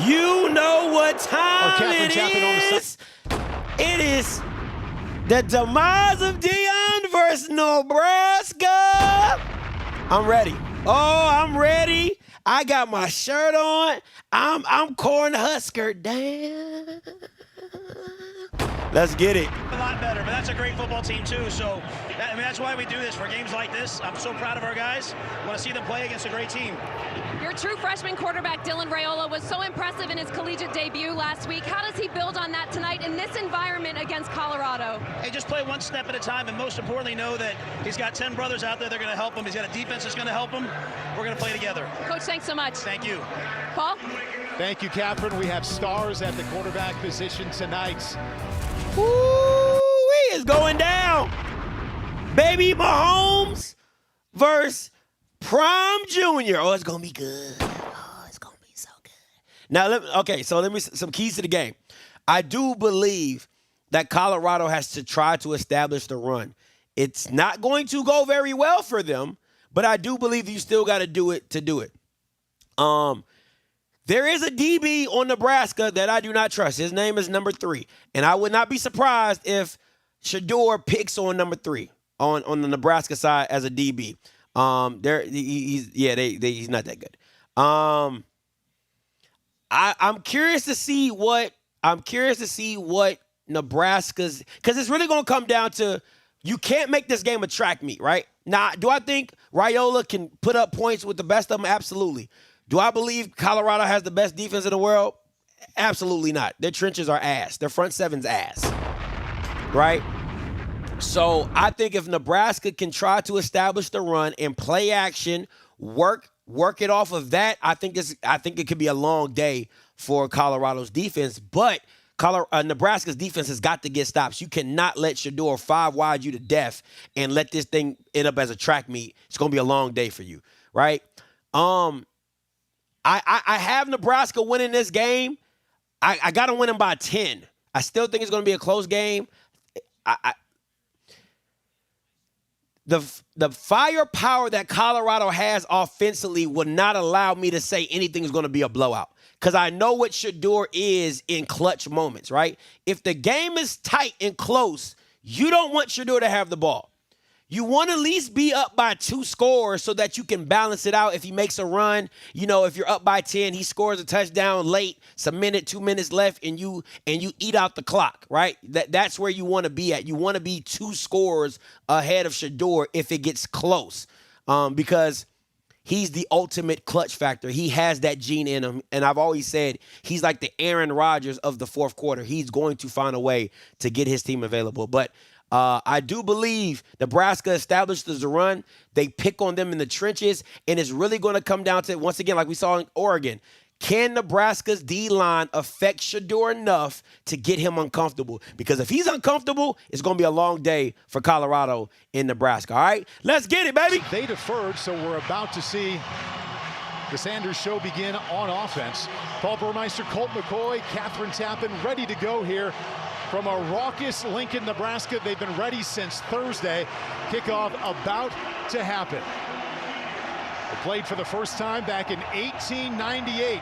You know what time it is. It is the demise of Deion versus Nebraska. I'm ready. Oh, I'm ready. I got my shirt on. I'm Cornhusker down. Let's get it. A lot better, but that's a great football team too. So that's why we do this for games like this. I'm so proud of our guys. I want to see them play against a great team. Your true freshman quarterback, Dylan Raiola, was so impressive in his collegiate debut last week. How does he build on that tonight in this environment against Colorado? Hey, just play one step at a time, and most importantly, know that he's got 10 brothers out there that are going to help him. He's got a defense that's going to help him. We're going to play together. Coach, thanks so much. Thank you. Paul? Thank you, Catherine. We have stars at the quarterback position tonight. Ooh, it's going down. Baby Mahomes versus Prime Jr. Oh, it's going to be good. Oh, it's going to be so good. Now, let me some keys to the game. I do believe that Colorado has to try to establish the run. It's not going to go very well for them, but I do believe you still got to do it to do it. There is a DB on Nebraska that I do not trust. His name is number 3. And I would not be surprised if Shedeur picks on number 3 on the Nebraska side as a DB. He's not that good. I'm curious to see what Nebraska's, because it's really going to come down to, you can't make this game a track meet, right? Now, do I think Raiola can put up points with the best of them? Absolutely. Do I believe Colorado has the best defense in the world? Absolutely not. Their trenches are ass. Their front seven's ass, right? So I think if Nebraska can try to establish the run and play action, work it off of that, I think it could be a long day for Colorado's defense. But Nebraska's defense has got to get stops. You cannot let Shedeur 5-wide you to death and let this thing end up as a track meet. It's going to be a long day for you, right? I have Nebraska winning this game. I got to win them by 10. I still think it's going to be a close game. The firepower that Colorado has offensively would not allow me to say anything is going to be a blowout, because I know what Shedeur is in clutch moments, right? If the game is tight and close, you don't want Shedeur to have the ball. You want to at least be up by 2 scores so that you can balance it out if he makes a run. You know, if you're up by 10, he scores a touchdown late, it's a minute, 2 minutes left, and you eat out the clock, right? That's where you want to be at. You want to be 2 scores ahead of Shedeur if it gets close, because he's the ultimate clutch factor. He has that gene in him, and I've always said he's like the Aaron Rodgers of the fourth quarter. He's going to find a way to get his team available, but I do believe Nebraska establishes the run. They pick on them in the trenches, and it's really going to come down to, once again, like we saw in Oregon, can Nebraska's D-line affect Shedeur enough to get him uncomfortable? Because if he's uncomfortable, it's going to be a long day for Colorado in Nebraska. All right? Let's get it, baby. They deferred, so we're about to see the Sanders show begin on offense. Paul Burmeister, Colt McCoy, Catherine Tappan ready to go here from a raucous Lincoln, Nebraska. They've been ready since Thursday. Kickoff about to happen. They played for the first time back in 1898.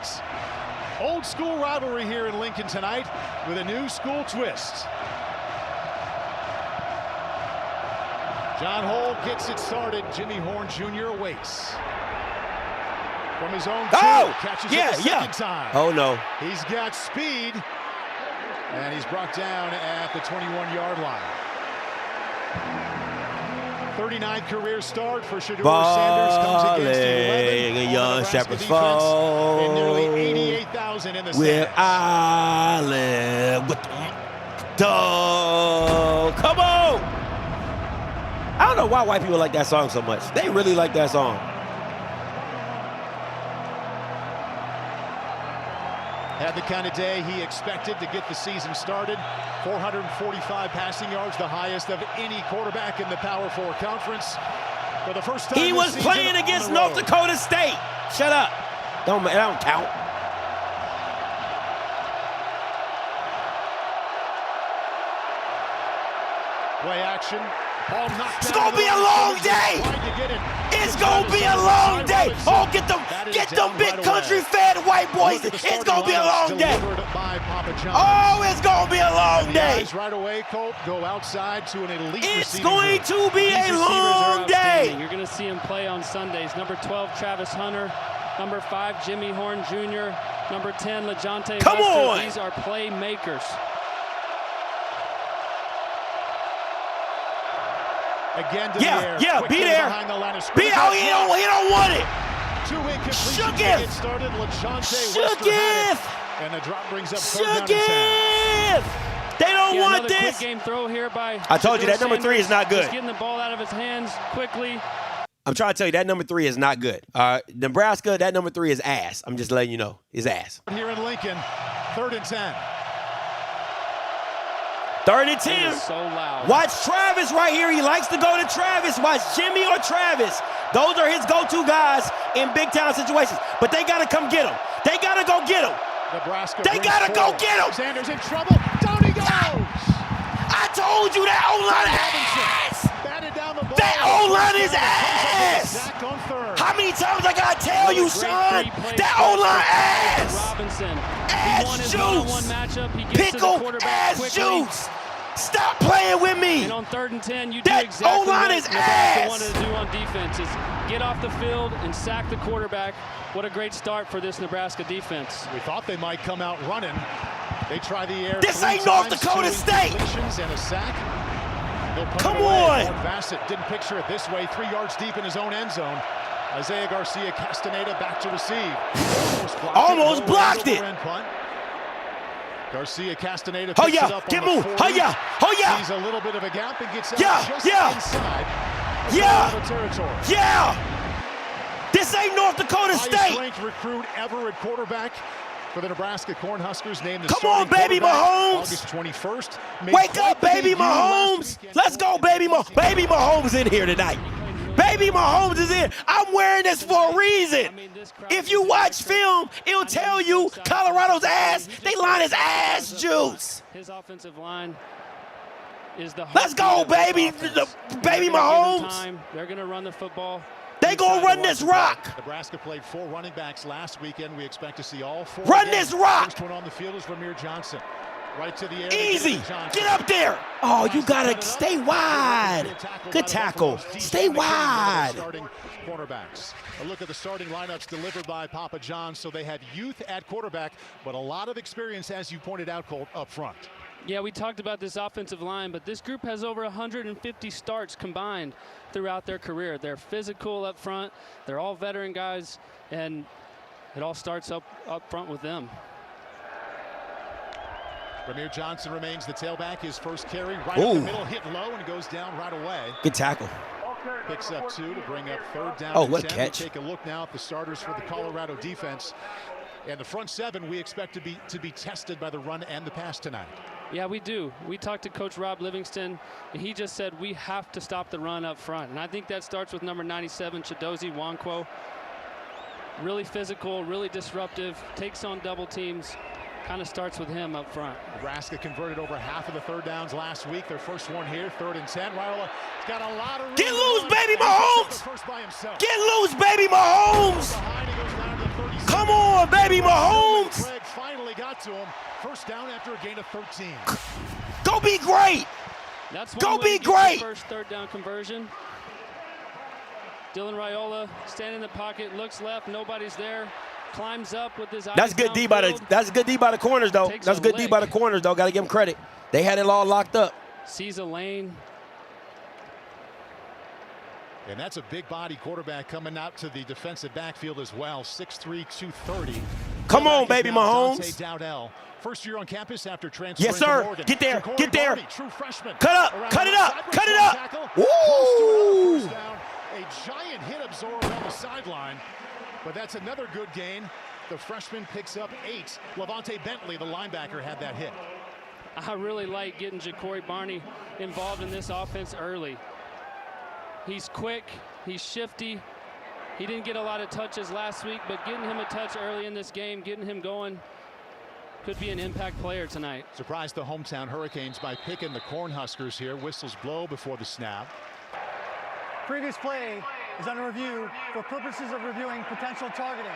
Old school rivalry here in Lincoln tonight with a new school twist. John Hole gets it started. Jimmy Horn Jr. awaits. From his own two, catches it the second time. Oh, no. He's got speed. And he's brought down at the 21-yard line. 39th career start for Shedeur. Sanders comes against 11 young Shepherd's defense, fall. and nearly 88,000 in the stands. Where I live with the dog. Come on! I don't know why white people like that song so much. They really like that song. Had the kind of day he expected to get the season started. 445 passing yards, the highest of any quarterback in the Power 4 conference. For the first time he was playing against North Dakota State. Shut up. That don't count. Play action. Ball knocked it's going to be a long day. It's going to be a long day. Oh, get them big country fed white right, boys. It's going to be a long day. Oh, it's going to be a long day. Right away, Colt, go outside to an elite It's going to be a long day. You're going to see him play on Sundays. Number 12, Travis Hunter. Number 5, Jimmy Horn Jr. Number 10, LeJohntay Come Lester. on. These are playmakers. Again to the air. Be there. Be out. He don't want it. Two incompletions Shook to get it. started. LeJohntay Shook Lester had it. it. And the drop brings up third down Shook and 10. it. They don't want another this. Quick game throw here by I told you that number Sanders. 3 is not good. Just getting the ball out of his hands quickly. I'm trying to tell you that number 3 is not good. Nebraska, that number 3 is ass. I'm just letting you know. It's ass. Here in Lincoln, 3rd and 10. 3rd and It 10. is so loud. Watch Travis right here. He likes to go to Travis. Watch Jimmy or Travis. Those are his go-to guys in big-town situations. But they got to come get him. They got to go get him. Nebraska. They got to go get him. Sanders in trouble. Down he goes. I told you that O-line ass. Batted down the ball. That O-line is ass. Sack on 3rd. How many times I got to tell you, Sean? That O-line ass. Robinson. Ass He won his juice. one-on-one matchup. He gets to the Pickle quarterback ass quickly. juice. Stop playing with me. And on 3rd and 10, you do That exactly O-line what is Nebraska ass. wanted to do on defense is get off the field and sack the quarterback. What a great start for this Nebraska defense. We thought they might come out running. They try the air. This 3 ain't North times, Dakota 2 State. incompletions and a sack. They'll put Come it away. on. Mark Bassett didn't picture it this way. 3 yards deep in his own end zone. Isaiah Garcia Castaneda back to receive. Almost blocked it. Punt. Garcia Castaneda Oh picks it yeah, up get on the moved. 40. Oh yeah, oh yeah, Sees a little bit of a gap and gets out just yeah. inside of Yeah. Colorado territory. yeah. This ain't North Dakota Highest State. ranked recruit ever at quarterback for the Nebraska Cornhuskers, named the Come on, starting baby quarterback Mahomes. August 21st. Made Wake quite up, the baby debut last Mahomes. weekend. Let's go, baby Mahomes. Baby Mahomes in here tonight. Baby Mahomes is in. I'm wearing this for a reason. If you watch film, it'll tell you Colorado's ass. They line his ass juice. His offensive line is the Let's go, baby. Baby Mahomes. They're going to run the football. They gonna run this rock. Nebraska played 4 running backs last weekend. We expect to see all 4. Run again. this rock. First one on the field is Ramir Johnson. Right to the air. Easy. Get up there. Oh, you gotta stay wide. Good tackle. Stay wide. Starting cornerbacks. A look at the starting lineups delivered by Papa John's. So they have youth at quarterback, but a lot of experience, as you pointed out, Colt, up front. Yeah, we talked about this offensive line, but this group has over 150 starts combined throughout their career. They're physical up front. They're all veteran guys, and it all starts up front with them. Ramir Johnson remains the tailback. His first carry right up the middle, hit low, and goes down right away. Good tackle. Picks up 2 to bring up 3rd down. Oh, and what a 10. catch. We'll take a look now at the starters for the Colorado defense. And the front 7 we expect to be tested by the run and the pass tonight. Yeah, we do. We talked to Coach Rob Livingston, and he just said we have to stop the run up front. And I think that starts with number 97, Chidozie Nwankwo. Really physical, really disruptive, takes on double teams. Kind of starts with him up front. Nebraska converted over half of the 3rd downs last week. Their first one here, 3rd and 10. Raiola got a lot of room. Get loose, run. baby Mahomes. First by himself. Get loose, baby Mahomes. Behind, he goes down to the 37. Come on, baby Mahomes. Craig finally got to him. First down after a gain of 13. Go be great. That's Go one way be to get your great. first 3rd down conversion. Dylan Raiola standing in the pocket, looks left, nobody's there. Climbs up with his eyes. That's good D by the corners though. Takes That's a good D by the lick. corners though. Got to give them credit. They had it all locked up. Sees a lane. And that's a big body quarterback coming out to the defensive backfield as well. 6'3", 230. Come on, Quarterback is baby now Mahomes. Dante Dowdell. First year on campus after transferring Yes, sir. from Oregon. Get there. Ja'Cory Get there. Barney, true freshman. Cut up. Around Cut the it up. outside, Cut it breaks up. one tackle. Woo. Close to another first down. A giant hit absorbed on the sideline. But that's another good gain. The freshman picks up 8. Levante Bentley, the linebacker, had that hit. I really like getting Ja'Cory Barney involved in this offense early. He's quick, he's shifty. He didn't get a lot of touches last week, but getting him a touch early in this game, getting him going, could be an impact player tonight. Surprised the hometown Hurricanes by picking the Cornhuskers here. Whistles blow before the snap. Previous play is under review for purposes of reviewing potential targeting.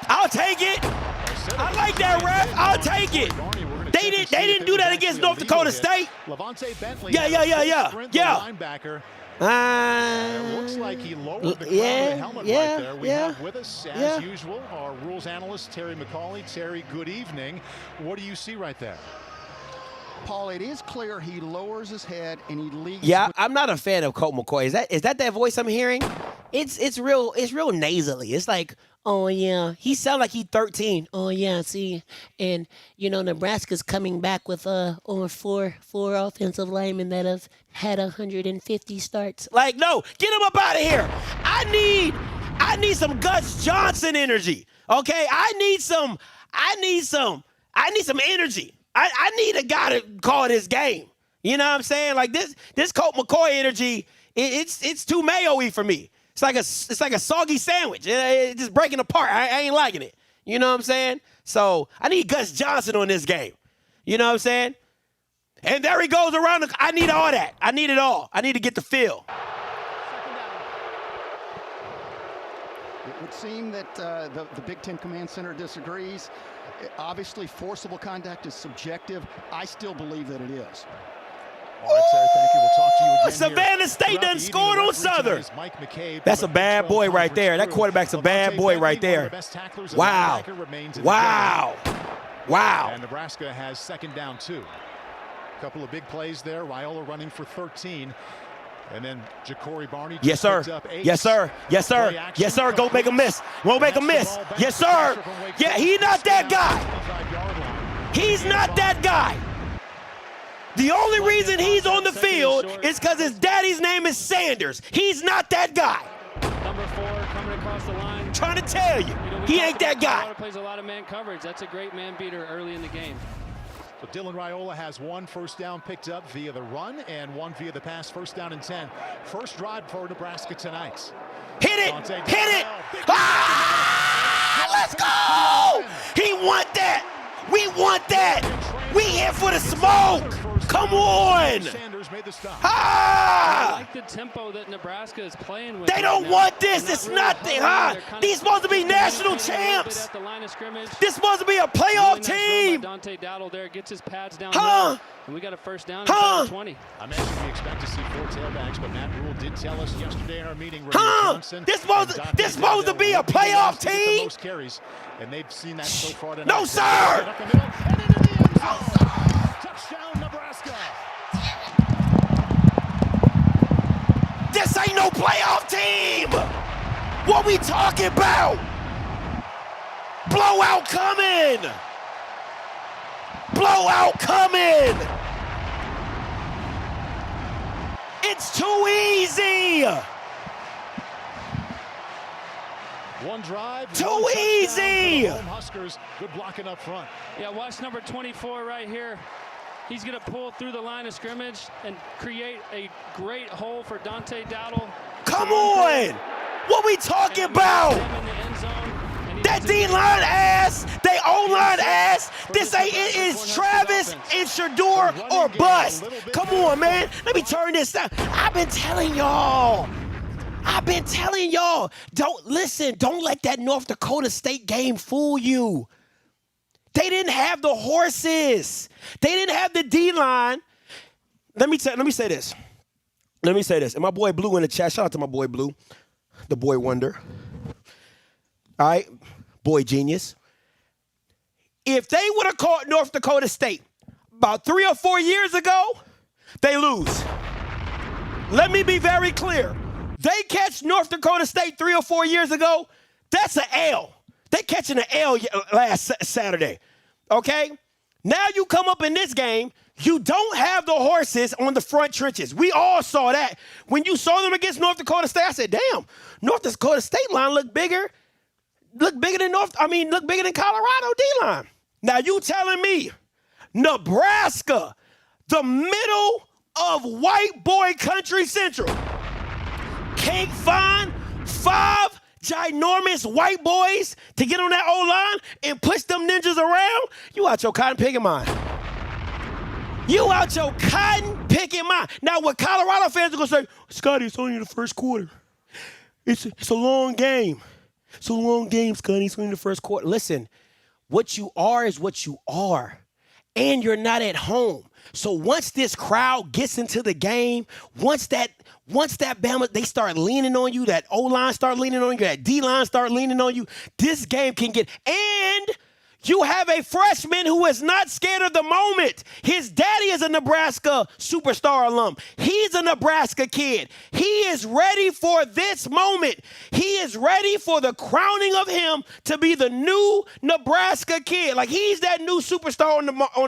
I'll take it. I like that, ref. I'll take it. They didn't do that against North Dakota State. Yeah. Looks like he lowered the helmet right there. We have with us, as usual, our rules analyst, Terry McCauley. Terry, good evening. What do you see right there? Paul, it is clear he lowers his head and he leads. Yeah, I'm not a fan of Colt McCoy. Is that voice I'm hearing? It's real nasally. It's like, oh yeah, he sounds like he's 13. Oh yeah, see, and Nebraska's coming back with four offensive linemen that have had 150 starts. Like, no, get him up out of here. I need some Gus Johnson energy. Okay, I need some energy. I need a guy to call this game. You know what I'm saying? Like this Colt McCoy energy, it's too mayo-y for me. It's like a soggy sandwich. It's just breaking apart. I ain't liking it. You know what I'm saying? So I need Gus Johnson on this game. You know what I'm saying? And there he goes around. I need all that. I need it all. I need to get the feel. It would seem that the Big Ten Command Center disagrees. Obviously, forcible contact is subjective. I still believe that it is. All right, Terry, thank you. We'll talk to you again. Savannah State done scored on Southern. That's a bad boy right there. That quarterback's a bad boy right there. Wow. And Nebraska has second down 2. A couple of big plays there. Raiola running for 13. And then Ja'Cory Barney. Yes, sir. Yes, sir. Yes, sir. Yes, sir. Go make a miss. Won't make a miss. Yes, sir. Yeah, he's not that guy. He's not that guy. The only reason he's on the field is because his daddy's name is Sanders. He's not that guy. Number 4 coming across the line. Trying to tell you, he ain't that guy. Plays a lot of man coverage. That's a great man beater early in the game. So Dylan Raiola has 1 first down picked up via the run and 1 via the pass. First down and 10. First drive for Nebraska tonight. Hit it! Hit it! Ah! Let's go! He want that! We want that! We here for the smoke! Come on! I like the tempo that Nebraska is playing with. They don't want this. It's nothing, huh? These supposed to be national champs. This supposed to be a playoff team. Dante Dowdle there gets his pads down. Huh? And we got a first down at 20. I mentioned we expect to see 4 tailbacks, but Matt Rule did tell us yesterday in our meeting. This supposed to be a playoff team. Most carries, and they've seen that so far tonight. No, sir. Touchdown, Nebraska. This ain't no playoff team. What we talking about? Blowout coming. Blowout coming. It's too easy. One drive. Too easy. Huskers, good blocking up front. Yeah, watch number 24 right here. He's going to pull through the line of scrimmage and create a great hole for Dante Dowdle. Come on. What we talking about? That D-line ass, they O-line ass. This ain't, it is Travis and Shador or bust. Come on, man. Let me turn this down. I've been telling y'all. Don't let that North Dakota State game fool you. They didn't have the horses. They didn't have the D-line. Let me say this. And my boy Blue in the chat. Shout out to my boy Blue, the boy wonder. All right, boy genius. If they would have caught North Dakota State about 3 or 4 years ago, they lose. Let me be very clear. They catch North Dakota State 3 or 4 years ago, that's an L. They catching an L last Saturday, okay? Now you come up in this game, you don't have the horses on the front trenches. We all saw that. When you saw them against North Dakota State, I said, damn, North Dakota State line look bigger than Colorado D-line. Now you telling me Nebraska, the middle of white boy country central, can't find 5 ginormous white boys to get on that O-line and push them ninjas around? You out your cotton picking mind. Now, what Colorado fans are going to say, Scotty, it's only the first quarter. It's a long game. So long game, Scotty. Swing the first quarter. Listen, what you are is what you are. And you're not at home. So once this crowd gets into the game, once that Bama, they start leaning on you, that O-line start leaning on you, that D-line start leaning on you, this game can get, and you have a freshman who is not scared of the moment. His daddy is a Nebraska superstar alum. He's a Nebraska kid. He is ready for this moment. He is ready for the crowning of him to be the new Nebraska kid. Like, he's that new superstar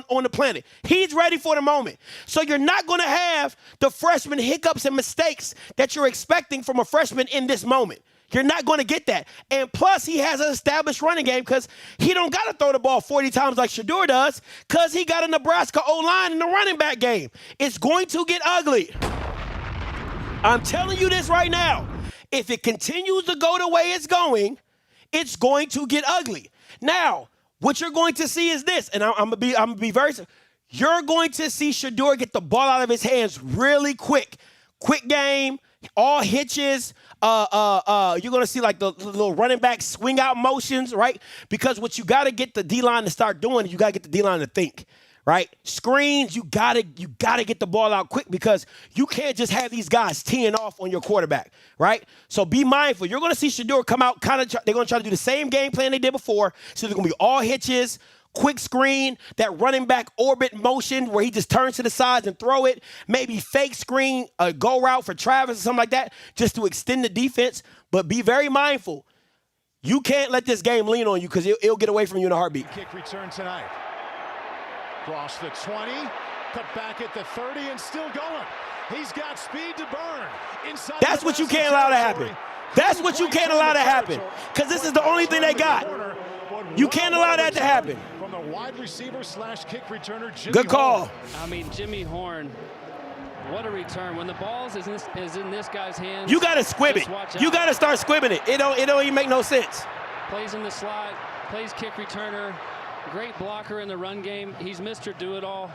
on the planet. He's ready for the moment. So you're not going to have the freshman hiccups and mistakes that you're expecting from a freshman in this moment. You're not going to get that. And plus, he has an established running game because he don't got to throw the ball 40 times like Shedeur does because he got a Nebraska O-line in the running back game. It's going to get ugly. I'm telling you this right now. If it continues to go the way it's going to get ugly. Now, what you're going to see is this, and I'm gonna be very. You're going to see Shedeur get the ball out of his hands really quick. Quick game, all hitches. You're going to see like the little running back swing out motions, right? Because what you got to get the D-line to start doing, you got to get the D-line to think, right? Screens, you got to get the ball out quick because you can't just have these guys teeing off on your quarterback, right? So be mindful. You're going to see Shedeur come out they're going to try to do the same game plan they did before. So they're going to be all hitches, quick screen, that running back orbit motion where he just turns to the sides and throw it, maybe fake screen, a go route for Travis or something like that, just to extend the defense. But be very mindful. You can't let this game lean on you because it'll get away from you in a heartbeat. Kick return tonight. Cross the 20, cut back at the 30 and still going. He's got speed to burn. Inside. That's what you can't allow to happen. That's what you can't allow to happen because this is the only thing they got. You can't allow that to happen. From the wide receiver / kick returner, Jimmy Good call. Horn. I mean, Jimmy Horn, what a return. When the ball is in this guy's hands, You got to squib it. You got to start squibbing it. It don't even make no sense. Plays in the slot, plays kick returner, great blocker in the run game. He's Mr. Do-It-All.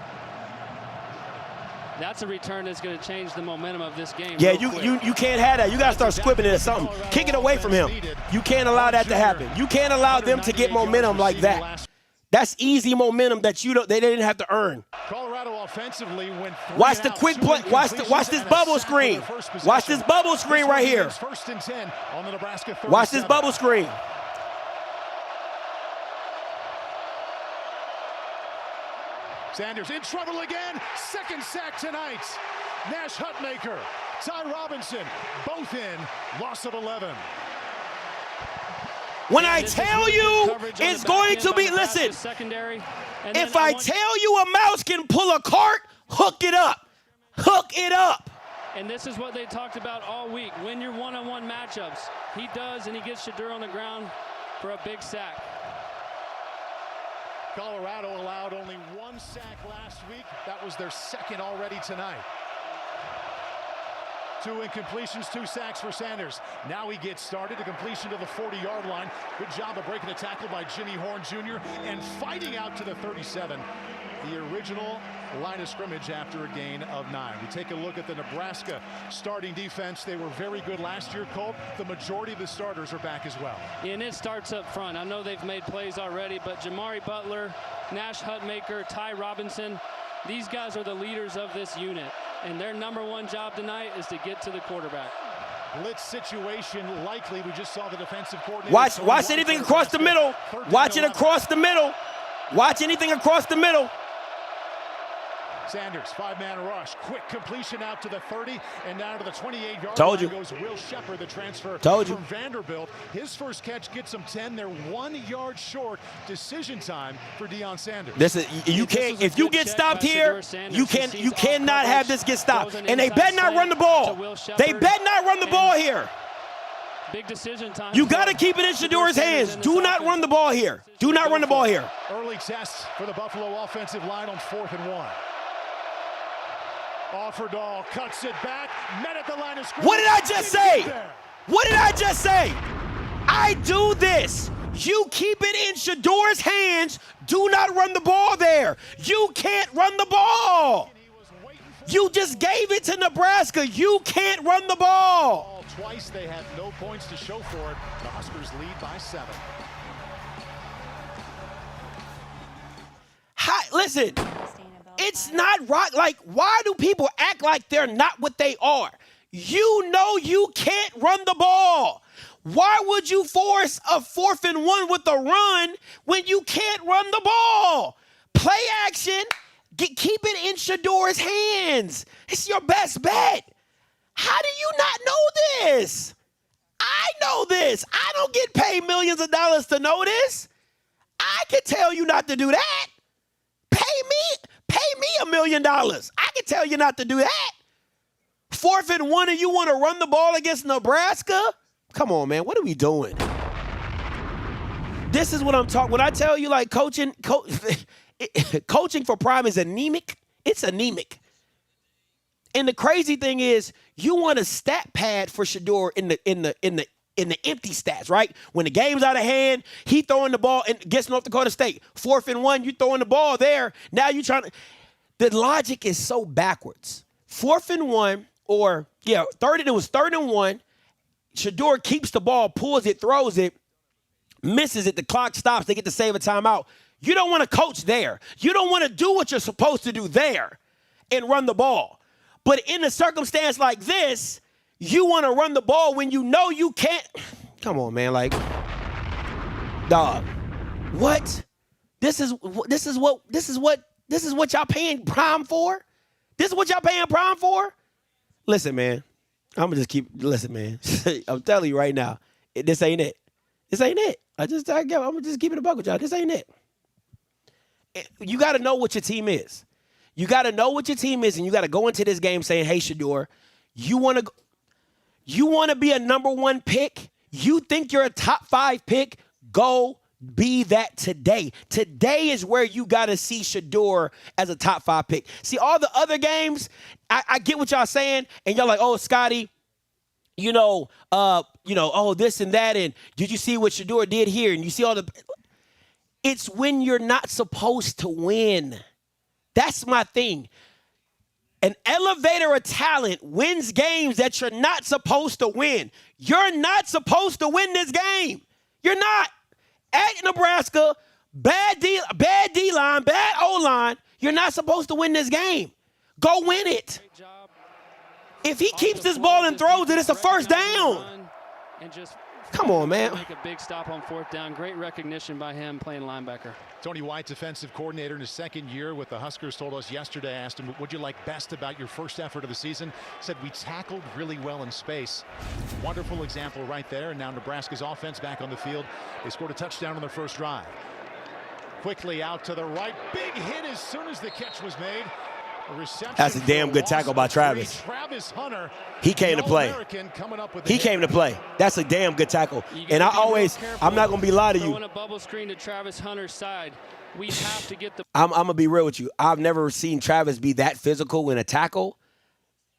That's a return that's going to change the momentum of this game. Yeah, you can't have that. You got to start squibbing it or something. Kick it away from him. You can't allow that to happen. You can't allow them to get momentum like that. That's easy momentum that they didn't have to earn. Colorado offensively went Watch the quick play. Watch this bubble screen. Watch this bubble screen right here. First and 10 on the Nebraska 37. Watch this bubble screen. Sanders in trouble again. Second sack tonight. Nash Hutmaker, Ty Robinson, both in. Loss of 11. When I tell you it's going to be, listen, if I tell you a mouse can pull a cart, hook it up. Hook it up. And this is what they talked about all week. Win your one-on-one matchups. He does, and he gets Shedeur on the ground for a big sack. Colorado allowed only one sack last week. That was their second already tonight. 2 incompletions, 2 sacks for Sanders. Now he gets started. A completion to the 40-yard line. Good job of breaking a tackle by Jimmy Horn Jr. and fighting out to the 37. The original line of scrimmage after a gain of 9. We take a look at the Nebraska starting defense. They were very good last year, Colt. The majority of the starters are back as well. And it starts up front. I know they've made plays already, but Jamari Butler, Nash Hutmaker, Ty Robinson, these guys are the leaders of this unit. And their number one job tonight is to get to the quarterback. Blitz situation likely. We just saw the defensive coordinator. Watch anything across the middle. Watch it across the middle. Watch anything across the middle. Sanders, 5-man rush, quick completion out to the 30 and down to the 28-yard Told line you. goes Will Shepard, the transfer Told you. from Vanderbilt. His first catch gets him 10. They're 1 yard short. Decision time for Deion Sanders. You can't. If you get stopped here, you cannot have this get stopped. And they better not run the ball. They better not run the ball here. Big decision time. You got to keep it in Shedur's hands. Do not run the ball here. Do not run the ball here. Early test for the Buffalo offensive line on 4th and 1. Offerdahl cuts it back, met at the line of scrimmage. What did I just say? What did I just say? I do this. You keep it in Shedur's hands. Do not run the ball there. You can't run the ball. You just gave it to Nebraska. You can't run the ball. twice. They have no points to show for it. The Huskers lead by 7. Listen, it's not right. Like, why do people act like they're not what they are? You know you can't run the ball. Why would you force a 4th and 1 with a run when you can't run the ball? Play action. Keep it in Shedor's hands. It's your best bet. How do you not know this? I know this. I don't get paid millions of dollars to know this. I can tell you not to do that. Pay me $1 million. I can tell you not to do that. 4th and 1 and you want to run the ball against Nebraska? Come on, man. What are we doing? This is what I'm talking. When I tell you, like, coaching for Prime is anemic, it's anemic. And the crazy thing is, you want a stat pad for Shedeur in the empty stats, right? When the game's out of hand, he throwing the ball against North Dakota State. 4th and 1, you throwing the ball there. Now you trying to. The logic is so backwards. 4th and 1, or it was 3rd and 1. Shedeur keeps the ball, pulls it, throws it, misses it. The clock stops. They get to save a timeout. You don't want to coach there. You don't want to do what you're supposed to do there and run the ball. But in a circumstance like this, you want to run the ball when you know you can't. Come on, man. Like, dog, what? This is what y'all paying Prime for? This is what y'all paying Prime for? Listen, man. Listen, man. I'm telling you right now, this ain't it. This ain't it. I'm just keeping it a buck with y'all. This ain't it. You got to know what your team is. You got to know what your team is, and you got to go into this game saying, hey, Shedeur, you want to be a number 1 pick? You think you're a top 5 pick? Go be that today. Today is where you got to see Shedeur as a top 5 pick. See, all the other games, I get what y'all saying, and y'all like, oh, Scotty, oh, this and that, and did you see what Shedeur did here? And you see all the. It's when you're not supposed to win. That's my thing. An elevator of talent wins games that you're not supposed to win. You're not supposed to win this game. You're not. At Nebraska, bad D-line, bad O-line, you're not supposed to win this game. Go win it. If he keeps this ball and throws it, it's a first down. Come on, man. Make a big stop on 4th down. Great recognition by him playing linebacker. Tony White, defensive coordinator in his 2nd year with the Huskers, told us yesterday, asked him, what'd you like best about your first effort of the season? Said, we tackled really well in space. Wonderful example right there. And now Nebraska's offense back on the field. They scored a touchdown on their first drive. Quickly out to the right. Big hit as soon as the catch was made. That's a damn good tackle by Travis. He came to play. He came to play. That's a damn good tackle. And I'm not going to be lying to you. Throwing a bubble screen to Travis Hunter's side. We have to get the. I'm going to be real with you. I've never seen Travis be that physical in a tackle.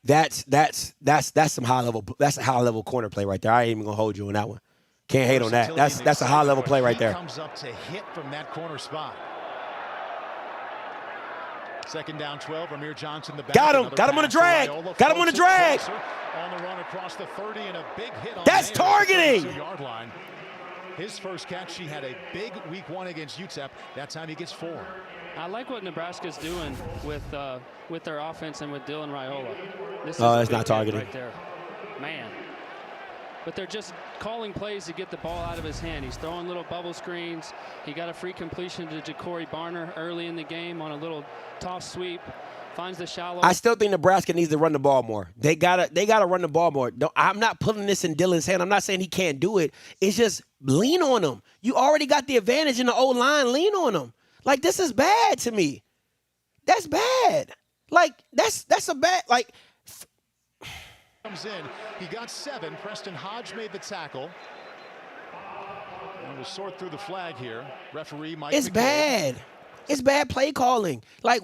That's some high level. That's a high level corner play right there. I ain't even going to hold you on that one. Can't hate on that. That's a high level play right there. Comes up to hit from that corner spot. 2nd down 12, Ramir Johnson the back. Got him on the drag. Got him on the drag. On the run across the 30 and a big hit on that's targeting. Yard line. His first catch, he had a big week 1 against UTEP. That time he gets 4. I like what Nebraska's doing with their offense and with Dylan Raiola. That's not targeting. Right there. Man. But they're just calling plays to get the ball out of his hand. He's throwing little bubble screens. He got a free completion to Ja'Cory Barner early in the game on a little toss sweep. Finds the shallow. I still think Nebraska needs to run the ball more. They gotta run the ball more. I'm not putting this in Dylan's hand. I'm not saying he can't do it. It's just lean on him. You already got the advantage in the O-line. Lean on him. Like, this is bad to me. That's bad. Like, that's a bad, like. Comes in. He got 7. Preston Hodge made the tackle. And we'll sort through the flag here. Referee Mike. It's bad. It's bad play calling. Like,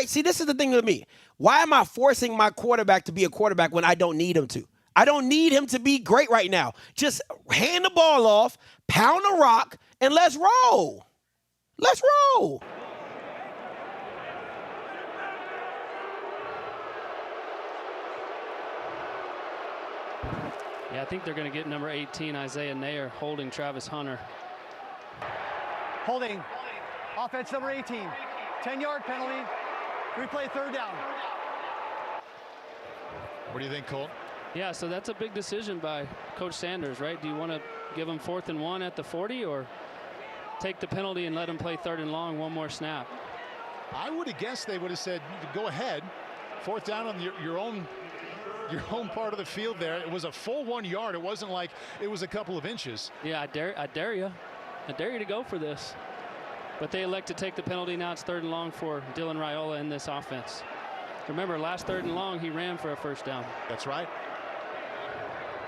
see, this is the thing with me. Why am I forcing my quarterback to be a quarterback when I don't need him to? I don't need him to be great right now. Just hand the ball off, pound the rock, and let's roll. Let's roll. I think they're going to get number 18, Isaiah Nair, holding Travis Hunter. Holding. Offense number 18. 10-yard penalty. Replay 3rd down. What do you think, Colt? Yeah, so that's a big decision by Coach Sanders, right? Do you want to give him 4th and 1 at the 40 or take the penalty and let him play 3rd and long, one more snap? I would have guessed they would have said, go ahead. 4th down on your own part of the field there. It was a full 1 yard. It wasn't like it was a couple of inches. Yeah, I dare you. I dare you to go for this. But they elect to take the penalty. Now it's 3rd and long for Dylan Raiola in this offense. Remember, last 3rd and long, he ran for a 1st down. That's right.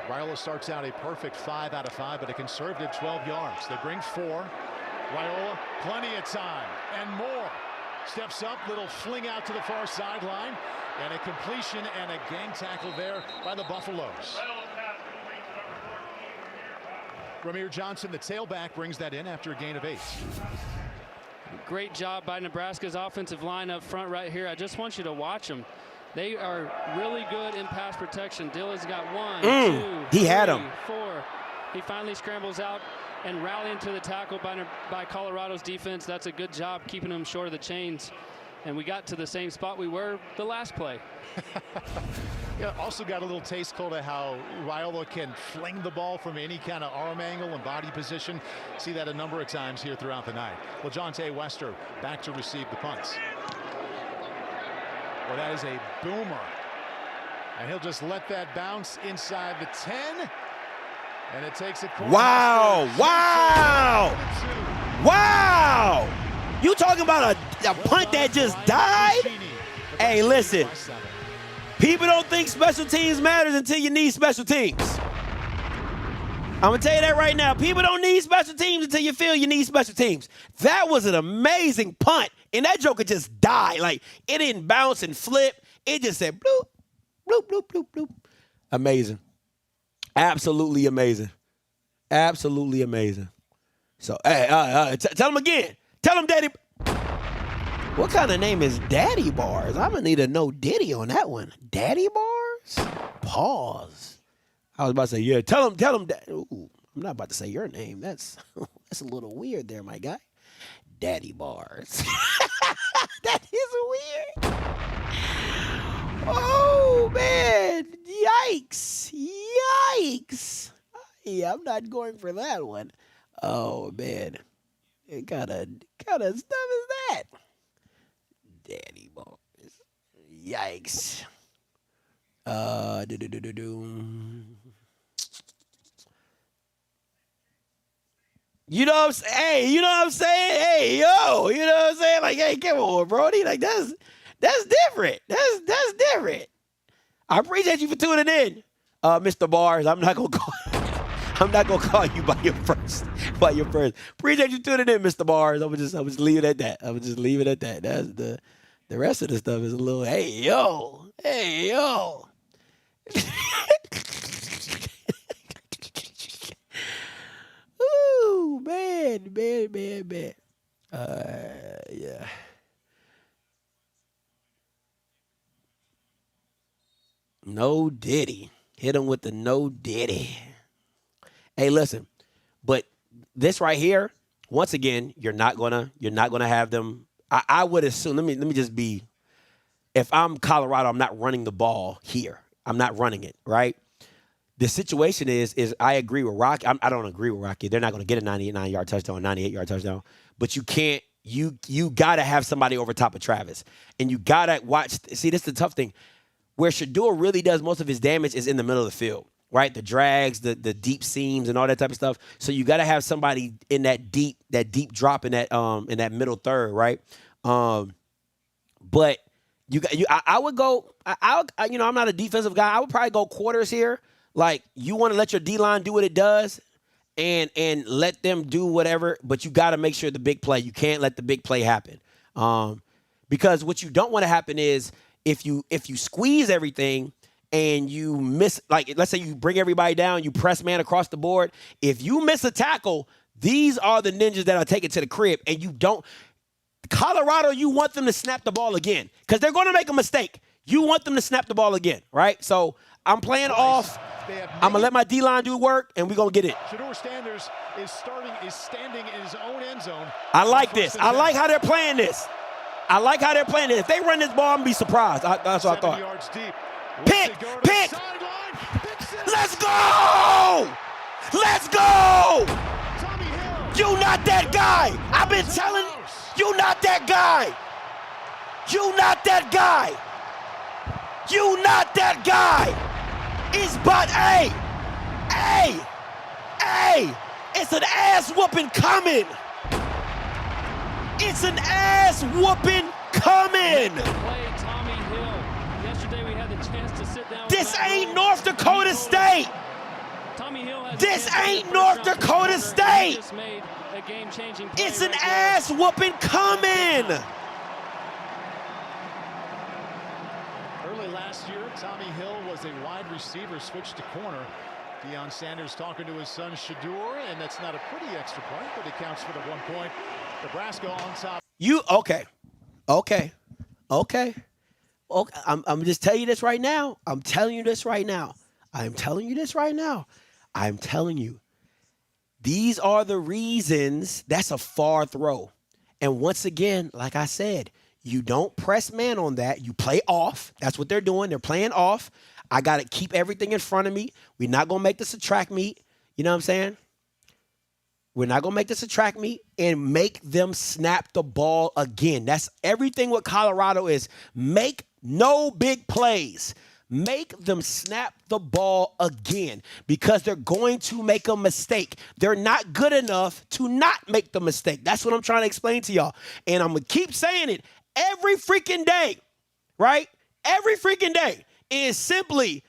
Raiola starts out a perfect 5 out of 5, but a conservative 12 yards. They bring 4. Raiola, plenty of time and more. Steps up, little fling out to the far sideline, and a completion and a gang tackle there by the Buffaloes. Ramir Johnson, the tailback, brings that in after a gain of 8. Great job by Nebraska's offensive line up front right here. I just want you to watch them. They are really good in pass protection. Dylan's got 1, 2, he had 3, him. 4. He finally scrambles out and rallying to the tackle by Colorado's defense. That's a good job keeping him short of the chains. And we got to the same spot we were the last play. Yeah, also got a little taste, Colt, of how Raiola can fling the ball from any kind of arm angle and body position. See that a number of times here throughout the night. Well, Jonte Wester back to receive the punts. Well, that is a boomer. And he'll just let that bounce inside the 10. And it takes it. Wow. You talking about a punt that just died? Hey, listen. People don't think special teams matters until you need special teams. I'm going to tell you that right now. People don't need special teams until you feel you need special teams. That was an amazing punt, and that joker just died. Like, it didn't bounce and flip. It just said bloop, bloop, bloop, bloop, bloop. Amazing. Absolutely amazing. Absolutely amazing. So, hey, tell him again. Tell him, Daddy. What kind of name is Daddy Bars? I'm going to need a no Diddy on that one. Daddy Bars? Pause. I was about to say, yeah, tell him. Ooh, I'm not about to say your name. That's a little weird there, my guy. Daddy Bars. That is weird. Oh, man. Yikes. Yeah, I'm not going for that one. Oh, man. What kind of stuff is that? Daddy Bars. Yikes. You know what I'm saying? Hey, you know what I'm saying? Hey, yo, you know what I'm saying? Like, hey, come on, Brody. Like, that's different. That's different. I appreciate you for tuning in, Mr. Bars. I'm not gonna call you by your first. Appreciate you tuning in, Mr. Bars. I would just leave it at that. That's the rest of the stuff is a little, hey yo. Ooh, man. Yeah. No Diddy. Hit him with the no Diddy. Hey, listen, but this right here, once again, you're not gonna have them. I would assume. Let me just be. If I'm Colorado, I'm not running the ball here. I'm not running it, right? The situation is I agree with Rocky. I don't agree with Rocky. They're not going to get a 99-yard touchdown, 98-yard touchdown. But you can't. You got to have somebody over top of Travis, and you got to watch. See, this is the tough thing. Where Shedeur really does most of his damage is in the middle of the field, right? The drags, the deep seams, and all that type of stuff. So you got to have somebody in that deep drop in that middle third, right? But I would go. I'm not a defensive guy. I would probably go quarters here. Like, you want to let your D-line do what it does and let them do whatever, but you got to make sure the big play. You can't let the big play happen. Because what you don't want to happen is if you squeeze everything and you miss, like, let's say you bring everybody down, you press man across the board. If you miss a tackle, these are the ninjas that are taken to the crib, and you don't. Colorado, you want them to snap the ball again because they're going to make a mistake. You want them to snap the ball again, right? So I'm playing off. I'm gonna let my D-line do work, and we're gonna get it. Shedeur Sanders is standing in his own end zone. I like this. I like how they're playing this. I like how they're playing it. If they run this ball, I'm gonna be surprised. That's what I thought. Yards deep. Pick. Let's go! Let's go! You not that guy. I've been telling you not that guy. You not that guy. You not that guy. It's but hey, it's an ass whooping coming. It's an ass whooping coming. This ain't North Dakota State. This ain't North Dakota State. It's an ass whooping coming. Early last year, Tommy Hill was a wide receiver, switched to corner. Deion Sanders talking to his son Shedeur, and that's not a pretty extra point, but it counts for the 1 point. Nebraska on top. Okay. I'm just telling you this right now. I'm telling you. These are the reasons. That's a far throw. And once again, like I said, you don't press man on that. You play off. That's what they're doing. They're playing off. I got to keep everything in front of me. We're not going to make this a track meet. You know what I'm saying? We're not going to make this a track meet and make them snap the ball again. That's everything what Colorado is. Make no big plays. Make them snap the ball again because they're going to make a mistake. They're not good enough to not make the mistake. That's what I'm trying to explain to y'all. And I'm going to keep saying it every freaking day, right? Every freaking day is simply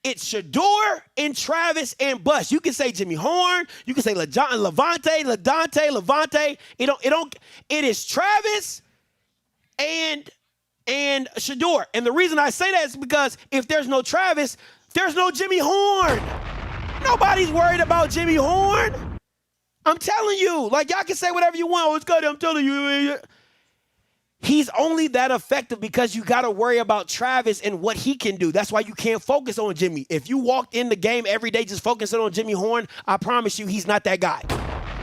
it's Shedeur and Travis and Bush. You can say Jimmy Horn. You can say Levante. It is Travis and Shedeur. And the reason I say that is because if there's no Travis, there's no Jimmy Horn. Nobody's worried about Jimmy Horn. I'm telling you. Like, y'all can say whatever you want. Oh, it's good. I'm telling you. He's only that effective because you got to worry about Travis and what he can do. That's why you can't focus on Jimmy. If you walked in the game every day just focusing on Jimmy Horn, I promise you he's not that guy.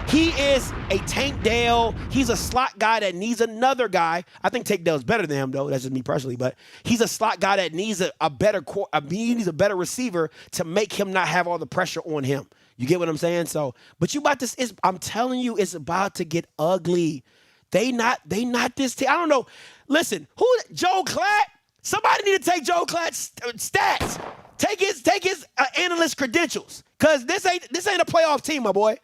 He is a Tank Dale. He's a slot guy that needs another guy. I think Tank Dale's better than him, though. That's just me personally. But he's a slot guy that needs a better receiver to make him not have all the pressure on him. You get what I'm saying? So, but I'm telling you, it's about to get ugly. They not this team. I don't know. Listen, Joe Klatt? Somebody need to take Joe Klatt's stats. Take his analyst credentials. Cause this ain't a playoff team, my boy.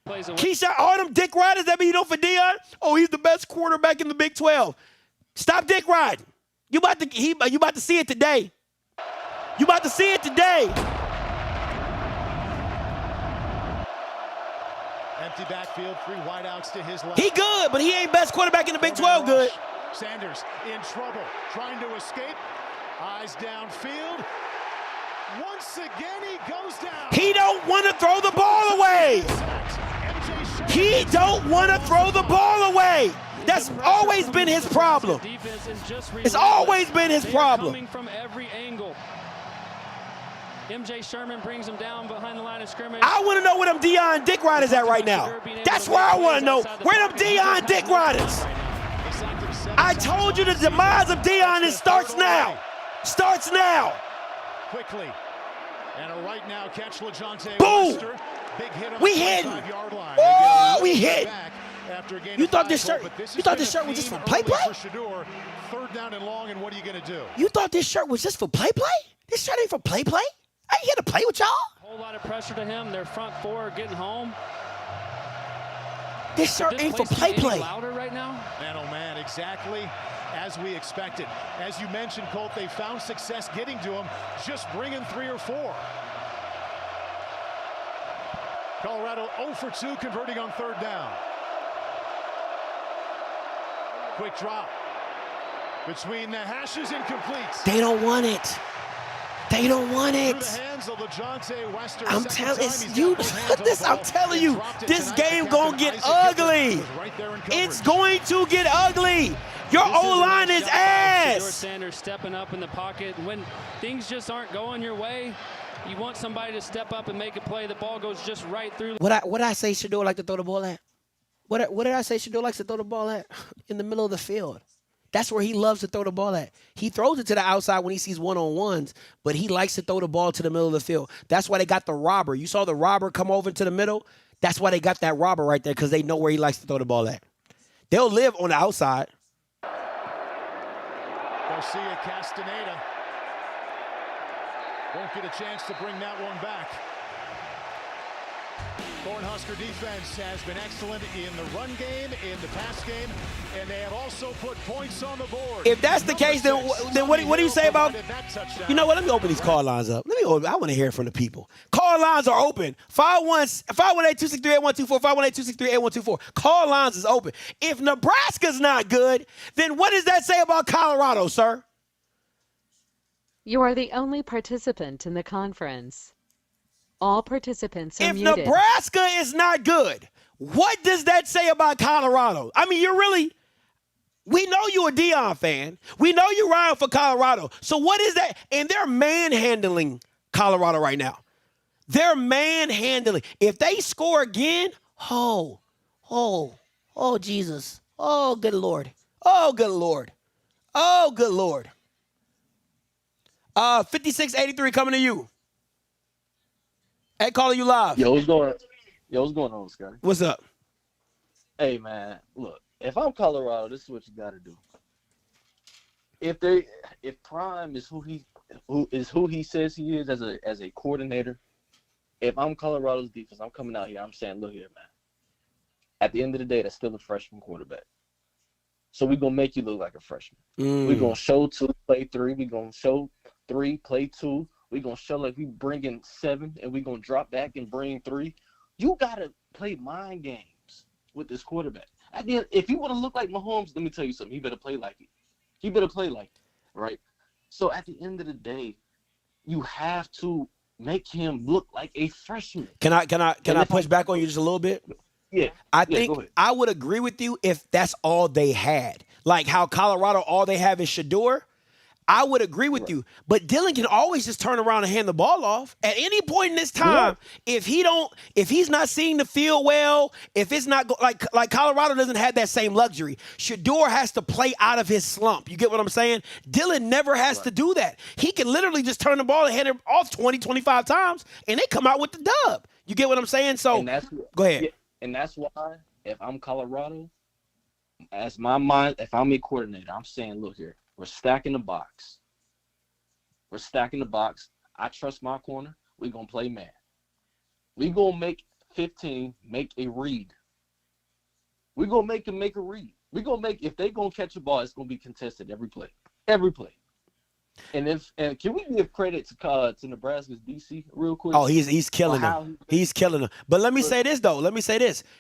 Keyshawn, all them dick riders that be for Deion. Oh, he's the best quarterback in the Big 12. Stop dick riding. You about to see it today. You about to see it today. Empty backfield, 3 wideouts to his left. He good, but he ain't best quarterback in the Big 12 good. Sanders in trouble, trying to escape. Eyes downfield. Once again, he goes down. He don't want to throw the ball away. He don't want to throw the ball away. That's always been his problem. It's always been his problem. Coming from every angle. MJ Sherman brings him down behind the line of scrimmage. I want to know where them Deion dick riders at right now. That's where I want to know. Where them Deion dick riders? I told you the demise of Deion starts now. Starts now. Quickly. And a right now catch LeJohntay. Boom. Big hit on we the hitting. 5-yard line. Oh, we hit. You thought this shirt was just for play? Third down and long, and what are you going to do? You thought this shirt was just for play? This shirt ain't for play? I ain't here to play with y'all. A whole lot of pressure to him. Their front four are getting home. This shirt ain't for play. Louder right now? Man, oh man, exactly as we expected. As you mentioned, Colt, they found success getting to him, just bringing 3 or 4. Colorado 0 for 2, converting on third down. Quick drop between the hashes, incomplete. They don't want it. They don't want it. I'm telling you, this game gonna get ugly. It's going to get ugly. Your This is a O-line nice is job by Shedeur ass. Sanders stepping up in the pocket. When things just aren't going your way, you want somebody to step up and make a play. The ball goes just right through. What I say Shedeur like to throw the ball at? What did I say Shedeur likes to throw the ball at? In the middle of the field. That's where he loves to throw the ball at. He throws it to the outside when he sees one-on-ones, but he likes to throw the ball to the middle of the field. That's why they got the robber. You saw the robber come over to the middle? That's why they got that robber right there, because they know where he likes to throw the ball at. They'll live on the outside. Garcia Castaneda won't get a chance to bring that one back. Cornhusker defense has been excellent in the run game, in the pass game, and they have also put points on the board. If that's the case, then what do you say about, you know what, let me open these call lines up. I want to hear from the people. Call lines are open. 518-263-8124, 518-263-8124. Call lines is open. If Nebraska's not good, then what does that say about Colorado, sir? You are the only participant in the conference. All participants are If muted. Nebraska is not good, what does that say about Colorado? I mean, we know you're a Deion fan. We know you're riding for Colorado. So what is that? And they're manhandling Colorado right now. They're manhandling. If they score again, oh, Jesus. Oh, good Lord. Oh, good Lord. Oh, good Lord. 5683 coming to you. Hey, calling you live. Yo, what's going on, Scotty? What's up? Hey, man, look, if I'm Colorado, this is what you got to do. If Prime is who he says he is as a coordinator, if I'm Colorado's defense, I'm coming out here, I'm saying, look here, man. At the end of the day, that's still a freshman quarterback. So we're going to make you look like a freshman. We're going to show 2, play 3. We're going to show 3, play 2. We're going to show like we bring in 7, and we're going to drop back and bring 3. You got to play mind games with this quarterback. At the end, if you want to look like Mahomes, let me tell you something. He better play like it. He better play like it, right? So at the end of the day, you have to make him look like a freshman. Can I push back on you just a little bit? Yeah. I think I would agree with you if that's all they had. Like how Colorado, all they have is Shedeur. I would agree with you, but Dylan can always just turn around and hand the ball off at any point in this time. If he's not seeing the field well, if it's not like Colorado doesn't have that same luxury. Shedeur has to play out of his slump. You get what I'm saying? Dylan never has to do that. He can literally just turn the ball and hand it off 20, 25 times, and they come out with the dub. You get what I'm saying? So go ahead. Yeah, and that's why if I'm Colorado, as my mind, if I'm a coordinator, I'm saying, look here. We're stacking the box. I trust my corner. We're going to play man. We're going to make 15 make a read. We're going to make him make a read. We're going to make, if they're going to catch a ball, it's going to be contested every play. Every play. And can we give credit to Nebraska's DC real quick? Oh, he's killing them. He's killing them. But let me say this though.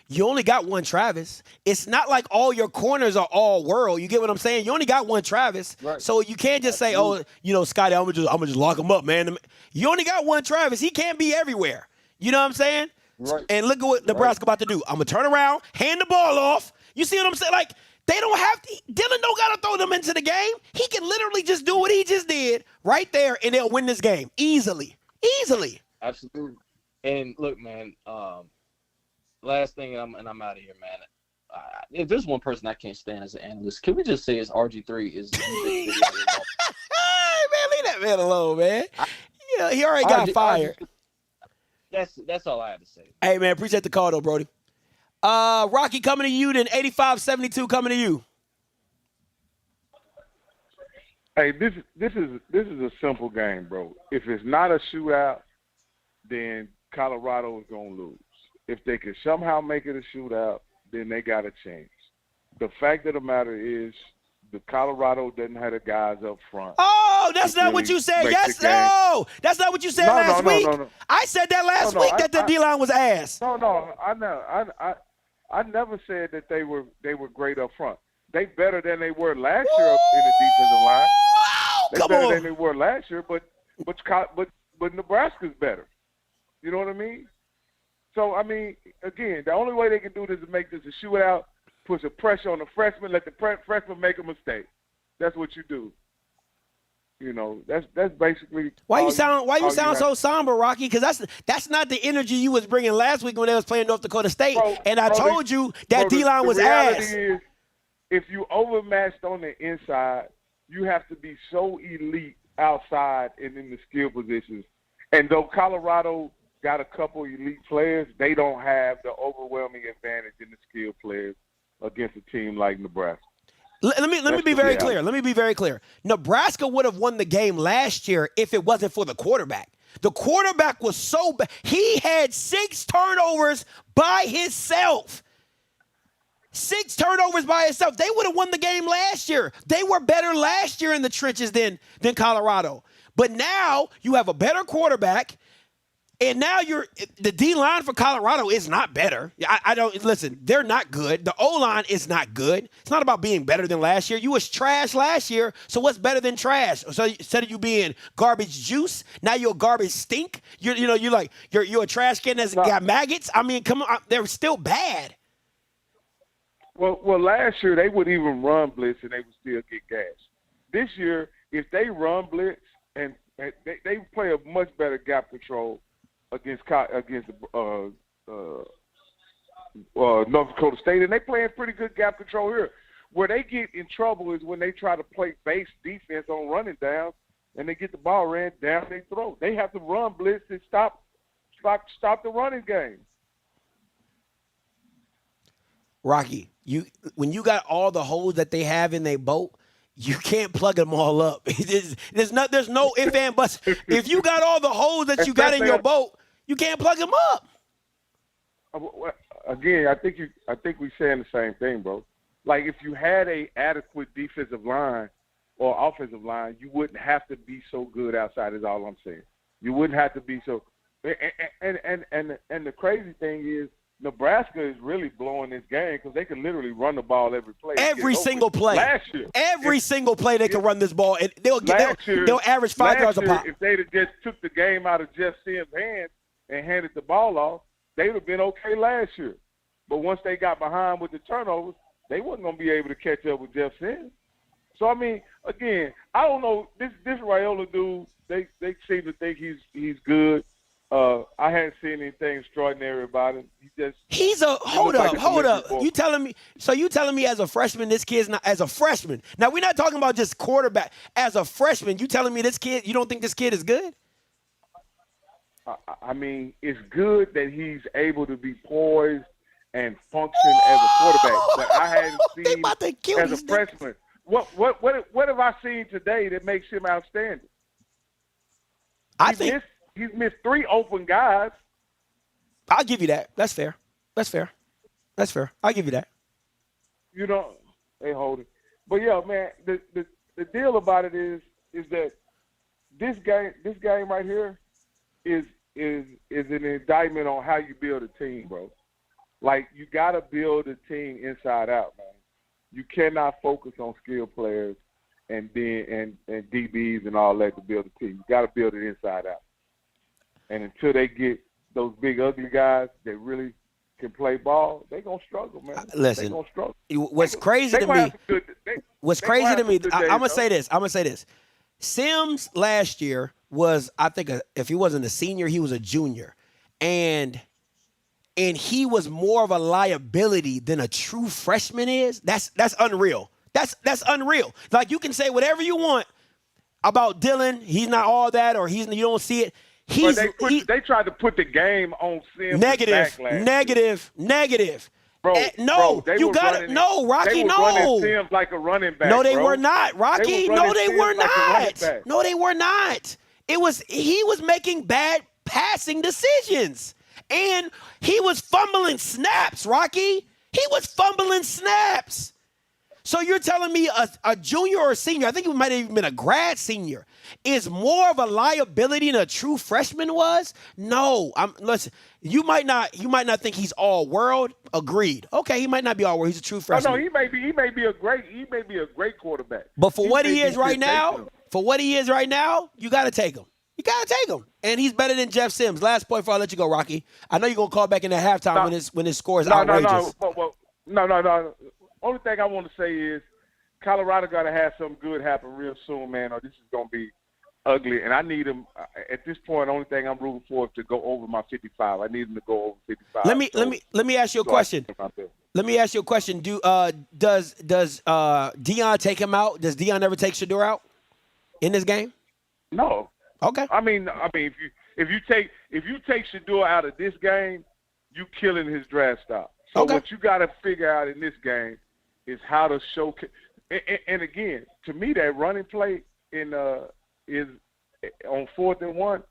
You only got one Travis. It's not like all your corners are all world. You get what I'm saying? You only got one Travis. Right. So you can't just say, oh, Scotty, I'm gonna just lock him up, man. You only got one Travis. He can't be everywhere. You know what I'm saying? Right. And look at what Nebraska about to do. I'm gonna turn around, hand the ball off. You see what I'm saying? Like, they don't have to. Dylan don't got to throw them into the game. He can literally just do what he just did right there, and they'll win this game easily. Absolutely. And look, man. Last thing, and I'm out of here, man. If there's one person I can't stand as an analyst, can we just say it's RG3 is? Hey, man, leave that man alone, man. He already got fired. That's all I have to say. Hey, man, appreciate the call though, Brody. Rocky coming to you, then 85-72 coming to you. Hey, this is a simple game, bro. If it's not a shootout, then Colorado is gonna lose. If they can somehow make it a shootout, then they got a chance. The fact of the matter is, the Colorado doesn't have the guys up front. Oh, that's not what you said. Yes, no, that's not what you said last week. No. I said that last week that the D-line was ass. No, I know. I never said that they were great up front. They better than they were last year in the defensive line. They better than they were last year, but Nebraska's better. You know what I mean? So I mean, again, the only way they can do this is make this a shootout. put some pressure on the freshman, let the freshman make a mistake. That's what you do. You know, that's basically. Why you sound so somber, Rocky? Because that's not the energy you was bringing last week when they was playing North Dakota State. And I told you that D-line was ass. Is, if you overmatched on the inside, you have to be so elite outside and in the skill positions. And though Colorado got a couple elite players, they don't have the overwhelming advantage in the skill players against a team like Nebraska. Let me be very clear. Let me be very clear. Nebraska would have won the game last year if it wasn't for the quarterback. The quarterback was so bad. He had 6 turnovers by himself. 6 turnovers by himself. They would have won the game last year. They were better last year in the trenches than Colorado. But now you have a better quarterback. And now the D-line for Colorado is not better. I don't – listen, they're not good. The O-line is not good. It's not about being better than last year. You was trash last year, so what's better than trash? So instead of you being garbage juice, now you're a garbage stink. You're a trash can that's got maggots. I mean, come on. They're still bad. Well, last year they would even run blitz and they would still get gashed. This year, if they run blitz and they play a much better gap control against North Dakota State, and they playing pretty good gap control here. Where they get in trouble is when they try to play base defense on running down, and they get the ball ran down their throat. They have to run blitz and stop the running game. Rocky, when you got all the holes that they have in their boat, you can't plug them all up. There's no ifs and buts. If you got all the holes that you got in your boat, you can't plug them up. Again, I think we're saying the same thing, bro. Like if you had a adequate defensive line or offensive line, you wouldn't have to be so good outside. Is all I'm saying. You wouldn't have to be so. And the crazy thing is, Nebraska is really blowing this game because they can literally run the ball every play. Every single play. Last year. Every single play they can run this ball. And they'll average 5 yards a pop. If they'd have just took the game out of Jeff Sims' hands and handed the ball off, they would have been okay last year. But once they got behind with the turnovers, they wasn't going to be able to catch up with Jeff Sims. So, I mean, again, I don't know. This Raiola dude, they seem to think he's good. I hadn't seen anything extraordinary about him. Hold up. You telling me as a freshman, this kid's not as a freshman. Now we're not talking about just quarterback. As a freshman, you telling me you don't think this kid is good? I mean, it's good that he's able to be poised and function as a quarterback, but I hadn't seen as a freshman. What have I seen today that makes him outstanding? He's missed 3 open guys. I'll give you that. That's fair. I'll give you that. You know, they hold it. But yeah, man, the deal about it is that this game right here is an indictment on how you build a team, bro. Like you gotta build a team inside out, man. You cannot focus on skill players and DBs and all that to build a team. You gotta build it inside out. And until they get those big, ugly guys that really can play ball, they're going to struggle, man. Listen, they're going to struggle. What's crazy to me, I'm going to say this. Sims last year was, I think, if he wasn't a senior, he was a junior. And he was more of a liability than a true freshman is. That's unreal. That's unreal. Like, you can say whatever you want about Dylan. He's not all that, or you don't see it. They tried to put the game on Sims. Negative. Bro, you got it. No, Rocky, no. They were running Sims like a running back. No, they were not, Rocky. No, they were not. No, they were not. He was making bad passing decisions. And he was fumbling snaps, Rocky. He was fumbling snaps. So you're telling me a junior or a senior, I think he might have even been a grad senior, is more of a liability than a true freshman was? No. Listen, you might not think he's all world. Agreed. Okay, he might not be all world. He's a true freshman. No, he may be a great quarterback. But for what he is right now, you got to take him. You got to take him. And he's better than Jeff Sims. Last point before I let you go, Rocky. I know you're going to call back in the halftime when his score is outrageous. No. Only thing I want to say is Colorado got to have something good happen real soon, man, or this is going to be ugly. And I need them at this point. The only thing I'm rooting for is to go over my 55. I need them to go over 55. Let me ask you a question. Let me ask you a question. Does Deion take him out? Does Deion ever take Shedeur out in this game? No. Okay. I mean, if you take Shedeur out of this game, you killing his draft stock. So what you got to figure out in this game is how to showcase. And again, to me, that running play is on 4th and 1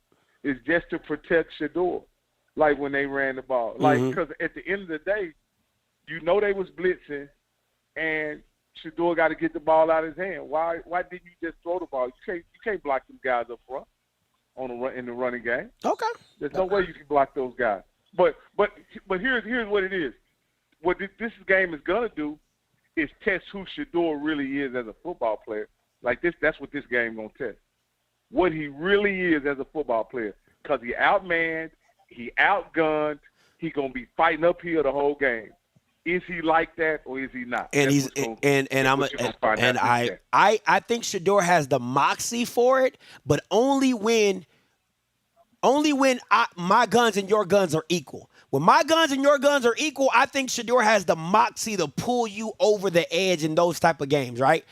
is just to protect Shedeur, like when they ran the ball. Like, because at the end of the day, you know they was blitzing, and Shedeur got to get the ball out of his hand. Why didn't you just throw the ball? You can't block them guys up front in the running game. Okay. There's no way you can block those guys. But here's what it is. What this game is gonna do is test who Shedeur really is as a football player. Like this, that's what this game gonna test. What he really is as a football player. Because he outmanned, he outgunned, he gonna be fighting uphill the whole game. Is he like that or is he not? And I think Shedeur has the moxie for it, but only when my guns and your guns are equal. When my guns and your guns are equal, I think Shedeur has the moxie to pull you over the edge in those type of games, right?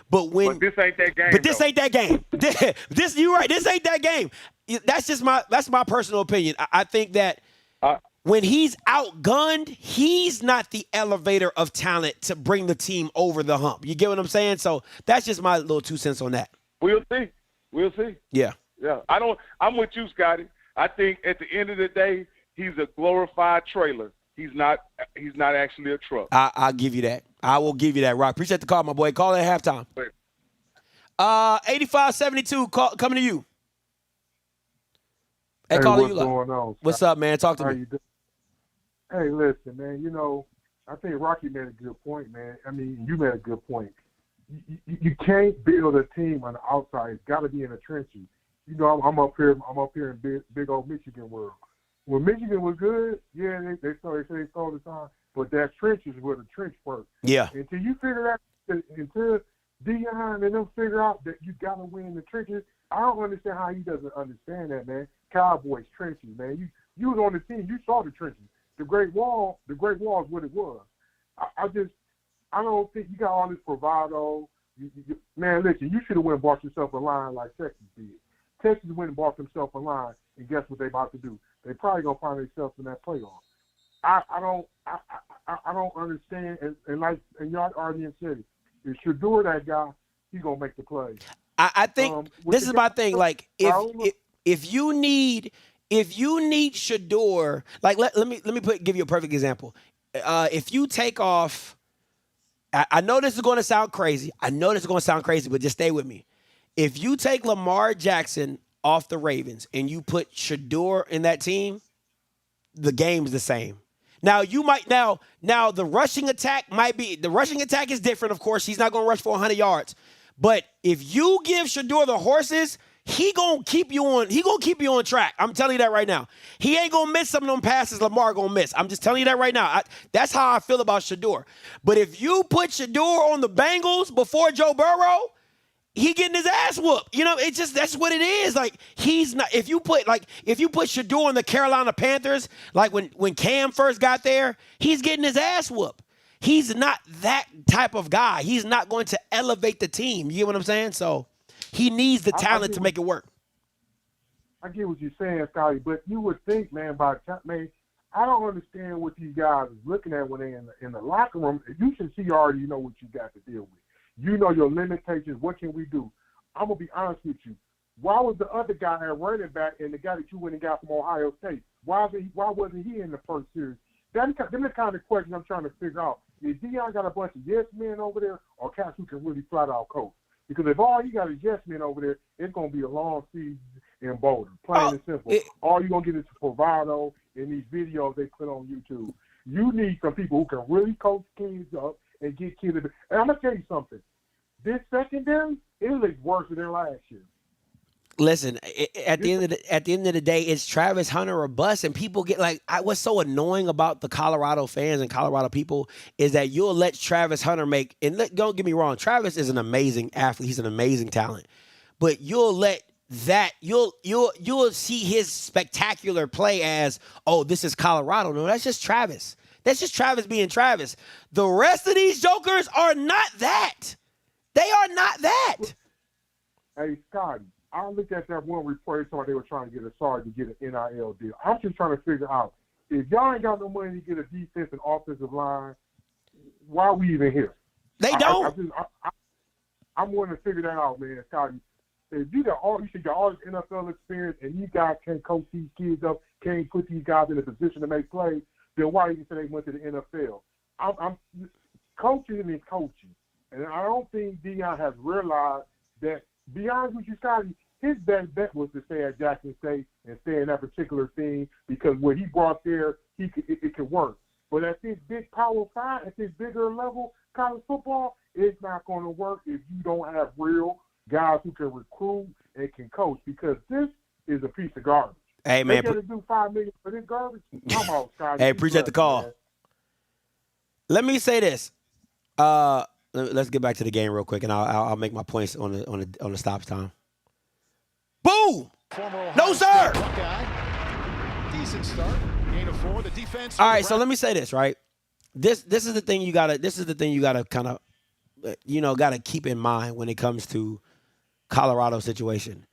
But this ain't that game. But this ain't that game. You're right. This ain't that game. That's my personal opinion. I think that when he's outgunned, he's not the elevator of talent to bring the team over the hump. You get what I'm saying? So that's just my little 2 cents on that. We'll see. Yeah. Yeah. I'm with you, Scotty. I think at the end of the day, he's a glorified trailer. He's not actually a truck. I'll give you that. I will give you that, Rock. Appreciate the call, my boy. Call at halftime. 8572 coming to you. Hey, caller, what's going on? What's up, man? Talk to me. You doing? Hey, listen, man. You know, I think Rocky made a good point, man. I mean, you made a good point. You can't build a team on the outside. It's got to be in the trenches. You know, I'm up here in big old Michigan world. When Michigan was good, yeah, they say all the time, but that trenches where the trench work. Yeah. Until you figure out, until Deion and them figure out that you got to win in the trenches, I don't understand how he doesn't understand that, man. Cowboys trenches, man. You was on the team, you saw the trenches. The Great Wall is what it was. I don't think you got all this bravado. Man, listen, you should have went and bought yourself a line like Texas did. Texas went and bought themselves a line, and guess what they about to do? They probably gonna find themselves in that playoff. I don't understand, and y'all already said it. If Shedeur that guy, he gonna make the play. I think this is my thing. Like if you need Shedeur, like let me give you a perfect example. If you take off, I know this is going to sound crazy. But just stay with me. If you take Lamar Jackson off the Ravens and you put Shedeur in that team, the game's the same. Now the rushing attack is different, of course. He's not going to rush for 100 yards. But if you give Shedeur the horses, he gonna keep you on track. I'm telling you that right now. He ain't gonna miss some of them passes Lamar gonna miss. I'm just telling you that right now. That's how I feel about Shedeur. But if you put Shedeur on the Bengals before Joe Burrow, he getting his ass whooped. You know, that's what it is. Like he's not. If you put Shedeur on the Carolina Panthers, like when Cam first got there, he's getting his ass whooped. He's not that type of guy. He's not going to elevate the team. You get what I'm saying? So he needs the talent to make it work. I get what you're saying, Scotty, but you would think, man, I don't understand what these guys are looking at when they're in the locker room. You should see already know what you got to deal with. You know your limitations. What can we do? I'm going to be honest with you. Why was the other guy at running back and the guy that you went and got from Ohio State, why wasn't he in the first series? Them the kind of questions I'm trying to figure out. Is Deion got a bunch of yes men over there or cats who can really flat out coach? Because if all you got is yes men over there, it's going to be a long season in Boulder. Plain and simple. All you're going to get is bravado in these videos they put on YouTube. You need some people who can really coach kids up and get kids. And I'm going to tell you something. This secondary, it looks worse than last year. Listen, at the end of the day, it's Travis Hunter or bust, and people get like, what's so annoying about the Colorado fans and Colorado people is that you'll let Travis Hunter make, and don't get me wrong, Travis is an amazing athlete, he's an amazing talent, but you'll let that you'll see his spectacular play as, oh, this is Colorado. No, that's just Travis. That's just Travis being Travis. The rest of these jokers are not that. They are not that. Hey, Scotty, I looked at that one report. They thought they were trying to get a sergeant to get an NIL deal. I'm just trying to figure out, if y'all ain't got no money to get a defense and offensive line, why are we even here? They don't. I'm wanting to figure that out, man, Scotty. If you got all this NFL experience and you guys can't coach these kids up, can't put these guys in a position to make plays, then why you say they went to the NFL? I'm coaching is coaching, and I don't think Deion has realized that. Be honest with you, Scotty, his best bet was to stay at Jackson State and stay in that particular thing because what he brought there, it could work. But at this big Power 5, at this bigger level, college football, it's not going to work if you don't have real guys who can recruit and can coach, because this is a piece of garbage. Hey, man. They got to do $5 million for this garbage? Come on, Scotty. Hey, appreciate the call. Man. Let me say this. Let's get back to the game real quick, and I'll make my points on the stops time. Boom! No, sir! Decent start. Gain of 4. The defense. All right, so let me say this, right? This is the thing you gotta kind of gotta keep in mind when it comes to Colorado situation.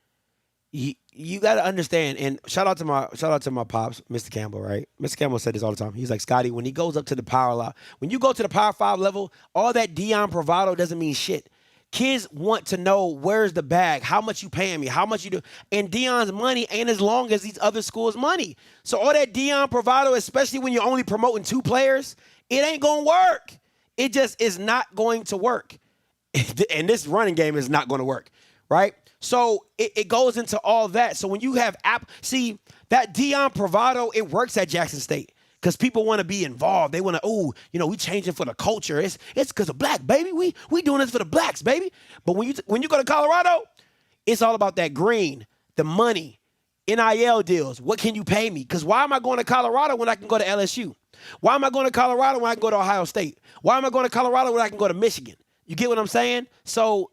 You got to understand, and shout out to my pops, Mr. Campbell, right? Mr. Campbell said this all the time. He's like, Scotty, when he goes up to the power level, when you go to the Power 5 level, all that Deion bravado doesn't mean shit. Kids want to know, where's the bag? How much you paying me? How much you do? And Deion's money ain't as long as these other schools' money. So all that Deion bravado, especially when you're only promoting 2 players, it ain't going to work. It just is not going to work. And this running game is not going to work, right? So it goes into all that. So when you have that Deion bravado, it works at Jackson State because people want to be involved. They want to, we changing for the culture. It's because of black, baby. We doing this for the blacks, baby. But when you go to Colorado, it's all about that green, the money, NIL deals. What can you pay me? Because why am I going to Colorado when I can go to LSU? Why am I going to Colorado when I can go to Ohio State? Why am I going to Colorado when I can go to Michigan? You get what I'm saying? So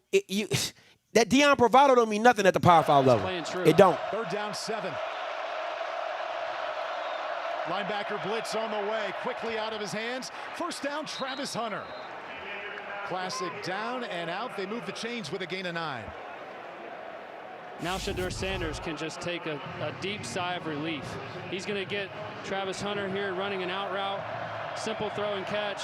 that Deion bravado don't mean nothing at the Power 5 level. It don't. 3rd down 7. Linebacker blitz on the way, quickly out of his hands. 1st down, Travis Hunter. Classic down and out. They move the chains with a gain of 9. Now Shedeur Sanders can just take a deep sigh of relief. He's going to get Travis Hunter here running an out route. Simple throw and catch.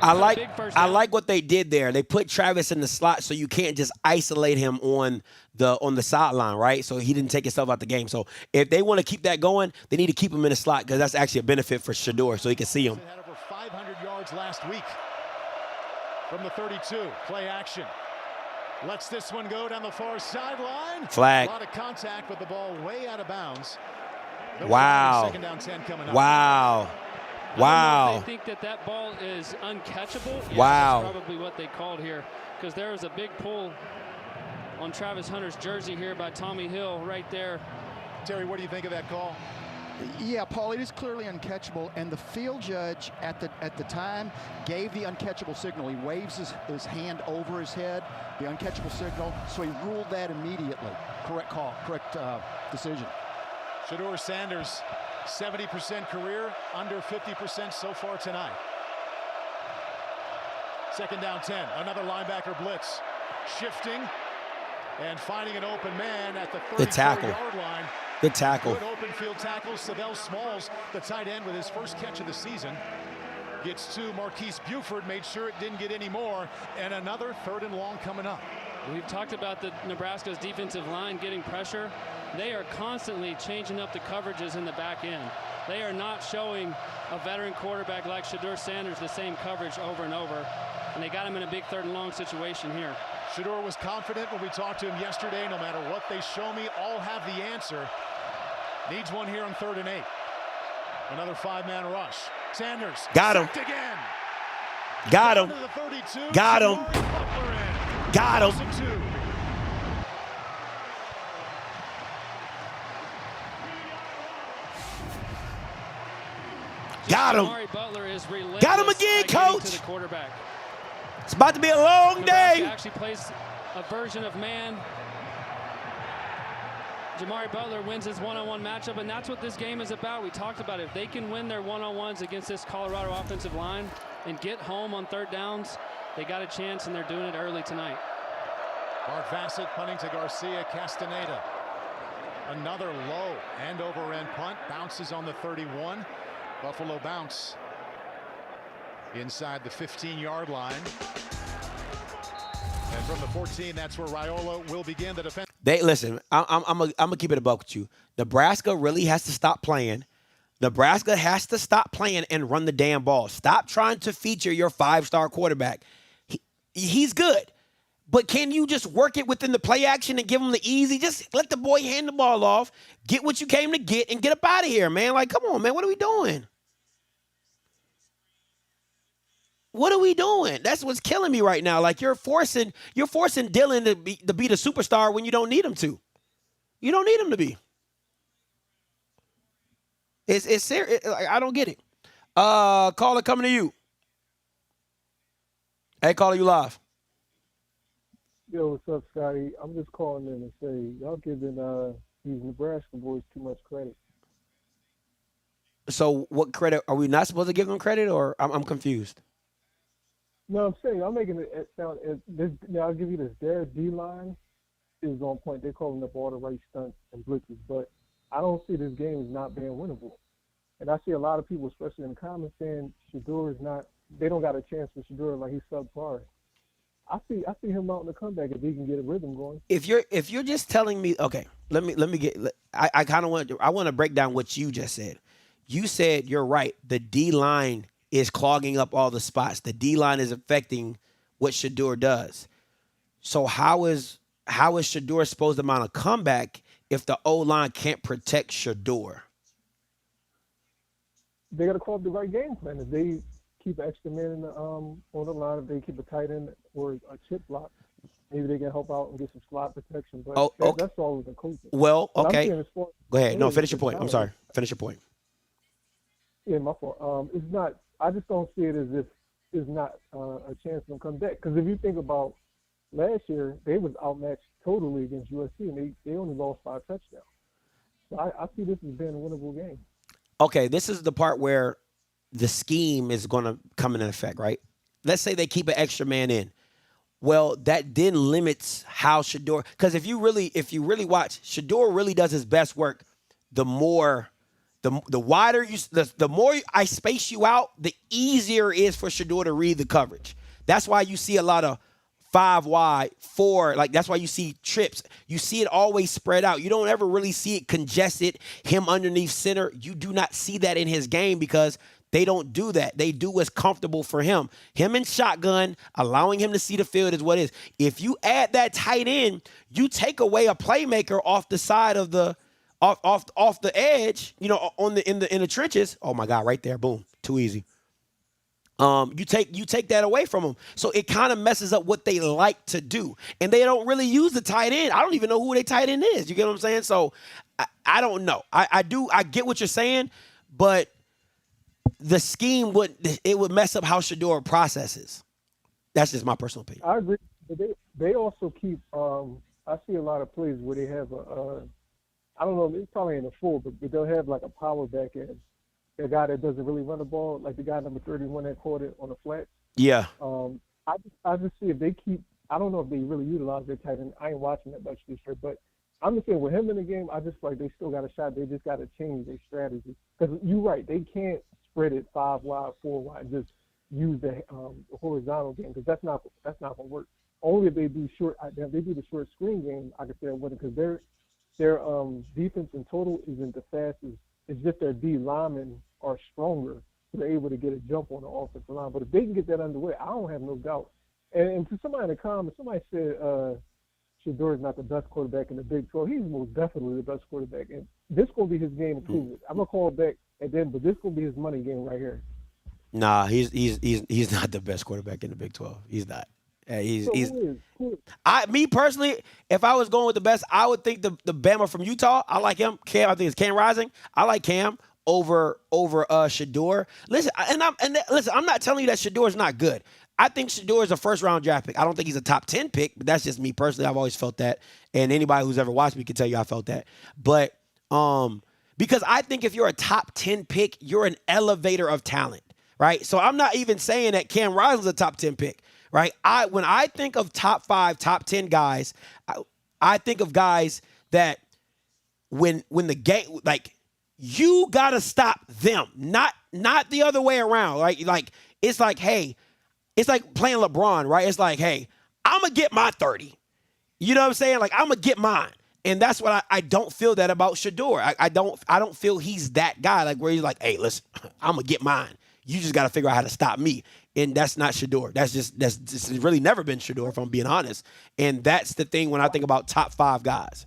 I like what they did there. They put Travis in the slot so you can't just isolate him on the sideline, right? So he didn't take himself out the game. So if they want to keep that going, they need to keep him in the slot because that's actually a benefit for Shedeur so he can see him. Had over 500 yards last week from the 32. Play action. Lets this one go down the far sideline. Flag. A lot of contact with the ball way out of bounds. Wow. 2nd down 10 coming up. Wow. Wow. They think that ball is uncatchable. Yeah, wow. That's probably what they called here because there was a big pull on Travis Hunter's jersey here by Tommy Hill right there. Terry, what do you think of that call? Yeah, Paul, it is clearly uncatchable, and the field judge at the time gave the uncatchable signal. He waves his hand over his head, the uncatchable signal, so he ruled that immediately. Correct call, correct decision. Shedeur Sanders, 70% career, under 50% so far tonight. 2nd down 10, another linebacker blitz. Shifting and finding an open man at the 34-yard line. Good tackle. Good open field tackle. Savell Smalls, the tight end, with his first catch of the season. Gets to Marquise Buford, made sure it didn't get any more, and another 3rd and long coming up. We've talked about Nebraska's defensive line getting pressure. They are constantly changing up the coverages in the back end. They are not showing a veteran quarterback like Shedeur Sanders the same coverage over and over, and they got him in a big 3rd and long situation here. Shedeur was confident when we talked to him yesterday. No matter what they show me, I'll have the answer. Needs one here on 3rd and 8. Another 5-man rush. Sanders got him again. Got him. Got him. Got him. Got him. Jamari Butler is relentless. Got him again, at getting coach. To the quarterback. It's about to be a long Nebraska day. actually plays a version of man. Jamari Butler wins his one-on-one matchup, and that's what this game is about. We talked about it. If they can win their one-on-ones against this Colorado offensive line and get home on third downs, they got a chance, and they're doing it early tonight. Mark Bassett punting to Garcia Castaneda. Another low end over end punt, bounces on the 31. Buffalo bounce inside the 15-yard line. And from the 14, that's where Raiola will begin the defense. Listen, I'm gonna keep it a buck with you. Nebraska really has to stop playing. Nebraska has to stop playing and run the damn ball. Stop trying to feature your 5-star quarterback. He's good. But can you just work it within the play action and give him the easy? Just let the boy hand the ball off, get what you came to get, and get up out of here, man. Like, come on, man. What are we doing? What are we doing? That's what's killing me right now. Like, you're forcing Dylan to be the superstar when you don't need him to. You don't need him to be. It's serious. I don't get it. Caller, coming to you. Hey, caller, you live. Yo, what's up, Scotty? I'm just calling in to say y'all giving these Nebraska boys too much credit. So what credit? Are we not supposed to give them credit, or I'm confused? No, I'm saying I'm making it sound. Now I'll give you this. Their D-line is on point. They're calling up all the right stunts and blitzes, but I don't see this game as not being winnable. And I see a lot of people, especially in the comments, saying Shedeur is not. They don't got a chance for Shedeur, like he's subpar. I see him mounting a comeback if he can get a rhythm going. If you're just telling me, okay, let me get. I kind of want to break down what you just said. You said you're right. The D line is clogging up all the spots. The D line is affecting what Shedeur does. So how is Shedeur supposed to mount a comeback if the O line can't protect Shedeur? They got to call up the right game plan. If they keep an extra man in the, on the line, if they keep a tight end or a chip block, maybe they can help out and get some slot protection. But that's all the coaching. Well, okay. Go ahead. No, finish your point. I'm sorry. Finish your point. Yeah, my fault. It's not. I just don't see it as if it's not a chance to come back. Because if you think about last year, they was outmatched totally against USC, and they only lost 5 touchdowns. So I see this as being a winnable game. Okay, this is the part where the scheme is going to come into effect, right? Let's say they keep an extra man in. Well, that then limits how Shedeur, because if you really watch, Shedeur really does his best work. The wider the more I space you out, the easier it is for Shedeur to read the coverage. That's why you see a lot of 5 wide, 4. Like, that's why you see trips. You see it always spread out. You don't ever really see it congested, him underneath center. You do not see that in his game because they don't do that. They do what's comfortable for him. Him in shotgun, allowing him to see the field is what it is. If you add that tight end, you take away a playmaker off the side of the off the edge, in the trenches. Oh my God, right there, boom, too easy. You take that away from them, so it kind of messes up what they like to do, and they don't really use the tight end. I don't even know who their tight end is. You get what I'm saying? So I don't know. I get what you're saying, but the scheme would mess up how Shedeur processes. That's just my personal opinion. I agree. They also keep. I see a lot of plays where they have I don't know. It's probably in the full, but they'll have like a power back end. A guy that doesn't really run the ball, like the guy number 31 that caught it on the flat. Yeah. I just see if they keep. I don't know if they really utilize their tight end. I ain't watching that much this year, but I'm just saying with him in the game, I just like they still got a shot. They just got to change their strategy because you're right. They can't spread it 5 wide, 4 wide. Just use the horizontal game because that's not gonna work. Only if they do short. If they do the short screen game, I can say I'm winning because their defense in total isn't the fastest. It's just their D linemen are stronger, so they're able to get a jump on the offensive line. But if they can get that underway, I don't have no doubt. And to somebody in the comments, somebody said Shedeur is not the best quarterback in the Big 12. He's most definitely the best quarterback, and this is going to be his game to prove it. I'm gonna call it back at the end, but this is going to be his money game right here. Nah, he's not the best quarterback in the Big 12. He's not. Me personally, if I was going with the best, I would think the Bama from Utah. I like him. Cam, I think it's Cam Rising. I like Cam over Shador. Listen, listen, I'm not telling you that Shador is not good. I think Shador is a first-round draft pick. I don't think he's a top 10 pick, but that's just me personally. I've always felt that, and anybody who's ever watched me can tell you I felt that. But because I think if you're a top 10 pick, you're an elevator of talent, right? So I'm not even saying that Cam Rising's a top 10 pick, right? When I think of top 5, top 10 guys, I think of guys that when the game, like, you gotta stop them, not the other way around. Like it's like, hey, it's like playing LeBron, right? It's like, hey, I'm gonna get my 30. You know what I'm saying? Like, I'm gonna get mine. And that's what I don't feel that about Shador. I don't feel he's that guy, like, where he's like, hey, listen, I'm gonna get mine. You just gotta figure out how to stop me. And that's not Shador. That's just really never been Shador, if I'm being honest. And that's the thing when I think about top 5 guys.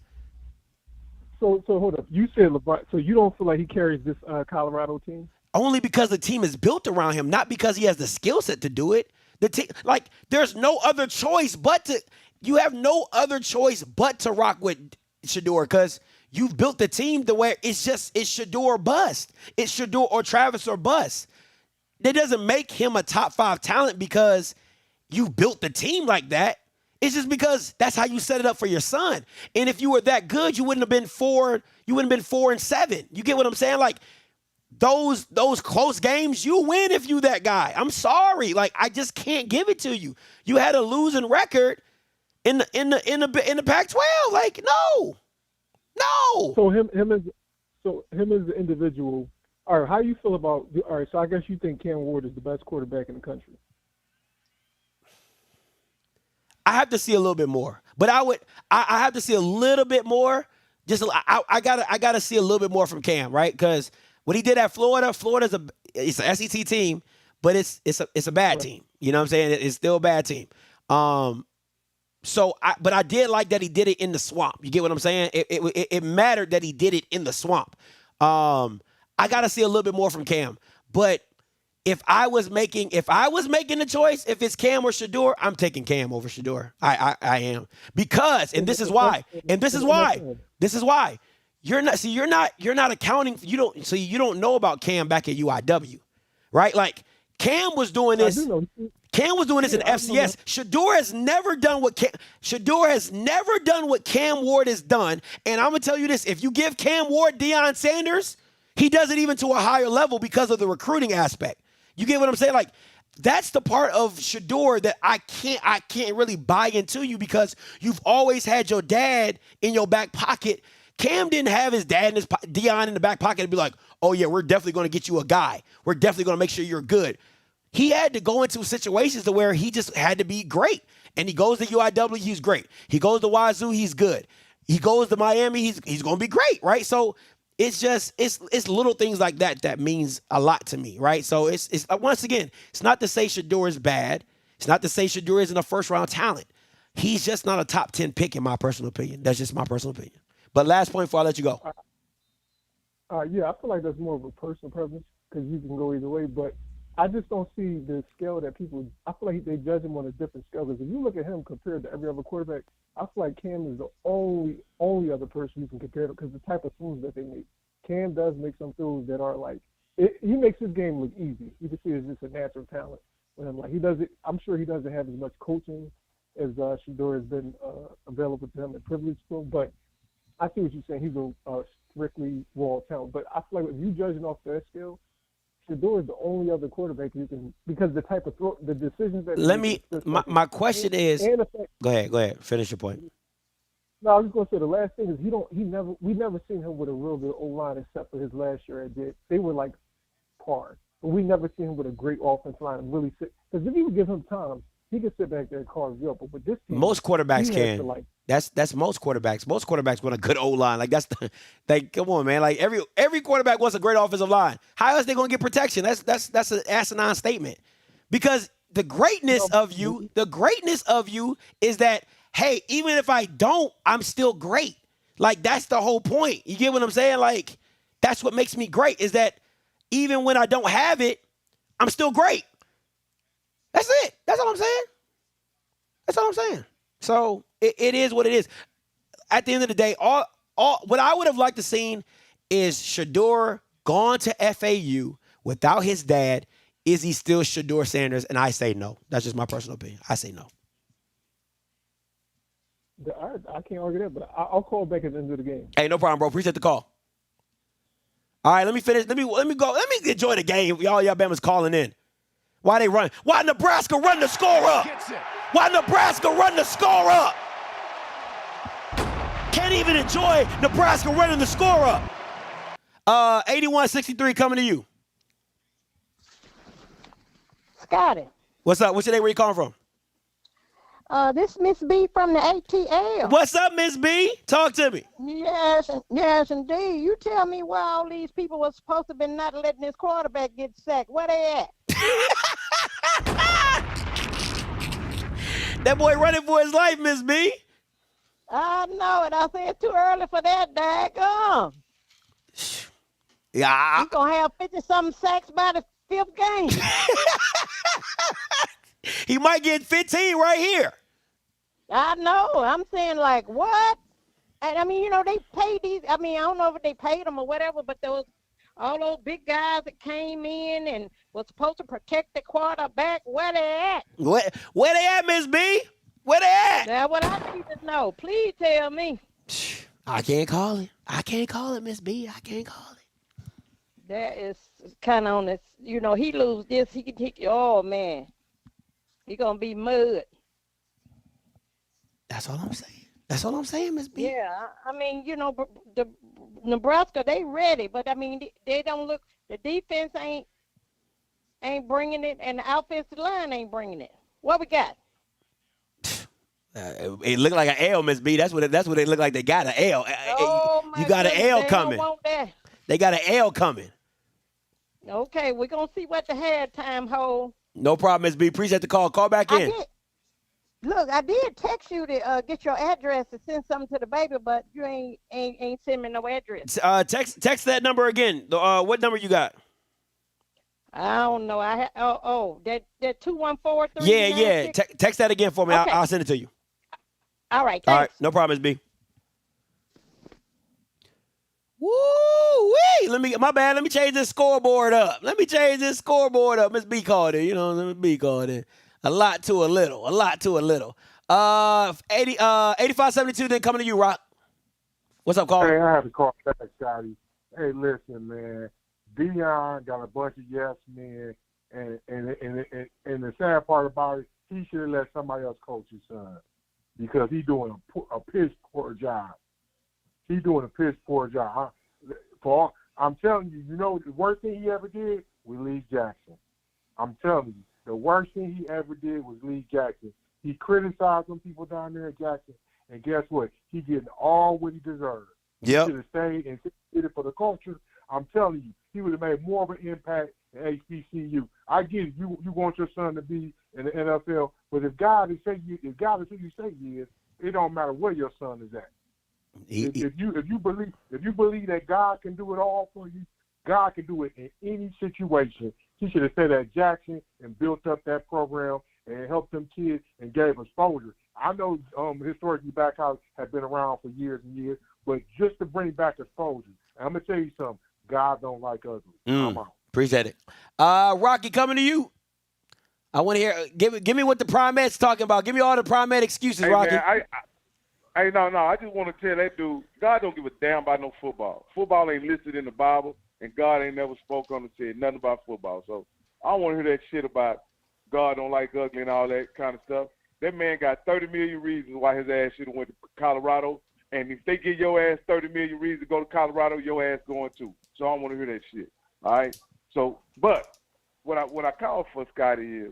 So hold up. You said LeBron. So you don't feel like he carries this Colorado team? Only because the team is built around him, not because he has the skill set to do it. The team, like, there's no other choice but to. You have no other choice but to rock with Shador, because you've built the team the way it's Shador or bust. It's Shador or Travis or bust. That doesn't make him a top 5 talent because you built the team like that. It's just because that's how you set it up for your son. And if you were that good, you wouldn't have been 4. You wouldn't have been 4-7. You get what I'm saying? Like, those close games, you win if you that guy. I'm sorry. Like, I just can't give it to you. You had a losing record in the Pac-12. Like, no. So him as an individual. All right, how you feel about? All right, so I guess you think Cam Ward is the best quarterback in the country. I have to see a little bit more, but I have to see a little bit more. I gotta see a little bit more from Cam, right? Because what he did at Florida's it's an SEC team, but it's a bad team. You know what I'm saying? It's still a bad team. But I did like that he did it in the swamp. You get what I'm saying? It mattered that he did it in the swamp. I gotta see a little bit more from Cam, but if I was making the choice, if it's Cam or Shador, I'm taking Cam over Shador. I am, because, and this is why, you're not accounting. You don't know about Cam back at UIW, right? Like, Cam was doing this. Cam was doing this in FCS. Shador has never done what Cam Ward has done. And I'm gonna tell you this: if you give Cam Ward Deion Sanders, he does it even to a higher level because of the recruiting aspect. You get what I'm saying? Like, that's the part of Shador that I can't really buy into you, because you've always had your dad in your back pocket. Cam didn't have his dad and Deion in the back pocket and be like, oh yeah, we're definitely going to get you a guy. We're definitely going to make sure you're good. He had to go into situations to where he just had to be great. And he goes to UIW, he's great. He goes to Wazoo, he's good. He goes to Miami, he's going to be great, right? So it's little things like that means a lot to me, right? So it's once again, it's not to say Shador is bad. It's not to say Shador isn't a first-round talent. He's just not a top 10 pick, in my personal opinion. That's just my personal opinion. But last point before I let you go. Yeah, I feel like that's more of a personal preference, because you can go either way. But I just don't see the scale that people – I feel like they judge him on a different scale. Because if you look at him compared to every other quarterback, I feel like Cam is the only other person you can compare to, because the type of throws that they make. Cam does make some throws that are like – he makes his game look easy. You can see it's just a natural talent with him. Like, he does it – I'm sure he doesn't have as much coaching as Shador has been available to him and privileged to him. But I see what you're saying. He's a strictly raw talent. But I feel like if you judging off that scale, Shador is the only other quarterback you can, because the type of throw, the decisions that. My question is. Go ahead. Finish your point. No, I was just gonna say the last thing is we never seen him with a real good O-line except for his last year at Jet. They were like par, but we never seen him with a great offensive line and really sit. Because if you would give him time, he could sit back there and carve you up. But with this team, most quarterbacks can. That's most quarterbacks. Most quarterbacks want a good O-line. Like, that's come on, man. Like, every quarterback wants a great offensive line. How else they gonna get protection? That's an asinine statement. Because the greatness of you is that, hey, even if I don't, I'm still great. Like, that's the whole point. You get what I'm saying? Like, that's what makes me great, is that even when I don't have it, I'm still great. That's it. That's all I'm saying. So it is what it is. At the end of the day, all what I would have liked to seen is Shador gone to FAU without his dad, is he still Shedeur Sanders? And I say no. That's just my personal opinion. I say no. I can't argue that, but I'll call back at the end of the game. Hey, no problem, bro. Appreciate the call. All right, let me finish. Let me go. Let me enjoy the game. Y'all Bama's calling in. Why they run? Why Nebraska run the score up? Why Nebraska run the score up? Can't even enjoy Nebraska running the score up. 8163 coming to you. Scotty. What's up? What's your name? Where you calling from? This Miss B from the ATL. What's up, Miss B? Talk to me. Yes, indeed. You tell me why all these people were supposed to be not letting this quarterback get sacked. Where they at? That boy running for his life, Miss B. I know it. I said it's too early for that, daggone. Yeah. He's going to have 50-something sacks by the 5th game. He might get 15 right here. I know. I'm saying, like, what? And, I mean, you know, they pay these. I mean, I don't know if they paid them or whatever, but all those big guys that came in and was supposed to protect the quarterback, where they at? Where they at, Miss B? Where they at? That's what I need to know. Please tell me. I can't call it. I can't call it, Miss B. I can't call it. That is kind of on this. You know, he lose this, he can take you. Oh, man. He going to be mud. That's all I'm saying. That's all I'm saying, Miss B. Yeah, I mean, you know, the Nebraska, they ready, but I mean, they don't look. The defense ain't bringing it, and the offensive line ain't bringing it. What we got? It looked like an L, Miss B. That's what it looked like. They got an L. Oh, my you got an goodness, L coming. They got an L coming. Okay, we're gonna see what the halftime hold. No problem, Miss B. Appreciate the call. Call back in. I did text you to get your address to send something to the baby, but you ain't send me no address. Text that number again. What number you got? I don't know. That 214-396? Yeah. Text that again for me. Okay. I'll send it to you. All right. Thanks. All right. No problem, Miss B. Woo-wee! My bad. Let me change this scoreboard up. Miss B called it. Miss B called it. A lot to a little. 8572 then coming to you, Rock. What's up, caller? Hey, I have to call back, Scotty. Hey, listen, man. Dion got a bunch of yes men, and the sad part about it, he should have let somebody else coach his son because he's doing a piss poor job. I'm telling you, the worst thing he ever did was Lee Jackson. I'm telling you, the worst thing he ever did was Lee Jackson. He criticized them people down there at Jackson, and guess what? He getting all what he deserved. Yep. He should have stayed and did it for the culture. I'm telling you, he would have made more of an impact at HBCU. I get it. You want your son to be in the NFL, but if God is who you say he is, it don't matter where your son is at. If you believe that God can do it all for you, God can do it in any situation. He should have stayed at Jackson and built up that program and helped them kids and gave exposure. I know historically Black House have been around for years and years, but just to bring back exposure. And I'm gonna tell you something. God don't like ugly. I'm out. Appreciate it. Rocky, coming to you. I want to hear. Give me what the Primate's talking about. Give me all the Primate excuses, Rocky. Man, I just want to tell that dude, God don't give a damn about no football. Football ain't listed in the Bible, and God ain't never spoke on and said nothing about football. So I don't want to hear that shit about God don't like ugly and all that kind of stuff. That man got 30 million reasons why his ass should have went to Colorado. And if they give your ass 30 million reasons to go to Colorado, your ass going too. So I don't want to hear that shit. All right? So, but what I call for Scotty is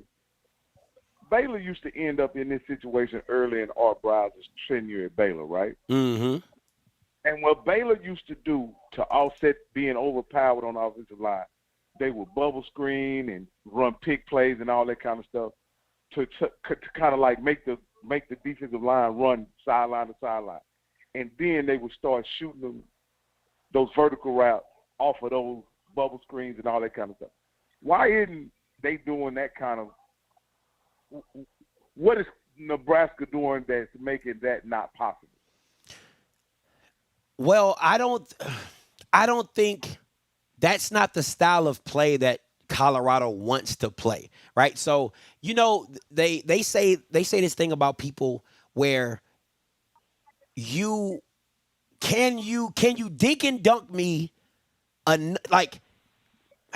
Baylor used to end up in this situation early in Art Browser's tenure at Baylor, right? Mm-hmm. And what Baylor used to do to offset being overpowered on the offensive line, they would bubble screen and run pick plays and all that kind of stuff to kind of like make the defensive line run sideline to sideline. And then they would start shooting them those vertical routes off of those bubble screens and all that kind of stuff. Why isn't they doing that kind of – what is Nebraska doing that's making that not possible? Well, I don't think that's not the style of play that Colorado wants to play, right? So, you know, they say this thing about people where you can you dink and dunk me like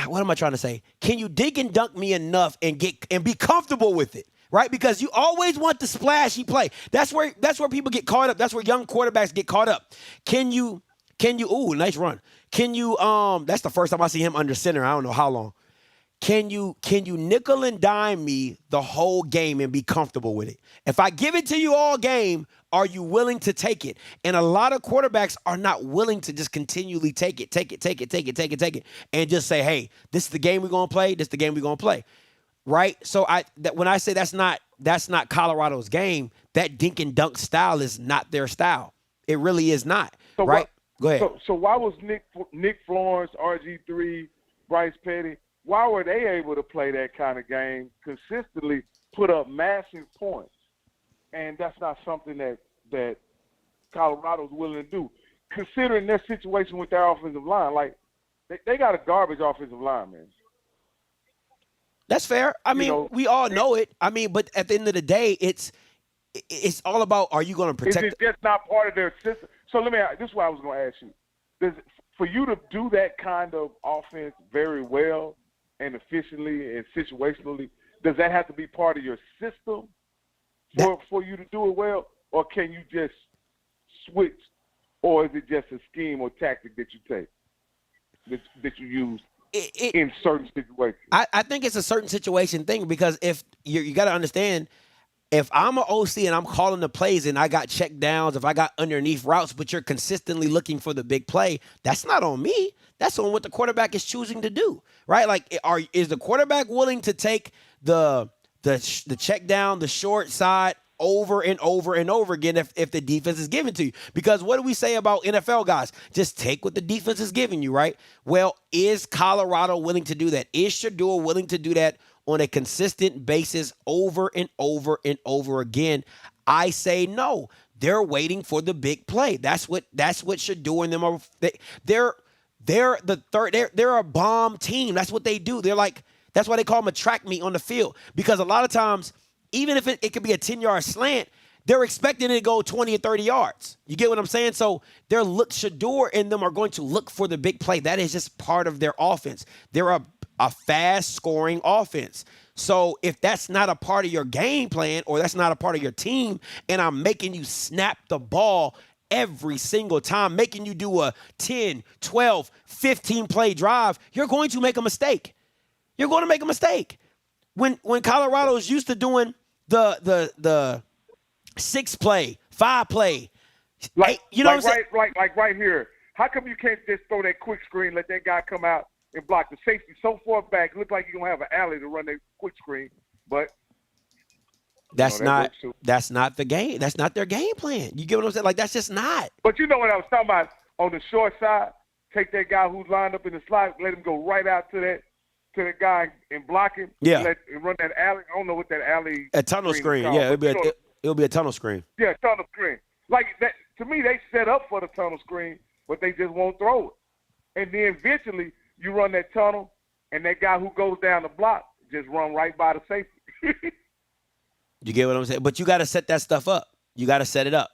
what am I trying to say? Can you dink and dunk me enough and be comfortable with it? Right? Because you always want the splashy play. That's where people get caught up. That's where young quarterbacks get caught up. Can you ooh, nice run. Can you that's the first time I see him under center. I don't know how long. Can you nickel and dime me the whole game and be comfortable with it? If I give it to you all game, are you willing to take it? And a lot of quarterbacks are not willing to just continually take it, and just say, hey, this is the game we're gonna play, this is the game we're gonna play. Right? So when I say that's not Colorado's game, that dink and dunk style is not their style. It really is not. So right? Go ahead. So why was Nick Florence, RG3, Bryce Petty, why were they able to play that kind of game consistently, put up massive points? And that's not something that Colorado's willing to do, considering their situation with their offensive line. Like, they got a garbage offensive line, man. That's fair. I mean, we all know it. I mean, but at the end of the day, it's all about, are you going to protect? Is it just not part of their system? So this is what I was going to ask you. For you to do that kind of offense very well and efficiently and situationally, does that have to be part of your system for you to do it well, or can you just switch, or is it just a scheme or tactic that you take, that you use in certain situations? I think it's a certain situation thing, because if you got to understand, if I'm an OC and I'm calling the plays and I got check downs, if I got underneath routes, but you're consistently looking for the big play, that's not on me. That's on what the quarterback is choosing to do, right? Like, is the quarterback willing to take the check down, the short side over and over and over again if the defense is given to you? Because what do we say about NFL guys? Just take what the defense is giving you, right? Well, is Colorado willing to do that? Is Shador willing to do that on a consistent basis over and over and over again? I say no. They're waiting for the big play. That's what Shador and them are. They're the third. They're a bomb team. That's what they do. That's why they call them a track meet on the field, because a lot of times, even if it could be a 10-yard slant, they're expecting it to go 20 or 30 yards. You get what I'm saying? So Shador and them are going to look for the big play. That is just part of their offense. They're a fast-scoring offense. So if that's not a part of your game plan, or that's not a part of your team, and I'm making you snap the ball every single time, making you do a 10, 12, 15-play drive, you're going to make a mistake. You're going to make a mistake. When Colorado is used to doing the 6-play, 5-play, you know what I'm saying? Like right here. How come you can't just throw that quick screen, let that guy come out and block the safety so far back? It looks like you're gonna have an alley to run that quick screen, but that's not the game. That's not their game plan. You get what I'm saying? Like, that's just not. But you know what I was talking about on the short side? Take that guy who's lined up in the slot, let him go right out to that guy and block him. Yeah. And run that alley. I don't know what that alley. A tunnel screen. Yeah, it'll be a tunnel screen. Yeah, tunnel screen. Like that, to me, they set up for the tunnel screen, but they just won't throw it. And then eventually you run that tunnel, and that guy who goes down the block just run right by the safety. You get what I'm saying? But you got to set that stuff up. You got to set it up.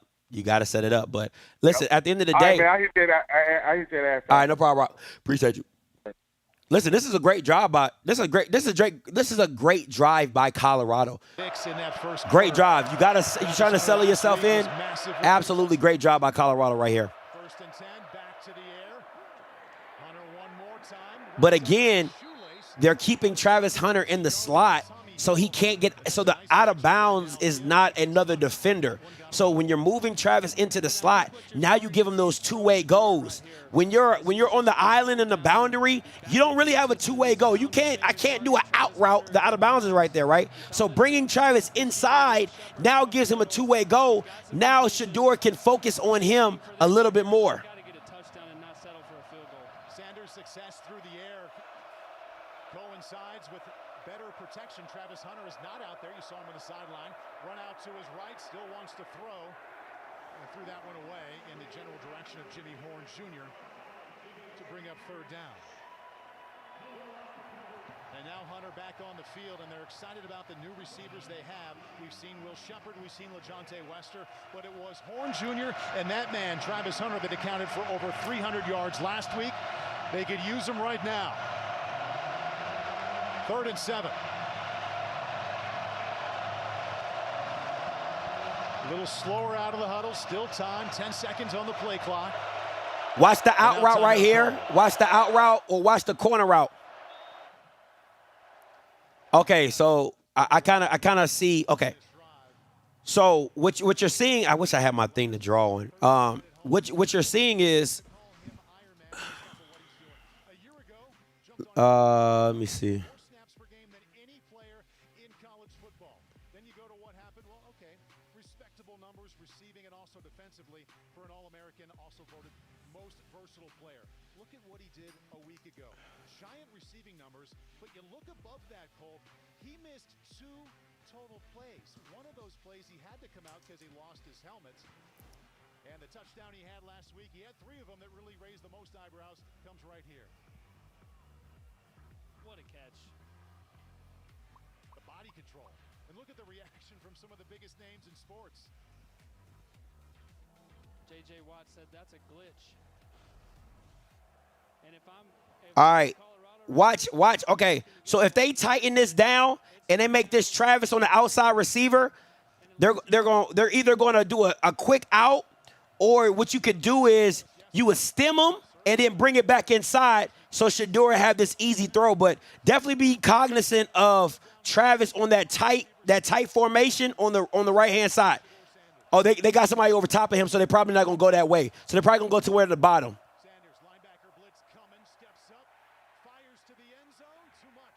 But listen, at the end of the day, man, I hit that ass. All right, no problem. Appreciate you. Listen, this is a great drive by. This is a great drive by Colorado. Great drive. You trying to sell yourself in? Absolutely great job by Colorado right here. But again, they're keeping Travis Hunter in the slot, so he can't get. So the out of bounds is not another defender. So when you're moving Travis into the slot, now you give him those two-way goes. When you're on the island and the boundary, you don't really have a two-way go. I can't do an out route. The out of bounds is right there, right? So bringing Travis inside now gives him a two-way go. Now Shador can focus on him a little bit more. Sanders' success through the air coincides with better protection. Travis Hunter is not out there. You saw him on the sideline. Run out to his right, still wants to throw. And threw that one away in the general direction of Jimmy Horn Jr. to bring up third down. And now Hunter back on the field, and they're excited about the new receivers they have. We've seen Will Shepard, we've seen LeJohntay Wester, but it was Horn Jr. and that man, Travis Hunter, that accounted for over 300 yards last week. They could use him right now. 3rd and 7. A little slower out of the huddle, still time, 10 seconds on the play clock. Watch the out route right here. Watch the out route or watch the corner route. Okay, so I kind of see. Okay, so what you're seeing. I wish I had my thing to draw on. What you're seeing is. Let me see. Receiving and also defensively for an All-American, also voted most versatile player. Look at what he did a week ago. Giant receiving numbers, but you look above that, Cole, he missed 2 total plays. One of those plays he had to come out because he lost his helmet. And the touchdown he had last week, he had 3 of them that really raised the most eyebrows, comes right here. What a catch. The body control. And look at the reaction from some of the biggest names in sports. J.J. Watt said that's a glitch. And if all right, watch. Okay, so if they tighten this down and they make this Travis on the outside receiver, they're either going to do a quick out, or what you could do is you would stem them and then bring it back inside so Shedeur have this easy throw. But definitely be cognizant of Travis on that tight formation on the right hand side. Oh, they got somebody over top of him, so they're probably not going to go that way. So they're probably going to go to where the bottom. Sanders, linebacker blitz coming, steps up, fires to the end zone, too much.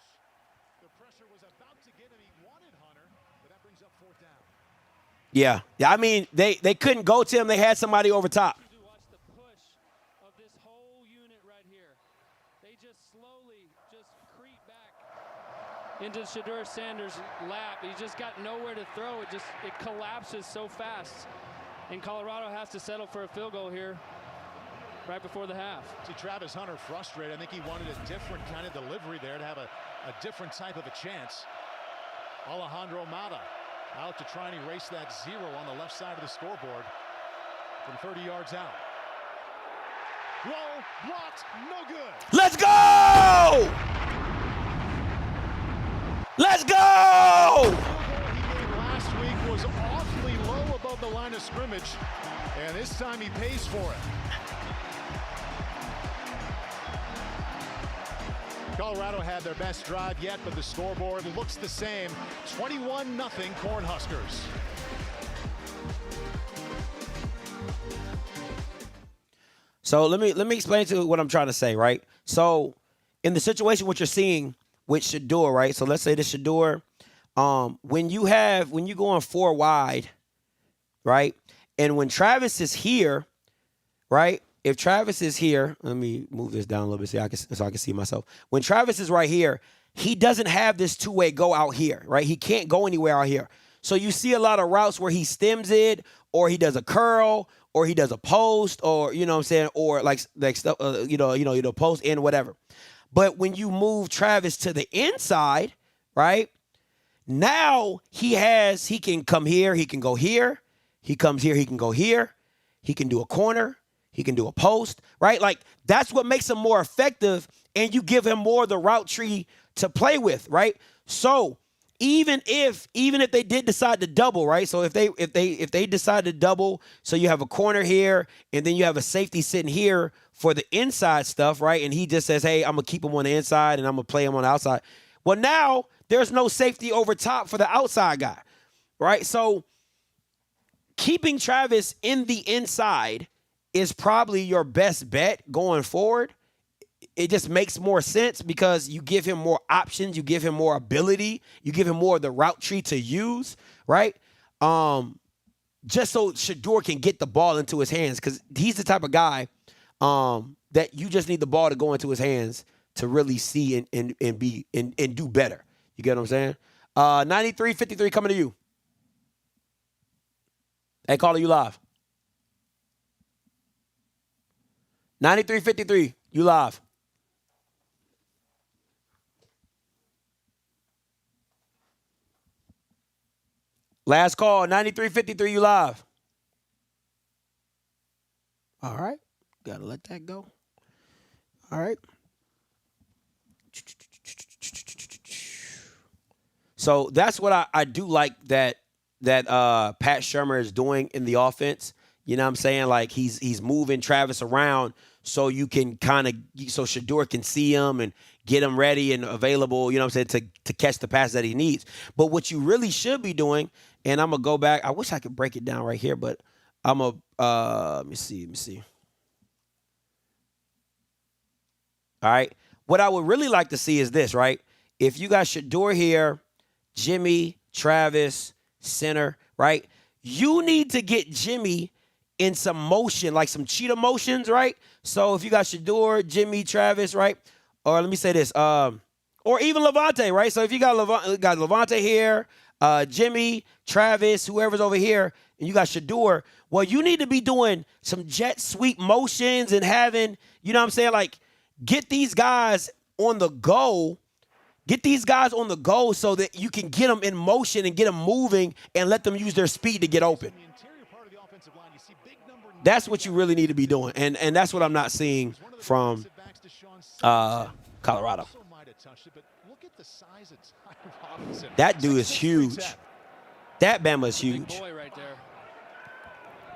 The pressure was about to get him. He wanted Hunter, but that brings up 4th down. Yeah. I mean, they couldn't go to him. They had somebody over top. Watch the push of this whole unit right here. They just slowly creep back into Shedeur Sanders' lap. He just got nowhere to throw. It collapses so fast. And Colorado has to settle for a field goal here right before the half. See Travis Hunter frustrated. I think he wanted a different kind of delivery there to have a different type of a chance. Alejandro Mata out to try and erase that 0 on the left side of the scoreboard from 30 yards out. Low, blocked, no good. Let's go! Let's go! The field goal he made last week was awfully low above the line of scrimmage, and this time he pays for it. Colorado had their best drive yet, but the scoreboard looks the same. 21-0 Cornhuskers. So let me explain to you what I'm trying to say, right? So in the situation what you're seeing with Shedeur, right? So let's say this Shedeur, when you go on 4 wide, right? And when Travis is here, right? If Travis is here, let me move this down a little bit so I can see myself. When Travis is right here, he doesn't have this 2-way go out here, right? He can't go anywhere out here. So you see a lot of routes where he stems it, or he does a curl, or he does a post, or you know what I'm saying, or like stuff, post in whatever. But when you move Travis to the inside, right? Now he can come here, he can go here, he comes here, he can go here, he can do a corner, he can do a post, right? Like that's what makes him more effective, and you give him more of the route tree to play with, right? So even if they did decide to double, right? So if they decide to double, so you have a corner here and then you have a safety sitting here for the inside stuff, right? And he just says, hey, I'm gonna keep him on the inside and I'm gonna play him on the outside. Well, now there's no safety over top for the outside guy, right? So keeping Travis in the inside is probably your best bet going forward. It just makes more sense because you give him more options, you give him more ability, you give him more of the route tree to use, right? Just so Shedeur can get the ball into his hands, because he's the type of guy that you just need the ball to go into his hands to really see and do better. You get what I'm saying? 93-53 coming to you. Hey, caller, you live. 93-53, you live. Last call, 9353, you live. All right. Got to let that go. All right. So that's what I do like that Pat Shurmur is doing in the offense. You know what I'm saying? Like he's moving Travis around so you can so Shedeur can see him and get him ready and available, you know what I'm saying, to catch the pass that he needs. But what you really should be doing, and I'm going to go back. I wish I could break it down right here, but I'm going to, let me see. All right. What I would really like to see is this, right? If you got Shedeur here, Jimmy, Travis, center, right? You need to get Jimmy in some motion, like some cheetah motions, right? So if you got Shedeur, Jimmy, Travis, right? Or let me say this, or even Levante, right? So if you got Levante here, Jimmy, Travis, whoever's over here, and you got Shedeur, well, you need to be doing some jet sweep motions and having, you know what I'm saying, like get these guys on the go. Get these guys on the go so that you can get them in motion and get them moving and let them use their speed to get open. That's what you really need to be doing. And that's what I'm not seeing from Colorado. That dude is huge. That Bama is huge. Big boy right there.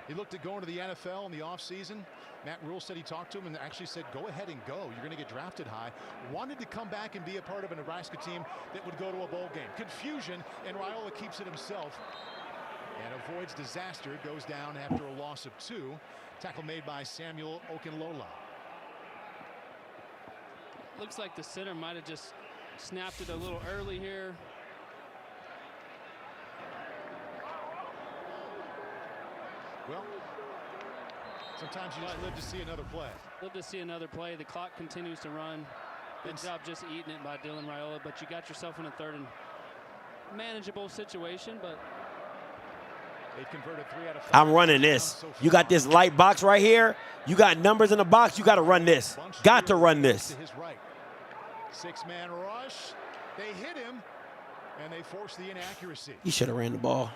He looked at going to the NFL in the offseason. Matt Rule said he talked to him and actually said, go ahead and go. You're going to get drafted high. Wanted to come back and be a part of a Nebraska team that would go to a bowl game. Confusion, and Raiola keeps it himself and avoids disaster. Goes down after a loss of 2. Tackle made by Samuel Okunlola. Looks like the center might have just snapped it a little early here. Well, sometimes you just live to see another play. Live to see another play. The clock continues to run. Good job just eating it by Dylan Raiola, but you got yourself in a third and manageable situation, but they've converted 3 out of 5. I'm running this. You got this light box right here. You got numbers in the box. You got to run this. Got to run this. To his right. 6-man rush. They hit him, and they force the inaccuracy. He should have ran the ball.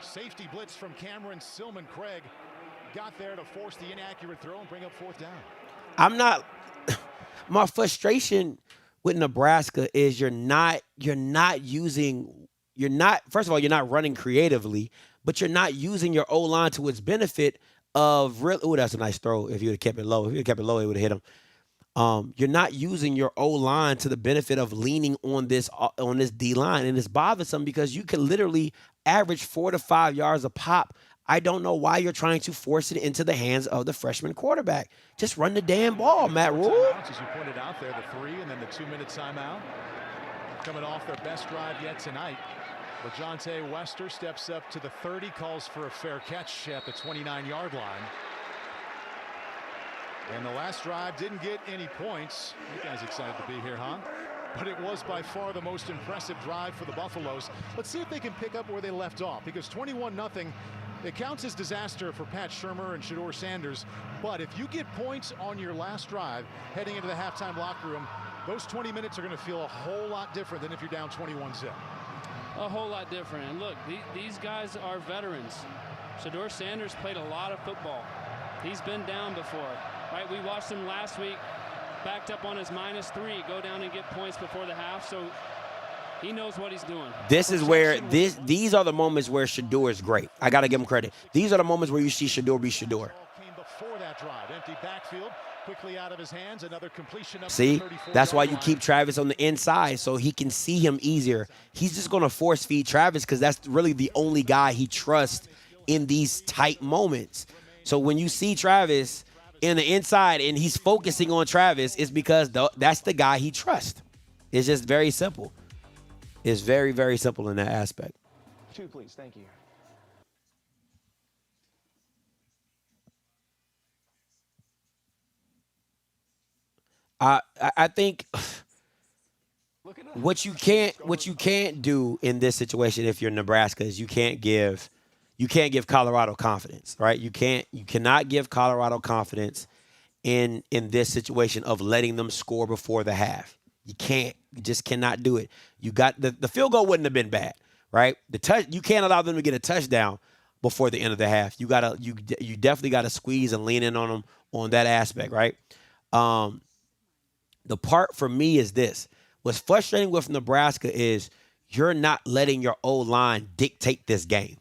Safety blitz from Cameron Silman Craig. Got there to force the inaccurate throw and bring up 4th down. I'm not – my frustration with Nebraska is you're not using – you're not – first of all, you're not running creatively, but you're not using your O-line to its benefit of – oh, that's a nice throw if you would have kept it low. If you would have kept it low, it would have hit him. You're not using your O-line to the benefit of leaning on this D-line, and it's bothersome because you can literally average 4 to 5 yards a pop. I don't know why you're trying to force it into the hands of the freshman quarterback. Just run the damn ball, Matt Rule. As you pointed out there, the 3 and then the 2-minute timeout. Coming off their best drive yet tonight. LaJohntay Wester steps up to the 30, calls for a fair catch at the 29-yard line. And the last drive didn't get any points. You guys excited to be here, huh? But it was by far the most impressive drive for the Buffaloes. Let's see if they can pick up where they left off, because 21-0, it counts as disaster for Pat Shurmur and Shedeur Sanders. But if you get points on your last drive heading into the halftime locker room, those 20 minutes are going to feel a whole lot different than if you're down 21-0. A whole lot different. And look, these guys are veterans. Shedeur Sanders played a lot of football. He's been down before, right? We watched him last week, backed up on his -3, go down and get points before the half. So he knows what he's doing. This is where these are the moments where Shedeur is great. I got to give him credit. These are the moments where you see Shedeur be Shedeur. Came before that drive. Empty backfield, quickly out of his hands. Another completion. See, that's why you keep Travis on the inside so he can see him easier. He's just going to force feed Travis because that's really the only guy he trusts in these tight moments. So when you see Travis in the inside and he's focusing on Travis, it's because that's the guy he trusts. It's just very simple. It's very, very simple in that aspect. 2, please. Thank you. I think what you can't do in this situation if you're Nebraska is you can't give Colorado confidence, right? You cannot give Colorado confidence in this situation of letting them score before the half. You can't. You just cannot do it. You got the field goal wouldn't have been bad, right? You can't allow them to get a touchdown before the end of the half. You definitely gotta squeeze and lean in on them on that aspect, right? The part for me is this. What's frustrating with Nebraska is you're not letting your O-line dictate this game.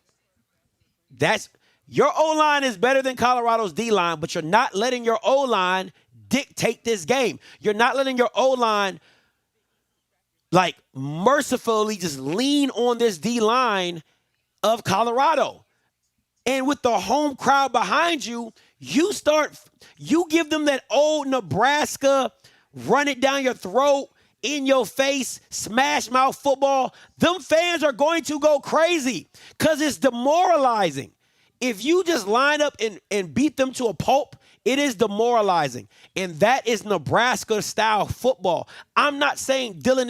Your O-line is better than Colorado's D-line, but you're not letting your O-line dictate this game. You're not letting your O-line like mercifully just lean on this D-line of Colorado. And with the home crowd behind you, you give them that old Nebraska run it down your throat, in your face, smash mouth football. Them fans are going to go crazy because it's demoralizing. If you just line up and beat them to a pulp, it is demoralizing. And that is Nebraska style football. I'm not saying Dylan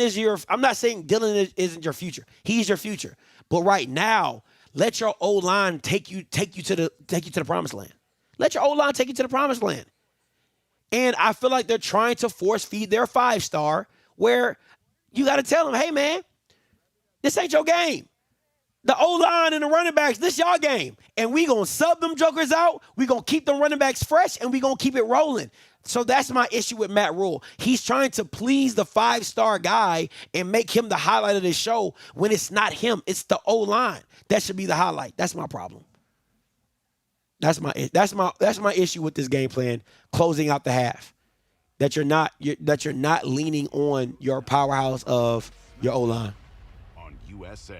isn't your future. He's your future. But right now, let your O-line take you to the promised land. Let your O-line take you to the promised land. And I feel like they're trying to force feed their 5-star where you got to tell them, hey, man, this ain't your game. The O-line and the running backs, this y'all game. And we going to sub them jokers out. We going to keep them running backs fresh, and we going to keep it rolling. So that's my issue with Matt Rule. He's trying to please the 5-star guy and make him the highlight of the show when it's not him. It's the O-line. That should be the highlight. That's my problem. That's my issue with this game plan, closing out the half. That you're not leaning on your powerhouse of your O-line. On USA.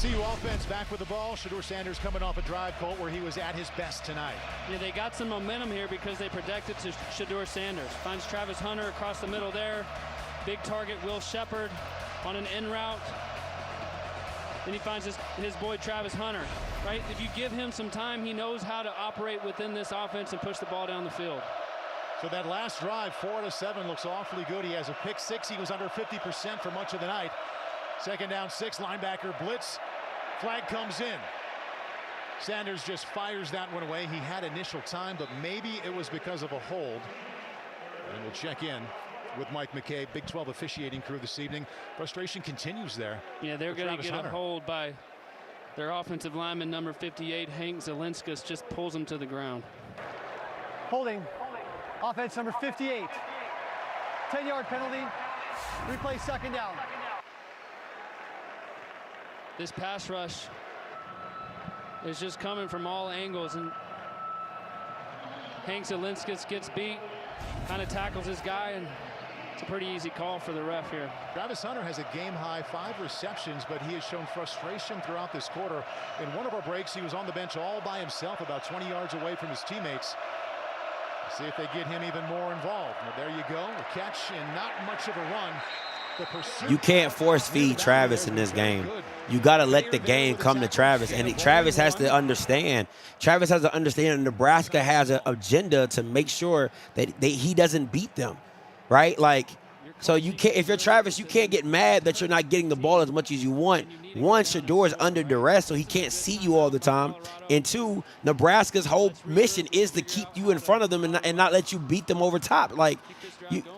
CU offense back with the ball. Shedeur Sanders coming off a drive, Colt, where he was at his best tonight. Yeah, they got some momentum here because they protected to Shedeur Sanders. Finds Travis Hunter across the middle there. Big target, Will Shepard on an in route. Then he finds his boy Travis Hunter, right? If you give him some time, he knows how to operate within this offense and push the ball down the field. So that last drive, 4 out of 7, looks awfully good. He has a pick 6. He was under 50% for much of the night. Second down, 6, linebacker blitz. Flag comes in. Sanders just fires that one away. He had initial time, but maybe it was because of a hold. And we'll check in with Mike McKay, Big 12 officiating crew this evening. Frustration continues there. Yeah, they're going to get a hold by their offensive lineman, number 58, Hank Zelinskas, just pulls him to the ground. Holding. Offense number 58. 10-yard penalty. Replay second down. This pass rush is just coming from all angles, and Hank Zelinskas gets beat, kind of tackles his guy, and it's a pretty easy call for the ref here. Travis Hunter has a game-high 5 receptions, but he has shown frustration throughout this quarter. In one of our breaks, he was on the bench all by himself, about 20 yards away from his teammates. See if they get him even more involved. Well, there you go, a catch and not much of a run. You can't force feed Travis in this game. You got to let the game come to Travis. And Travis has to understand. Travis has to understand Nebraska has an agenda to make sure that he doesn't beat them, right? Like, so you can't, if you're Travis, you can't get mad that you're not getting the ball as much as you want. One, Shedeur is under duress, so he can't see you all the time. And two, Nebraska's whole mission is to keep you in front of them and not let you beat them over top. Like,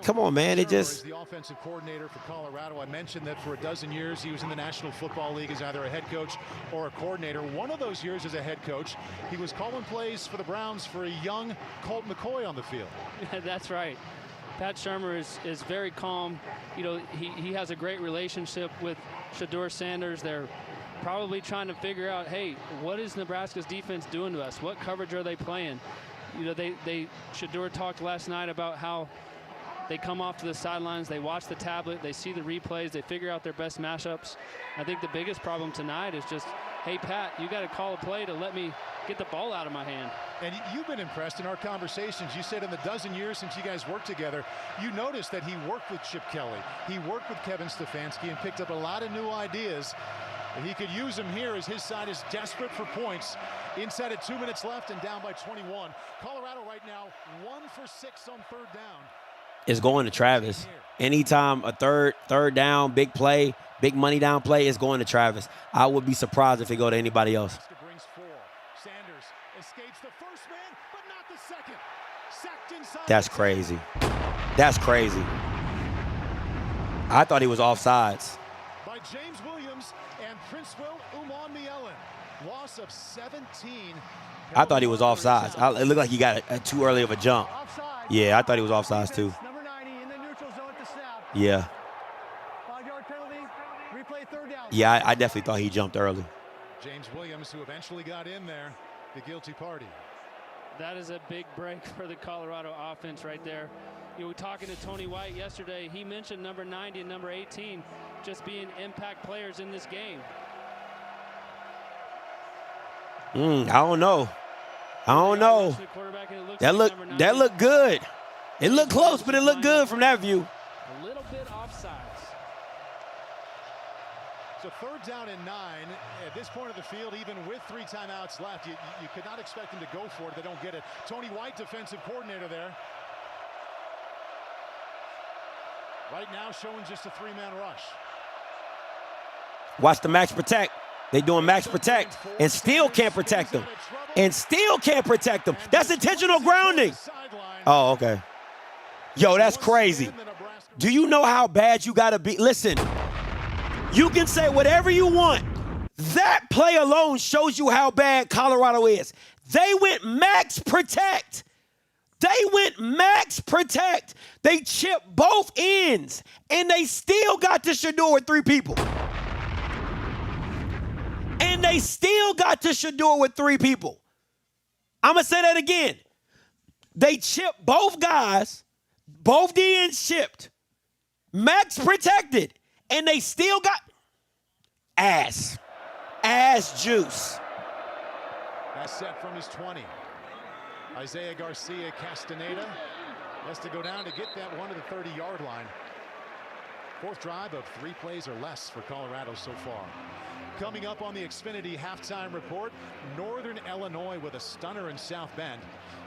come on, man. It just. The offensive coordinator for Colorado. I mentioned that for a dozen years he was in the National Football League as either a head coach or a coordinator. One of those years as a head coach, he was calling plays for the Browns for a young Colt McCoy on the field. That's right. Pat Shurmur is very calm. You know, he has a great relationship with Shedeur Sanders. They're probably trying to figure out, hey, what is Nebraska's defense doing to us? What coverage are they playing? You know, Shedeur talked last night about how they come off to the sidelines, they watch the tablet, they see the replays, they figure out their best matchups. I think the biggest problem tonight is just, hey, Pat, you got to call a play to let me get the ball out of my hand. And you've been impressed in our conversations. You said in the dozen years since you guys worked together, you noticed that he worked with Chip Kelly. He worked with Kevin Stefanski and picked up a lot of new ideas. He could use them here as his side is desperate for points. Inside at 2 minutes left and down by 21. Colorado right now 1 for 6 on third down. Is going to Travis. Anytime a third down, big play, big money down play is going to Travis. I would be surprised if it go to anybody else. Sanders escapes the first man, but not the second. Sacked inside. That's crazy. That's crazy. I thought he was offsides. By by James Williams and Princeville Umanmielen. Loss of 17. I thought he was offsides. It looked like he got too early of a jump. Yeah, I thought he was offsides too. Number 90 in the neutral zone at the snap. Yeah. 5-yard penalty. Replay third down. Yeah, I definitely thought he jumped early. James Williams, who eventually got in there, the guilty party. That is a big break for the Colorado offense right there. You were talking to Tony White yesterday. He mentioned number 90 and number 18 just being impact players in this game. I don't know. That looked good. It looked close, but it looked good from that view. A little bit offsides. So third down and 9. At this point of the field, even with 3 timeouts left, you could not expect them to go for it. They don't get it. Tony White, defensive coordinator there. Right now showing just a 3-man rush. Watch the max protect. They doing max protect and still can't protect them. That's intentional grounding. Oh, okay. Yo, that's crazy. Do you know how bad you got to be? Listen, you can say whatever you want. That play alone shows you how bad Colorado is. They went max protect. They chipped both ends, and they still got to Shador with 3 people. I'm going to say that again. They chipped both guys, both the ends chipped, max protected, and they still got ass juice. That's set from his 20. Isaiah Garcia Castaneda has to go down to get that one to the 30-yard line. 4th drive of 3 plays or less for Colorado so far. Coming up on the Xfinity halftime report, Northern Illinois with a stunner in South Bend.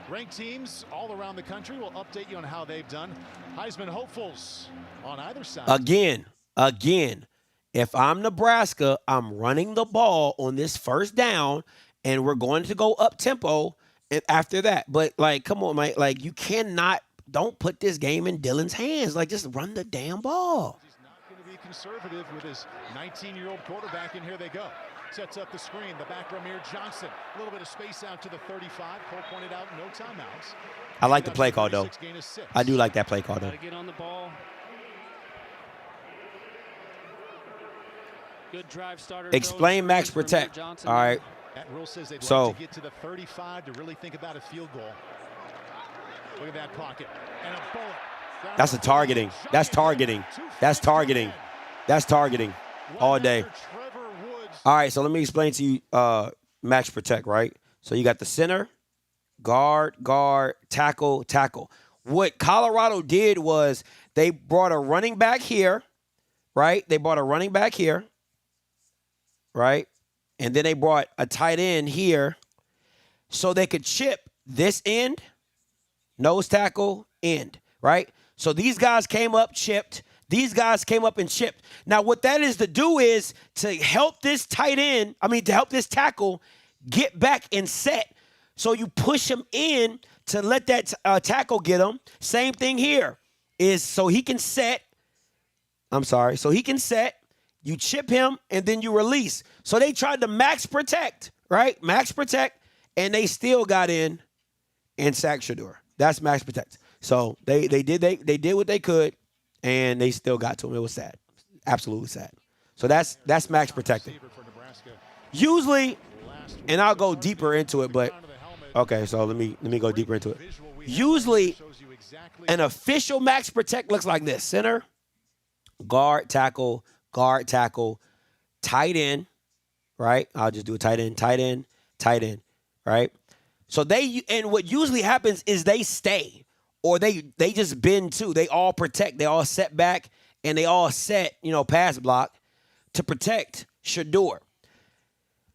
Ranked teams all around the country will update you on how they've done. Heisman hopefuls on either side. Again, if I'm Nebraska, I'm running the ball on this first down, and we're going to go up tempo after that. But, like, come on, Mike. Like, you cannot – don't put this game in Dylan's hands. Like, just run the damn ball. He's not going to be conservative with his 19-year-old quarterback, and here they go. Sets up the screen. The back, Ramir Johnson. A little bit of space out to the 35. Cole pointed out no timeouts. I like the play call, though. I do like that play call, though. Got to get on the ball. Good drive starter. Explain max protect. All right. That rule says they'd So like to get to the 35 to really think about a field goal. Look at that pocket. And a bullet. That's targeting all day. All right, so let me explain to you max protect, right? So you got the center, guard, tackle. What Colorado did was they brought a running back here, right? Right? And then they brought a tight end here so they could chip this end, nose tackle, end, right? So these guys came up, chipped. These guys came up and chipped. Now, what that is to do is to help this to help this tackle get back and set. So you push him in to let that tackle get him. Same thing here is so he can set. You chip him, and then you release. So they tried to max protect, right? Max protect, and they still got in and sacked Shador. That's max protect. So they did what they could, and they still got to him. It was sad, absolutely sad. So that's max protecting. Usually, and I'll go deeper into it, but okay. So let me go deeper into it. Usually, an official max protect looks like this: center, guard, tackle, tight end, right? I'll just do a tight end, right? So what usually happens is they stay, or they just bend too. They all protect, they all set back, and they all set, pass block to protect Shador,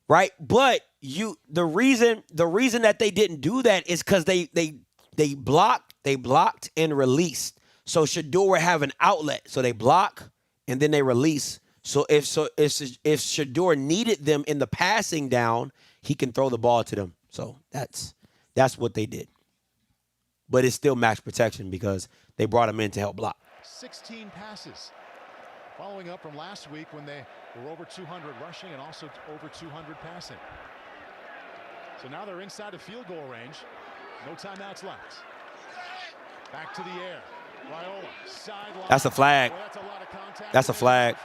right? But the reason that they didn't do that is because they blocked and released. So Shador would have an outlet. So they block and then they release. So if Shador needed them in the passing down, he can throw the ball to them. So that's what they did. But it's still max protection because they brought him in to help block. 16 passes. Following up from last week when they were over 200 rushing and also over 200 passing. So now they're inside of field goal range. No timeouts left. Back to the air. Raiola, sideline. That's a flag. Well, that's a lot of contact. That's a flag.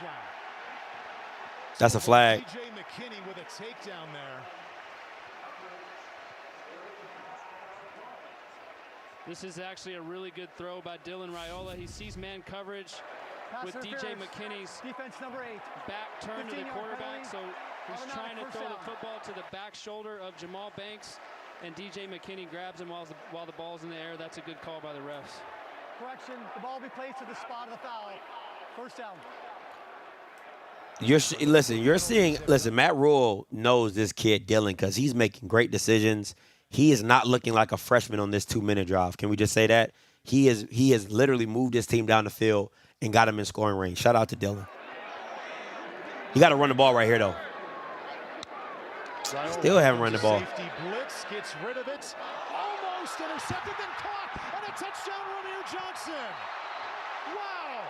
That's a flag. DJ McKinney with a takedown there. This is actually a really good throw by Dylan Raiola. He sees man coverage with DJ McKinney's defense number 8 back turn to the quarterback. So he's trying to throw the football to the back shoulder of Jamal Banks, and DJ McKinney grabs him while the ball's in the air. That's a good call by the refs. Correction, the ball will be placed to the spot of the foul. First down. Listen, Matt Rule knows this kid Dylan because he's making great decisions. He is not looking like a freshman on this 2-minute drive. Can we just say that? He has literally moved his team down the field and got him in scoring range. Shout out to Dylan. You got to run the ball right here, though. Still haven't run the ball. Safety blitz gets rid of it. Almost intercepted, then caught, and a touchdown, Ramir Johnson. Wow.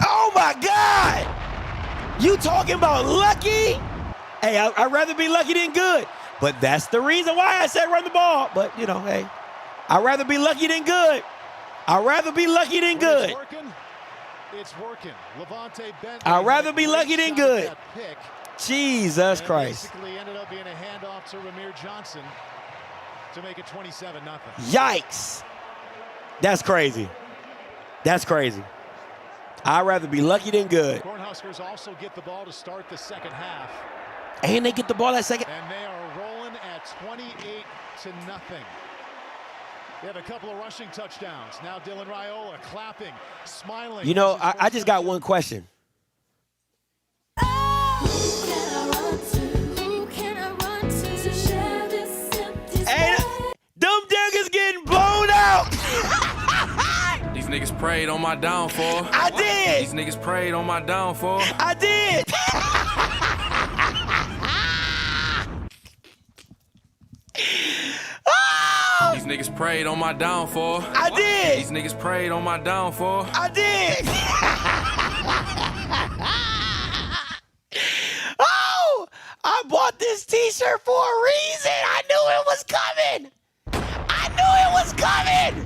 Oh, my God. You talking about lucky? Hey, I'd rather be lucky than good. But that's the reason why I said run the ball. But, you know, hey, I'd rather be lucky than good. I'd rather be lucky than good. It's working. Levante Bentley. I'd rather be lucky than good. Jesus Christ. Basically ended up being a handoff to Ramir Johnson to make it 27-0. Yikes. That's crazy. That's crazy. I'd rather be lucky than good. Cornhuskers also get the ball to start the second half. And they get the ball that second. And they are rolling at 28-0. They have a couple of rushing touchdowns. Now Dylan Raiola clapping, smiling. You know, I just got one question. Hey, them niggas getting blown out. These niggas prayed on my downfall. I did. These niggas prayed on my downfall. I did. Oh! These niggas prayed on my downfall. I did. These niggas prayed on my downfall. I did. Oh! I bought this t-shirt for a reason. I knew it was coming. I knew it was coming.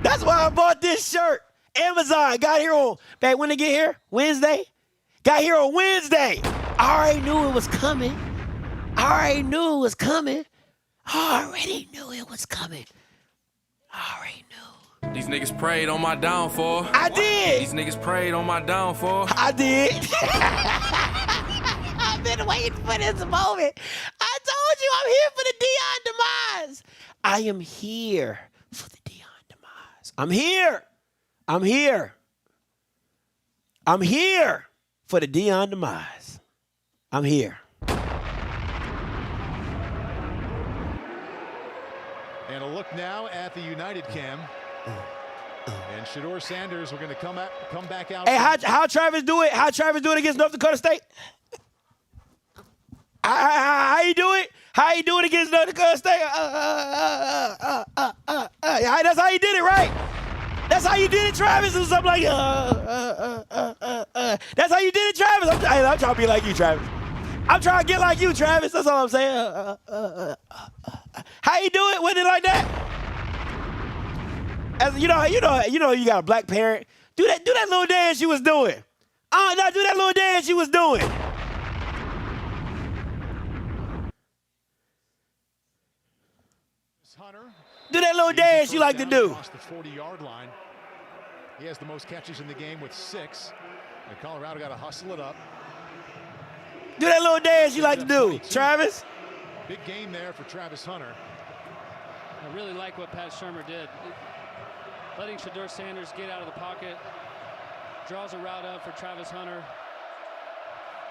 That's why I bought this shirt. Amazon got here on, back when they get here? Wednesday? Got here on Wednesday. I already knew it was coming. I already knew it was coming. I already knew it was coming. I already knew. These niggas prayed on my downfall. I did. These niggas prayed on my downfall. I did. I've been waiting for this moment. I told you I'm here for the Deion demise. I am here for the Deion demise. I'm here. I'm here. I'm here for the Deion demise. I'm here. And a look now at the United cam. And Shedeur Sanders, we're going to come back out. Hey, how Travis do it? How Travis do it against North Dakota State? How you do it? How you do it against North Dakota State? That's how you did it, right? That's how you did it, Travis. It was something like, That's how you did it, Travis. I'm trying to be like you, Travis. I'm trying to get like you, Travis. That's all I'm saying. How you do it with it like that? As you know, you got a black parent. Do that little dance you was doing. No, do that little dance you was doing. Do that little dance you like to do. Across the 40-yard line. He has the most catches in the game with 6. And Colorado got to hustle it up. Do that little dance you like to do, Travis. Big game there for Travis Hunter. I really like what Pat Shurmur did. Letting Shedeur Sanders get out of the pocket. Draws a route up for Travis Hunter.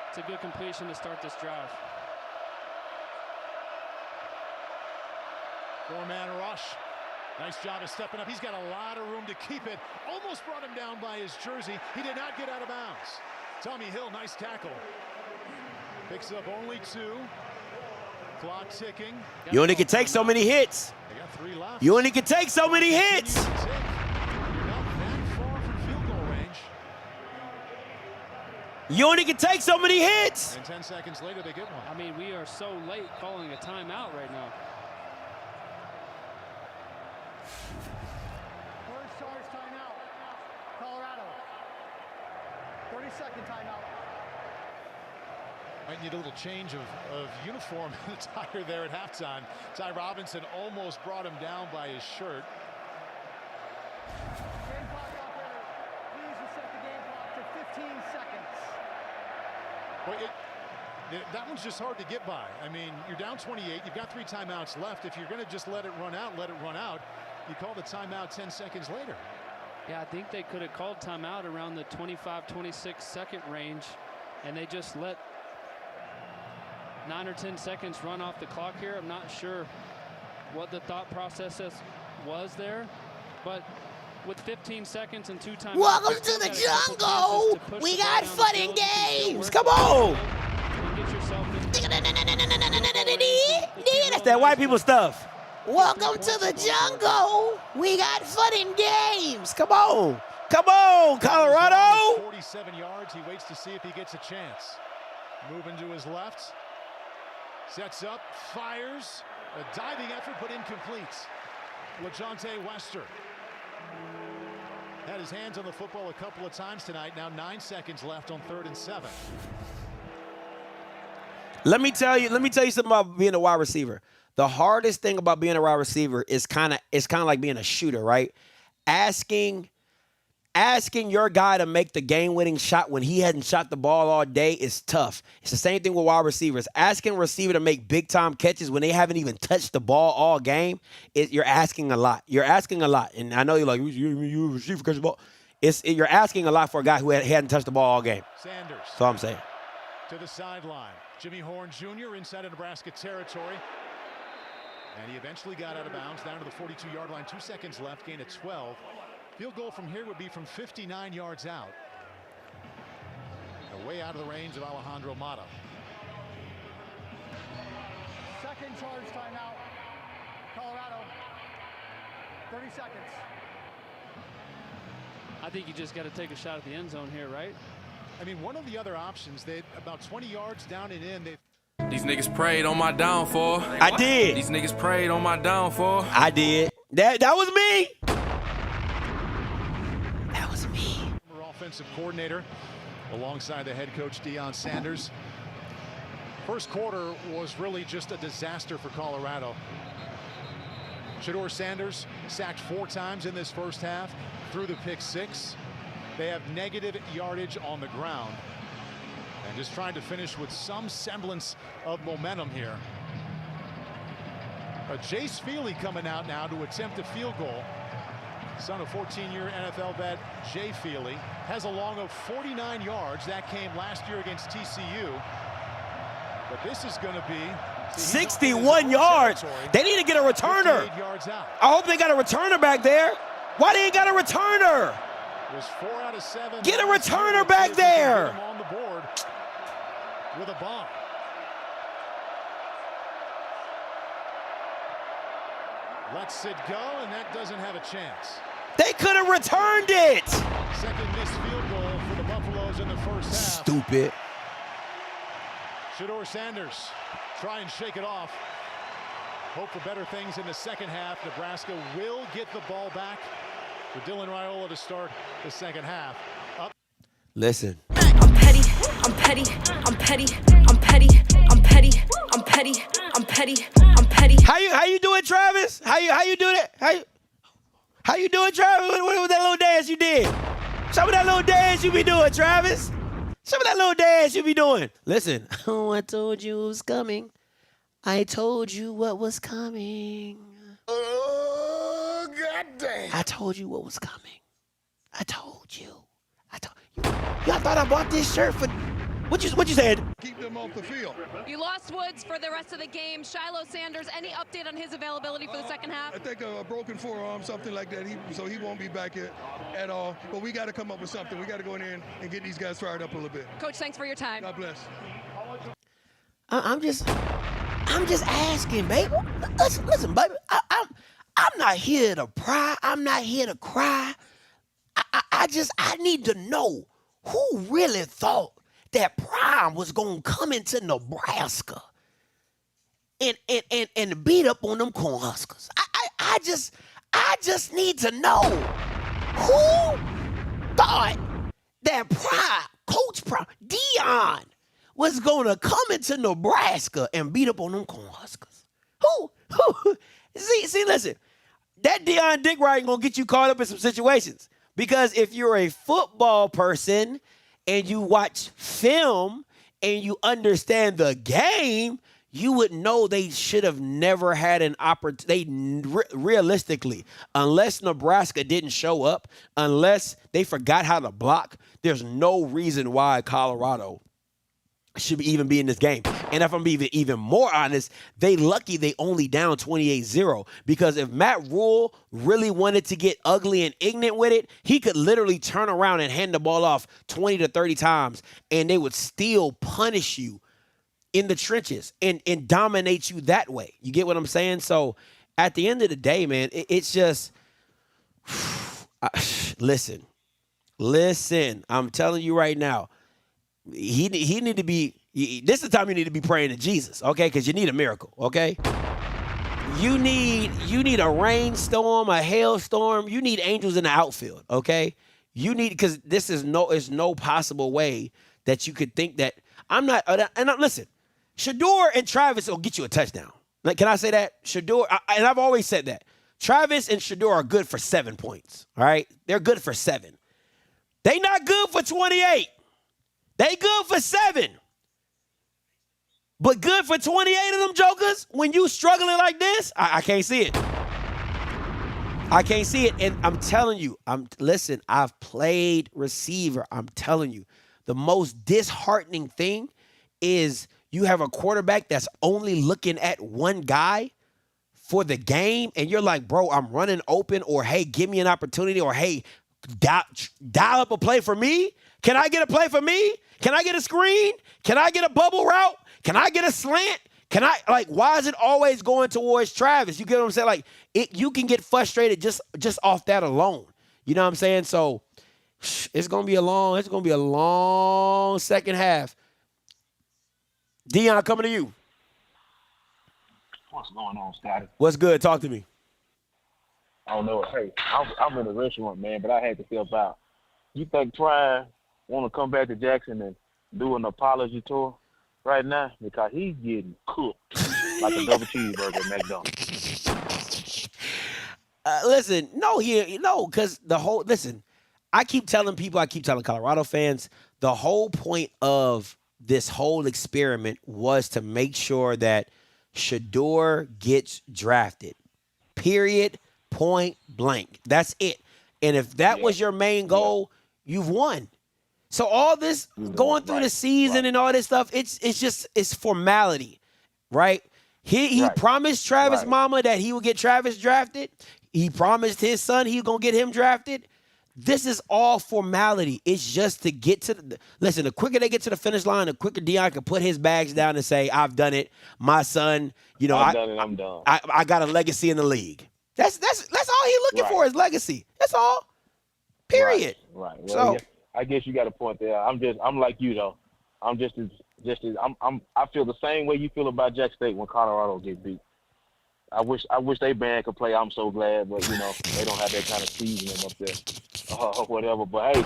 It's a good completion to start this drive. 4-man rush. Nice job of stepping up. He's got a lot of room to keep it. Almost brought him down by his jersey. He did not get out of bounds. Tommy Hill, nice tackle. Picks up only 2. Clock ticking. You only can take so many hits. They got 3 left. You only can take so many hits. You're not that far from field goal range. You only can take so many hits. And 10 seconds later, they get one. I mean, we are so late calling a timeout right now. First charge timeout. Colorado. 30-second timeout. Might need a little change of uniform attire there at halftime. Ty Robinson almost brought him down by his shirt. Game clock operator, please reset the game clock to 15 seconds. Well, that one's just hard to get by. I mean, you're down 28. You've got 3 timeouts left. If you're going to just let it run out, let it run out. You call the timeout 10 seconds later. Yeah, I think they could have called timeout around the 25, 26 second range, and they just let 9 or 10 seconds run off the clock here. I'm not sure what the thought process was there, but with 15 seconds and 2 timeouts. Welcome to the jungle. We got fun and games. Come on. That's that white people stuff. Welcome to the jungle. We got fun and games. Come on. Come on, Colorado. 47 yards. He waits to see if he gets a chance. Moving to his left. Sets up, fires. A diving effort, but incomplete. LaJohntay Wester had his hands on the football a couple of times tonight. Now 9 seconds left on 3rd and 7. Let me tell you something about being a wide receiver. The hardest thing about being a wide receiver is kind of like being a shooter, right? Asking your guy to make the game-winning shot when he hadn't shot the ball all day is tough. It's the same thing with wide receivers. Asking a receiver to make big-time catches when they haven't even touched the ball all game, you're asking a lot. You're asking a lot. And I know you're like, you receiver catch the ball. You're asking a lot for a guy who hadn't touched the ball all game. Sanders. That's all I'm saying. To the sideline. Jimmy Horn Jr. inside of Nebraska territory. And he eventually got out of bounds down to the 42-yard line. 2 seconds left, gain of 12. Field goal from here would be from 59 yards out. Way out of the range of Alejandro Mata. Second charge timeout. Colorado. 30 seconds. I think you just got to take a shot at the end zone here, right? I mean, one of the other options, they about 20 yards down and in. These niggas prayed on my downfall. I did. These niggas prayed on my downfall. I did. That was me. That was me. Offensive coordinator alongside the head coach Deion Sanders. First quarter was really just a disaster for Colorado. Shedeur Sanders sacked 4 times in this first half, threw the pick 6. They have negative yardage on the ground. And just trying to finish with some semblance of momentum here. Jace Feely coming out now to attempt a field goal. Son of 14-year NFL vet Jay Feely has a long of 49 yards. That came last year against TCU. But this is going to be 61 yards. They need to get a returner. I hope they got a returner back there. Why they ain't got a returner? It was 4 out of 7. Get a returner back there. On the board with a bomb. Lets it go, and that doesn't have a chance. They could have returned it. Second missed field goal for the Buffaloes in the first half. Stupid. Shedeur Sanders try and shake it off. Hope for better things in the second half. Nebraska will get the ball back for Dylan Raiola to start the second half. Up. Listen. I'm petty, I'm petty, I'm petty, I'm petty, I'm petty, I'm petty, I'm petty, I'm petty. How you doing, Travis? How you doing it? How you doing, Travis? What was that little dance you did? Show me that little dance you be doing, Travis. Show me that little dance you be doing. Listen. Oh, I told you it was coming. I told you what was coming. Oh, goddamn. I told you what was coming. I told you. Y'all thought I bought this shirt for... What you said? Keep them off the field. You lost Woods for the rest of the game. Shiloh Sanders, any update on his availability for the second half? I think a broken forearm, something like that. So he won't be back at all. But we got to come up with something. We got to go in there and get these guys fired up a little bit. Coach, thanks for your time. God bless. I'm just asking, baby. Listen, baby. I'm not here to pry. I'm not here to cry. I need to know who really thought that Prime was going to come into Nebraska and beat up on them Cornhuskers. I just need to know who thought that Prime, Coach Prime, Dion, was going to come into Nebraska and beat up on them Cornhuskers. Who? See, listen, that Dion Dick ain't going to get you caught up in some situations. Because if you're a football person and you watch film and you understand the game, you would know they should have never had an opportunity. Realistically, unless Nebraska didn't show up, unless they forgot how to block, there's no reason why Colorado should even be in this game. And if I'm being even more honest, they lucky they only down 28-0. Because if Matt Rule really wanted to get ugly and ignorant with it, he could literally turn around and hand the ball off 20 to 30 times, and they would still punish you in the trenches and dominate you that way. You get what I'm saying? So at the end of the day, man, it's just listen. I'm telling you right now, he need to be. This is the time you need to be praying to Jesus, okay? Because you need a miracle, okay? You need a rainstorm, a hailstorm. You need angels in the outfield, okay? You need, because there's no possible way that you could think that listen, Shedeur and Travis will get you a touchdown. Like, can I say that? Shedeur, and I've always said that. Travis and Shedeur are good for 7 points, all right? They're good for 7. They not good for 28. They good for 7. But good for 28 of them jokers when you struggling like this? I can't see it. I can't see it. And I'm telling you, listen, I've played receiver. I'm telling you, the most disheartening thing is you have a quarterback that's only looking at one guy for the game, and you're like, bro, I'm running open, or hey, give me an opportunity, or hey, dial up a play for me. Can I get a play for me? Can I get a screen? Can I get a bubble route? Can I get a slant? Why is it always going towards Travis? You get what I'm saying? Like, you can get frustrated just off that alone. You know what I'm saying? So it's gonna be a long second half. Dion, coming to you. What's going on, Scotty? What's good? Talk to me. I don't know. Hey, I'm in the restaurant, man, but I had to help out. You think Prime want to come back to Jackson and do an apology tour right now? Because he's getting cooked like a double cheeseburger at McDonald's. Listen, because I keep telling Colorado fans, the whole point of this whole experiment was to make sure that Shedeur gets drafted. Period. Point blank. That's it. And if that was your main goal, you've won. So all this going through the season and all this stuff, it's formality, right? He promised Travis' mama that he would get Travis drafted. He promised his son he was going to get him drafted. This is all formality. It's just to get to the quicker they get to the finish line, the quicker Dion can put his bags down and say, I've done it. My son, I'm done. I got a legacy in the league. That's all he's looking for, is legacy. That's all. Period. Right. Well, I guess you got a point there. I'm like you though. I feel the same way you feel about Jack State when Colorado get beat. I wish they band could play. I'm so glad, but they don't have that kind of seasoning up there, or whatever. But hey,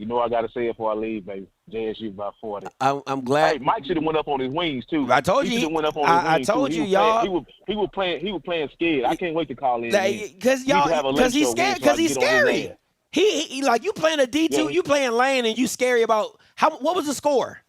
I got to say it before I leave, baby. JSU by 40. I'm glad. Hey, Mike should have went up on his wings too. I told you. He should have went up on his wings. I told you, y'all. He was playing scared. I can't wait to call in. Because he's scared. Because he's scary. He like, you playing a D2, you playing lane, and you scary about what was the score?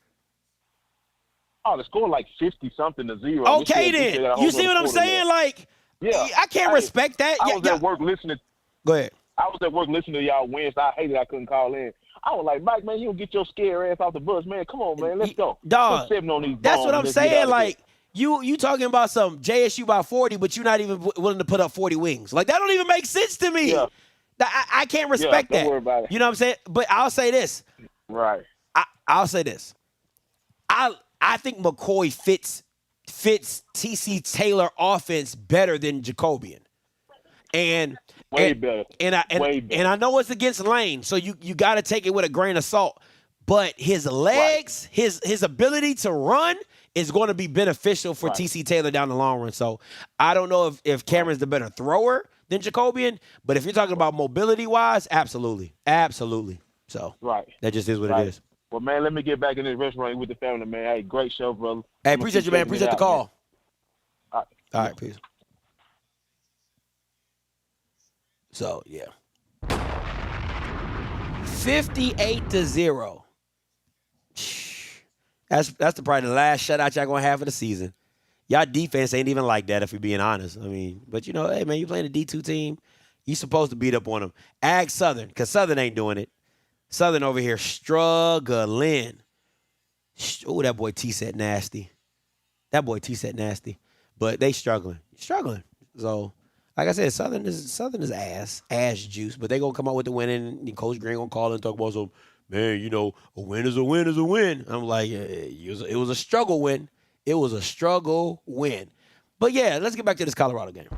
Oh, the score like 50-something to 0. Okay, then. You see what I'm saying? Like, I can't respect that. I was at work listening. Go ahead. I was at work listening to y'all Wednesday. I hated I couldn't call in. I was like, Mike, man, you don't get your scare ass off the bus, man. Come on, man. Let's go. Dog, Put 7 on these that's what I'm saying. Like, here. you talking about some JSU by 40, but you're not even willing to put up 40 wings. Like, that don't even make sense to me. Yeah. I can't respect that. Don't worry about it. You know what I'm saying? But I'll say this. Right. I'll say this. I think McCoy fits TC Taylor offense better than Jacobian. And way better. And I know it's against Lane, so you got to take it with a grain of salt. but his legs, his ability to run is going to be beneficial for TC Taylor down the long run. So I don't know if Cameron's the better thrower than Jacobian, but if you're talking about mobility-wise, absolutely. Absolutely. So that just is what it is. Well, man, let me get back in this restaurant with the family, man. Hey, great show, brother. Hey, appreciate you, man. Appreciate the call. Man. All right, peace. So, yeah. 58-0. That's probably the last shutout y'all going to have for the season. Y'all defense ain't even like that, if we're being honest. I mean, but, you know, hey, man, you playing a D2 team. You supposed to beat up on them. Ag Southern, because Southern ain't doing it. Southern over here struggling. Oh, that boy T-set nasty. But they struggling. So, like I said, Southern is ass juice. But they gonna come out with the win, and Coach Green gonna call and talk about some, man, you know, a win is a win is a win. I'm like, it was a struggle win. It was a struggle win. But yeah, let's get back to this Colorado game.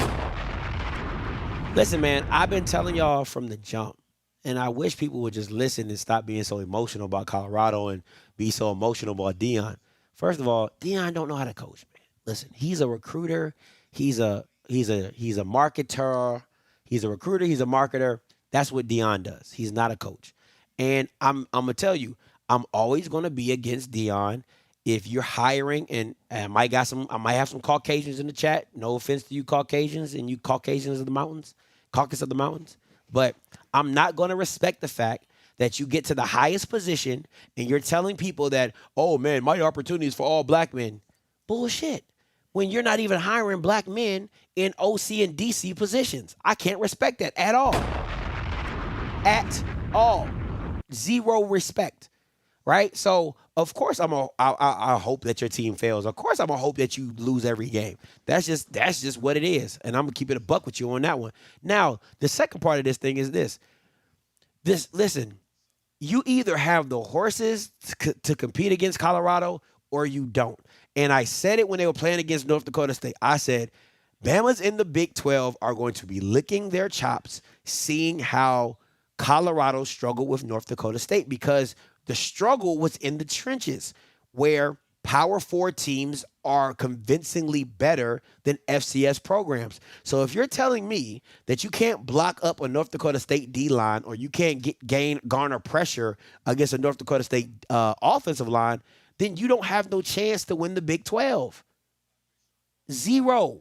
Listen, man, I've been telling y'all from the jump, and I wish people would just listen and stop being so emotional about Colorado and be so emotional about Deion. First of all, Deion don't know how to coach, man. Listen, he's a recruiter. He's a marketer. He's a recruiter. He's a marketer. That's what Deion does. He's not a coach. And I'm gonna tell you, I'm always gonna be against Deion if you're hiring. And I might have some Caucasians in the chat. No offense to you Caucasians and you Caucasians of the mountains, Caucus of the mountains. But I'm not gonna respect the fact that you get to the highest position and you're telling people that, oh man, my opportunity is for all black men. Bullshit. When you're not even hiring black men in OC and DC positions. I can't respect that at all. At all. Zero respect. Right? So, of course, I hope that your team fails. Of course, I'm going to hope that you lose every game. That's just what it is. And I'm going to keep it a buck with you on that one. Now, the second part of this thing is this. Listen, you either have the horses to compete against Colorado or you don't. And I said it when they were playing against North Dakota State. I said, Bama's in the Big 12 are going to be licking their chops, seeing how Colorado struggled with North Dakota State, because the struggle was in the trenches where Power 4 teams are convincingly better than FCS programs. So if you're telling me that you can't block up a North Dakota State D-line or you can't garner pressure against a North Dakota State offensive line, then you don't have no chance to win the Big 12. Zero.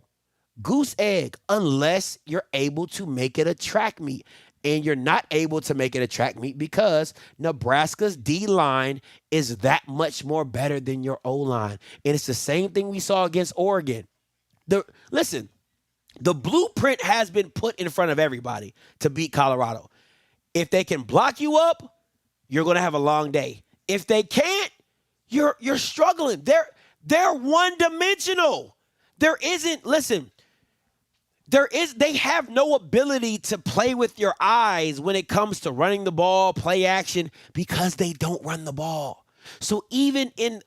Goose egg, unless you're able to make it a track meet. And you're not able to make it a track meet because Nebraska's D-line is that much more better than your O-line. And it's the same thing we saw against Oregon. Listen, the blueprint has been put in front of everybody to beat Colorado. If they can block you up, you're going to have a long day. If they can't, you're struggling. They're one-dimensional. They have no ability to play with your eyes when it comes to running the ball, play action, because they don't run the ball. So even in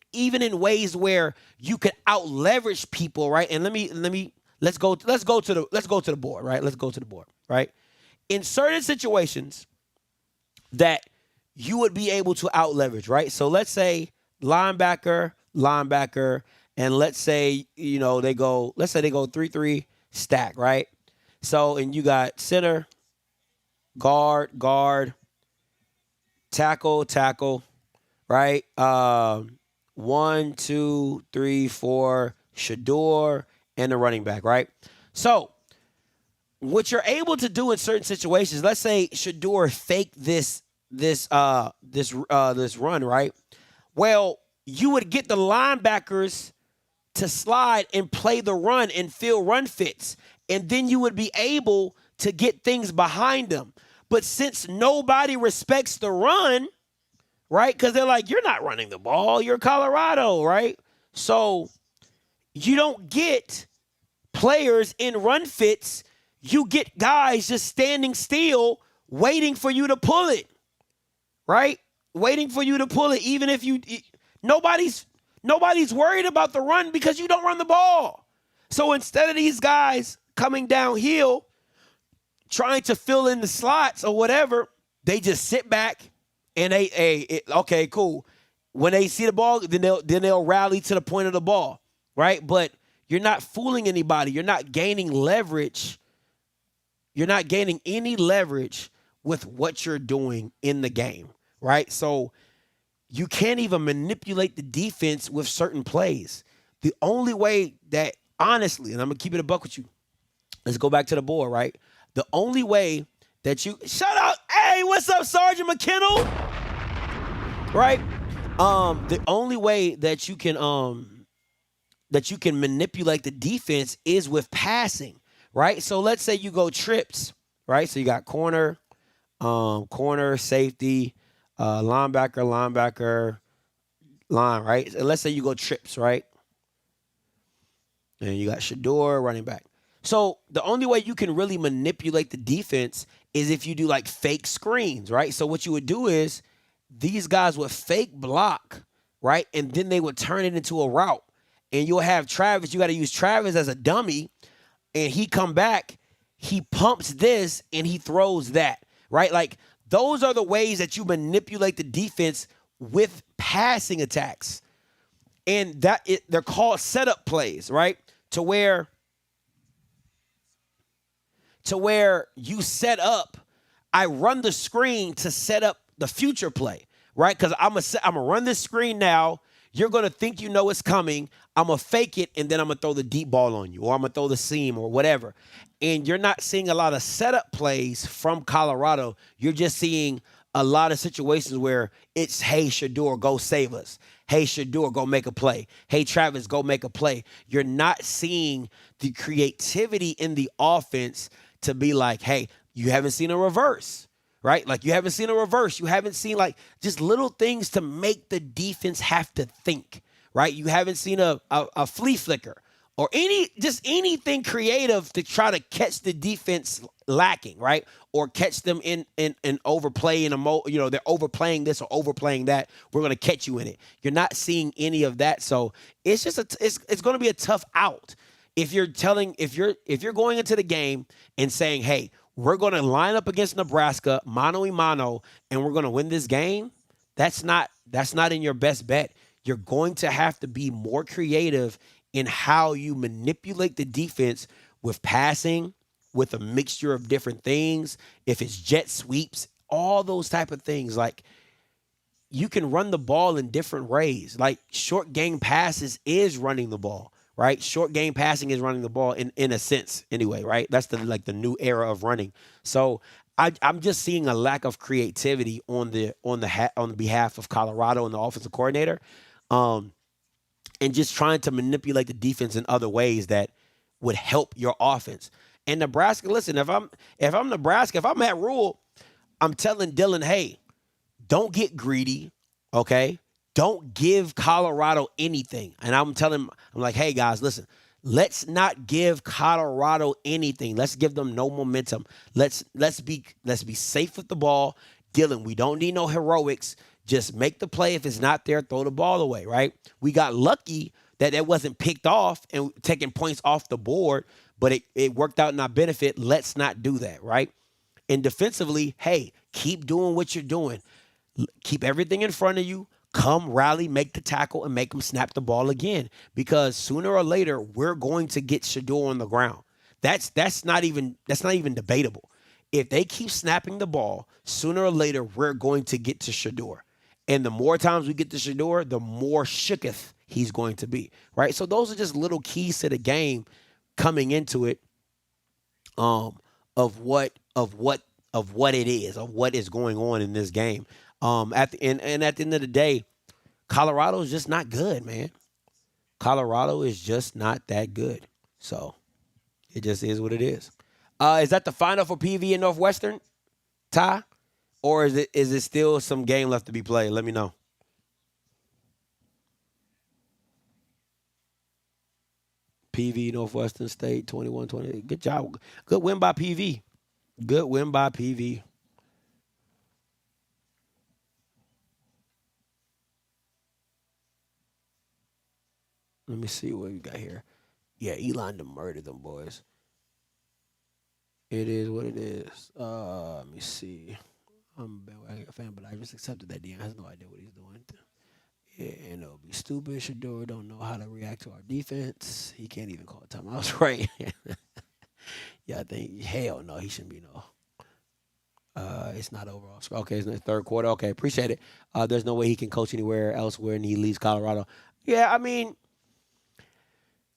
ways where you could out leverage people, right? And let's go to the board, right? Let's go to the board, right? In certain situations that you would be able to out leverage, right? So let's say linebacker, and let's say they go 3-3 stack, right? So, and you got center, guard, tackle, right? 1, 2, 3, 4, Shador, and the running back, right? So, what you're able to do in certain situations, let's say Shador faked this run, right? Well, you would get the linebackers to slide and play the run and fill run fits. And then you would be able to get things behind them. But since nobody respects the run, right? Because they're like, you're not running the ball. You're Colorado, right? So you don't get players in run fits. You get guys just standing still, waiting for you to pull it, right? Waiting for you to pull it, even if nobody's worried about the run because you don't run the ball. So instead of these guys coming downhill, trying to fill in the slots or whatever, they just sit back And okay, cool. When they see the ball, then they'll rally to the point of the ball, right? But you're not fooling anybody. You're not gaining leverage. You're not gaining any leverage with what you're doing in the game, right? So you can't even manipulate the defense with certain plays. The only way that, honestly, and I'm going to keep it a buck with you, let's go back to the board, right? The only way that you, shout out, hey, what's up, Sergeant McKinnell? Right? The only way that you can manipulate the defense is with passing, right? So let's say you go trips, right? So you got corner, safety, linebacker, line, right? And let's say you go trips, right? And you got Shador running back. So the only way you can really manipulate the defense is if you do like fake screens, right? So what you would do is these guys would fake block, right? And then they would turn it into a route. And you'll have Travis, you got to use Travis as a dummy, and he come back, he pumps this, and he throws that, right? Like, those are the ways that you manipulate the defense with passing attacks. And they're called setup plays, right? To where you set up, I run the screen to set up the future play, right? Because I'm gonna run this screen now. You're gonna think you know it's coming. I'm gonna fake it, and then I'm gonna throw the deep ball on you, or I'm gonna throw the seam, or whatever. And you're not seeing a lot of setup plays from Colorado. You're just seeing a lot of situations where it's, hey, Shador, go save us. Hey, Shador, go make a play. Hey, Travis, go make a play. You're not seeing the creativity in the offense to be like, hey, you haven't seen a reverse, right? Like, you haven't seen a reverse. You haven't seen, like, just little things to make the defense have to think, right? You haven't seen a flea flicker or anything creative to try to catch the defense lacking, right? Or catch them in overplay, they're overplaying this or overplaying that. We're going to catch you in it. You're not seeing any of that. So it's just it's going to be a tough out. If you're going into the game and saying, hey, we're going to line up against Nebraska mano a mano and we're going to win this game, that's not in your best bet. You're going to have to be more creative in how you manipulate the defense with passing, with a mixture of different things. If it's jet sweeps, all those type of things. Like, you can run the ball in different ways. Like, short game passes is running the ball, right? Short game passing is running the ball in a sense anyway, right? That's the new era of running. So I'm just seeing a lack of creativity on the behalf of Colorado and the offensive coordinator. And just trying to manipulate the defense in other ways that would help your offense. And Nebraska, listen, if I'm Nebraska, if I'm Matt Rule, I'm telling Dylan, hey, don't get greedy, okay? Don't give Colorado anything. And I'm telling him, I'm like, hey, guys, listen, let's not give Colorado anything. Let's give them no momentum. Let's be safe with the ball. Dylan, we don't need no heroics. Just make the play. If it's not there, throw the ball away, right? We got lucky that it wasn't picked off and taking points off the board, but it worked out in our benefit. Let's not do that, right? And defensively, hey, keep doing what you're doing. Keep everything in front of you. Come rally, make the tackle, and make them snap the ball again. Because sooner or later, we're going to get Shador on the ground. That's not even debatable. If they keep snapping the ball, sooner or later, we're going to get to Shador. And the more times we get to Shador, the more shooketh he's going to be, right? So those are just little keys to the game coming into it, of what it is, of what is going on in this game. At the end of the day, Colorado is just not good, man. Colorado is just not that good. So it just is what it is. Is that the final for PV and Northwestern, Ty? Or is it still some game left to be played? Let me know. PV, Northwestern State, 21-28. Good job. Good win by PV. Good win by PV. Let me see what we got here. Yeah, Elon to murder them boys. It is what it is. Let me see. I'm a bandwagon fan, but I just accepted that Deion has no idea what he's doing. Yeah, and it'll be stupid. Shador don't know how to react to our defense. He can't even call timeouts right. Yeah, I think hell no, he shouldn't be no. It's not overall. Okay, it's the third quarter. Okay, appreciate it. There's no way he can coach anywhere elsewhere, and he leaves Colorado. Yeah, I mean,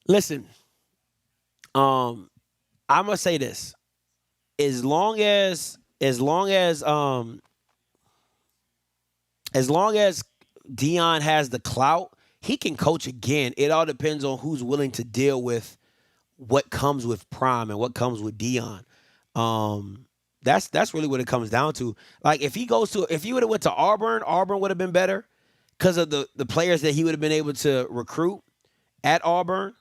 listen. I'm gonna say this: as long as Dion has the clout, he can coach again. It all depends on who's willing to deal with what comes with Prime and what comes with Dion. That's really what it comes down to. Like if he would have went to Auburn, Auburn would have been better because of the players that he would have been able to recruit at Auburn.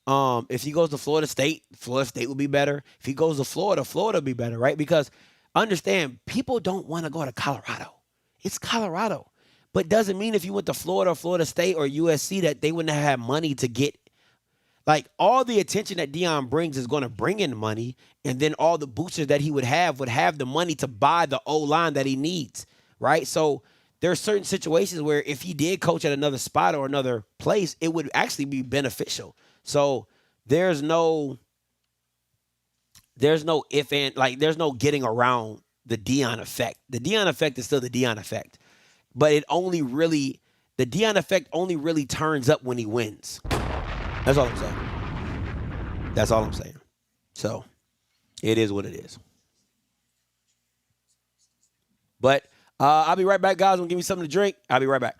If he goes to Florida State will be better. If he goes to Florida will be better, right? Because understand, people don't want to go to Colorado. It's Colorado. But doesn't mean if you went to Florida or Florida State or USC that they wouldn't have money to get. Like all the attention that Dion brings is going to bring in money, and then all the boosters that he would have the money to buy the O-line that he needs, right? So there are certain situations where if he did coach at another spot or another place, it would actually be beneficial. So there's no there's no getting around the Dion effect. The Dion effect is still the Dion effect. But the Dion effect only really turns up when he wins. That's all I'm saying. So it is what it is. But I'll be right back, guys. Give me something to drink. I'll be right back.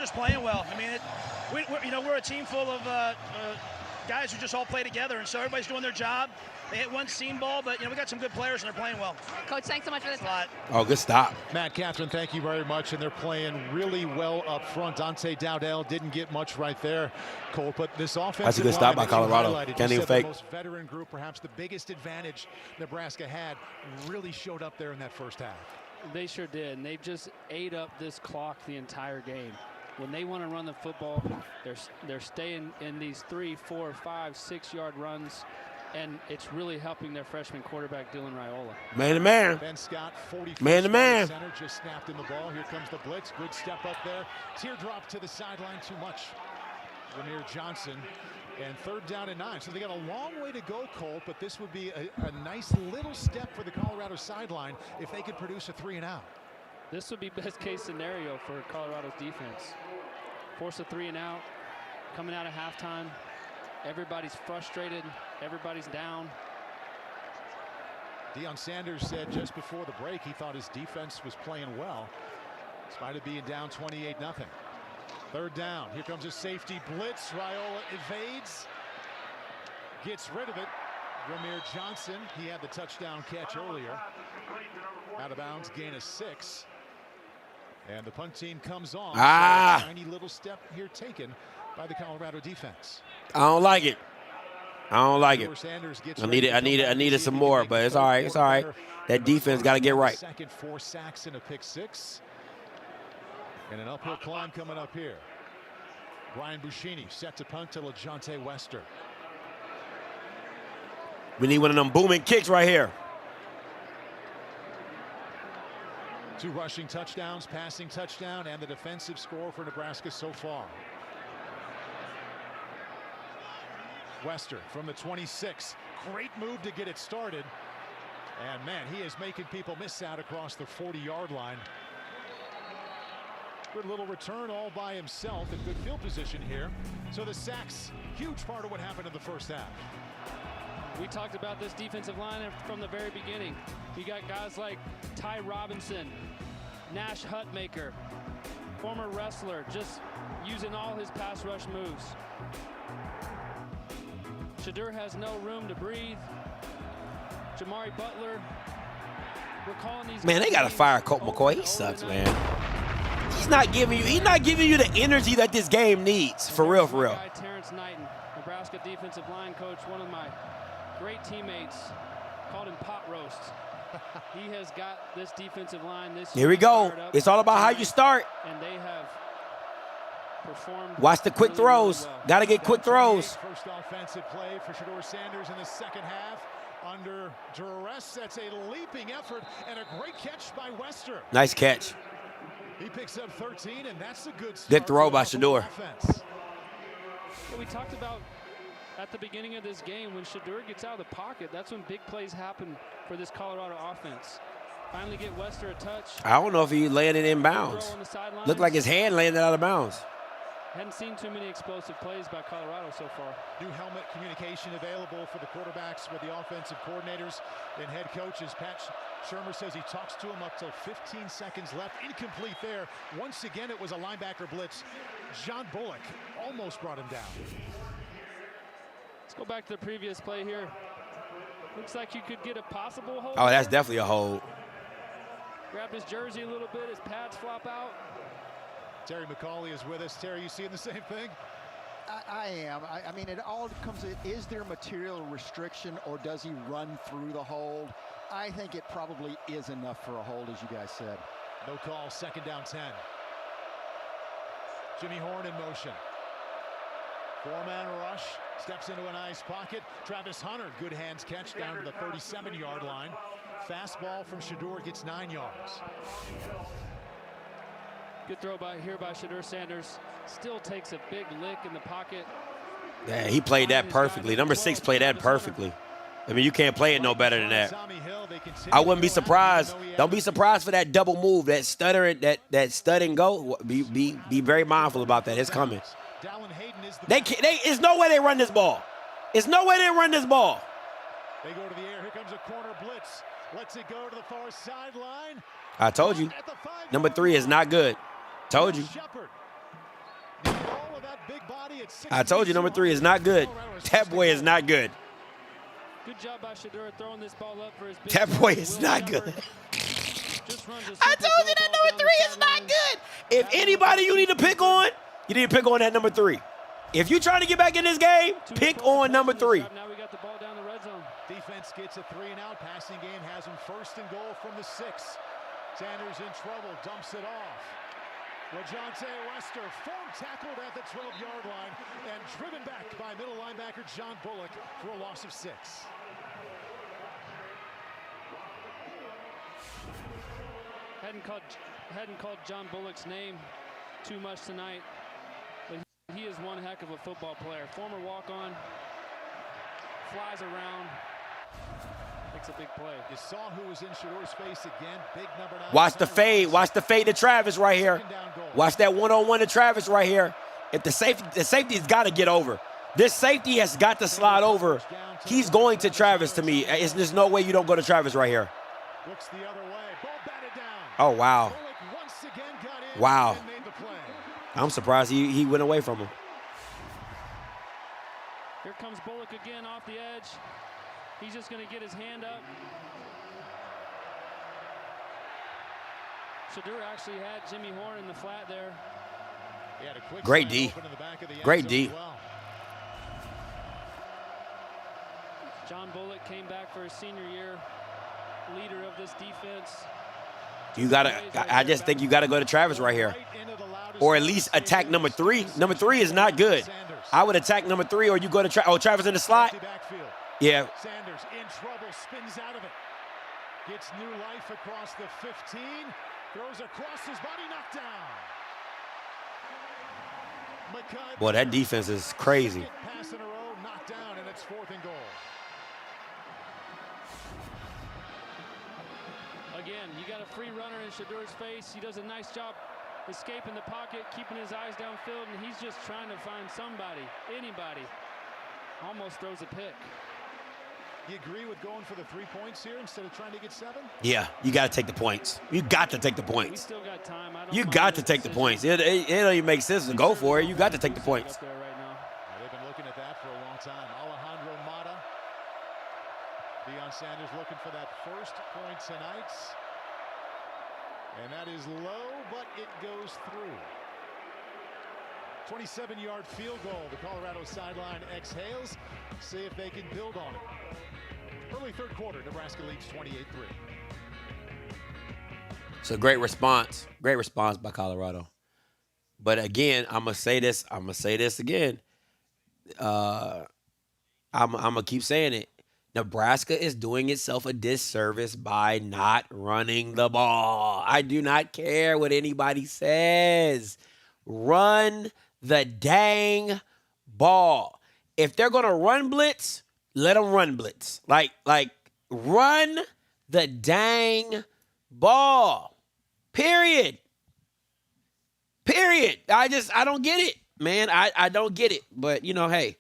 Just playing well. I mean, we're a team full of guys who just all play together, and so everybody's doing their job. They hit one seam ball, but we got some good players and they're playing well. Coach, thanks so much for this. Lot. Oh, good stop. Matt, Catherine, thank you very much. And they're playing really well up front. Dante Dowdell didn't get much right there, Cole, but this offense. That's a good stop by Colorado. Can't even fake. The most veteran group, perhaps the biggest advantage Nebraska had, really showed up there in that first half. They sure did, and they've just ate up this clock the entire game. When they want to run the football, they're staying in these 3, 4, 5, 6-yard runs, and it's really helping their freshman quarterback Dylan Raiola. Man to man. Ben Scott, 40 man to man. Center just snapped in the ball. Here comes the blitz. Good step up there. Teardrop to the sideline. Too much. Ramir Johnson. And 3rd down and 9. So they got a long way to go, Colt, but this would be a nice little step for the Colorado sideline if they could produce a 3-and-out. This would be best case scenario for Colorado's defense. Force a 3-and-out. Coming out of halftime. Everybody's frustrated. Everybody's down. Deion Sanders said just before the break he thought his defense was playing well, despite it being down 28-0. 3rd down. Here comes a safety blitz. Raiola evades. Gets rid of it. Ramir Johnson. He had the touchdown catch earlier. Out of bounds. Gain of 6. And the punt team comes on. So a tiny little step here taken by the Colorado defense. I don't like it. I don't like it. I needed some more, but it's all right. It's all right. That defense got to get right. Second, 4 sacks and a pick 6. And an uphill climb coming up here. Brian Buschini set to punt to LeJontay Wester. We need one of them booming kicks right here. 2 rushing touchdowns, passing touchdown, and the defensive score for Nebraska so far. Wester from the 26. Great move to get it started. And man, he is making people miss out across the 40-yard line. Good little return all by himself in good field position here. So the sacks, huge part of what happened in the first half. We talked about this defensive line from the very beginning. You got guys like Ty Robinson, Nash Hutmaker, former wrestler, just using all his pass rush moves. Shadur has no room to breathe. Jamari Butler. We're calling these. Man, they gotta fire Colt McCoy. He sucks, man. He's not giving you the energy that this game needs. For real, for real. Terrence Knighton, Nebraska defensive line coach, one of my great teammates, called him pot roast. He has got this defensive line this year. Here we go. It's all about how you start. And they have performed. Watch the quick throws. Well. Got to get quick throws. First offensive play for Shadur Sanders in the second half. Under duress, that's a leaping effort and a great catch by Wester. Nice catch. He picks up 13, and that's a good start. Good throw by Shadur. Yeah, we talked about at the beginning of this game, when Shadur gets out of the pocket, that's when big plays happen for this Colorado offense. Finally get Wester a touch. I don't know if he landed in bounds. Looked like his hand landed out of bounds. Hadn't seen too many explosive plays by Colorado so far. New helmet communication available for the quarterbacks with the offensive coordinators and head coaches. Pat Shermer says he talks to him up till 15 seconds left. Incomplete there. Once again, it was a linebacker blitz. John Bullock almost brought him down. Let's go back to the previous play here. Looks like you could get a possible hold. Oh, that's definitely a hold. Grabbed his jersey a little bit. His pads flop out. Terry McCauley is with us. Terry, you seeing the same thing? I am. I mean, it all comes to, is there material restriction or does he run through the hold? I think it probably is enough for a hold, as you guys said. No call, 2nd down 10. Jimmy Horn in motion. 4-man rush, steps into a nice pocket. Travis Hunter, good hands catch down to the 37-yard line. Fastball from Shadur gets 9 yards. Good throw by Shadur Sanders. Still takes a big lick in the pocket. Yeah, he played that perfectly. Number 6 played that perfectly. I mean, you can't play it no better than that. I wouldn't be surprised. Don't be surprised for that double move, that stutter, that stud and go. Be very mindful about that. It's coming. There's no way they run this ball. There's no way they run this ball. They go to the air. Here comes a corner blitz. Lets it go to the far sideline. I told you. Number 3 is not good. Told you. I told you number 3 is not good. That boy is not good. Good job by Shedeur throwing this ball up for his big That boy is not good. I told you that number 3 is not good. If anybody you need to pick on, you need to pick on that number 3. If you're trying to get back in this game, pick on number 3. Now we got the ball down the red zone. Defense gets a 3-and-out. Passing game has him 1st and goal from the 6. Sanders in trouble, dumps it off. LaJohntay Wester tackled at the 12-yard line and driven back by middle linebacker John Bullock for a loss of 6. Hadn't called John Bullock's name too much tonight, but he is one heck of a football player. Former walk-on, flies around, makes a big play. You saw who was in Shedeur's face again. Big number 9. Watch the fade. Watch the fade to Travis right here. Watch that one-on-one to Travis right here. If the safety's got to get over. This safety has got to slide over. He's going to Travis to me. There's no way you don't go to Travis right here. Looks the other way. Ball batted down. Oh, wow. Bullock once again got in Wow. and made the play. I'm surprised he went away from him. Here comes Bullock again off the edge. He's just going to get his hand up. Shedeur actually had Jimmy Horn in the flat there. Great D. Great D. John Bullock came back for his senior year, leader of this defense. I just think you gotta go to Travis right here. Or at least attack number 3. Number 3 is not good. I would attack number 3, or you go to Travis in the slot. Yeah. Sanders in trouble, spins out of it. Gets new life across the 15. Throws across his body, knocked down. Boy, that defense is crazy. Pass in a row, knocked down, and it's 4th and goal. Again, you got a free runner in Shedeur's face. He does a nice job escaping the pocket, keeping his eyes downfield, and he's just trying to find somebody, anybody. Almost throws a pick. You agree with going for the 3 points here instead of trying to get 7? Yeah, you got to take the points. You got to take the We points. still got time. You got to take the points. It don't even make sense to go for it. You got to take the points. There right now. They've been looking at that for a long time. Alejandro Mata. Deion Sanders looking for that 1st point tonight. And that is low, but it goes through. 27-yard field goal. The Colorado sideline exhales. See if they can build on it. Early 3rd quarter, Nebraska leads 28-3. It's a great response. Great response by Colorado. But again, I'm going to say this. I'm going to say this again. I'm going to keep saying it. Nebraska is doing itself a disservice by not running the ball. I do not care what anybody says. Run the dang ball. If they're going to run blitz, let them run blitz. Like run the dang ball. Period. I don't get it, man. I don't get it. But, hey,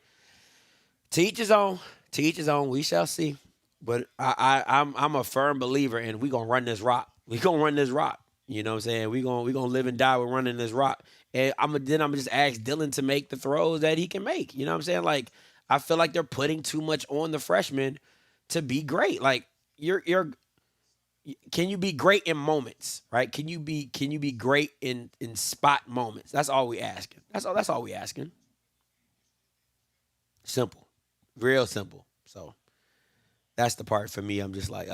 to each his own. To each his own. We shall see. But I'm a firm believer in we going to run this rock. We going to run this rock. You know what I'm saying? We gonna live and die with running this rock. And I'm just ask Dylan to make the throws that he can make. You know what I'm saying? Like, I feel like they're putting too much on the freshman to be great. Like, can you be great in moments, right? Can you be great in spot moments? That's all we asking. That's all we asking. Simple. Real simple. So that's the part for me. I'm just like,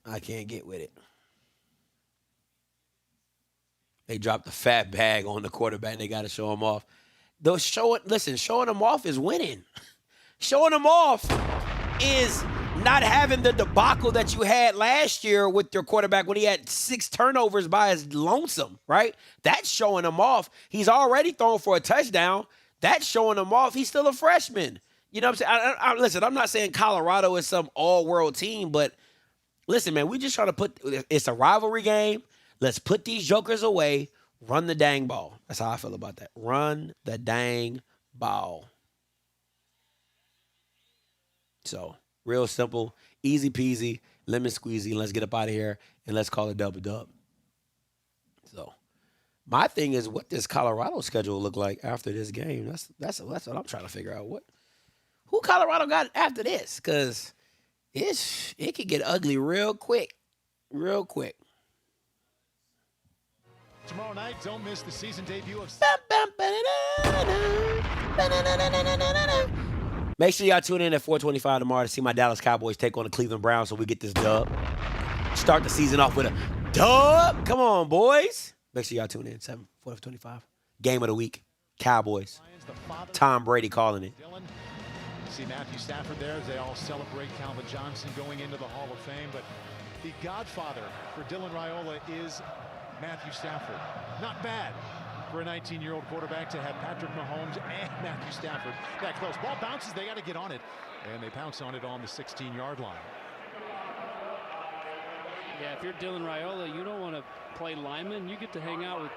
I can't get with it. They dropped a fat bag on the quarterback. They got to show him off. Showing him off is winning. Showing him off is not having the debacle that you had last year with your quarterback when he had 6 turnovers by his lonesome, right? That's showing him off. He's already thrown for a touchdown. That's showing him off. He's still a freshman. You know what I'm saying? Listen, I'm not saying Colorado is some all-world team, but listen, man, we just trying to it's a rivalry game. Let's put these jokers away. Run the dang ball. That's how I feel about that. Run the dang ball. So, real simple, easy peasy, lemon squeezy. Let's get up out of here and let's call it double dub. So, My thing is, what does Colorado schedule look like after this game? That's what I'm trying to figure out. Who Colorado got after this? Because it could get ugly real quick. Real quick. Tomorrow night, don't miss the season debut of... Make sure y'all tune in at 4:25 tomorrow to see my Dallas Cowboys take on the Cleveland Browns so we get this dub. Start the season off with a dub. Come on, boys. Make sure y'all tune in. 4:25. Game of the week. Cowboys. Tom Brady calling it. See Matthew Stafford there as they all celebrate Calvin Johnson going into the Hall of Fame. But the godfather for Dylan Raiola is Matthew Stafford. Not bad for a 19-year-old quarterback to have Patrick Mahomes and Matthew Stafford that close. Ball bounces, they got to get on it, and they pounce on it on the 16-yard line. Yeah, if you're Dylan Raiola, you don't want to play lineman. You get to hang out with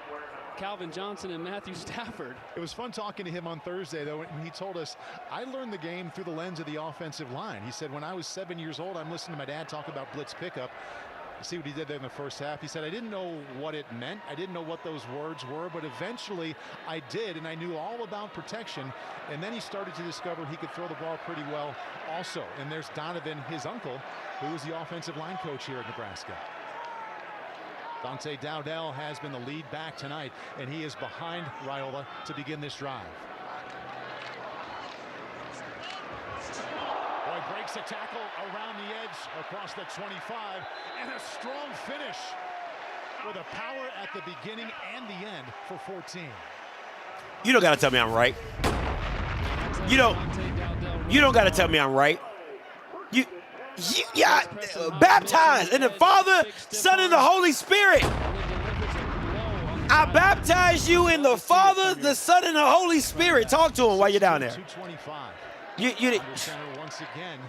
Calvin Johnson and Matthew Stafford. It was fun talking to him on Thursday, though, when he told us, I learned the game through the lens of the offensive line. He said, when I was 7 years old, I'm listening to my dad talk about blitz pickup. See what he did there in the first half. He said, I didn't know what it meant. I didn't know what those words were, but eventually I did, and I knew all about protection. And then he started to discover he could throw the ball pretty well also. And there's Donovan, his uncle, who is the offensive line coach here at Nebraska. Dante Dowdell has been the lead back tonight, and he is behind Raiola to begin this drive. Boy, breaks a tackle around the edge across the 25, and a strong finish with a power at the beginning and the end for 14. You don't got to tell me I'm right. You don't got to tell me I'm right. You baptized in the Father, Son, and the Holy Spirit. I baptize you in the Father, the Son, and the Holy Spirit. Talk to him while you're down there. 225. You center once again.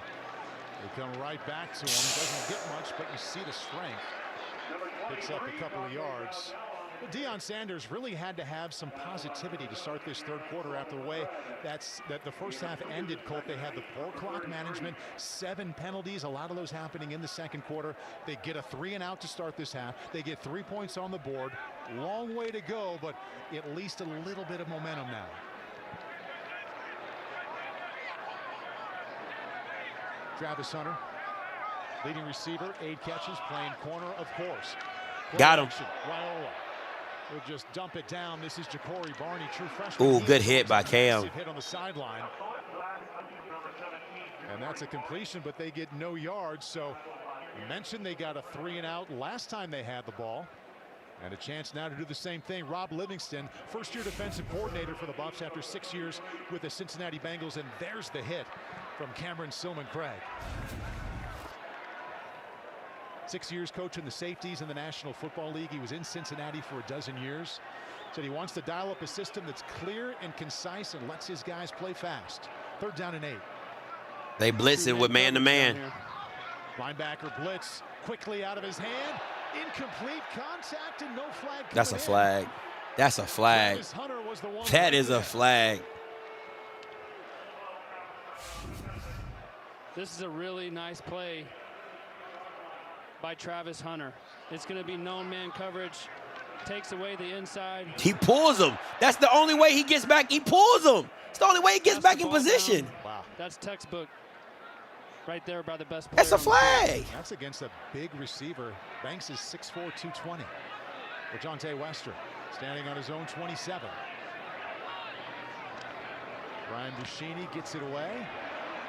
They come right back to him. Doesn't get much, but you see the strength. Picks up a couple of yards. Well, Deion Sanders really had to have some positivity to start this third quarter after the way that the first half ended, Colt. They had the poor clock management, 7 penalties, a lot of those happening in the second quarter. They get a 3-and-out to start this half. They get 3 points on the board. Long way to go, but at least a little bit of momentum now. Travis Hunter, leading receiver, 8 catches, playing corner, of course. Got him. Raiola will just dump it down. This is Ja'Cory Barney, true freshman. Ooh, good hit by Cam. Hit on the sideline. And that's a completion, but they get no yards. So you mentioned they got a 3-and-out last time they had the ball. And a chance now to do the same thing. Rob Livingston, first-year defensive coordinator for the Buffs after 6 years with the Cincinnati Bengals. And there's the hit from Cameron Silman-Craig. 6 years coaching the safeties in the National Football League. He was in Cincinnati for a dozen years. Said he wants to dial up a system that's clear and concise and lets his guys play fast. 3rd down and 8. They blitzing with man-to-man. Linebacker blitz quickly out of his hand. Incomplete contact and no flag. That's a flag. That's a flag. That is a flag. This is a really nice play by Travis Hunter. It's going to be known man coverage. Takes away the inside. He pulls him. That's the only way he gets back. He pulls him. It's the only way he gets back in position. Wow. That's textbook right there by the best player. That's a flag. That's against a big receiver. Banks is 6'4", 220. Dejounte Wester standing on his own 27. Ryan Buschini gets it away.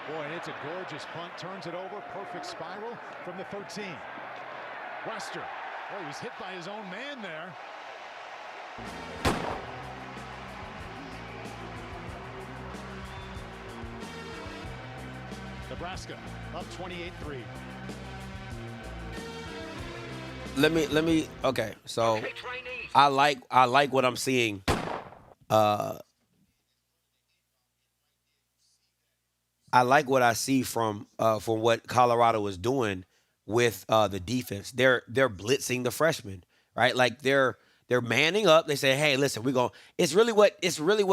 Boy, and it's a gorgeous punt. Turns it over. Perfect spiral from the 13. Wester. Boy, he was hit by his own man there. Nebraska up 28-3. Let me. Okay, so I like what I'm seeing. I like what I see from what Colorado is doing with the defense. They're blitzing the freshmen, right? Like they're manning up. They say, hey, listen, it's really what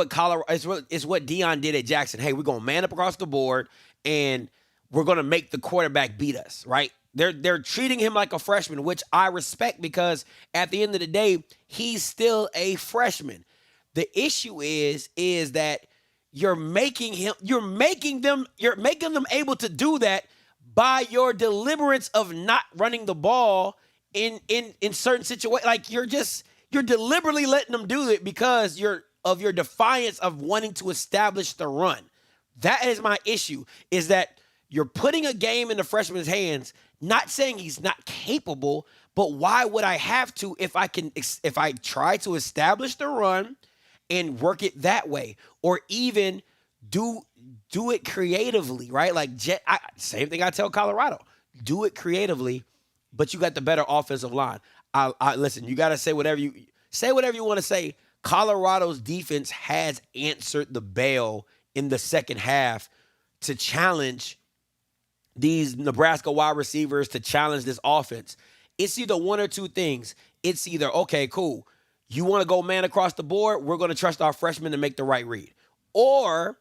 Colorado, it's what Deion did at Jackson. Hey, we're gonna man up across the board and we're gonna make the quarterback beat us, right? They're treating him like a freshman, which I respect because at the end of the day, he's still a freshman. The issue is that you're making them able to do that by your deliberance of not running the ball in certain situations. Like you're deliberately letting them do it because your defiance of wanting to establish the run. That is my issue, is that you're putting a game in the freshman's hands, not saying he's not capable, but why would I have to if I try to establish the run and work it that way, or even do it creatively, right? Like same thing I tell Colorado, do it creatively, but you got the better offensive line. I listen, you got to say whatever you want to say. Colorado's defense has answered the bell in the second half to challenge these Nebraska wide receivers, to challenge this offense. It's either one or two things. It's either, okay, cool, you want to go man across the board, we're going to trust our freshmen to make the right read. Or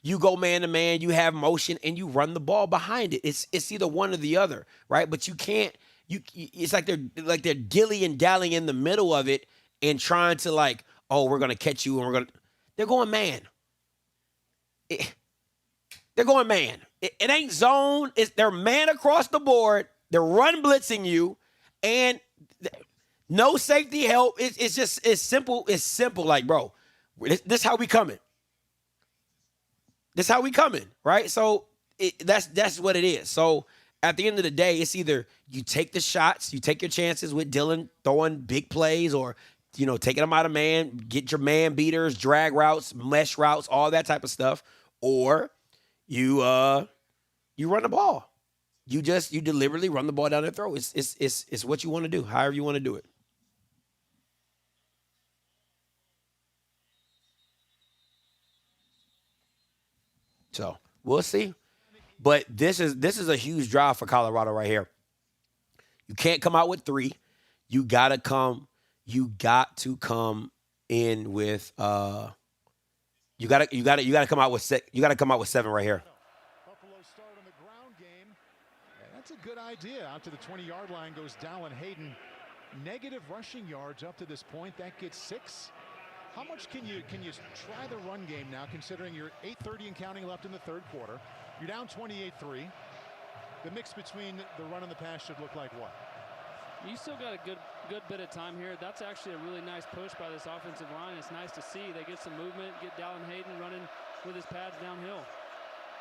you go man to man, you have motion, and you run the ball behind it. It's either one or the other, right? But you can't. It's like they're dilly and dallying in the middle of it and trying to like, oh, we're gonna catch you, and they're going man. They're going man. It ain't zone. They're man across the board. They're run blitzing you, and no safety help. It's simple. It's simple. Like, bro, this how we coming. This how we coming, right? So that's what it is. So at the end of the day, it's either you take the shots, you take your chances with Dylan throwing big plays, or taking them out of man, get your man beaters, drag routes, mesh routes, all that type of stuff, or you run the ball. You deliberately run the ball down their throat. It's what you want to do, however you want to do it. So we'll see. But this is a huge drive for Colorado right here. You can't come out with 3. You got to come in with you got to come out with 6. You got to come out with 7 right here. Buffalo start on the ground game. And that's a good idea. Out to the 20-yard line goes Dallin Hayden. Negative rushing yards up to this point. That gets 6. How much can you try the run game now, considering you're 8:30 and counting left in the third quarter? You're down 28-3. The mix between the run and the pass should look like what? You still got a good bit of time here. That's actually a really nice push by this offensive line. It's nice to see. They get some movement, get Dallin Hayden running with his pads downhill.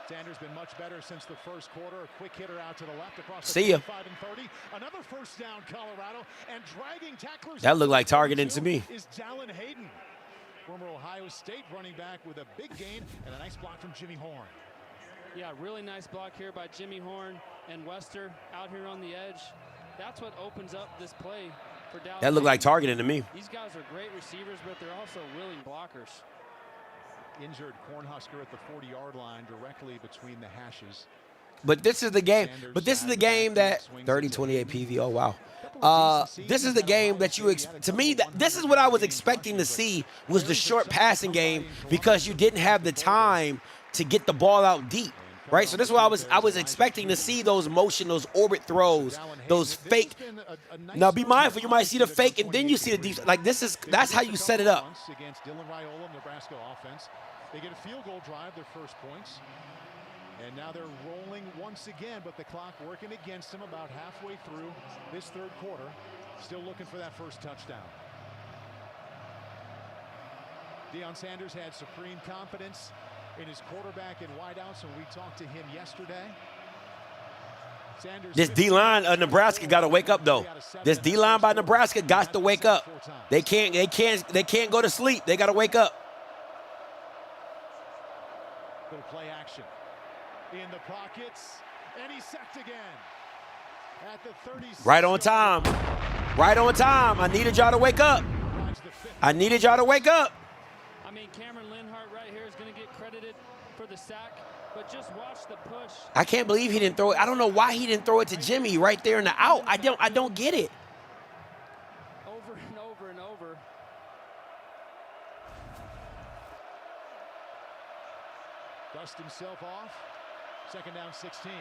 Sanders been much better since the first quarter. A quick hitter out to the left across the See ya. 25 and 30. Another first down, Colorado, and dragging tacklers. That looked like targeting to me. Is Dallin Hayden, former Ohio State running back, with a big gain and a nice block from Jimmy Horn. Yeah, really nice block here by Jimmy Horn and Wester out here on the edge. That's what opens up this play for Dallas. That looked like targeting to me. These guys are great receivers, but they're also willing blockers. Injured Cornhusker at the 40-yard line, directly between the hashes. But this is the game. But this is the game that 30-28 PV. Oh wow. This is the game that to me. This is what I was expecting to see, was the short passing game, because you didn't have the time to get the ball out deep. Right, so this is what I was expecting to see, those motion, those orbit throws, those fake. Now be mindful, you might see the fake and then you see the deep. Like that's how you set it up. Against Dylan Raiola, Nebraska offense, they get a field goal drive, their first points, and now they're rolling once again. But the clock working against them about halfway through this third quarter. Still looking for that first touchdown. Deion Sanders had supreme confidence in his quarterback and wideouts when we talked to him yesterday. This D-line of Nebraska got to wake up though. This D-line by Nebraska got to wake up. They can't go to sleep. They got to wake up. Little play action in the pockets, and he's sacked again. At the 36. Right on time. Right on time. I needed y'all to wake up. I needed y'all to wake up. I mean, Cameron Linhart right here is going to get credited for the sack, but just watch the push. I can't believe he didn't throw it. I don't know why he didn't throw it to Jimmy right there in the out. I don't get it. Over and over and over. Dust himself off. Second down, 16.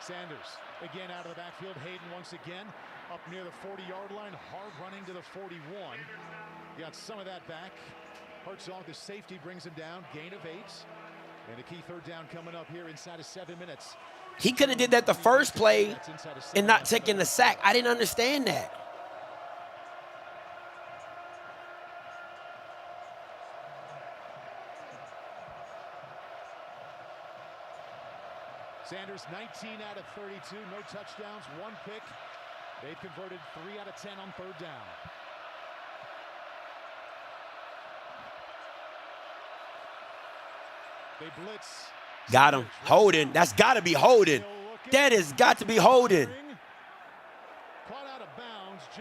Sanders again out of the backfield. Hayden once again up near the 40-yard line. Hard running to the 41. Got some of that back. Hartzog, the safety, brings him down. Gain of 8. And a key third down coming up here inside of 7 minutes. He could have did that the first play and not taking the sack. I didn't understand that. Sanders 19 out of 32, no touchdowns, 1 pick. They've converted 3 out of 10 on third down. They blitz. Got him. Holding. That's got to be holding. That has got to be holding.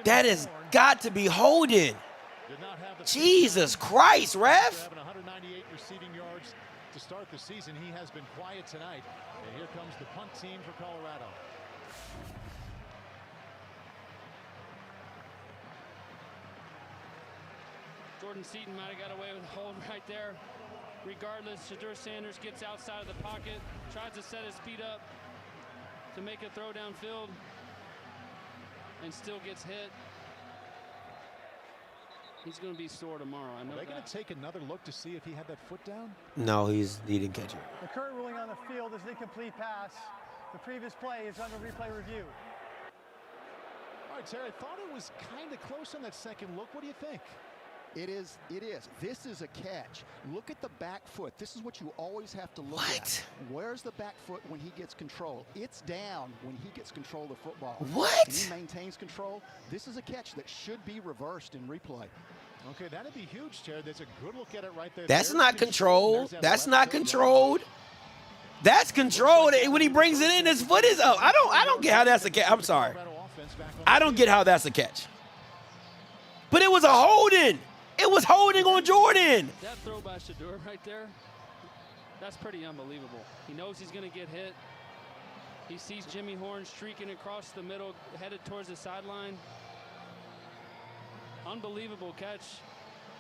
That has got to be holding. Jesus Christ, ref. 198 receiving yards to start the season. He has been quiet tonight. And here comes the punt team for Colorado. Jordan Seaton might have got away with a hold right there. Regardless, Shedeur Sanders gets outside of the pocket, tries to set his feet up to make a throw downfield, and still gets hit. He's going to be sore tomorrow. I know. Are they going to take another look to see if he had that foot down? No, he didn't catch it. The current ruling on the field is an incomplete pass. The previous play is under replay review. All right, Terry, I thought it was kind of close on that second look. What do you think? It is. This is a catch. Look at the back foot. This is what you always have to look at. Where's the back foot when he gets control? It's down when he gets control of the football. What? And he maintains control. This is a catch that should be reversed in replay. Okay, that'd be huge, Terry. There's a good look at it right there. That's not controlled. That's not controlled. That's controlled. When he brings it in, his foot is up. I don't get how that's a catch. I'm sorry. I don't get how that's a catch. But it was a holding. It was holding on Jordan. That throw by Shedeur right there, that's pretty unbelievable. He knows he's going to get hit. He sees Jimmy Horn streaking across the middle, headed towards the sideline. Unbelievable catch,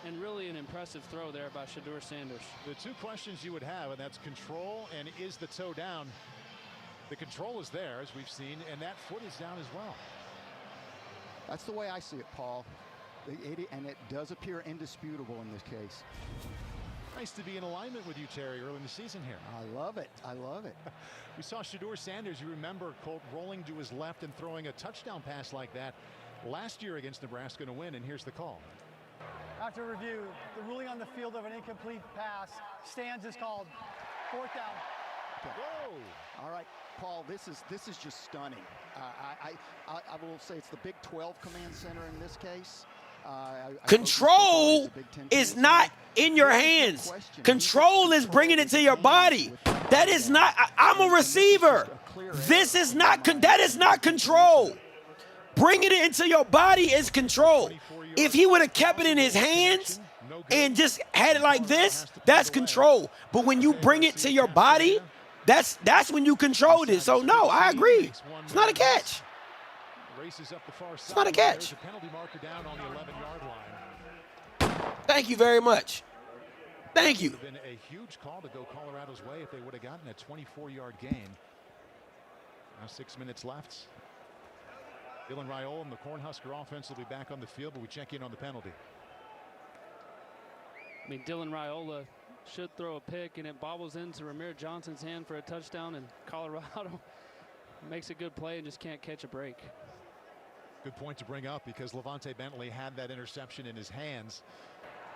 and really an impressive throw there by Shedeur Sanders. The two questions you would have, and that's control and is the toe down. The control is there, as we've seen, and that foot is down as well. That's the way I see it, Paul. And it does appear indisputable in this case. Nice to be in alignment with you, Terry, early in the season here. I love it. I love it. We saw Shedeur Sanders, you remember, Colt, rolling to his left and throwing a touchdown pass like that last year against Nebraska to win, and here's the call. After review, the ruling on the field of an incomplete pass stands is called. 4th down. Okay. Whoa. All right, Paul, this is just stunning. I will say it's the Big 12 command center in this case. Control is not in your hands. Control is bringing it to your body. That is not. I'm a receiver. This is not. That is not control. Bringing it into your body is control. If he would have kept it in his hands and just had it like this, that's control. But when you bring it to your body, that's when you controlled it. So no, I agree. It's not a catch. It's not a catch. Thank you very much. Thank you. It would have been a huge call to go Colorado's way if they would have gotten a 24-yard gain. Now 6 minutes left. Dylan Raiola and the Cornhusker offense will be back on the field, but we check in on the penalty. I mean, Dylan Raiola should throw a pick, and it bobbles into Ramir Johnson's hand for a touchdown, and Colorado makes a good play and just can't catch a break. Good point to bring up because Levante Bentley had that interception in his hands.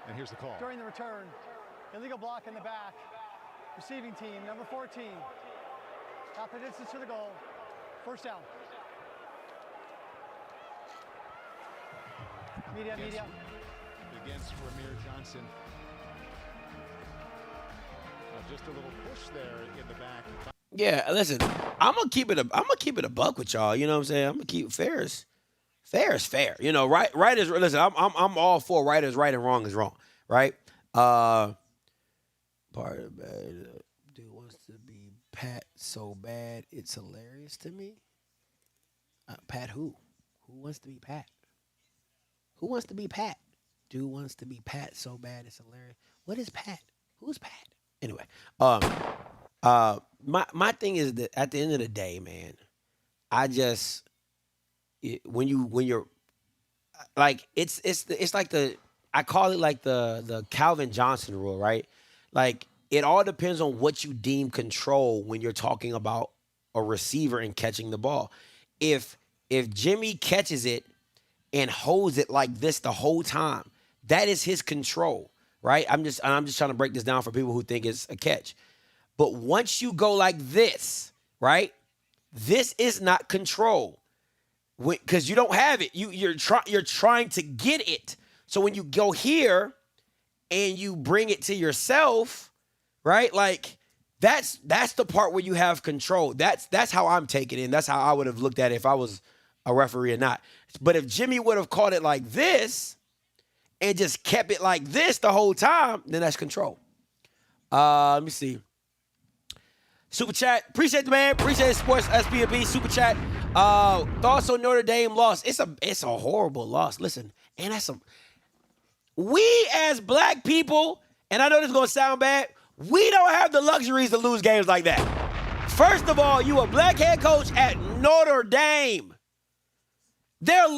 And here's the call. During the return, illegal block in the back. Receiving team, number 14. Half the distance to the goal. 1st down. Media. Against Ramir Johnson. Just a little push there in the back. Yeah, listen, I'm gonna keep it a buck with y'all. You know what I'm saying? I'm gonna keep fair is fair. You know, right is listen. I'm all for right is right and wrong is wrong. Right? Part of bad dude wants to be Pat so bad it's hilarious to me. Pat who? Who wants to be Pat? Who wants to be Pat? Dude wants to be Pat so bad it's hilarious. What is Pat? Who's Pat? Anyway, my thing is that at the end of the day, man, when you're like it's like I call it like the Calvin Johnson rule, right? Like it all depends on what you deem control when you're talking about a receiver and catching the ball. If Jimmy catches it and holds it like this the whole time, that is his control, right? I'm just trying to break this down for people who think it's a catch. But once you go like this, right? This is not control. Because you don't have it. You're trying to get it. So when you go here and you bring it to yourself, right? Like that's the part where you have control. That's how I'm taking it. And that's how I would have looked at it if I was a referee or not. But if Jimmy would have caught it like this and just kept it like this the whole time, then that's control. Let me see. Super chat. Appreciate the man. Appreciate Sports SPB. Super chat. Thoughts on Notre Dame loss? It's a horrible loss. Listen, and we as black people, and I know this is gonna sound bad, we don't have the luxuries to lose games like that. First of all, you a black head coach at Notre Dame. They're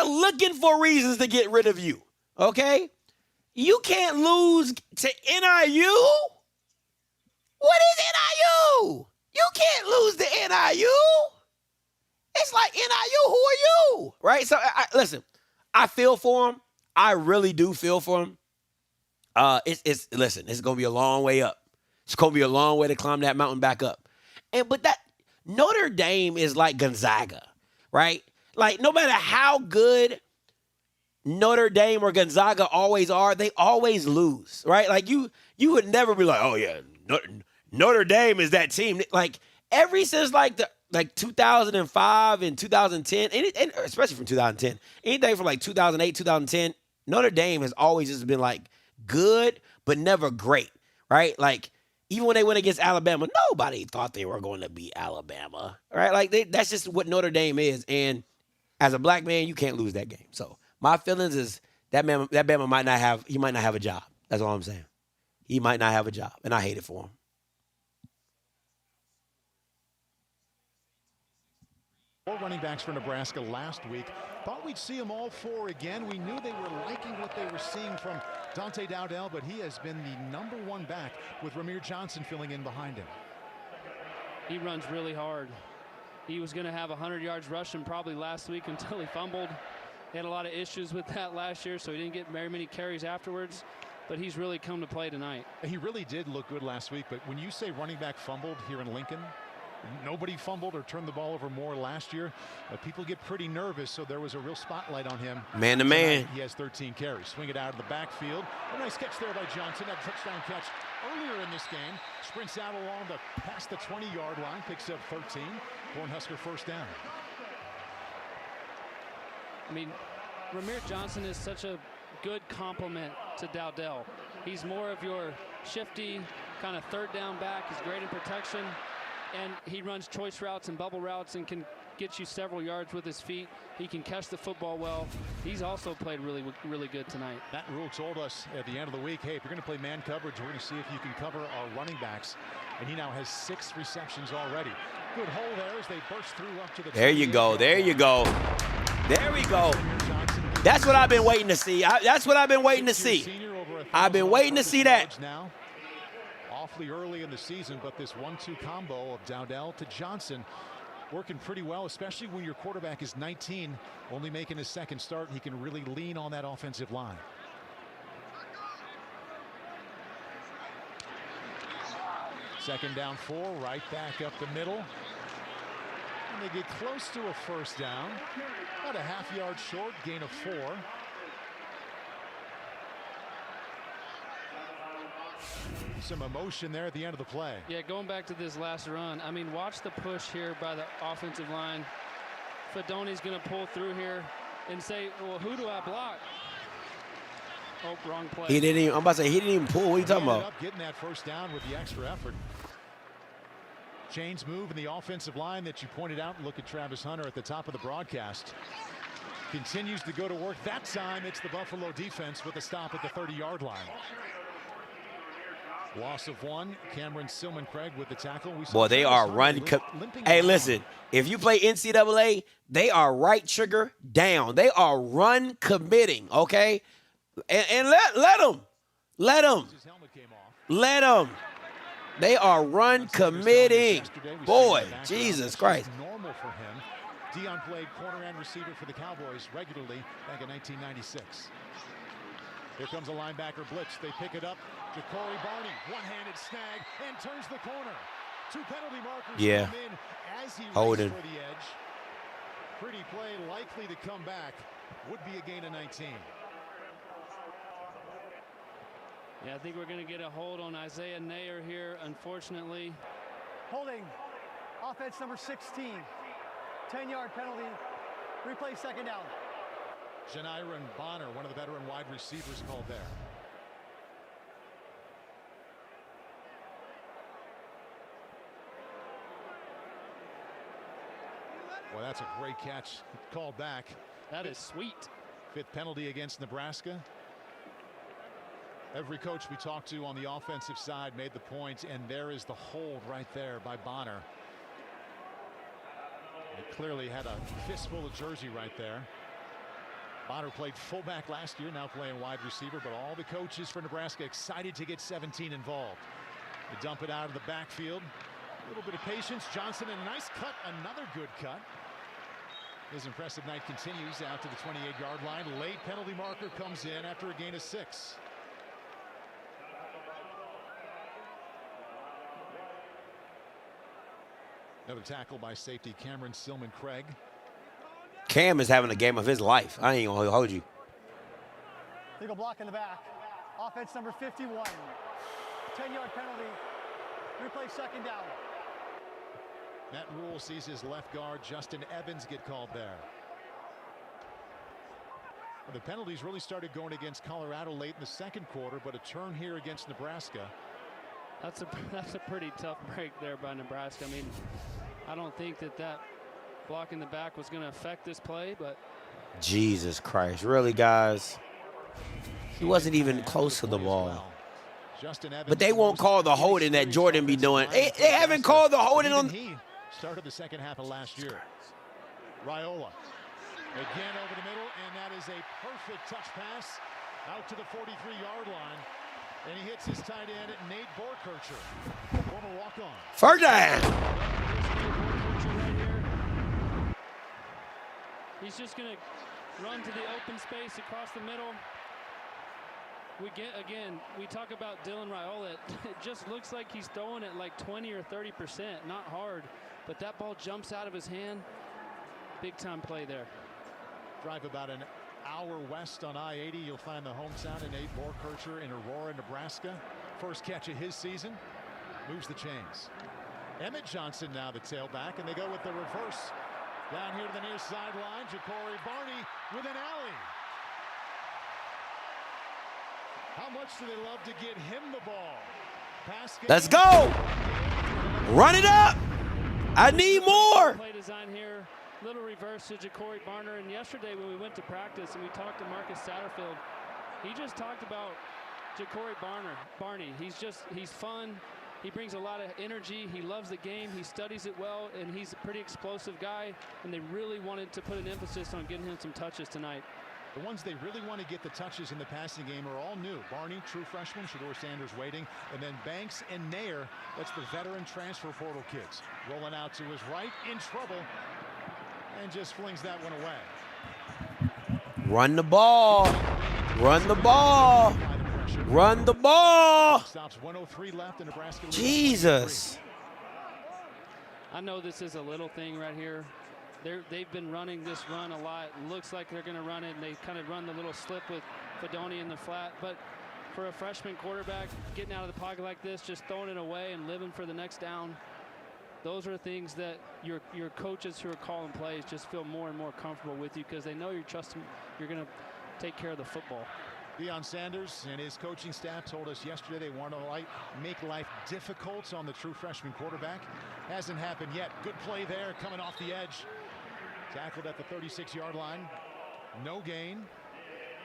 looking for reasons to get rid of you. Okay? You can't lose to NIU. What is NIU? You can't lose to NIU. It's like NIU, who are you? Right? So, listen, I feel for him. I really do feel for him. Listen, it's going to be a long way up. It's going to be a long way to climb that mountain back up. But that Notre Dame is like Gonzaga, right? Like, no matter how good Notre Dame or Gonzaga always are, they always lose, right? Like, you would never be like, oh, yeah, Notre Dame is that team. Like, ever since, like 2005 and 2010, and especially from 2010, anything from like 2008, 2010, Notre Dame has always just been like good, but never great, right? Like even when they went against Alabama, nobody thought they were going to beat Alabama, right? Like that's just what Notre Dame is. And as a black man, you can't lose that game. So my feelings is that Bama might not have a job. That's all I'm saying. He might not have a job, and I hate it for him. Four running backs for Nebraska last week. Thought we'd see them all four again. We knew they were liking what they were seeing from Dante Dowdell, but he has been the #1 back with Ramir Johnson filling in behind him. He runs really hard. He was going to have 100 yards rushing probably last week until he fumbled. He had a lot of issues with that last year, so he didn't get very many carries afterwards. But he's really come to play tonight. He really did look good last week, but when you say running back fumbled here in Lincoln, nobody fumbled or turned the ball over more last year. People get pretty nervous, so there was a real spotlight on him. Man to man. He has 13 carries. Swing it out of the backfield. A nice catch there by Johnson. That touchdown catch earlier in this game. Sprints out along past the 20-yard line. Picks up 13. Cornhusker first down. I mean, Ramir Johnson is such a good complement to Dowdell. He's more of your shifty kind of third down back. He's great in protection. And he runs choice routes and bubble routes and can get you several yards with his feet. He can catch the football well. He's also played really, really good tonight. Matt Rule told us at the end of the week, hey, if you're going to play man coverage, we're going to see if you can cover our running backs. And he now has 6 receptions already. Good hole there as they burst through up to the. There you go. There you go. There we go. That's what I've been waiting to see. That's what I've been waiting to see. I've been waiting to see that. Now, awfully early in the season, but this 1-2 combo of Dowdell to Johnson working pretty well, especially when your quarterback is 19, only making his second start. He can really lean on that offensive line. Second down 4, right back up the middle. And they get close to a first down. About a half-yard short, gain of 4. Some emotion there at the end of the play. Yeah, going back to this last run, I mean, watch the push here by the offensive line. Fedoni's going to pull through here and say, well, who do I block? Oh, wrong play. He didn't even, I'm about to say, he didn't even pull. What are you talking about? Getting that first down with the extra effort. Chains move in the offensive line that you pointed out. Look at Travis Hunter at the top of the broadcast. Continues to go to work. That time it's the Buffalo defense with a stop at the 30-yard line. Loss of one. Cameron Silman-Craig with the tackle. Boy, they are run. Hey, listen, if you play NCAA, they are right trigger down. They are run committing, okay? And let them. Let them. They are run committing. Boy, Jesus Christ. Normal for him. Dion played corner and receiver for the Cowboys regularly back in 1996. Here comes a linebacker blitz. They pick it up. Jacory Barney, one-handed snag, and turns the corner. 2 penalty markers come in as he races for the edge. Pretty play, likely to come back. Would be a gain of 19. Yeah, I think we're going to get a hold on Isaiah Nayer here, unfortunately. Holding. Offense number 16. 10-yard penalty. Replay second down. Janiron Bonner, one of the veteran wide receivers, called there. Well, that's a great catch. Called back. That is sweet. 5th penalty against Nebraska. Every coach we talked to on the offensive side made the point, and there is the hold right there by Bonner. He clearly had a fistful of jersey right there. Bonner played fullback last year, now playing wide receiver, but all the coaches for Nebraska excited to get 17 involved. They dump it out of the backfield. A little bit of patience. Johnson, and a nice cut, another good cut. His impressive night continues out to the 28-yard line. Late penalty marker comes in after a gain of 6. Another tackle by safety Cameron Silman-Craig. Cam is having a game of his life. I ain't gonna hold you. Legal block in the back. Offense number 51. 10-yard penalty. Replay second down. Matt Rule sees his left guard Justin Evans get called there. Well, the penalties really started going against Colorado late in the second quarter, but a turn here against Nebraska. That's a pretty tough break there by Nebraska. I mean, I don't think that block in the back was going to affect this play, but Jesus Christ, really, guys? He wasn't even close to the ball. But they won't call the holding that Jordan be doing. They haven't called the holding on. He started the second half of last year. Raiola again over the middle, and that is a perfect touch pass out to the 43-yard line. And he hits his tight end, Nate Borkircher, former walk-on. First down. He's just going to run to the open space across the middle. We talk about Dylan Raiola. It just looks like he's throwing it like 20 or 30%, not hard, but that ball jumps out of his hand. Big time play there. Drive about an hour west on I-80. You'll find the hometown of Nate Borkircher in Aurora, Nebraska. First catch of his season. Moves the chains. Emmett Johnson now the tailback, and they go with the reverse. Down here to the near sideline, Jacory Barney with an alley. How much do they love to get him the ball? Let's go. Run it up. I need more. Play design here. Little reverse to Jacory Barner. And yesterday when we went to practice and we talked to Marcus Satterfield, he just talked about Jacory Barney. He's fun. He brings a lot of energy. He loves the game. He studies it well, and he's a pretty explosive guy. And they really wanted to put an emphasis on getting him some touches tonight. The ones they really want to get the touches in the passing game are all new. Barney, true freshman, Shedeur Sanders waiting, and then Banks and Nayer, that's the veteran transfer portal kids. Rolling out to his right, in trouble, and just flings that one away. Run the ball. Run the ball. Run the ball. Stops 1:03 left in Nebraska. Jesus. I know this is a little thing right here. They've been running this run a lot. Looks like they're going to run it, and they kind of run the little slip with Fedoni in the flat. But for a freshman quarterback, getting out of the pocket like this, just throwing it away and living for the next down, those are things that your coaches who are calling plays just feel more and more comfortable with you because they know you're trusting, you're going to take care of the football. Deion Sanders and his coaching staff told us yesterday they want to make life difficult on the true freshman quarterback. Hasn't happened yet. Good play there coming off the edge. Tackled at the 36-yard line. No gain.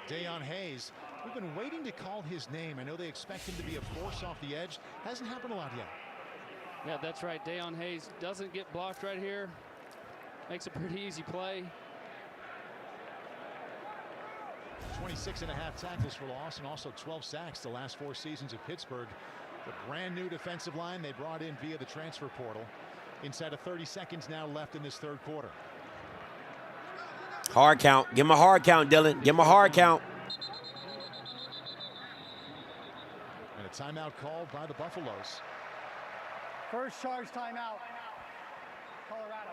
Dayon Hayes We've been waiting to call his name. I know they expect him to be a force off the edge. Hasn't happened a lot yet. Yeah, that's right. Dayon Hayes doesn't get blocked right here. Makes a pretty easy play. 26.5 tackles for loss and also 12 sacks the last 4 seasons at Pittsburgh. The brand new defensive line they brought in via the transfer portal. Inside of 30 seconds now left in this third quarter. Hard count. Give him a hard count, Dylan. Give him a hard count. And a timeout called by the Buffaloes. First charge timeout, Colorado.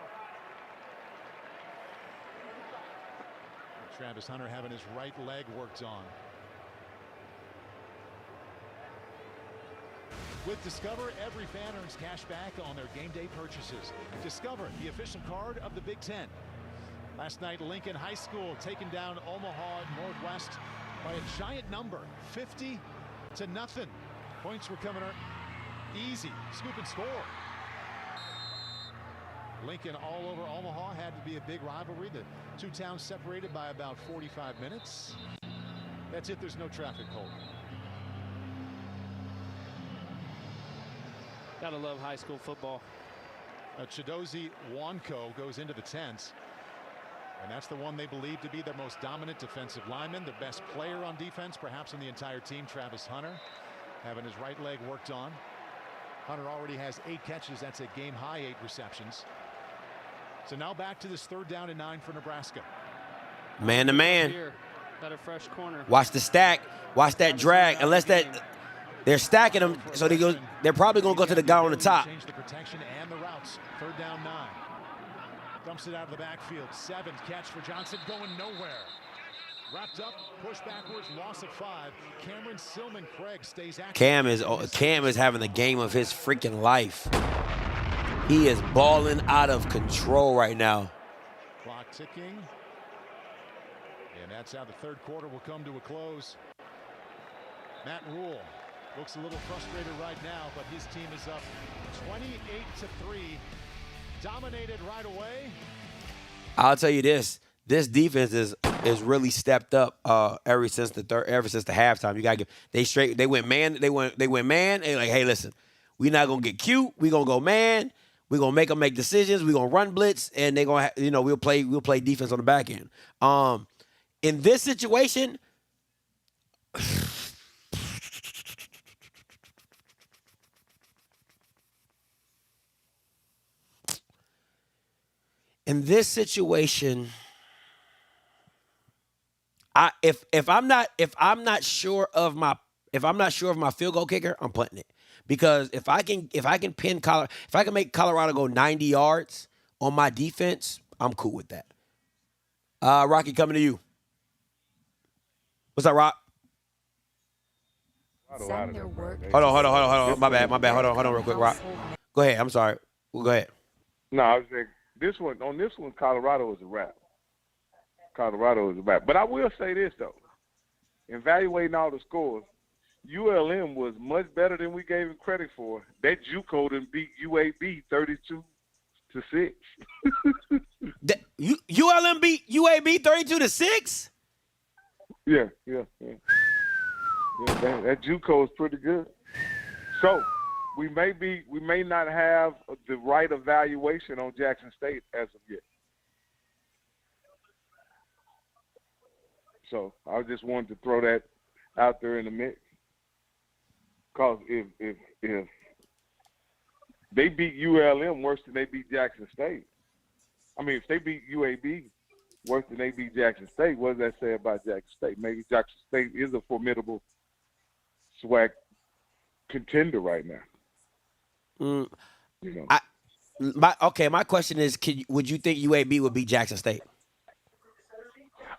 Travis Hunter having his right leg worked on. With Discover, every fan earns cash back on their game day purchases. Discover, the official card of the Big Ten. Last night, Lincoln High School taking down Omaha Northwest by a giant number, 50-0. Points were coming easy. Scoop and score. Lincoln all over Omaha. Had to be a big rivalry. The two towns separated by about 45 minutes. That's it. There's no traffic, Cole. Gotta love high school football. Chidozie Wanko goes into the tent. And that's the one they believe to be their most dominant defensive lineman. The best player on defense, perhaps in the entire team, Travis Hunter, having his right leg worked on. Hunter already has 8 catches. That's a game high 8 receptions. So now back to this 3rd down and 9 for Nebraska. Man to man. Got a fresh corner. Watch the stack. Watch that drag. Unless they're stacking them, so they're probably going to go to the guy on the top. Change the protection and the routes. 3rd down 9. Dumps it out of the backfield. 7th catch for Johnson, going nowhere. Wrapped up, push backwards, loss of 5. Cameron Silman Craig stays active. Cam is having the game of his freaking life. He is balling out of control right now. Clock ticking. And that's how the 3rd quarter will come to a close. Matt Rule looks a little frustrated right now, but his team is up 28-3. Dominated right away. I'll tell you this. This defense is really stepped up ever since the halftime. You gotta give they went man. They went man. And like, hey, listen, we're not gonna get cute. We're gonna go man. We're gonna make them make decisions. We're gonna run blitz, and they're gonna we'll play defense on the back end. In this situation, if I'm not sure of my field goal kicker, I'm punting it. Because if I can make Colorado go 90 yards on my defense, I'm cool with that. Rocky, coming to you. What's up, Rock? Hold on. My bad. Hold on real quick, Rock. Go ahead. I'm sorry. Well, go ahead. No, I was saying this one, Colorado is a wrap. But I will say this, though. Evaluating all the scores, ULM was much better than we gave him credit for. That JUCO done beat UAB 32-6. ULM beat UAB 32-6? Yeah. That JUCO is pretty good. So we may not have the right evaluation on Jackson State as of yet. So I just wanted to throw that out there in the mix. Because if they beat ULM worse than they beat Jackson State, if they beat UAB worse than they beat Jackson State, what does that say about Jackson State? Maybe Jackson State is a formidable SWAC contender right now. My question is, would you think UAB would beat Jackson State?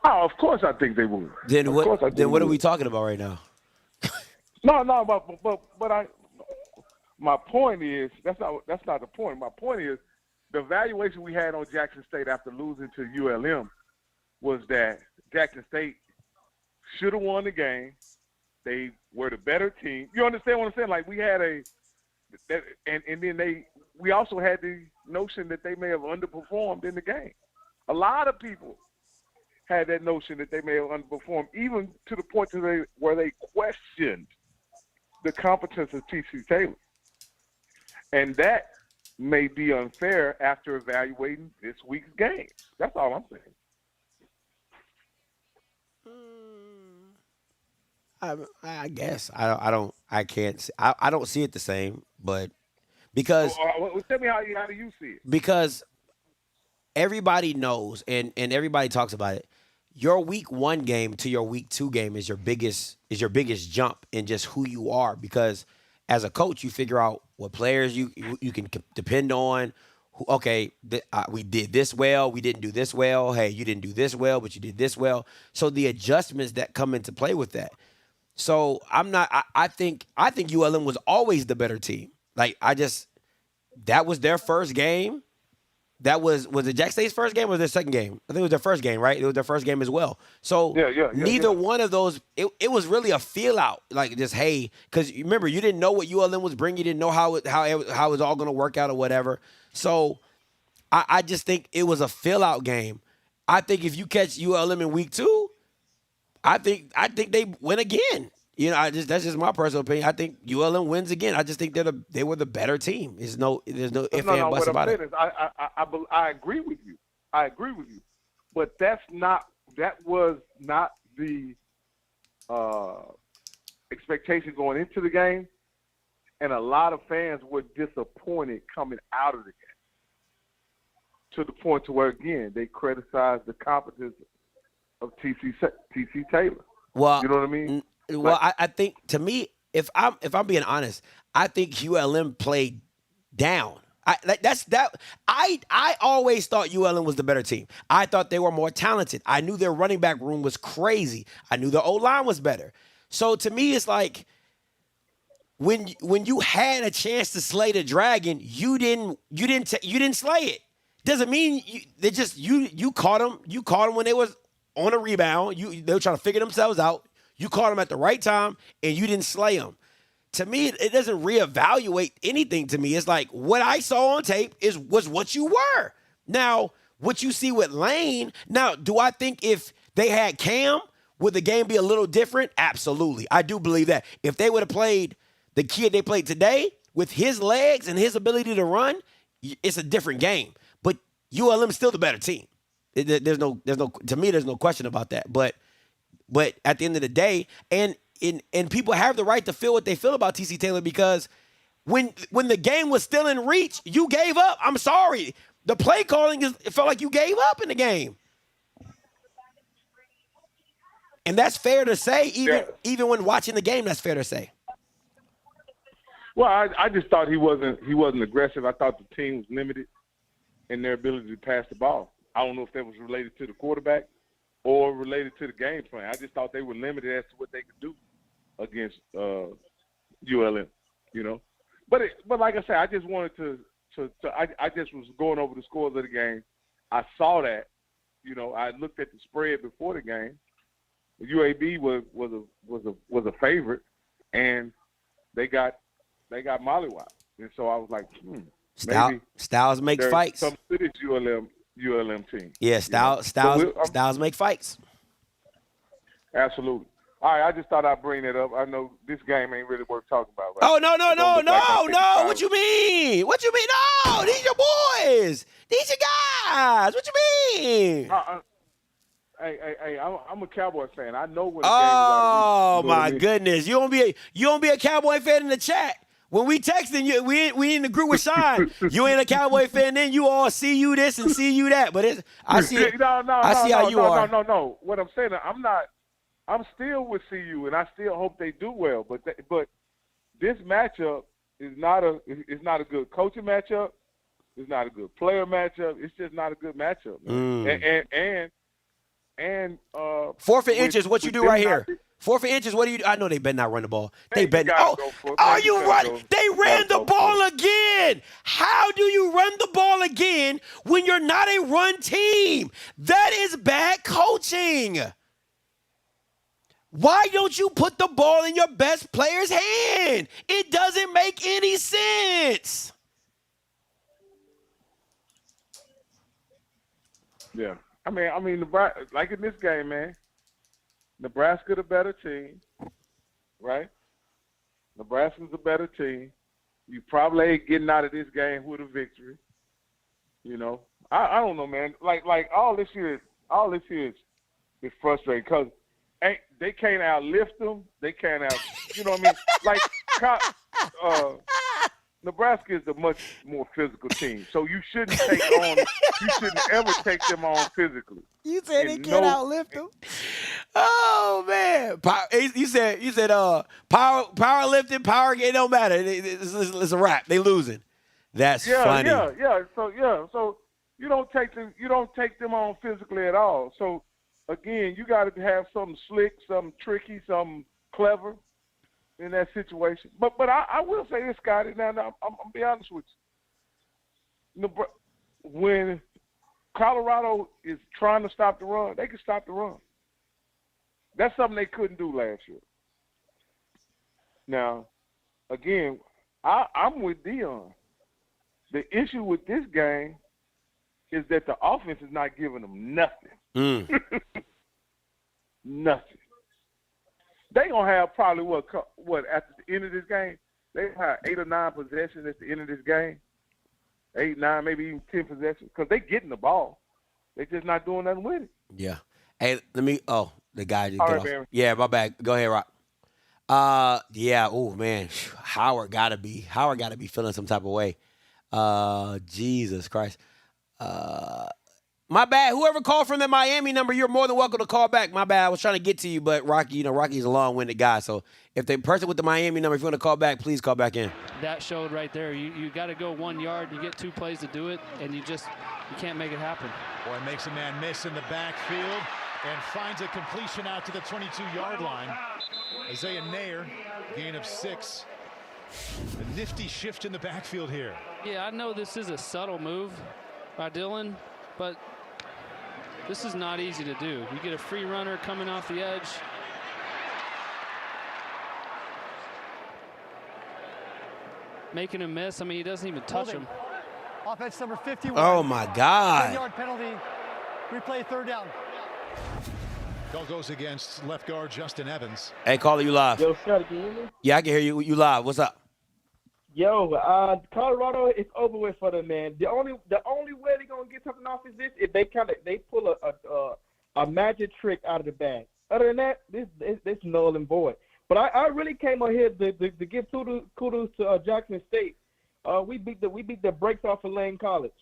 Oh, of course I think they would. Then what are we talking about right now? No, but my point is that's not the point. My point is the evaluation we had on Jackson State after losing to ULM was that Jackson State should have won the game. They were the better team. You understand what I'm saying? Like we had we also had the notion that they may have underperformed in the game. A lot of people had that notion that they may have underperformed, even to the point where they questioned the competence of T.C. Taylor. And that may be unfair after evaluating this week's games. That's all I'm saying. I guess I don't see it the same, but because Tell me how do you see it? Because everybody knows and everybody talks about it. Your week 1 game to your week 2 game is your biggest jump in just who you are, because as a coach you figure out what players you can depend on. We did this well, we didn't do this well. Hey, you didn't do this well, but you did this well. So the adjustments that come into play with that. So I think ULM was always the better team. That was their first game. That was it Jack State's first game or their second game? I think it was their first game, right? It was their first game as well. So neither one of those, it was really a feel out. Like just, hey, because remember, you didn't know what ULM was bringing. You didn't know how it was all going to work out or whatever. So I just think it was a feel out game. I think if you catch ULM in week 2, I think they win again. That's just my personal opinion. I think ULM wins again. I just think they were the better team. There's no ifs, ands, buts about it. Is I agree with you. I agree with you. But that was not the expectation going into the game, and a lot of fans were disappointed coming out of the game, to the point to where again they criticized the competence of T.C. Taylor. Well, you know what I mean? Well, I think, to me, if I'm being honest, I think ULM played down. I always thought ULM was the better team. I thought they were more talented. I knew their running back room was crazy. I knew the O-line was better. So to me, it's like when you had a chance to slay the dragon, you didn't slay it. Doesn't mean you caught them. You caught them when they was on a rebound. They were trying to figure themselves out. You caught them at the right time, and you didn't slay them. To me, it doesn't reevaluate anything to me. It's like what I saw on tape was what you were. Now, what you see with Lane, now, do I think if they had Cam, would the game be a little different? Absolutely. I do believe that. If they would have played the kid they played today with his legs and his ability to run, it's a different game. But ULM is still the better team. There's no to me, there's no question about that. But at the end of the day, and people have the right to feel what they feel about T.C. Taylor, because when the game was still in reach, you gave up. I'm sorry. The play calling it felt like you gave up in the game. And that's fair to say, even when watching the game, that's fair to say. Well, I just thought he wasn't aggressive. I thought the team was limited in their ability to pass the ball. I don't know if that was related to the quarterback or related to the game plan. I just thought they were limited as to what they could do against ULM, But like I said, I just wanted to I just was going over the scores of the game. I saw that, I looked at the spread before the game. UAB was a favorite, and they got mollywopped, and so I was like, maybe Styles make fights. Some to this ULM team. Yeah, Styles make fights. Absolutely. All right, I just thought I'd bring that up. I know this game ain't really worth talking about, right? Oh, no. What you mean? No, these your boys. These your guys. What you mean? Hey, I'm a Cowboys fan. I know when the game is out of reach. My goodness. You don't be a Cowboy fan in the chat. When we texting you, we in the group with Sean. You ain't a Cowboy fan, then you all see you this and see you that. But I see it. I see how you are. No. What I'm saying, I'm still with CU, and I still hope they do well. But this matchup is not a good coaching matchup. It's not a good player matchup. It's just not a good matchup. Man. And 4th and inches, what you do right here? 4th and inches, what do you do? I know they better not run the ball. They better. Are you running? They ran the ball again. How do you run the ball again when you're not a run team? That is bad coaching. Why don't you put the ball in your best player's hand? It doesn't make any sense. Yeah. I mean, Nebraska, like in this game, man. Nebraska the better team, right? Nebraska's the better team. You probably ain't getting out of this game with a victory. You know, I don't know, man. Like all this here is frustrating because they can't outlift them. They can't you know what I mean? Like Nebraska is a much more physical team, so you shouldn't ever take them on physically. You said they can't outlift them. Oh man, you said powerlifting, power game don't matter. It's a wrap. They losing. That's funny. Yeah. So you don't take them on physically at all. So again, you got to have something slick, something tricky, something clever in that situation. But I will say this, Scotty. Now I'm gonna be honest with you. When Colorado is trying to stop the run, they can stop the run. That's something they couldn't do last year. Now, again, I'm with Dion. The issue with this game is that the offense is not giving them nothing. Nothing. They gonna have probably what at the end of this game? They have 8 or 9 possessions at the end of this game. 8, 9, maybe even 10 possessions because they getting the ball. They just not doing nothing with it. Yeah. Hey, the guy just All got right, off. Barry. Yeah, my bad. Go ahead, Rock. Yeah. Oh man, Howard gotta be feeling some type of way. Jesus Christ. My bad. Whoever called from the Miami number, you're more than welcome to call back. My bad. I was trying to get to you, but Rocky, Rocky's a long-winded guy. So if the person with the Miami number, if you want to call back, please call back in. That showed right there. You got to go 1 yard. You get 2 plays to do it, and you can't make it happen. Boy, makes a man miss in the backfield and finds a completion out to the 22-yard line. Isaiah Nair, gain of 6. A nifty shift in the backfield here. Yeah, I know this is a subtle move by Dylan, but this is not easy to do. You get a free runner coming off the edge. Making him miss. I mean, he doesn't even touch him. Offense number 51. Oh, my God. 10-yard penalty. Replay 3rd down. Call goes against left guard Justin Evans. Hey, caller, you live. Yo, Scotty, can you hear me? Yeah, I can hear you. You live. What's up? Yo, Colorado is over with for them, man. The only way they're gonna get something off is this if they pull a magic trick out of the bag. Other than that, this null and void. But I really came on here to give kudos to Jackson State. We beat the brakes off of Lane College.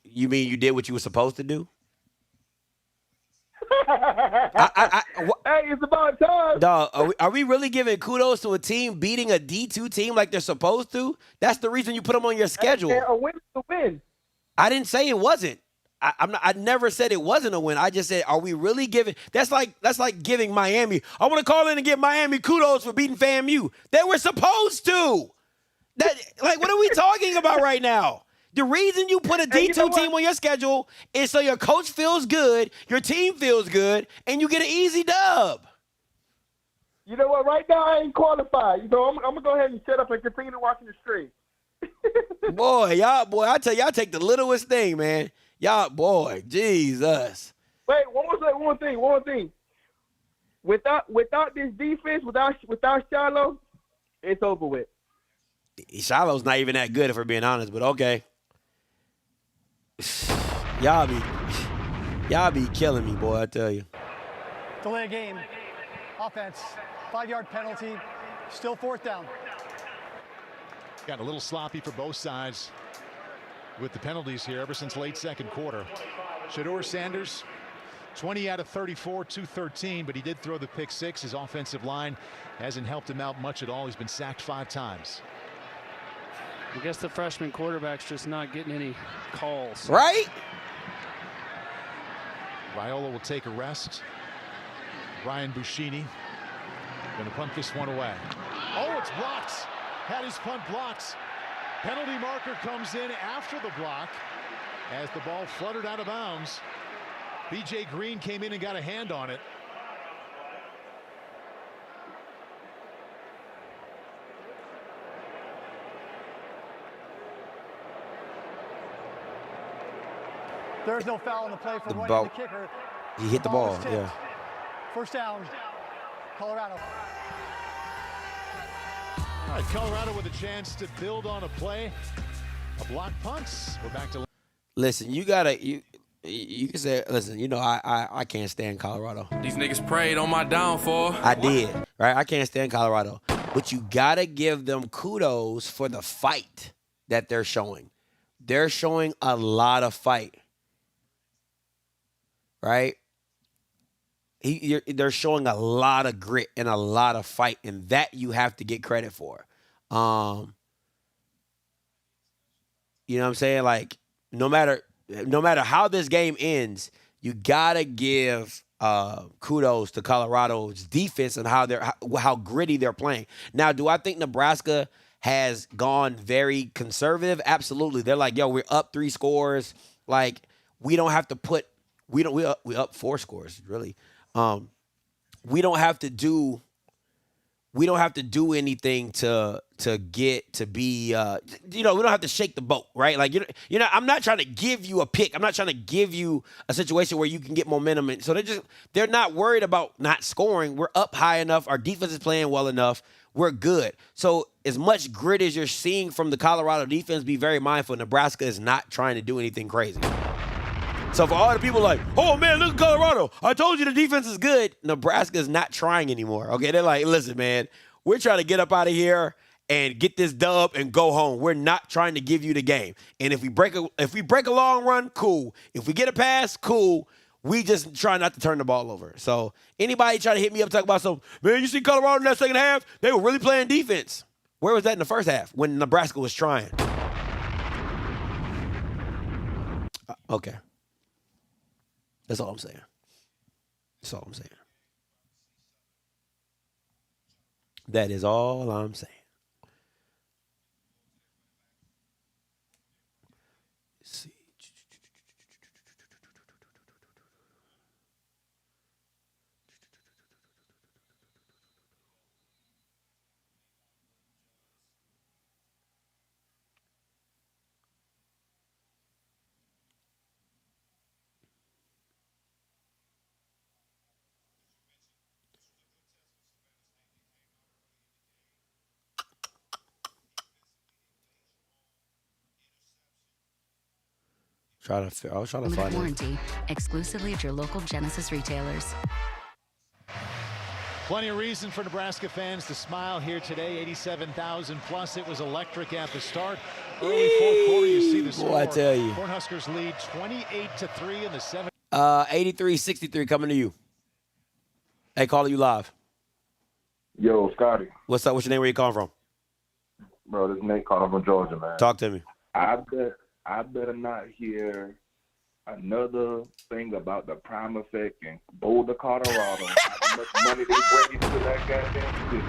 You mean you did what you were supposed to do? Hey, it's about time. Dog, are we really giving kudos to a team beating a D2 team like they're supposed to? That's the reason you put them on your schedule. Hey, a win is a win. I didn't say it wasn't. I never said it wasn't a win. I just said, are we really giving? That's like giving Miami. I want to call in and give Miami kudos for beating FAMU. They were supposed to. What are we talking about right now? The reason you put a D2 team on your schedule is so your coach feels good, your team feels good, and you get an easy dub. You know what? Right now, I ain't qualified. I'm going to go ahead and shut up and continue to watch the stream. I tell y'all take the littlest thing, man. Jesus. Wait, one thing. Without this defense, without Shiloh, it's over with. Shiloh's not even that good, if we're being honest, but okay. Y'all be killing me, boy, I tell you. Delay a game. Offense. 5-yard penalty. Still 4th down. Got a little sloppy for both sides with the penalties here ever since late second quarter. Shedeur Sanders, 20 out of 34, 213, but he did throw the pick 6. His offensive line hasn't helped him out much at all. He's been sacked 5 times. I guess the freshman quarterback's just not getting any calls. Right? Viola will take a rest. Ryan Buschini going to punt this one away. Oh, it's blocked. Had his punt blocked. Penalty marker comes in after the block as the ball fluttered out of bounds. B.J. Green came in and got a hand on it. There's no foul on the play for The running ball. the kicker. He hit the Ball ball. was tipped. Yeah. First down, Colorado. All right, Colorado with a chance to build on a play. A block punt. We're back to. Listen, you can say, listen, I can't stand Colorado. These niggas prayed on my downfall. I did, right? I can't stand Colorado. But you got to give them kudos for the fight that they're showing. They're showing a lot of fight, right? They're showing a lot of grit and a lot of fight, and that you have to get credit for. You know what I'm saying? Like, no matter how this game ends, you gotta give kudos to Colorado's defense and how gritty they're playing. Now, do I think Nebraska has gone very conservative? Absolutely. They're like, yo, we're up 3 scores. Like, we don't have to put we up 4 scores, really. We don't have to do anything to get to be we don't have to shake the boat, right? Like I'm not trying to give you a pick. I'm not trying to give you a situation where you can get momentum. And so they're not worried about not scoring. We're up high enough. Our defense is playing well enough. We're good. So as much grit as you're seeing from the Colorado defense, be very mindful. Nebraska is not trying to do anything crazy. So for all the people like, oh man, look at Colorado. I told you the defense is good. Nebraska is not trying anymore. Okay, they're like, listen, man, we're trying to get up out of here and get this dub and go home. We're not trying to give you the game. And if we break a long run, cool. If we get a pass, cool. We just try not to turn the ball over. So anybody try to hit me up talk about something, man, you see Colorado in that second half? They were really playing defense. Where was that in the first half when Nebraska was trying? Okay. That's all I'm saying. That's all I'm saying. That is all I'm saying. Let's see. I was trying to Limited find it. warranty, exclusively at your local Genesis retailers. Plenty of reason for Nebraska fans to smile here today. 87,000 plus. It was electric at the start. Early fourth quarter, you see the score. Boy, I tell you. Cornhuskers lead 28-3 in the 7th. 83-63 coming to you. Hey, calling you live. Yo, Scotty. What's up? What's your name? Where you calling from? Bro, this is Nate calling from Georgia, man. Talk to me. I better not hear another thing about the prime effect in Boulder, Colorado. How much money they bring into that goddamn city.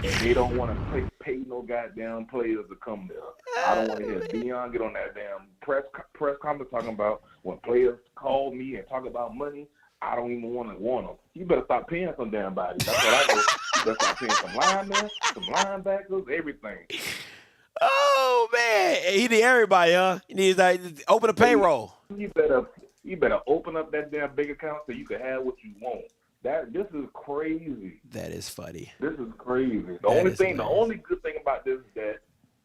And they don't want to pay no goddamn players to come there. I don't want to hear Deion get on that damn press conference talking about when players call me and talk about money. I don't even want them. You better stop paying some damn body. That's what I do. You better stop paying some linemen, some linebackers, everything. Oh man, he need everybody, huh? He needs like open a payroll. You better open up that damn big account so you can have what you want. This is crazy. That is funny. This is crazy. The only good thing about this is that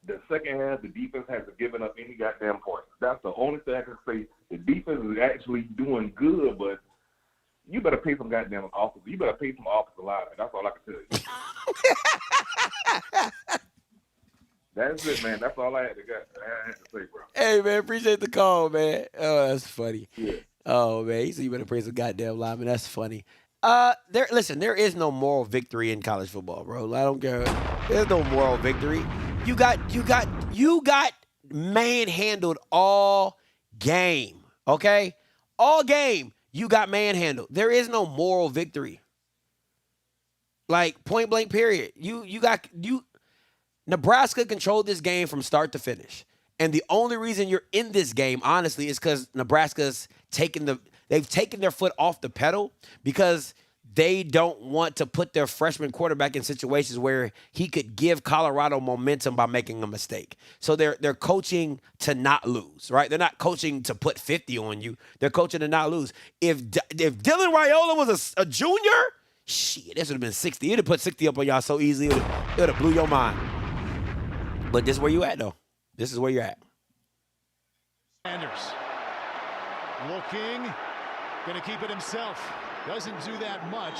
the second half, the defense hasn't given up any goddamn points. That's the only thing I can say. The defense is actually doing good, but you better pay some goddamn officers. You better pay some offensive linemen. That's all I can tell you. That's it, man. That's all I had to say, bro. Hey, man, appreciate the call, man. Oh, that's funny. Yeah. Oh, man, he said you better praise some goddamn lineman. That's funny. Listen, there is no moral victory in college football, bro. I don't care. There's no moral victory. You got manhandled all game, okay? All game, you got manhandled. There is no moral victory. Like, point blank, period. Nebraska controlled this game from start to finish. And the only reason you're in this game, honestly, is because Nebraska's they've taken their foot off the pedal because they don't want to put their freshman quarterback in situations where he could give Colorado momentum by making a mistake. So they're coaching to not lose, right? They're not coaching to put 50 on you. They're coaching to not lose. If Dylan Raiola was a junior, shit, this would have been 60. It'd have put 60 up on y'all so easily. It would have blew your mind. But this is where you at, though. This is where you're at. Sanders looking, going to keep it himself. Doesn't do that much.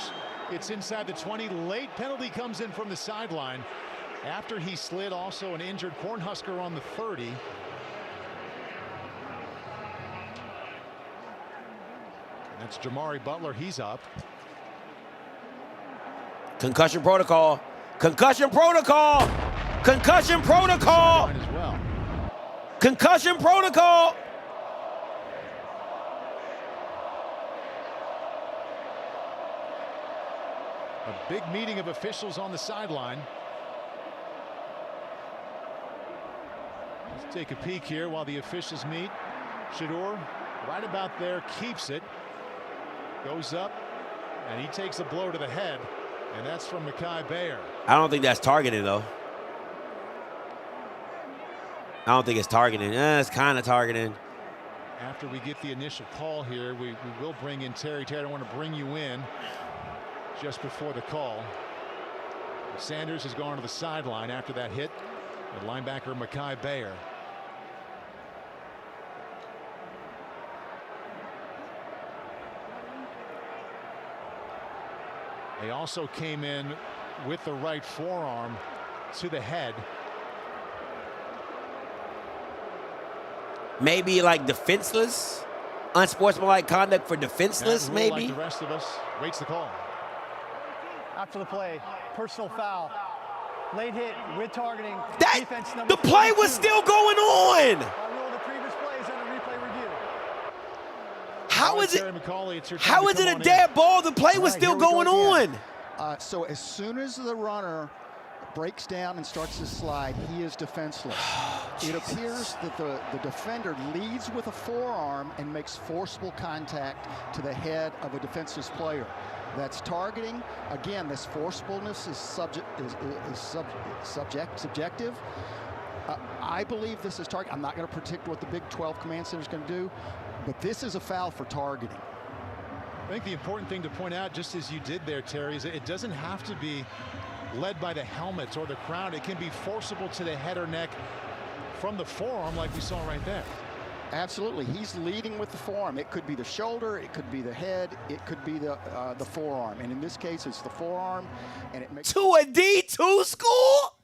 It's inside the 20. Late penalty comes in from the sideline. After he slid, also an injured Cornhusker on the 30. That's Jamari Butler. He's up. Concussion protocol. Concussion protocol. Concussion protocol. As well. Concussion protocol. A big meeting of officials on the sideline. Let's take a peek here while the officials meet. Shedeur right about there, keeps it. Goes up, and he takes a blow to the head, and that's from Mekhi Bayer. I don't think that's targeting, though. I don't think it's targeting. It's kind of targeting. After we get the initial call here, we will bring in Terry. Terry, I want to bring you in just before the call. Sanders has gone to the sideline after that hit. The linebacker Mekhi Bayer. They also came in with the right forearm to the head. Maybe like defenseless, unsportsmanlike conduct for defenseless, maybe. Like the rest of us waits the call. After the play, personal foul. Late hit with targeting. Defense number the play 42. Was still going on. Rule the previous plays under replay review. How is it? How is it a dead ball? The play was still going on. So as soon as the runner breaks down and starts to slide, he is defenseless. It appears that the defender leads with a forearm and makes forcible contact to the head of a defenseless player. That's targeting. Again, this forcibleness is subjective. I believe this is target. I'm not going to predict what the Big 12 Command Center is going to do, but this is a foul for targeting. I think the important thing to point out, just as you did there, Terry, is that it doesn't have to be led by the helmet or the crown. It can be forcible to the head or neck from the forearm like we saw right there. Absolutely. He's leading with the forearm. It could be the shoulder, it could be the head, it could be the forearm. And in this case, it's the forearm, and it makes... To a D2 school?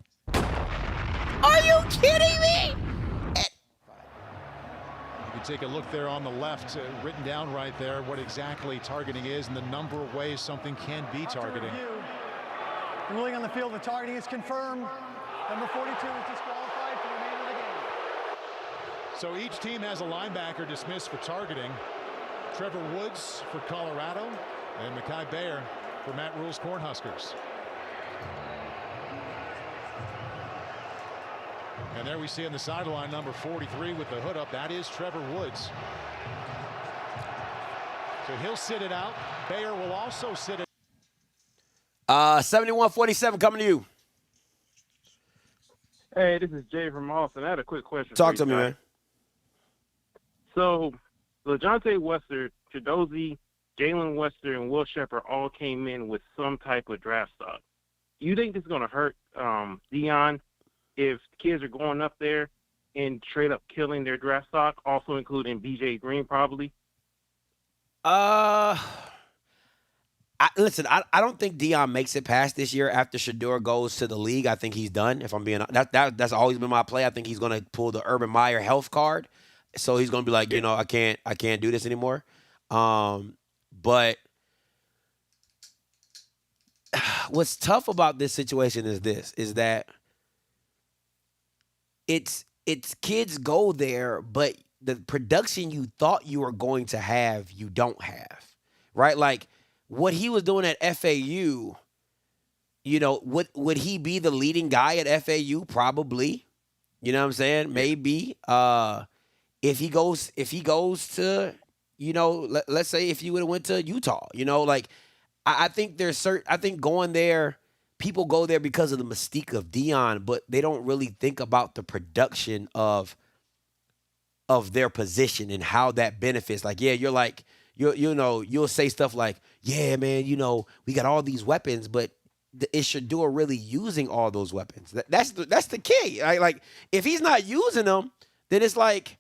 Are you kidding me? You can take a look there on the left, written down right there, what exactly targeting is and the number of ways something can be targeting. The ruling on the field of targeting is confirmed. Number 42 is disqualified for the remainder of the game. So each team has a linebacker dismissed for targeting. Trevor Woods for Colorado and Mekhi Bayer for Matt Rule's Cornhuskers. And there we see on the sideline number 43 with the hood up. That is Trevor Woods. So he'll sit it out. Bayer will also sit it. 71-47 coming to you. Hey, this is Jay from Austin. I had a quick question. Talk to me, man. So, LeJontay Wester, Chidozie, Jalen Wester, and Will Shepherd all came in with some type of draft stock. You think this is going to hurt Deion if kids are going up there and straight up killing their draft stock, also including B.J. Green probably? Listen, I don't think Deion makes it past this year after Shedeur goes to the league. I think he's done. If I'm being that's always been my play. I think he's going to pull the Urban Meyer health card. So he's going to be like, I can't do this anymore. But what's tough about this situation is that it's kids go there, but the production you thought you were going to have, you don't have, right? Like what he was doing at FAU, would he be the leading guy at FAU? Probably. You know what I'm saying? Maybe. If he goes to, let's say if he would have went to Utah, I think there's certain. I think going there, people go there because of the mystique of Dion, but they don't really think about the production of their position and how that benefits. Like, yeah, you're like, you'll say stuff like, yeah, man, we got all these weapons, but is Shador really using all those weapons? That's the key. Right? Like, if he's not using them, then it's like,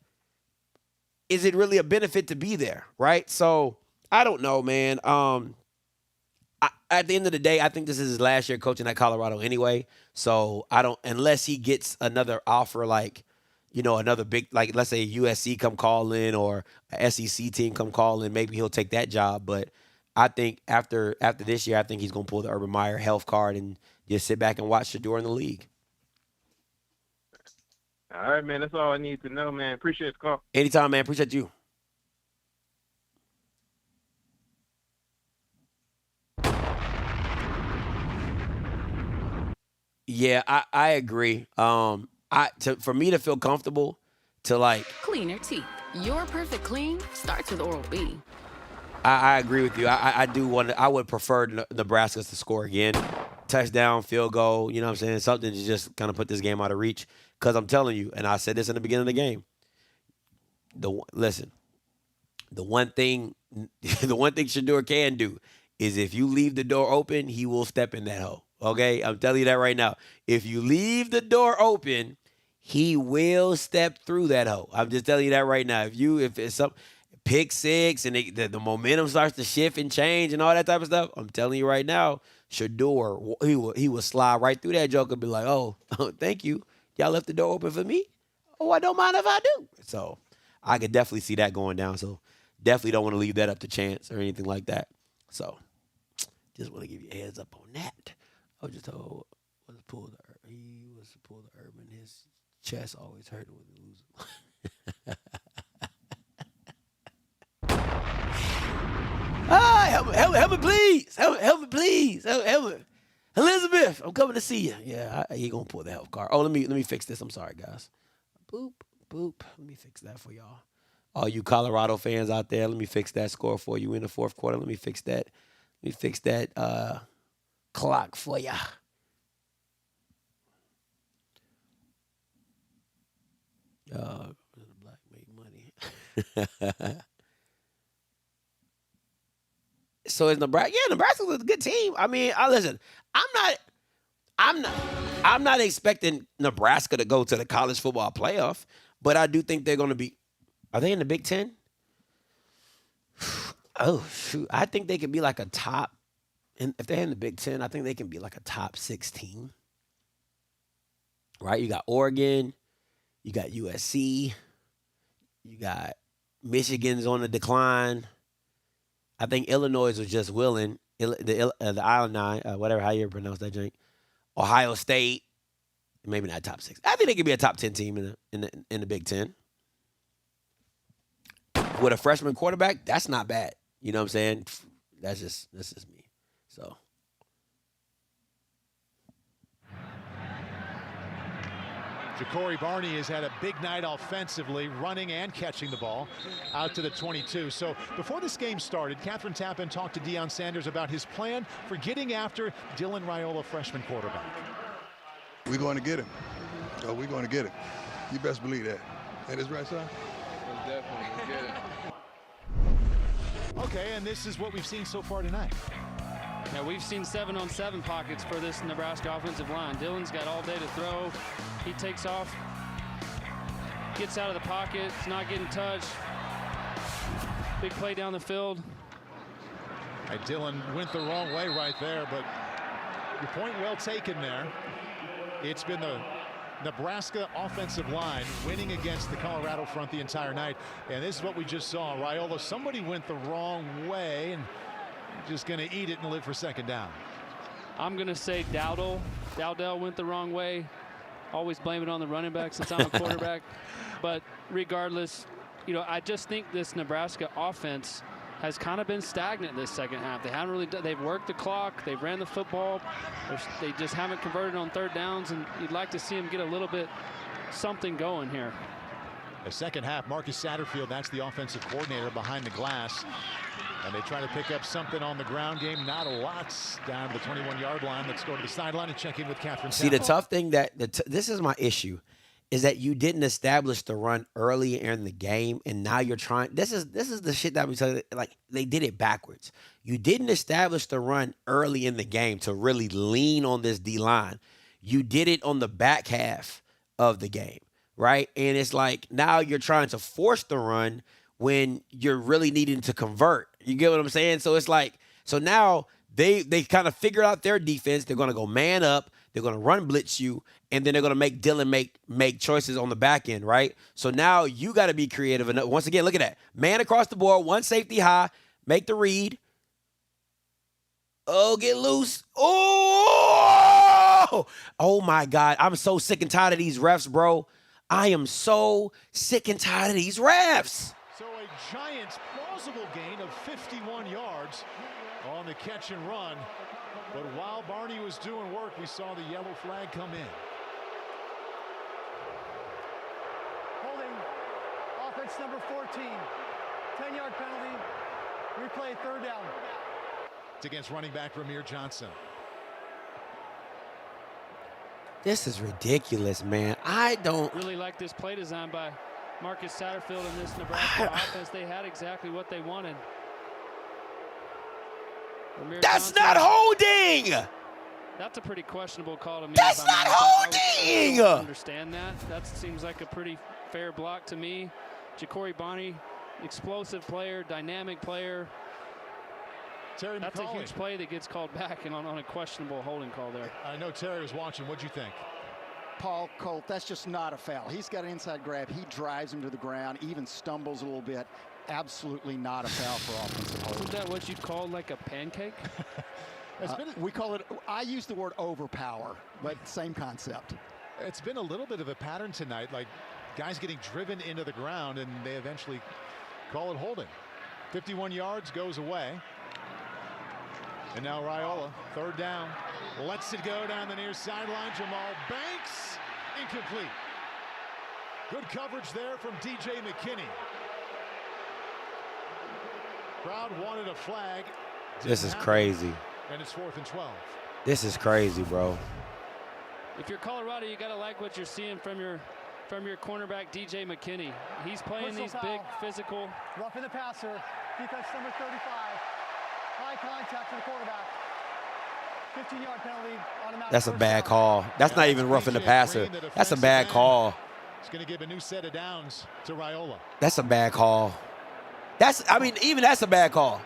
is it really a benefit to be there, right? So I don't know, man. At the end of the day, I think this is his last year coaching at Colorado anyway. So I don't, unless he gets another offer like, another big, like let's say USC come call in or a SEC team come call in, maybe he'll take that job. But I think after this year, I think he's going to pull the Urban Meyer health card and just sit back and watch Shador in the league. All right, man. That's all I need to know, man. Appreciate the call. Anytime, man. Appreciate you. Yeah, I agree. For me to feel comfortable to like Cleaner teeth. Your perfect clean starts with Oral-B. I agree with you. I do I would prefer Nebraska to score again. Touchdown, field goal, you know what I'm saying? Something to just kind of put this game out of reach. Because I'm telling you, and I said this in the beginning of the game, the one thing Shador can do is if you leave the door open, he will step in that hole. Okay? I'm telling you that right now. If you leave the door open, he will step through that hole. I'm just telling you that right now. If it's some pick six and the momentum starts to shift and change and all that type of stuff, I'm telling you right now, Shador, he will slide right through that joke and be like, oh, thank you. Y'all left the door open for me? Oh, I don't mind if I do. So I could definitely see that going down. So definitely don't want to leave that up to chance or anything like that. So just want to give you a heads up on that. I was just told he was to pull the Urban. His chest always hurt when he loses. Help me, please. Help me, please. Help me. Elizabeth, I'm coming to see you. Yeah, he gonna pull the health card. Oh, let me fix this. I'm sorry, guys. Boop, boop. Let me fix that for y'all. All you Colorado fans out there, let me fix that score for you in the fourth quarter. Let me fix that. Let me fix that clock for ya. Black make money. So is Nebraska? Yeah, Nebraska's a good team. I mean, listen. I'm not expecting Nebraska to go to the college football playoff, but I do think they're going to be. Are they in the Big Ten? Oh shoot! I think they could be like a top. And if they're in the Big Ten, I think they can be like a top 16. Right? You got Oregon, you got USC, you got Michigan's on the decline. I think Illinois was just willing. The Illini, whatever how you pronounce that drink. Ohio State, maybe not top 6. I think they could be a top 10 team in the Big Ten. With a freshman quarterback, that's not bad. You know what I'm saying? That's just me. So. Ja'Cory Barney has had a big night offensively, running and catching the ball out to the 22. So before this game started, Catherine Tappan talked to Deion Sanders about his plan for getting after Dylan Raiola, freshman quarterback. We're going to get him. Oh, we're going to get him. You best believe that. That is right, son? Definitely we'll get him. Okay, and this is what we've seen so far tonight. Yeah, we've seen 7-on-7 pockets for this Nebraska offensive line. Dylan's got all day to throw. He takes off, gets out of the pocket, is not getting touched. Big play down the field. Dylan went the wrong way right there, but your point well taken there. It's been the Nebraska offensive line winning against the Colorado front the entire night. And this is what we just saw. Raiola, somebody went the wrong way and just going to eat it and live for second down. I'm going to say Dowdell went the wrong way. Always blame it on the running back since I'm a quarterback. But regardless, I just think this Nebraska offense has kind of been stagnant this second half. They haven't really they've worked the clock. They've ran the football. They just haven't converted on third downs, and you'd like to see them get a little bit something going here. The second half, Marcus Satterfield, that's the offensive coordinator behind the glass. And they try to pick up something on the ground game. Not a lot down to the 21-yard line. Let's go to the sideline and check in with Catherine. See, the tough thing this is my issue, is that you didn't establish the run early in the game, and now you're trying. This is the shit that we tell you, like they did it backwards. You didn't establish the run early in the game to really lean on this D line. You did it on the back half of the game, right? And it's like now you're trying to force the run when you're really needing to convert. You get what I'm saying? So it's like, so now they kind of figured out their defense. They're going to go man up. They're going to run blitz you, and then they're going to make Dylan make choices on the back end, right? So now you got to be creative enough. Once again, look at that. Man across the board, one safety high, make the read. Oh, get loose. Oh! Oh, my God. I'm so sick and tired of these refs, bro. I am so sick and tired of these refs. So a Giants plausible gain of 51 yards on the catch and run. But while Barney was doing work, we saw the yellow flag come in. Holding. Offense number 14. 10-yard penalty. Replay, third down. It's against running back Ramir Johnson. This is ridiculous, man. I don't really like this play design by Marcus Satterfield and this Nebraska offense. They had exactly what they wanted. That's not holding. That's a pretty questionable call to me. That's not holding. I don't understand that. That seems like a pretty fair block to me. Ja'Cory Bonnie, explosive player, dynamic player. Terry That's McCauley. a huge play that gets called back and on a questionable holding call there. I know Terry was watching. What'd you think? Paul Colt, that's just not a foul. He's got an inside grab. He drives him to the ground, even stumbles a little bit. Absolutely not a foul for offensive holding. Isn't that what you call like a pancake? We call it, I use the word overpower, but same concept. It's been a little bit of a pattern tonight, like guys getting driven into the ground, and they eventually call it holding. 51 yards goes away. And now Raiola, third down, lets it go down the near sideline. Jamal Banks, incomplete. Good coverage there from DJ McKinney. Crowd wanted a flag. This is crazy. And it's 4th and 12. This is crazy, bro. If you're Colorado, you gotta like what you're seeing from your cornerback DJ McKinney. He's playing these big physical. Roughing the passer. Defense number 35. High contact to the quarterback. 15-yard penalty. Automatic. That's a bad call. That's not even roughing the passer. That's a bad call. It's going to give a new set of downs to Raiola. That's a bad call. Even that's a bad call.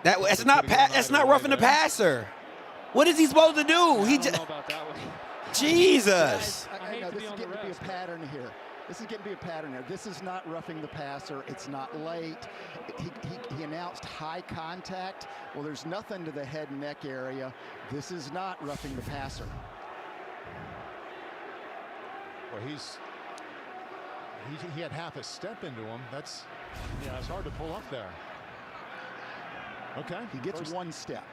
That's not roughing the passer. What is he supposed to do? He just. Jesus. I know this is getting to be a pattern here. This is not roughing the passer. It's not late. He announced high contact. Well, there's nothing to the head and neck area. This is not roughing the passer. Well, he had half a step into him. It's hard to pull up there. Okay. He gets one step.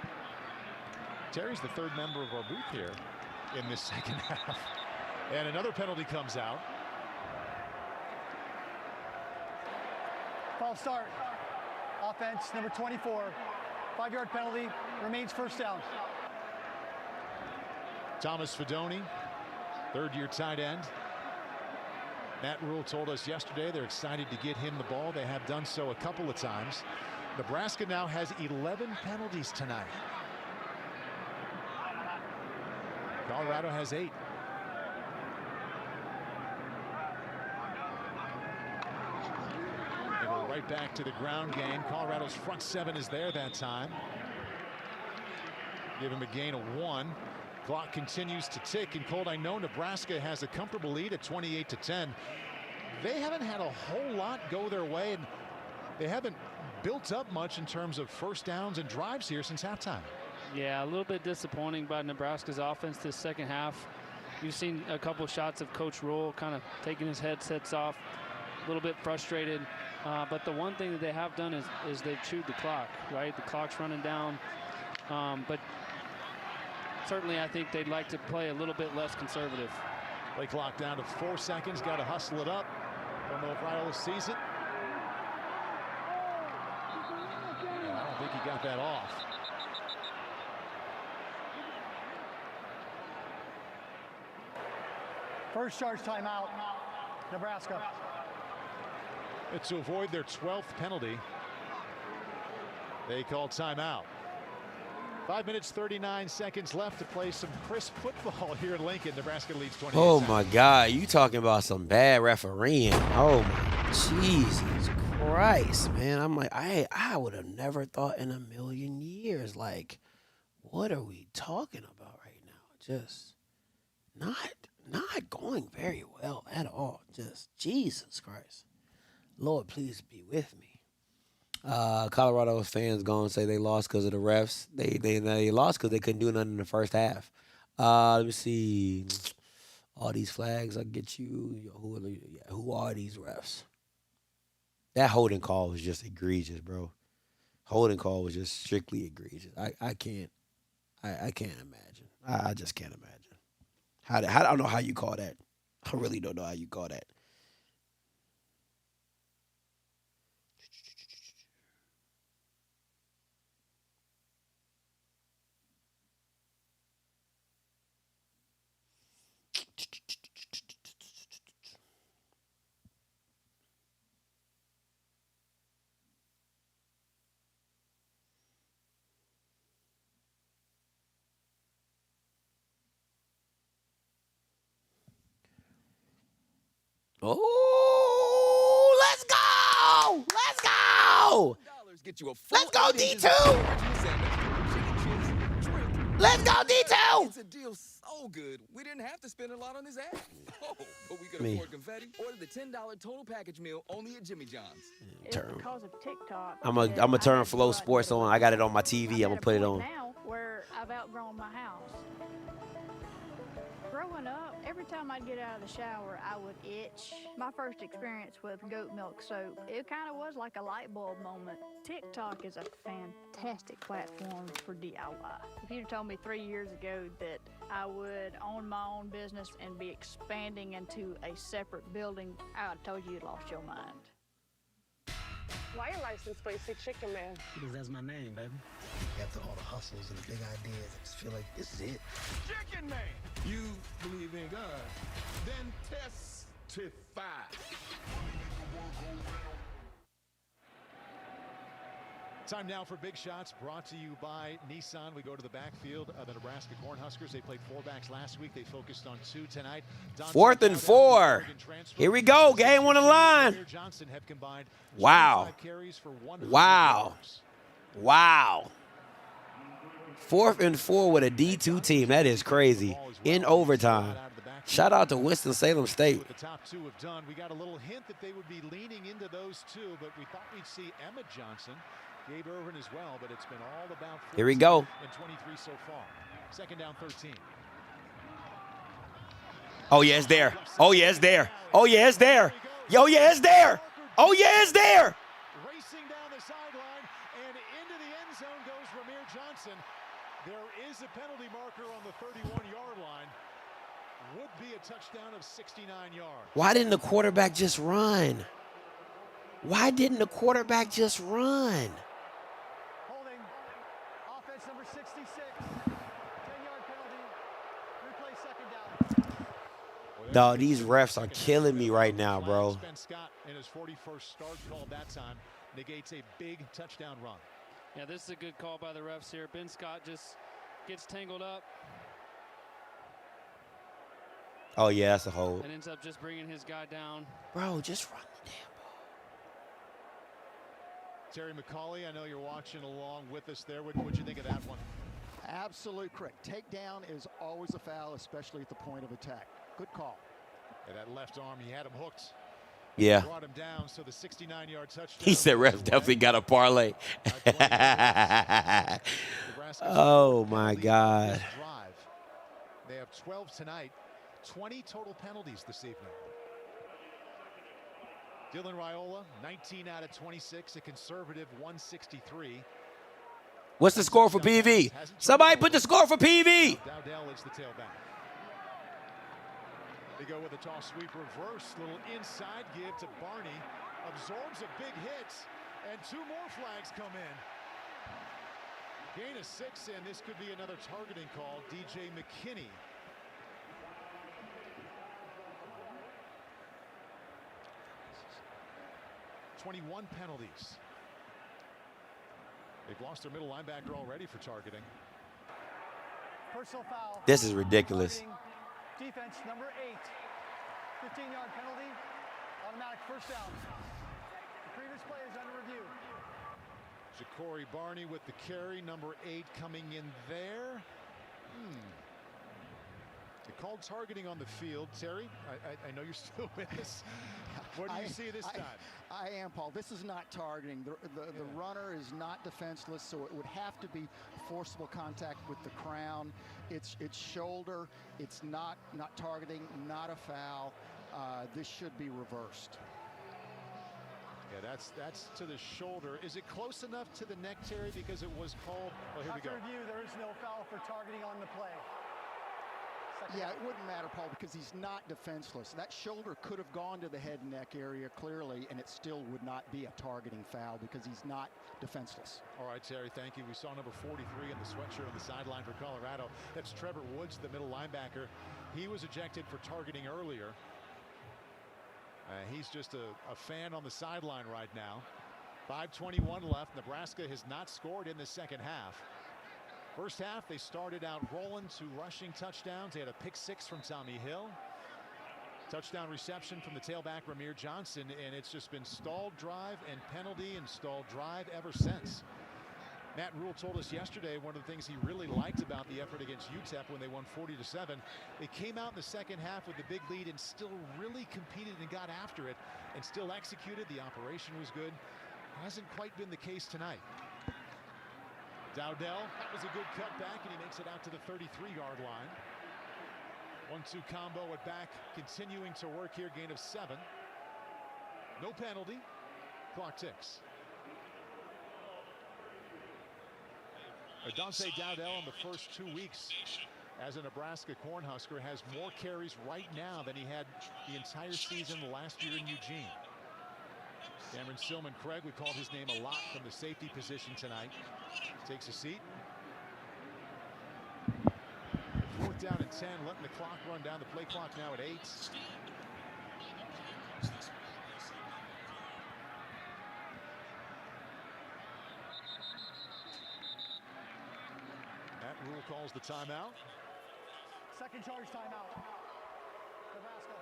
Terry's the third member of our booth here in this second half. And another penalty comes out. False start. Offense number 24. 5-yard penalty. Remains first down. Thomas Fidone, third-year tight end. Matt Rule told us yesterday they're excited to get him the ball. They have done so a couple of times. Nebraska now has 11 penalties tonight. Colorado has 8. They go right back to the ground game. Colorado's front 7 is there that time. Give him a gain of 1. Clock continues to tick, and Colt, I know Nebraska has a comfortable lead at 28-10. They haven't had a whole lot go their way, and they haven't built up much in terms of first downs and drives here since halftime. Yeah, a little bit disappointing by Nebraska's offense this second half. You've seen a couple shots of Coach Rule kind of taking his headsets off, a little bit frustrated. But the one thing that they have done is they've chewed the clock, right? The clock's running down. But certainly I think they'd like to play a little bit less conservative. Play clock down to 4 seconds. Got to hustle it up. Don't know if Raiola sees it. think he got that off. First charge timeout, Nebraska. It's to avoid their 12th penalty. They call timeout. 5 minutes, 39 seconds left to play some crisp football here in Lincoln. Nebraska leads 28. Oh my God, you talking about some bad refereeing. Oh my Jesus Christ, man. I'm like, I would have never thought in a million years, like, what are we talking about right now? Just not going very well at all. Just Jesus Christ. Lord, please be with me. Colorado fans going to say they lost because of the refs. They lost because they couldn't do nothing in the first half. Let me see. All these flags, I'll get you. Who are these refs? That holding call was just egregious, bro. Holding call was just strictly egregious. I can't imagine. I just can't imagine. I don't know how you call that. I really don't know how you call that. Oh, let's go! Let's go! Let's go, D2! Let's go, D2! It's a deal so good, we didn't have to spend a lot on this ad. Oh, but we could afford confetti. Order the $10 total package meal only at Jimmy John's. It's because of TikTok. I'm gonna turn Flow Sports on. I got it on my TV. I'm gonna put it on. Now where I've outgrown my house. Growing up, every time I'd get out of the shower, I would itch. My first experience with goat milk soap, it kind of was like a light bulb moment. TikTok is a fantastic platform for DIY. If you'd told me 3 years ago that I would own my own business and be expanding into a separate building, I would have told you you'd lost your mind. Why your license plate say Chicken Man? Because that's my name, baby. After all the hustles and the big ideas, I just feel like this is it. Chicken Man! You believe in God? Then testify. Time now for Big Shots, brought to you by Nissan. We go to the backfield of the Nebraska Cornhuskers. They played 4 backs last week. They focused on 2 tonight. 4th and 4. Here we go. Game on the line. Wow. Wow. Wow. 4th and 4 with a D2 team. That is crazy. In overtime. Shout out to Winston-Salem State. What the top 2 have done, we got a little hint that they would be leaning into those 2, but we thought we'd see Emmett Johnson, Gabe Irvin as well, but it's been all about 14 here we go. And 23 so far. 2nd down, 13. Oh yeah, it's there. Oh yeah, it's there. Oh yeah, it's there. Yo, yeah, it's there. Oh yeah, it's there. Racing down the sideline and into the end zone goes Ramir Johnson. There is a penalty marker on the 31-yard line. Would be a touchdown of 69 yards. Why didn't the quarterback just run? Why didn't the quarterback just run? Holding. Offense number 66. 10-yard penalty. Replay 2nd down. Dog, these refs are killing me right now, bro. Ben Scott in his 41st start called that time negates a big touchdown run. Yeah, this is a good call by the refs here. Ben Scott just gets tangled up. Oh yeah, that's a hold. And ends up just bringing his guy down. Bro, just run the damn ball. Terry McCauley, I know you're watching along with us there. What'd you think of that one? Absolute correct. Takedown is always a foul, especially at the point of attack. Good call. And that left arm, he had him hooked. Yeah. Brought him down, so the 69-yard touchdown. He said refs definitely got a parlay. Oh my God. They have 12 tonight. 20 total penalties this evening. Dylan Raiola, 19 out of 26, a conservative 163. What's the score for PV? Somebody put the score for PV. Dowdell is the tailback. They go with a toss sweep reverse, little inside give to Barney. Absorbs a big hit, and 2 more flags come in. Gain of 6, and this could be another targeting call. DJ McKinney. "21 penalties. They've lost their middle linebacker already for targeting. Personal foul. This is ridiculous. Defense number 8. 15-yard penalty. Automatic first down. The previous play is under review. Ja'Cory Barney with the carry. Number 8 coming in there. They called targeting on the field. Terry, I know you're still with us. What do you see this time? I am, Paul. This is not targeting. The runner is not defenseless, so it would have to be forcible contact with the crown. It's shoulder. It's not targeting, not a foul. This should be reversed. Yeah, that's to the shoulder. Is it close enough to the neck, Terry? Because it was called. Oh, here we go. After review, there is no foul for targeting on the play. Yeah, it wouldn't matter, Paul, because he's not defenseless. That shoulder could have gone to the head and neck area clearly, and it still would not be a targeting foul because he's not defenseless. All right, Terry, thank you. We saw number 43 in the sweatshirt on the sideline for Colorado. That's Trevor Woods, the middle linebacker. He was ejected for targeting earlier. He's just a fan on the sideline right now. 5:21 left. Nebraska has not scored in the second half. First half, they started out rolling, 2 rushing touchdowns. They had a pick 6 from Tommy Hill. Touchdown reception from the tailback, Ramir Johnson, and it's just been stalled drive and penalty and stalled drive ever since. Matt Rule told us yesterday one of the things he really liked about the effort against UTEP when they won 40-7. They came out in the second half with the big lead and still really competed and got after it and still executed. The operation was good. Hasn't quite been the case tonight. Dowdell, that was a good cutback, and he makes it out to the 33-yard line. 1-2 combo at back, continuing to work here. Gain of 7. No penalty. Clock ticks. Dante Dowdell in the first 2 weeks as a Nebraska Cornhusker has more carries right now than he had the entire season last year in Eugene. Cameron Silman Craig, we called his name a lot from the safety position tonight. Takes a seat. 4th down and 10, letting the clock run down. The play clock now at 8. Matt Rule calls the timeout. Second charge timeout. Nebraska.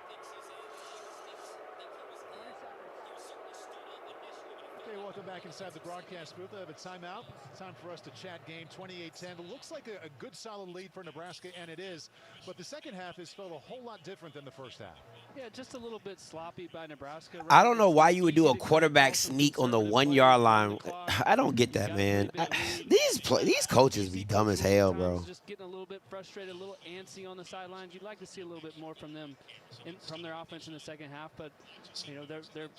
30 seconds. Okay, welcome back inside the broadcast booth. I have a timeout. Time for us to chat game. 28-10. It looks like a good solid lead for Nebraska, and it is. But the second half has felt a whole lot different than the first half. Yeah, just a little bit sloppy by Nebraska. I don't know why you would do a quarterback sneak on the 1-yard line. I don't get that, man. These coaches be dumb as hell, bro. Just getting a little bit frustrated, a little antsy on the sidelines. You'd like to see a little bit more from them, from their offense in the second half. But you know, they're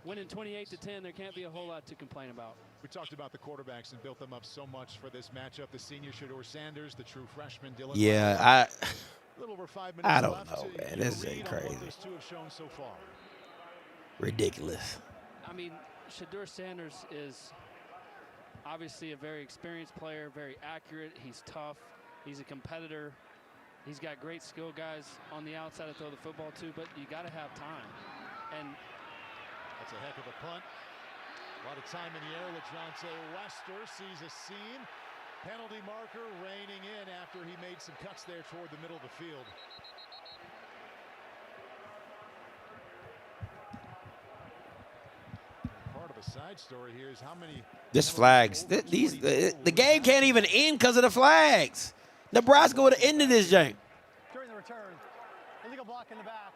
winning 28-10. There can't be a whole lot to complain about. We talked about the quarterbacks and built them up so much for this matchup. The senior Shedeur Sanders, the true freshman Dylan. Yeah, a little over 5 minutes I don't left know, man. This is crazy. Those two have shown so far. Ridiculous. I mean, Shedeur Sanders is obviously a very experienced player, very accurate. He's tough. He's a competitor. He's got great skill guys on the outside to throw the football to, but you got to have time. And that's a heck of a punt. A lot of time in the air. LaJohntay Wester sees a seam. Penalty marker reining in after he made some cuts there toward the middle of the field. Part of a side story here is how many. This flags. The game can't even end because of the flags. Nebraska would have ended this game. During the return, illegal block in the back.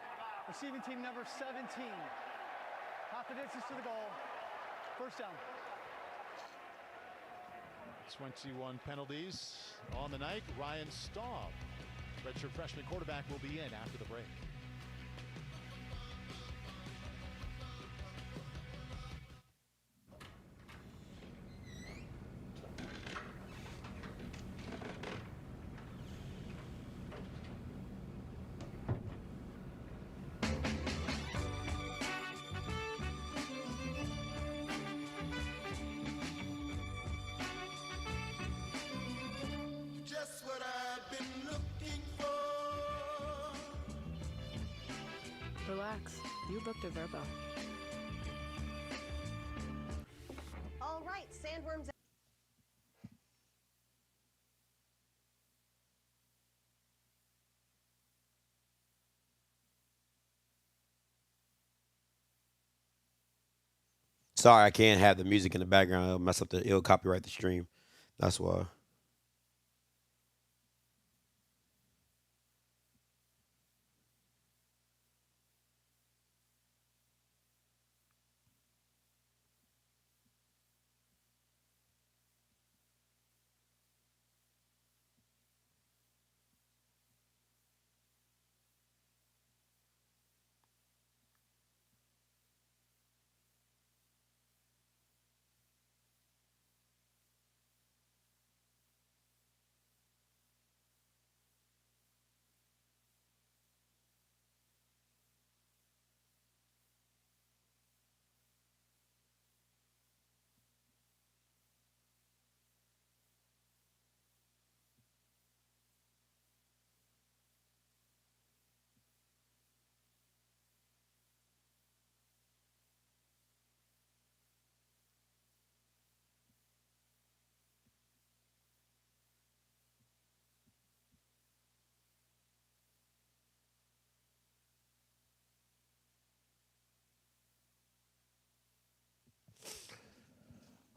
Receiving team number 17. Half the distance to the goal. First down. 21 penalties on the night. Ryan Staub, redshirt freshman quarterback, will be in after the break. Relax. You booked a Verbo. All right, Sandworms. Sorry, I can't have the music in the background. It'll mess up it'll copyright the stream. That's why.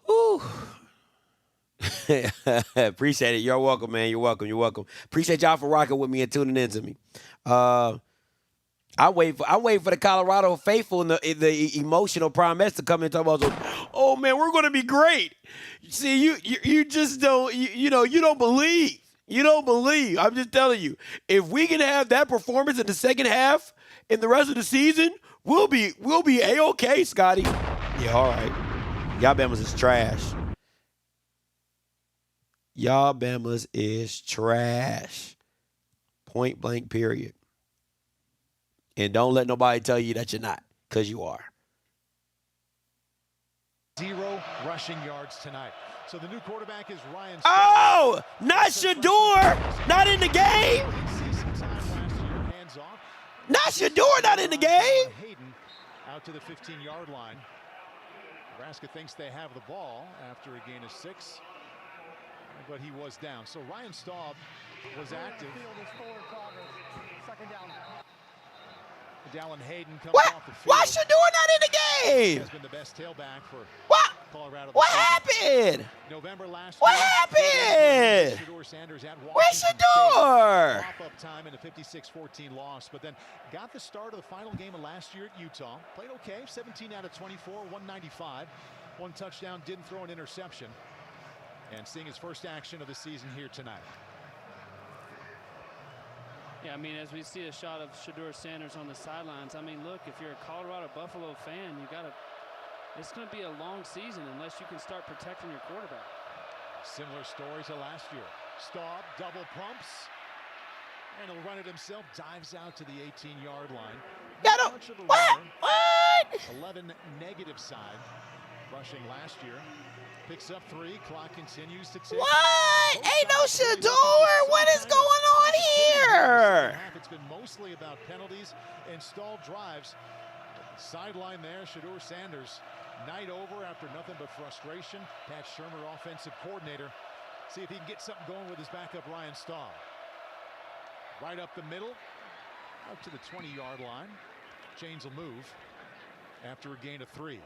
Whew. Appreciate it. You're welcome, man. You're welcome. You're welcome. Appreciate y'all for rocking with me and tuning in to me. I wait for the Colorado faithful and the emotional promise to come in and talk about, oh man, we're gonna be great. See, you just don't you don't believe. You don't believe. I'm just telling you. If we can have that performance in the second half in the rest of the season, we'll be A-okay, Scotty. Yeah, all right. Y'all Bamas is trash. Y'all Bamas is trash. Point blank, period. And don't let nobody tell you that you're not, because you are. 0 rushing yards tonight. So the new quarterback is Ryan. Oh, not Shador, not in the game. Not Shador, not in the game. Hayden out to the 15-yard line. Nebraska thinks they have the ball after a gain of 6, but he was down. So Ryan Staub was active. Second down. Dallin Hayden comes What? off the field. Why Shador not in the game? Has been the best tailback for Colorado. What happened? November last What year, happened? Shador Sanders at Where's Washington Shador? State. Pop-up time in a 56-14 loss, but then got the start of the final game of last year at Utah. Played okay, 17 out of 24, 195. 1 touchdown, didn't throw an interception. And seeing his first action of the season here tonight. Yeah, I mean, as we see a shot of Shador Sanders on the sidelines, I mean, look, if you're a Colorado Buffalo fan, it's going to be a long season unless you can start protecting your quarterback. Similar story to last year. Staub double pumps, and he'll run it himself. Dives out to the 18-yard line. Got him. What? 11 negative side. Rushing last year. Picks up 3. Clock continues to tick. What? Ain't no Shador. What is going on here? It's been mostly about penalties and stalled drives. Sideline there, Shador Sanders. Night over after nothing but frustration. Pat Shermer, offensive coordinator. See if he can get something going with his backup, Ryan Staub. Right up the middle, up to the 20-yard line. Chains will move after a gain of 3.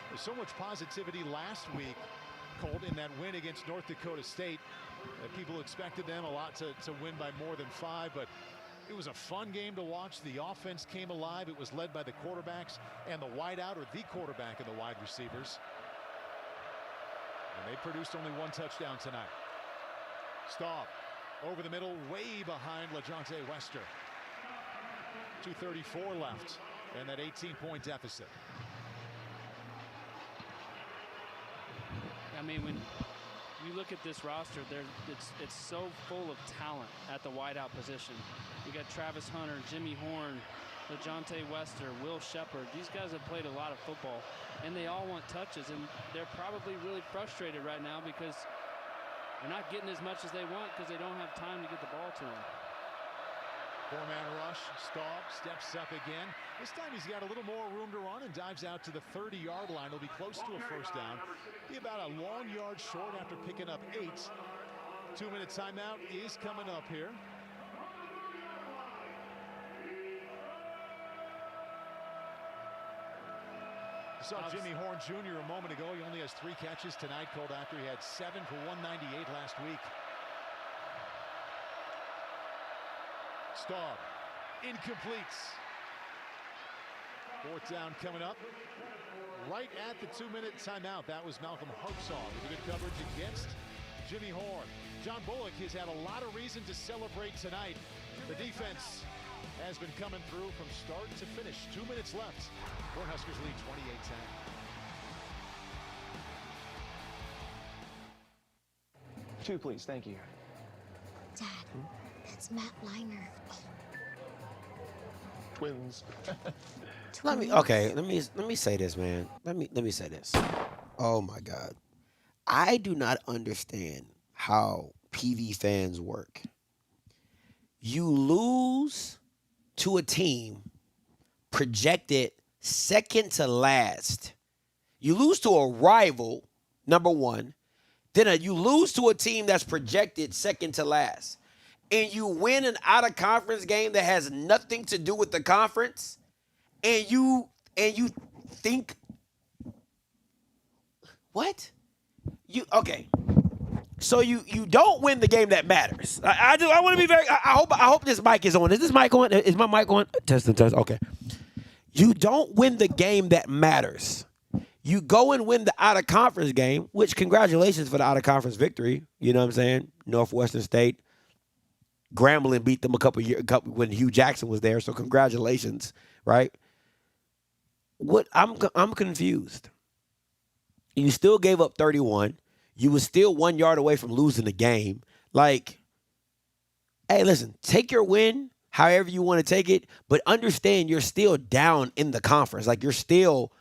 There's so much positivity last week, Colt, in that win against North Dakota State. People expected them a lot to win by more than 5, but it was a fun game to watch. The offense came alive. It was led by the quarterbacks and the wideout, or the quarterback and the wide receivers. And they produced only 1 touchdown tonight. Staub over the middle, way behind LaJohntay Wester. 2:34 left, and that 18-point deficit. I mean, when you look at this roster, it's so full of talent at the wideout position. You got Travis Hunter, Jimmy Horn, LaJohntay Wester, Will Shepard. These guys have played a lot of football, and they all want touches, and they're probably really frustrated right now because they're not getting as much as they want because they don't have time to get the ball to them. Four-man rush. Staub steps up again. This time he's got a little more room to run and dives out to the 30-yard line. He'll be close to a first down. Be about a long yard short after picking up 8. 2-minute timeout is coming up here. Saw Jimmy Horn Jr. a moment ago. He only has 3 catches tonight, called after he had 7 for 198 last week. Staub, incomplete. 4th down coming up. Right at the 2-minute timeout. That was Malcolm Harpsaw with good coverage against Jimmy Horn. John Bullock has had a lot of reason to celebrate tonight. The defense has been coming through from start to finish. 2 minutes left. Cornhuskers lead 28-10. 2, please. Thank you. Dad, that's Matt Liner. Twins. Let me say this, man. Let me say this. Oh my God. I do not understand how PV fans work. You lose to a team projected second to last. You lose to a rival, number one. Then you lose to a team that's projected second to last. And you win an out-of-conference game that has nothing to do with the conference. And you think, what? Okay. So you don't win the game that matters. I want to be very. I hope this mic is on. Is this mic on? Is my mic on? Test. Okay. You don't win the game that matters. You go and win the out-of-conference game, which congratulations for the out-of-conference victory. You know what I'm saying? Northwestern State. Grambling beat them a couple when Hugh Jackson was there. So congratulations, right? What I'm confused. You still gave up 31. You were still 1 yard away from losing the game. Like, hey, listen, take your win however you want to take it, but understand you're still down in the conference. Like, you're still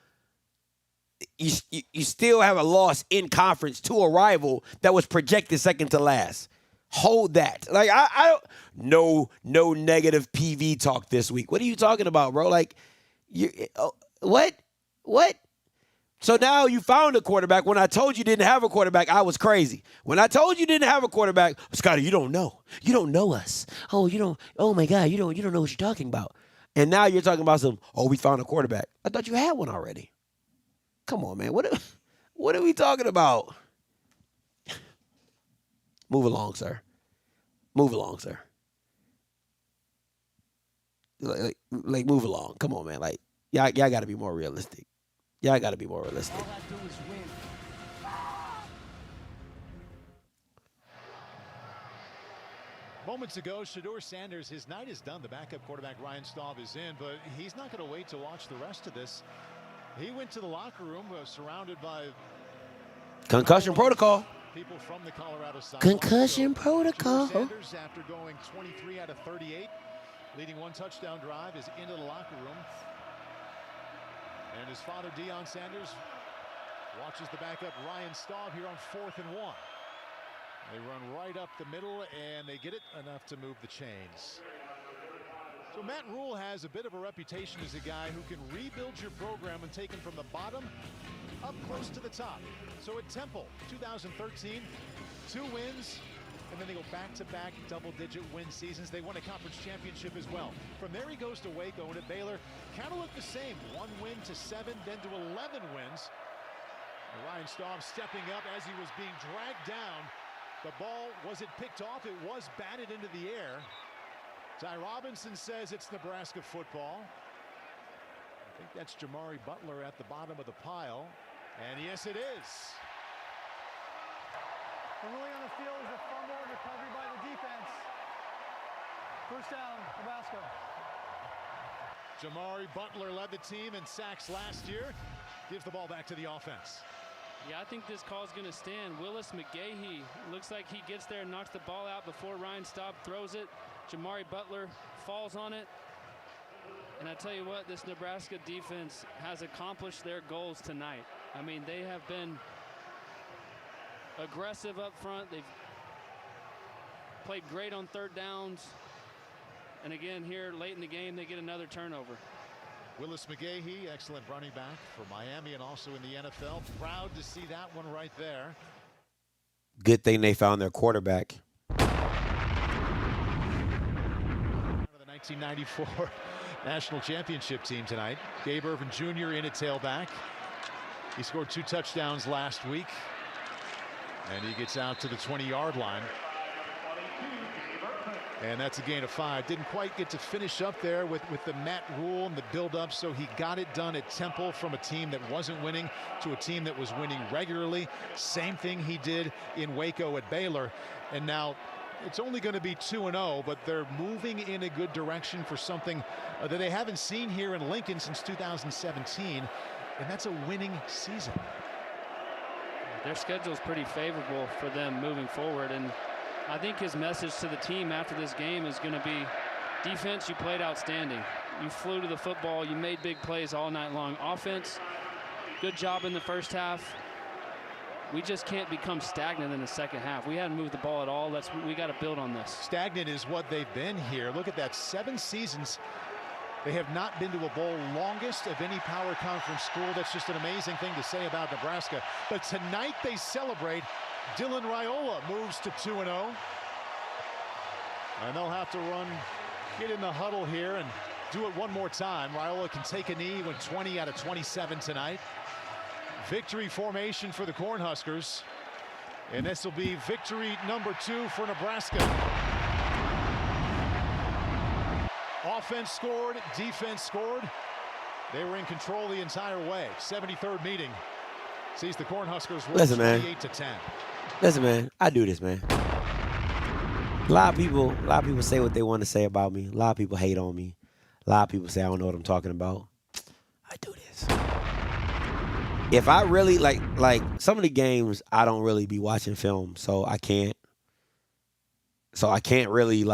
you still have a loss in conference to a rival that was projected second to last. Hold that. Like, I don't no negative PV talk this week. What are you talking about, bro? Like, what? So now you found a quarterback. When I told you didn't have a quarterback, I was crazy. When I told you didn't have a quarterback, Scotty, you don't know. You don't know us. Oh, you don't. Oh my God, you don't know what you're talking about. And now you're talking about we found a quarterback. I thought you had one already. Come on, man. What are we talking about? Move along, sir. Move along, sir. Like move along. Come on, man. Like, y'all got to be more realistic. Y'all got to be more realistic. All I do is win. Moments ago, Shedeur Sanders, his night is done. The backup quarterback, Ryan Staub, is in, but he's not going to wait to watch the rest of this. He went to the locker room, surrounded by concussion protocol. People from the Colorado side. Concussion protocol. Sanders, after going 23 out of 38, leading 1 touchdown drive, is into the locker room. And his father, Deion Sanders, watches the backup Ryan Staub here on 4th and 1. They run right up the middle, and they get it enough to move the chains. So Matt Rule has a bit of a reputation as a guy who can rebuild your program and take him from the bottom up close to the top. So at Temple, 2013, 2 wins, and then they go back-to-back double-digit win seasons. They won a conference championship as well. From there he goes to Waco, and at Baylor, kind of looked the same. 1 win to 7, then to 11 wins. And Ryan Staub stepping up as he was being dragged down. The ball wasn't picked off. It was batted into the air. Ty Robinson says it's Nebraska football. I think that's Jamari Butler at the bottom of the pile. And yes, it is. The ruling on the field is a fumble and recovery by the defense. First down, Nebraska. Jamari Butler led the team in sacks last year. Gives the ball back to the offense. Yeah, I think this call is going to stand. Willis McGahee looks like he gets there and knocks the ball out before Ryan Staub throws it. Jamari Butler falls on it. And I tell you what, this Nebraska defense has accomplished their goals tonight. I mean, they have been aggressive up front. They've played great on 3rd downs. And again, here late in the game, they get another turnover. Willis McGahee, excellent running back for Miami and also in the NFL. Proud to see that one right there. Good thing they found their quarterback. The 1994 National Championship team tonight. Gabe Irvin Jr. in at tailback. He scored 2 touchdowns last week. And he gets out to the 20-yard line. And that's a gain of 5. Didn't quite get to finish up there with the Matt Rule and the build-up, so he got it done at Temple from a team that wasn't winning to a team that was winning regularly. Same thing he did in Waco at Baylor. And now it's only going to be 2-0, but they're moving in a good direction for something that they haven't seen here in Lincoln since 2017, and that's a winning season. Their schedule is pretty favorable for them moving forward, and I think his message to the team after this game is going to be, defense, you played outstanding. You flew to the football. You made big plays all night long. Offense, good job in the first half. We just can't become stagnant in the second half. We haven't moved the ball at all. We got to build on this. Stagnant is what they've been here. Look at that, 7 seasons. They have not been to a bowl, longest of any power conference school. That's just an amazing thing to say about Nebraska. But tonight they celebrate. Dylan Raiola moves to 2-0. And they'll have to get in the huddle here and do it one more time. Raiola can take a knee, went 20 out of 27 tonight. Victory formation for the Cornhuskers. And this will be victory number 2 for Nebraska. Offense scored, defense scored. They were in control the entire way. 73rd meeting sees the Cornhuskers win 28-10. Listen, man, I do this, man. A lot of people say what they want to say about me. A lot of people hate on me. A lot of people say I don't know what I'm talking about. I do this. If I really like some of the games, I don't really be watching film, so I can't really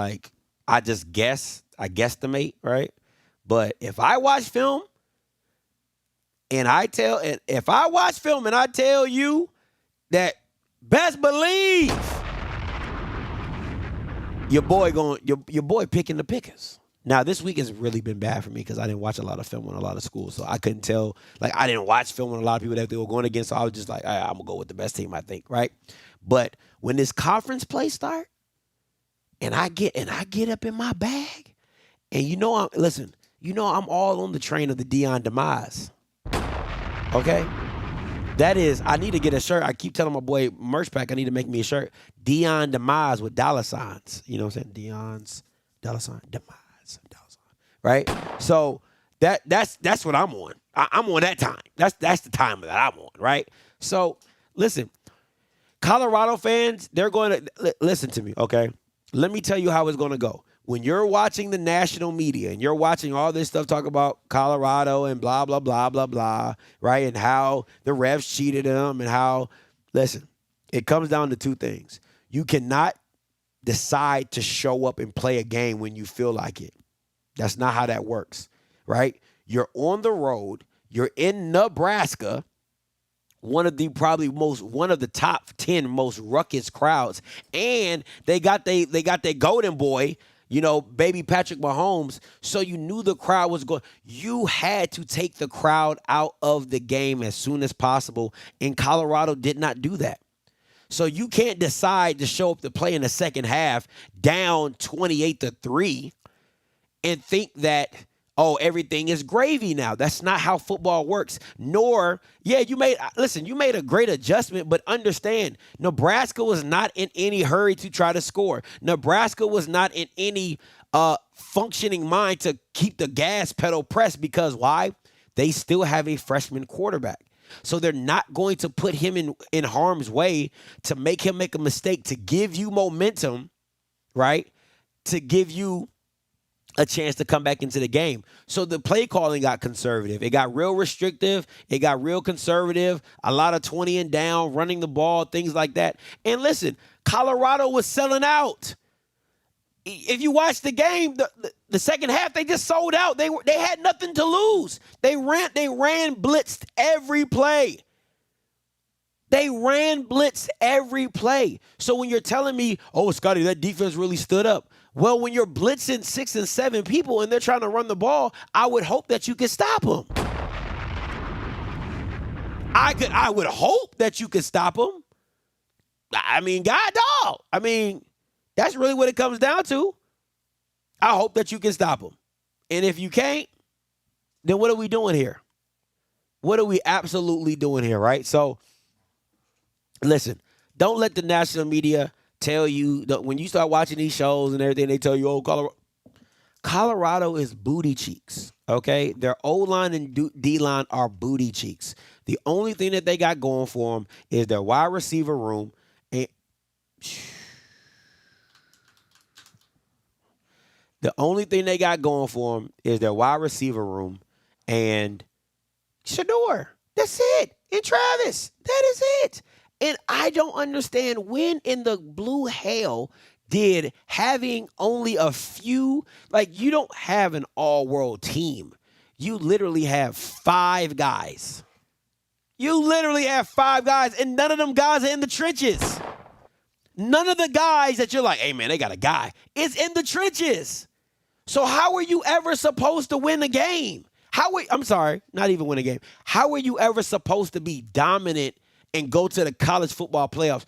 I just guess. I guesstimate, right? But if I watch film and I tell you that, best believe your boy picking the pickers. Now this week has really been bad for me because I didn't watch a lot of film in a lot of schools, so I couldn't tell. I didn't watch film with a lot of people that they were going against, so I was just like, all right, I'm gonna go with the best team I think, right? But when this conference play start, and I get up in my bag. And I'm all on the train of the Deion demise. Okay? That is, I need to get a shirt. I keep telling my boy Merch Pack I need to make me a shirt. Deion demise with dollar signs. You know what I'm saying? Deion's dollar sign, demise, dollar sign. Right? So that's what I'm on. I'm on that time. That's the time that I'm on, right? So listen, Colorado fans, they're going to listen to me, okay? Let me tell you how it's going to go. When you're watching the national media and you're watching all this stuff talk about Colorado and blah, blah, blah, blah, blah, right? And how the refs cheated them and how, listen, it comes down to 2 things. You cannot decide to show up and play a game when you feel like it. That's not how that works, right? You're on the road. You're in Nebraska, one of the top 10 most ruckus crowds, and they got their golden boy, baby Patrick Mahomes. So you knew the crowd was going. You had to take the crowd out of the game as soon as possible, and Colorado did not do that. So you can't decide to show up to play in the second half down 28-3 and think that, oh, everything is gravy now. That's not how football works. Nor, you made a great adjustment, but understand, Nebraska was not in any hurry to try to score. Nebraska was not in any functioning mind to keep the gas pedal pressed because why? They still have a freshman quarterback. So they're not going to put him in harm's way to make him make a mistake, to give you momentum, right? To give you a chance to come back into the game. So the play calling got conservative. It got real restrictive. It got real conservative. A lot of 20 and down, running the ball, things like that. And listen, Colorado was selling out. If you watch the game, the second half, they just sold out. They had nothing to lose. They ran blitzed every play. They ran blitz every play. So when you're telling me, oh, Scotty, that defense really stood up. Well, when you're blitzing 6 and 7 people and they're trying to run the ball, I would hope that you can stop them. I would hope that you could stop them. I mean, God dog. I mean, that's really what it comes down to. I hope that you can stop them. And if you can't, then what are we doing here? What are we absolutely doing here, right? So, listen, don't let the national media tell you that when you start watching these shows and everything, they tell you, oh, Colorado is booty cheeks, okay? Their O-line and D-line are booty cheeks. The only thing that they got going for them is their wide receiver room. And the only thing they got going for them is their wide receiver room and Shador. That's it. And Travis. That is it. And I don't understand when in the blue hell did having only a few, like you don't have an all-world team. You literally have 5 guys. You literally have 5 guys, and none of them guys are in the trenches. None of the guys that you're like, hey, man, they got a guy, is in the trenches. So how are you ever supposed to win a game? I'm sorry, not even win a game. How are you ever supposed to be dominant and go to the college football playoffs?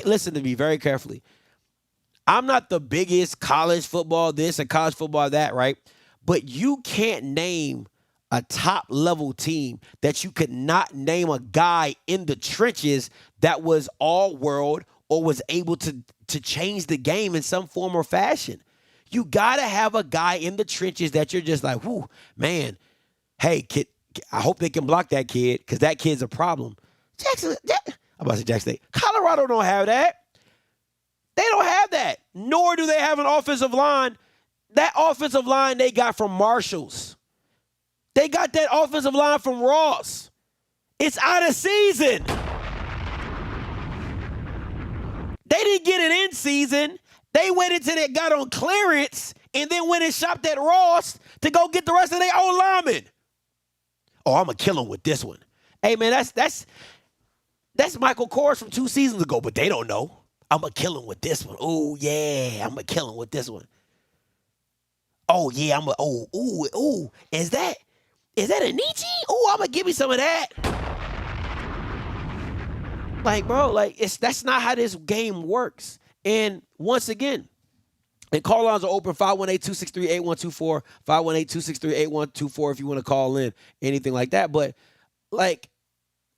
Listen to me very carefully. I'm not the biggest college football this and college football that, right? But you can't name a top-level team that you could not name a guy in the trenches that was all-world or was able to change the game in some form or fashion. You got to have a guy in the trenches that you're just like, whoo, man, hey, kid, I hope they can block that kid because that kid's a problem. I'm about to say Jackson State. Colorado don't have that. They don't have that. Nor do they have an offensive line. That offensive line they got from Marshalls. They got that offensive line from Ross. It's out of season. They didn't get it in season. They waited until they got on clearance and then went and shopped at Ross to go get the rest of their old linemen. Oh, I'm going to kill them with this one. Hey, man, that's Michael Kors from 2 seasons ago, but they don't know. I'm going to kill him with this one. Oh, yeah, I'm going to kill him with this one. Oh, yeah, Is that a Nietzsche? Oh, I'm going to give me some of that. Like, bro, that's not how this game works. And once again, the call lines are open, 518-263-8124, 518-263-8124 if you want to call in, anything like that. But,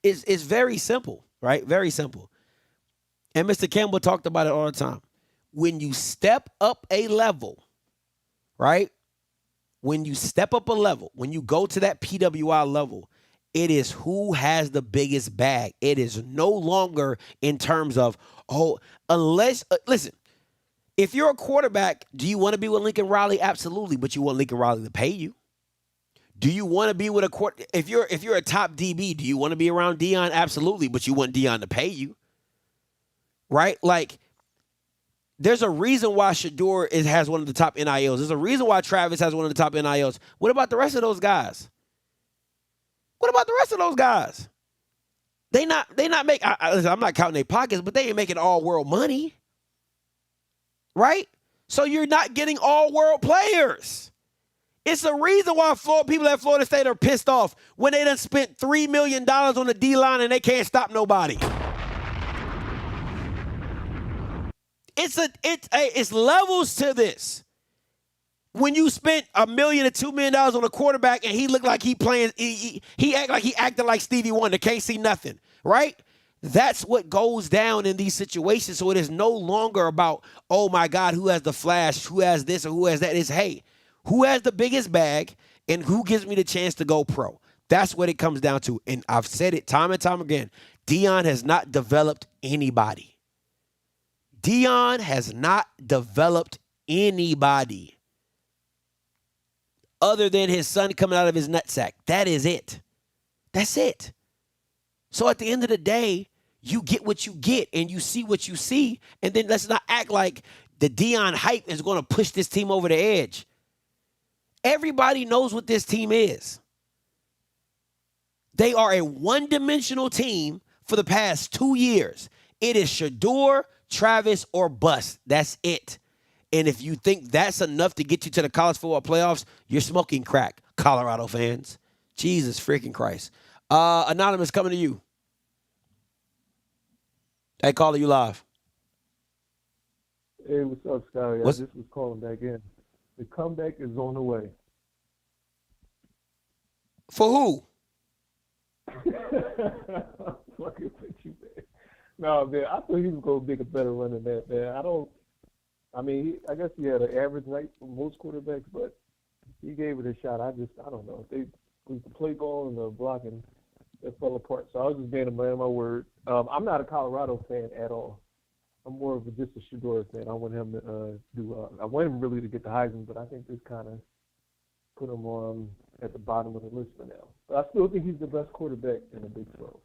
it's very simple, right? Very simple. And Mr. Campbell talked about it all the time. When you step up a level, right? When you step up a level, when you go to that PWI level, it is who has the biggest bag. It is no longer in terms of, listen, if you're a quarterback, do you want to be with Lincoln Riley? Absolutely, but you want Lincoln Riley to pay you. Do you want to be with if you're a top DB, do you want to be around Deion? Absolutely, but you want Deion to pay you. Right? There's a reason why Shador has one of the top NILs. There's a reason why Travis has one of the top NILs. What about the rest of those guys? They not make. I'm not counting their pockets, but they ain't making all world money, right? So you're not getting all world players. It's the reason why people at Florida State are pissed off when they done spent $3 million on the D-line and they can't stop nobody. It's levels to this. When you spent $1 million to $2 million on a quarterback and he looked like he acted like Stevie Wonder, can't see nothing, right? That's what goes down in these situations. So it is no longer about, oh my God, who has the flash, who has this or who has that. It's, hey, who has the biggest bag and who gives me the chance to go pro? That's what it comes down to. And I've said it time and time again. Deion has not developed anybody. Deion has not developed anybody other than his son coming out of his nutsack. That is it. That's it. So at the end of the day, you get what you get and you see what you see. And then let's not act like the Deion hype is going to push this team over the edge. Everybody knows what this team is. They are a one-dimensional team for the past 2 years. It is Shador, Travis, or bust. That's it. And if you think that's enough to get you to the college football playoffs, you're smoking crack, Colorado fans. Jesus freaking Christ. Anonymous, coming to you. Hey, caller, you live. Hey, what's up, Scotty? I just was calling back in. The comeback is on the way. For who? Fucking with you, man. No, man, I thought he was going to make a better run than that, man. I guess he had an average night for most quarterbacks, but he gave it a shot. I don't know. They with the play ball and the blocking, it fell apart. So I was just being a man of my word. I'm not a Colorado fan at all. I'm more of just a Shedeur fan. I want him to I want him really to get the Heisman, but I think this kind of put him on at the bottom of the list for now. But I still think he's the best quarterback in the Big 12.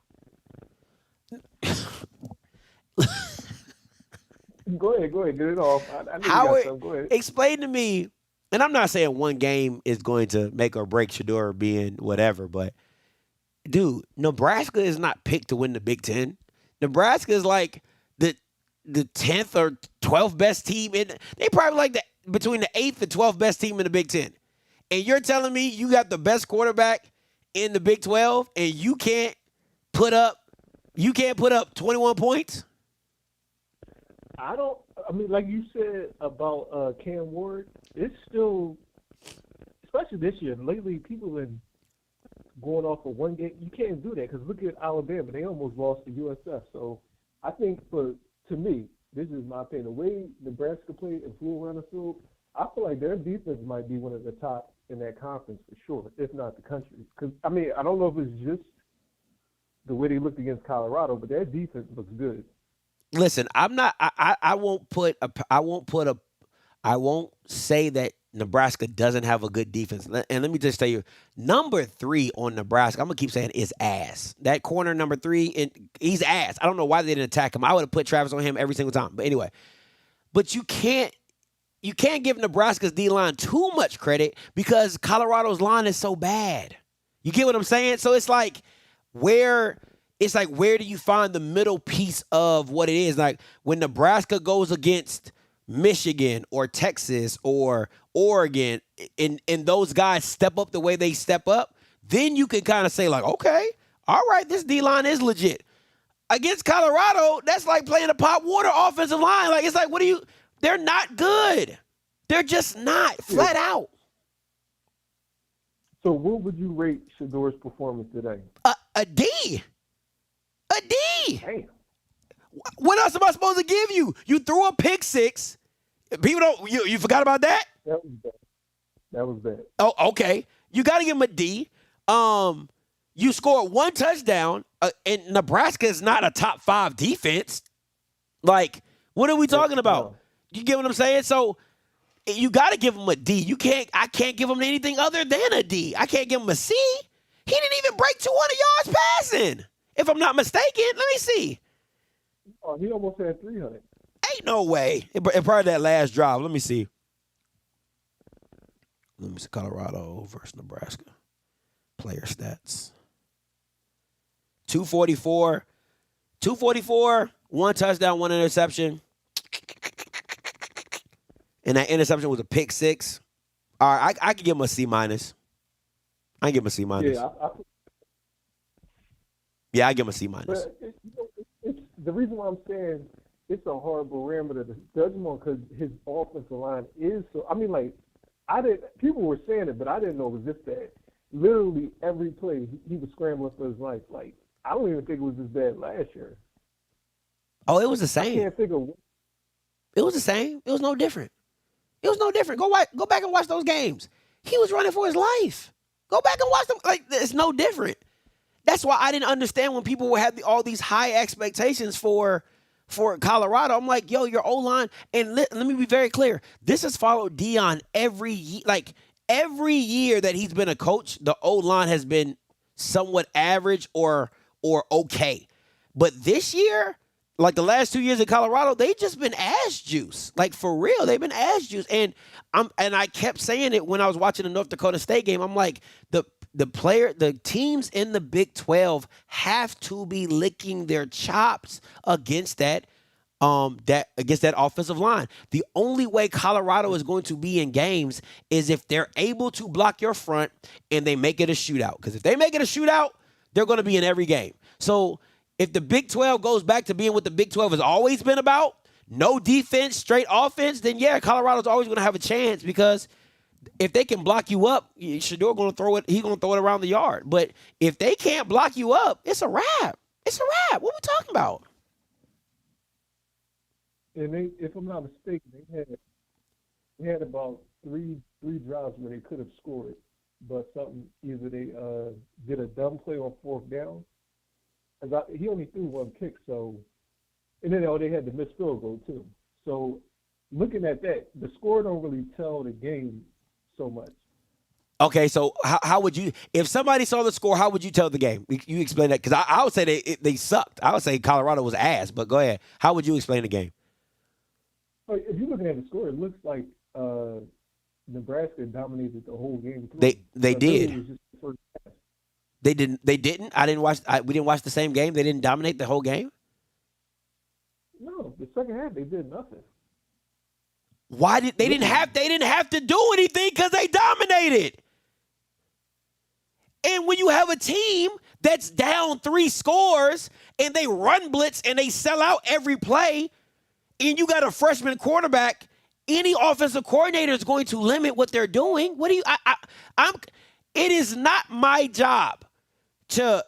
Go ahead, get it off. Howard, go ahead. Explain to me, and I'm not saying one game is going to make or break Shedeur being whatever, but dude, Nebraska is not picked to win the Big Ten. Nebraska is like the 10th or 12th best team they probably like between the 8th and 12th best team in the Big Ten. And you're telling me you got the best quarterback in the Big 12 and you can't put up 21 points? Like you said about Cam Ward, it's still, especially this year, lately people have been going off of one game. You can't do that because look at Alabama. They almost lost to USF. So I think to me, this is my opinion, the way Nebraska played and flew around the field, I feel like their defense might be one of the top in that conference for sure, if not the country. Because, I don't know if it's just the way they looked against Colorado, but their defense looks good. Listen, I won't say that Nebraska doesn't have a good defense. And let me just tell you, number 3 on Nebraska, I'm going to keep saying is ass. That corner number 3, he's ass. I don't know why they didn't attack him. I would have put Travis on him every single time. But anyway, you can't give Nebraska's D-line too much credit because Colorado's line is so bad. You get what I'm saying? So it's like where do you find the middle piece of what it is? Like when Nebraska goes against Michigan or Texas or Oregon and those guys step up the way they step up, then you can kind of say like, okay, all right, this D-line is legit. Against Colorado, that's like playing a Pop Warner offensive line. Like, it's like, they're not good. They're just not, flat out. So what would you rate Shedeur's performance today? A D. A D. Damn. What else am I supposed to give you? You threw a pick 6. People don't. You forgot about that? That was bad. Oh, okay. You got to give him a D. You scored 1 touchdown, and Nebraska is not a top 5 defense. Like, what are we talking about? You get what I'm saying? So you got to give him a D. I can't give him anything other than a D. I can't give him a C. He didn't even break 200 yards passing, if I'm not mistaken. Let me see. Oh, he almost had 300. Ain't no way. It probably that last drive. Let me see. Colorado versus Nebraska. Player stats. 244. 1 touchdown, 1 interception. And that interception was a pick 6. All right, I could give him a C-. I can give him a C-. Yeah, I give him a C-. But the reason why I'm saying it's a hard barometer to judge him on because his offensive line is so. People were saying it, but I didn't know it was this bad. Literally every play, he was scrambling for his life. Like, I don't even think it was this bad last year. Oh, it was the same. I can't think of. It was the same. It was no different. Go back and watch those games. He was running for his life. Go back and watch them. Like, it's no different. That's why I didn't understand when people would have all these high expectations for Colorado. I'm like, yo, your O-line, and let me be very clear. This has followed Deion every year. Like, every year that he's been a coach, the O-line has been somewhat average or okay. But this year, like the last 2 years in Colorado, they just been ass juice. Like, for real, they've been ass juice. And I kept saying it when I was watching the North Dakota State game. I'm like, the teams in the Big 12 have to be licking their chops against that that against that offensive line. The only way Colorado is going to be in games is if they're able to block your front and they make it a shootout. Because if they make it a shootout, they're going to be in every game. So if the Big 12 goes back to being what the Big 12 has always been about, no defense, straight offense, then yeah, Colorado's always going to have a chance because if they can block you up, Shedeur going to throw it. He's going to throw it around the yard. But if they can't block you up, it's a wrap. It's a wrap. What are we talking about? And they, if I'm not mistaken, they had about three drives where they could have scored, but either they did a dumb play on fourth down. He only threw one kick, so and then they had the missed field goal too. So looking at that, the score don't really tell the game so much. Okay, so how would you, if somebody saw the score, how would you tell the game? You explain that, because I would say they sucked. I would say Colorado was ass, but go ahead. How would you explain the game? If you're looking at the score, it looks like Nebraska dominated the whole game. They did. It was just the first half. They didn't. We didn't watch the same game. They didn't dominate the whole game. No, the second half they did nothing. Why did they didn't have to do anything because they dominated. And when you have a team that's down 3 scores and they run blitz and they sell out every play, and you got a freshman quarterback, any offensive coordinator is going to limit what they're doing. What do you? It is not my job to.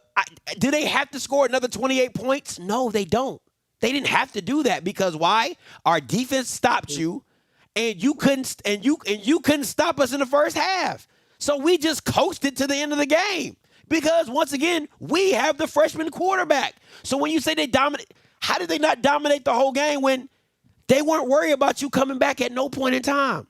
Do they have to score another 28 points? No, they don't. They didn't have to do that because why? Our defense stopped you, and you couldn't. And you couldn't stop us in the first half. So we just coasted to the end of the game because once again we have the freshman quarterback. So when you say they dominate, how did they not dominate the whole game when they weren't worried about you coming back at no point in time?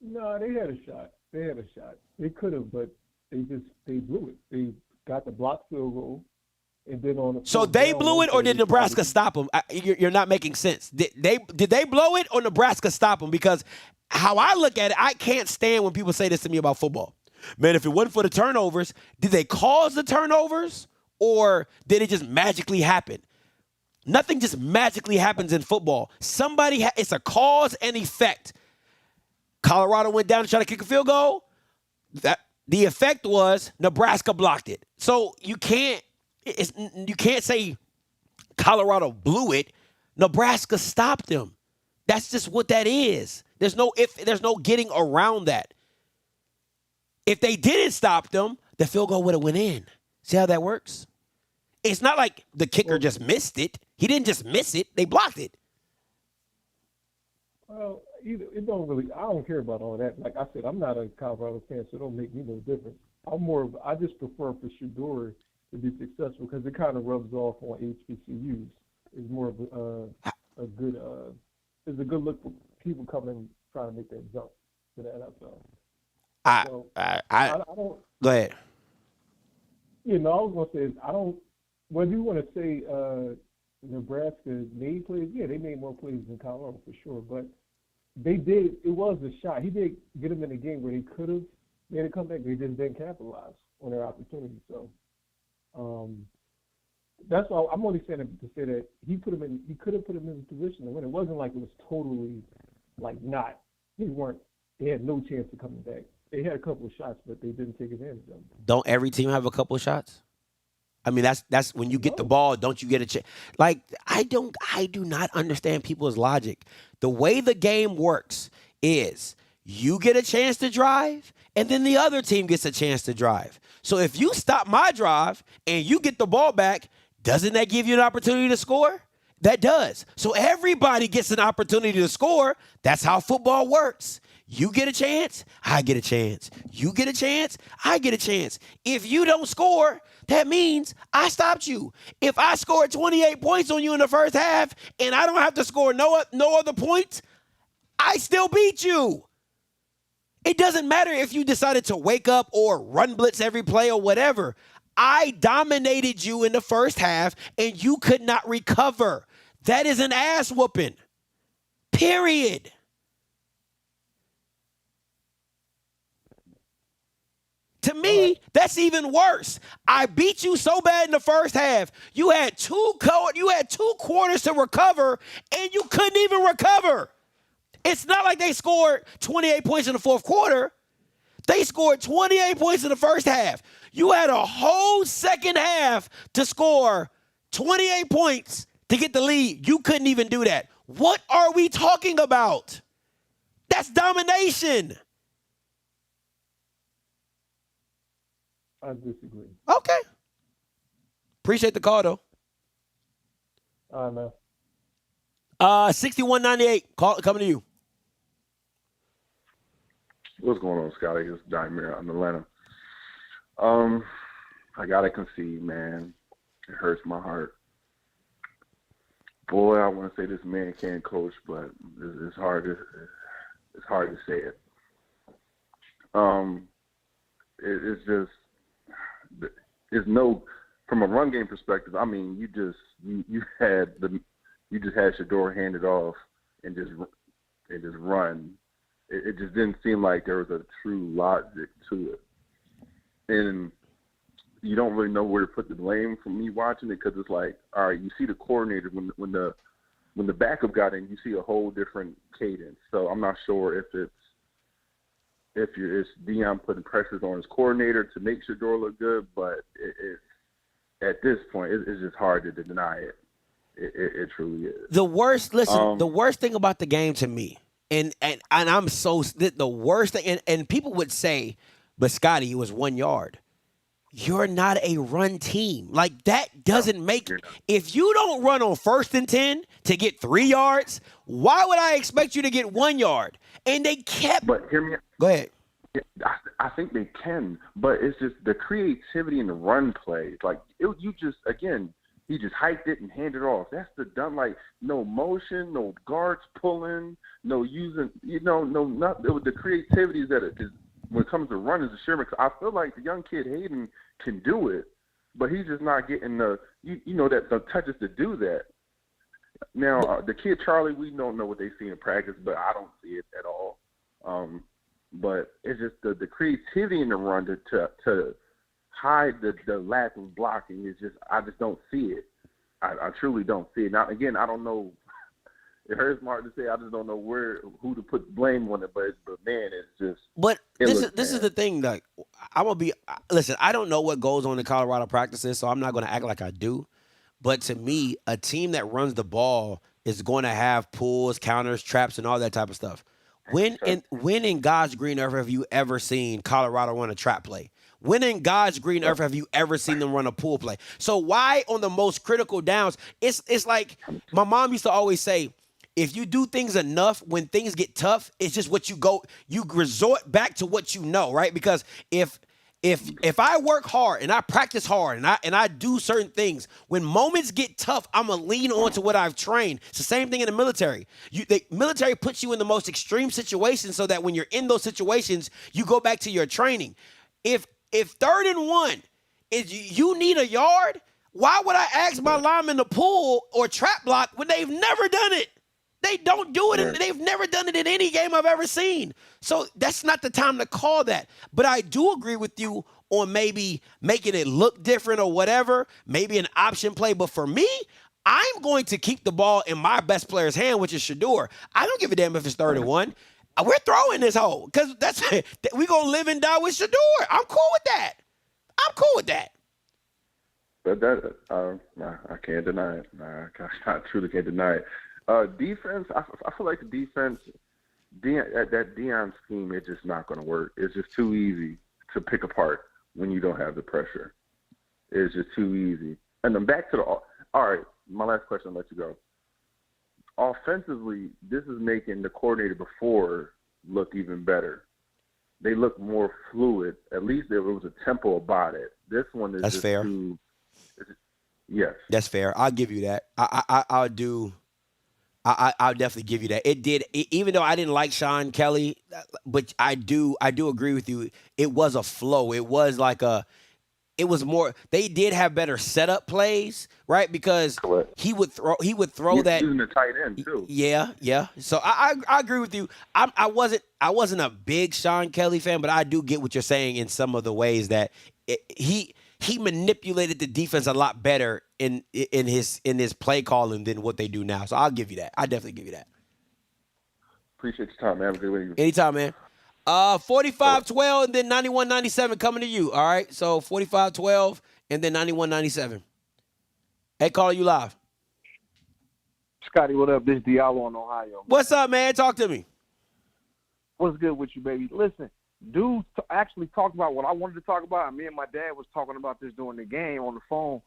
No, they had a shot. They could have, but they blew it. They got the block field goal, and then on the so they blew it, or did Nebraska stop them? You're not making sense. Did they blow it, or Nebraska stop them? Because how I look at it, I can't stand when people say this to me about football. Man, if it wasn't for the turnovers, did they cause the turnovers, or did it just magically happen? Nothing just magically happens in football. It's a cause and effect. Colorado went down to try to kick a field goal. The effect was Nebraska blocked it. So you can't say Colorado blew it. Nebraska stopped them. That's just what that is. There's no getting around that. If they didn't stop them, the field goal would have went in. See how that works? It's not like the kicker just missed it. He didn't just miss it. They blocked it. Well, it don't really. I don't care about all that. Like I said, I'm not a Colorado fan, so it don't make me no difference. I just prefer for Shedeur to be successful because it kind of rubs off on HBCUs. It's more of a good. It's a good look for people coming and trying to make that jump to the NFL. I don't. Go ahead. I was gonna say I don't. Whether you want to say Nebraska made plays, yeah, they made more plays than Colorado for sure. But they did. It was a shot. He did get them in a game where they could have made a comeback. They just didn't capitalize on their opportunity. So that's all. I'm only saying it to say that he could have put him in a position to win. It wasn't like it was totally like not. They had no chance of coming back. They had a couple of shots, but they didn't take advantage of them. Don't every team have a couple of shots? I mean, that's when you get the ball, don't you get a chance? Like, I do not understand people's logic. The way the game works is you get a chance to drive, and then the other team gets a chance to drive. So if you stop my drive and you get the ball back, doesn't that give you an opportunity to score? That does. So everybody gets an opportunity to score. That's how football works. You get a chance, I get a chance. You get a chance, I get a chance. If you don't score, that means I stopped you. If I scored 28 points on you in the first half and I don't have to score no other points, I still beat you. It doesn't matter if you decided to wake up or run blitz every play or whatever. I dominated you in the first half and you could not recover. That is an ass whooping. Period. To me, that's even worse. I beat you so bad in the first half. You had two quarters to recover, and you couldn't even recover. It's not like they scored 28 points in the fourth quarter. They scored 28 points in the first half. You had a whole second half to score 28 points to get the lead. You couldn't even do that. What are we talking about? That's domination. I disagree. Okay. Appreciate the call, though. No. 6198. Call coming to you. What's going on, Scotty? It's Johnny Mir out in Atlanta. I gotta concede, man. It hurts my heart. Boy, I want to say this man can't coach, but it's hard to say it. It's just from a run game perspective. I mean, you just had Shador handed off and just run. It just didn't seem like there was a true logic to it, and you don't really know where to put the blame from me watching it, because it's like, all right, you see the coordinator when the backup got in, you see a whole different cadence. So I'm not sure if it's Deion putting pressures on his coordinator to make Shador look good, but at this point, it's just hard to deny it. It truly is. The worst thing about the game to me, and I'm so the worst thing, and people would say, but Scotty, it was 1 yard. You're not a run team. Like, that doesn't make – if you don't run on 1st and 10 to get 3 yards, why would I expect you to get 1 yard? And they kept – But hear me out. Go ahead. I think they can, but it's just the creativity in the run plays. Like, he just hiked it and handed off. That's the dumb, like, no motion, no guards pulling, no using, not the creativity that it is. When it comes to running, is a Sherman. I feel like the young kid Hayden can do it, but he's just not getting the touches to do that. Now the kid Charlie, we don't know what they see in practice, but I don't see it at all. But it's just the creativity in the run to hide the lack of blocking is just, I just don't see it. I truly don't see it. Now again, I don't know. It hurts my heart to say, I just don't know who to put blame on it, but man, it's just. But this is the thing, like, listen, I don't know what goes on in Colorado practices, so I'm not going to act like I do. But to me, a team that runs the ball is going to have pulls, counters, traps, and all that type of stuff. When in God's green earth have you ever seen Colorado run a trap play? When in God's green earth have you ever seen them run a pull play? So why on the most critical downs? It's like my mom used to always say, if you do things enough, when things get tough, it's just you resort back to what you know, right? Because if I work hard and I practice hard and I do certain things, when moments get tough, I'm going to lean on to what I've trained. It's the same thing in the military. The military puts you in the most extreme situations so that when you're in those situations, you go back to your training. If 3rd and 1 is you need a yard, why would I ask my lineman to pull or trap block when they've never done it? They don't do it. They've never done it in any game I've ever seen. So that's not the time to call that. But I do agree with you on maybe making it look different or whatever, maybe an option play. But for me, I'm going to keep the ball in my best player's hand, which is Shador. I don't give a damn if it's 3rd and 1. We're throwing this hole because we're going to live and die with Shador. I'm cool with that. But I can't deny it. I truly can't deny it. Defense, I feel like the defense, that Deion scheme, it's just not going to work. It's just too easy to pick apart when you don't have the pressure. It's just too easy. And then back to all right, my last question, I'll let you go. Offensively, this is making the coordinator before look even better. They look more fluid. At least there was a tempo about it. This one is just fair. Yes. That's fair. I'll give you that. I'll definitely give you that. It did, even though I didn't like Sean Kelly, but I do agree with you. It was a flow. It was like it was more. They did have better setup plays, right? Because he would throw that using the tight end too. Yeah. So I agree with you. I wasn't a big Sean Kelly fan, but I do get what you're saying in some of the ways that he manipulated the defense a lot better in his play calling than what they do now. So I'll give you that. I definitely give you that. Appreciate your time, man. Have a good week. Anytime, man. 45-12 and then 91-97 coming to you. All right. So 45-12 and then 91-97. Hey, caller, you live. Scotty, what up? This is Diallo in Ohio. What's up, man? Talk to me. What's good with you, baby? Listen, dude actually talked about what I wanted to talk about. Me and my dad was talking about this during the game on the phone,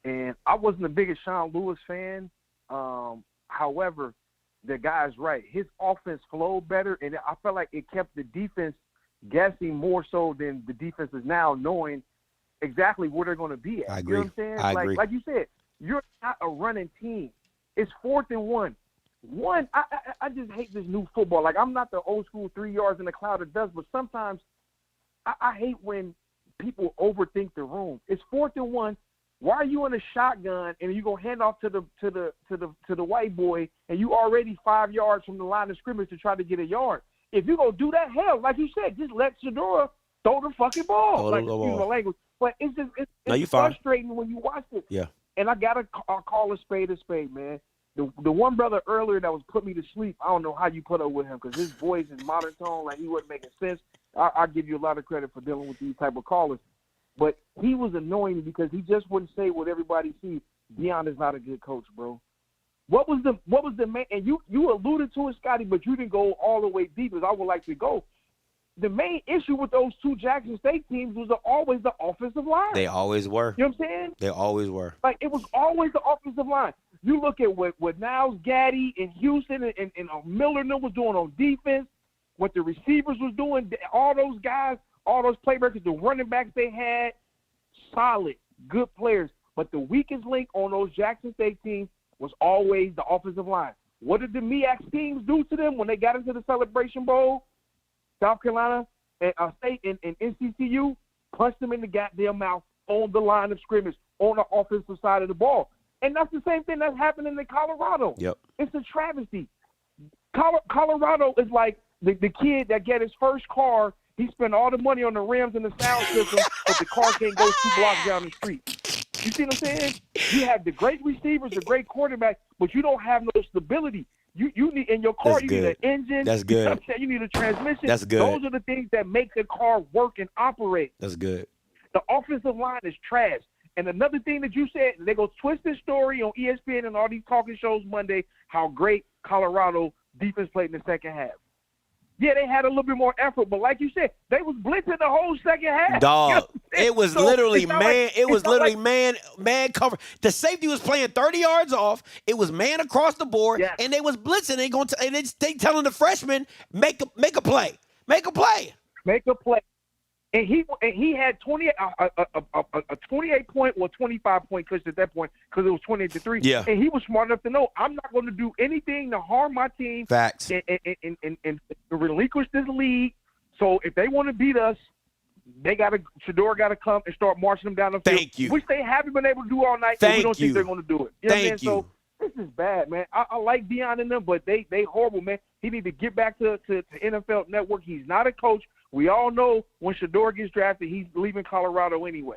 and I wasn't the biggest Sean Lewis fan. However, the guy's right. His offense flowed better, and I felt like it kept the defense guessing more so than the defense is now knowing exactly where they're going to be at. I agree. You know what I'm saying? I agree. Like you said, you're not a running team. It's 4th and 1. I just hate this new football. Like, I'm not the old school 3 yards in a cloud of dust, but sometimes I hate when people overthink the room. It's 4th and 1. Why are you in a shotgun and you gonna hand off to the white boy and you already 5 yards from the line of scrimmage to try to get a yard? If you gonna do that, hell, like you said, just let Shedeur throw the fucking ball. Like, excuse my language, but it's frustrating when you watch it. Yeah. And I gotta call a spade, man. The one brother earlier that was put me to sleep, I don't know how you put up with him because his voice is monotone, like he wasn't making sense. I give you a lot of credit for dealing with these type of callers. But he was annoying because he just wouldn't say what everybody sees. Deion is not a good coach, bro. What was the main, and you alluded to it, Scotty, but you didn't go all the way deep as I would like to go. The main issue with those two Jackson State teams was always the offensive line. They always were. You know what I'm saying? They always were. Like, it was always the offensive line. You look at what Niles Gaddy and Houston and Miller was doing on defense, what the receivers was doing, all those guys, all those playmakers, the running backs they had, solid, good players. But the weakest link on those Jackson State teams was always the offensive line. What did the MEAC teams do to them when they got into the Celebration Bowl? South Carolina and State and NCCU punched them in the goddamn mouth on the line of scrimmage on the offensive side of the ball. And that's the same thing that's happening in Colorado. Yep. It's a travesty. Colorado is like the kid that get his first car. He spent all the money on the rims and the sound system, but the car can't go 2 blocks down the street. You see what I'm saying? You have the great receivers, the great quarterback, but you don't have no stability. You need in your car. That's you good. need an engine. That's good. You know what I'm saying? You need a transmission. That's good. Those are the things that make the car work and operate. That's good. The offensive line is trash. And another thing that you said, they go twist this story on ESPN and all these talking shows Monday, how great Colorado defense played in the second half. Yeah, they had a little bit more effort, but like you said, they was blitzing the whole second half. Dog, you know it was so literally man. Man cover. The safety was playing 30 yards off. It was man across the board, and they was blitzing. They telling the freshman make a play, make a play, make a play. And he had 28-point or 25-point cushion at that point because it was 28-3. Yeah. And he was smart enough to know I'm not going to do anything to harm my team. Facts. And relinquish this lead. So if they want to beat us, Shedeur got to come and start marching them down the field. Thank you. Which they haven't been able to do all night. Thank we don't you. think they're going to do it. You know what I'm saying? You. So this is bad, man. I like Deion in them, but they horrible, man. He need to get back to NFL Network. He's not a coach. We all know when Shedeur gets drafted, he's leaving Colorado anyway.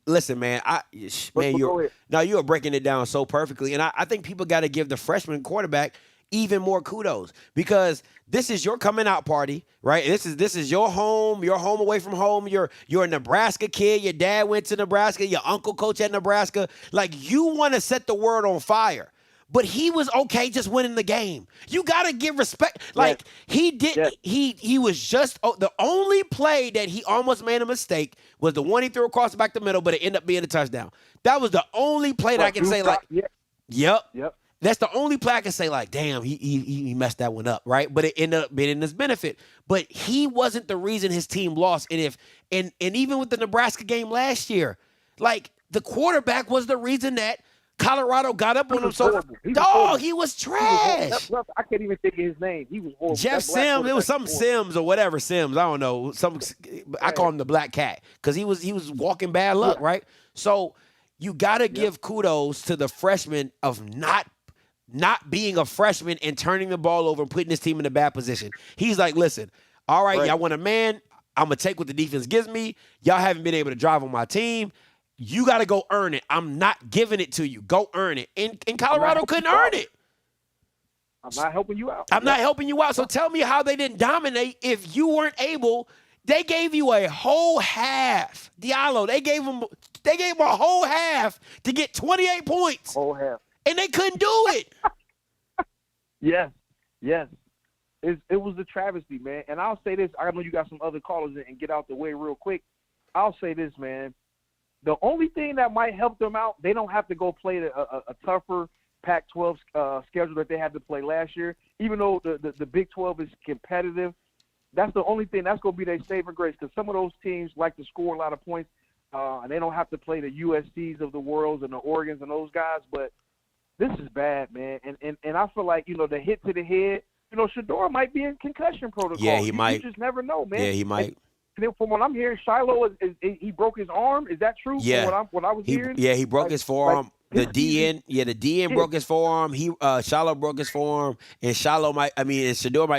Listen, man, you are breaking it down so perfectly, and I think people got to give the freshman quarterback even more kudos because this is your coming out party, right? This is your home away from home. You're a Nebraska kid. Your dad went to Nebraska. Your uncle coached at Nebraska. Like, you want to set the world on fire. But he was okay just winning the game. You got to give respect. Like, he did. Yes. He was just the only play that he almost made a mistake was the one he threw across the back the middle, but it ended up being a touchdown. That was the only play that I can say, like, yep. That's the only play I can say, like, damn, he messed that one up, right? But it ended up being in his benefit. But he wasn't the reason his team lost. And even with the Nebraska game last year, like, the quarterback was the reason that Colorado got up He on him. was So, horrible. He was dog, horrible. he was He was horrible. trash. I can't even think of his name. He was horrible. Jeff That black Sims, it was quarterback some horrible. Sims or whatever Sims. I don't know. I call him the Black Cat because he was walking bad luck, right? So you got to give kudos to the freshman of not being a freshman and turning the ball over and putting his team in a bad position. He's like, listen, all right, y'all want a man. I'm going to take what the defense gives me. Y'all haven't been able to drive on my team. You got to go earn it. I'm not giving it to you. Go earn it. And Colorado couldn't earn it. I'm not helping you out. I'm not helping you out. So tell me how they didn't dominate if you weren't able. They gave you a whole half. Diallo, they gave him a whole half to get 28 points. Whole half. And they couldn't do it. Yes. It was a travesty, man. And I'll say this. I know you got some other callers and get out the way real quick. I'll say this, man. The only thing that might help them out, they don't have to go play a tougher Pac-12 schedule that they had to play last year. Even though the Big 12 is competitive, that's the only thing. That's going to be their saving grace because some of those teams like to score a lot of points, and they don't have to play the USCs of the world and the Oregons and those guys. But this is bad, man. And I feel like, the hit to the head, Shador might be in concussion protocol. Yeah, he might. You just never know, man. Yeah, he might. And then from what I'm hearing, Shiloh he broke his arm. Is that true? Yeah. From what I was hearing. Yeah, he broke his forearm. The DN broke his forearm. Shiloh broke his forearm, and Shador might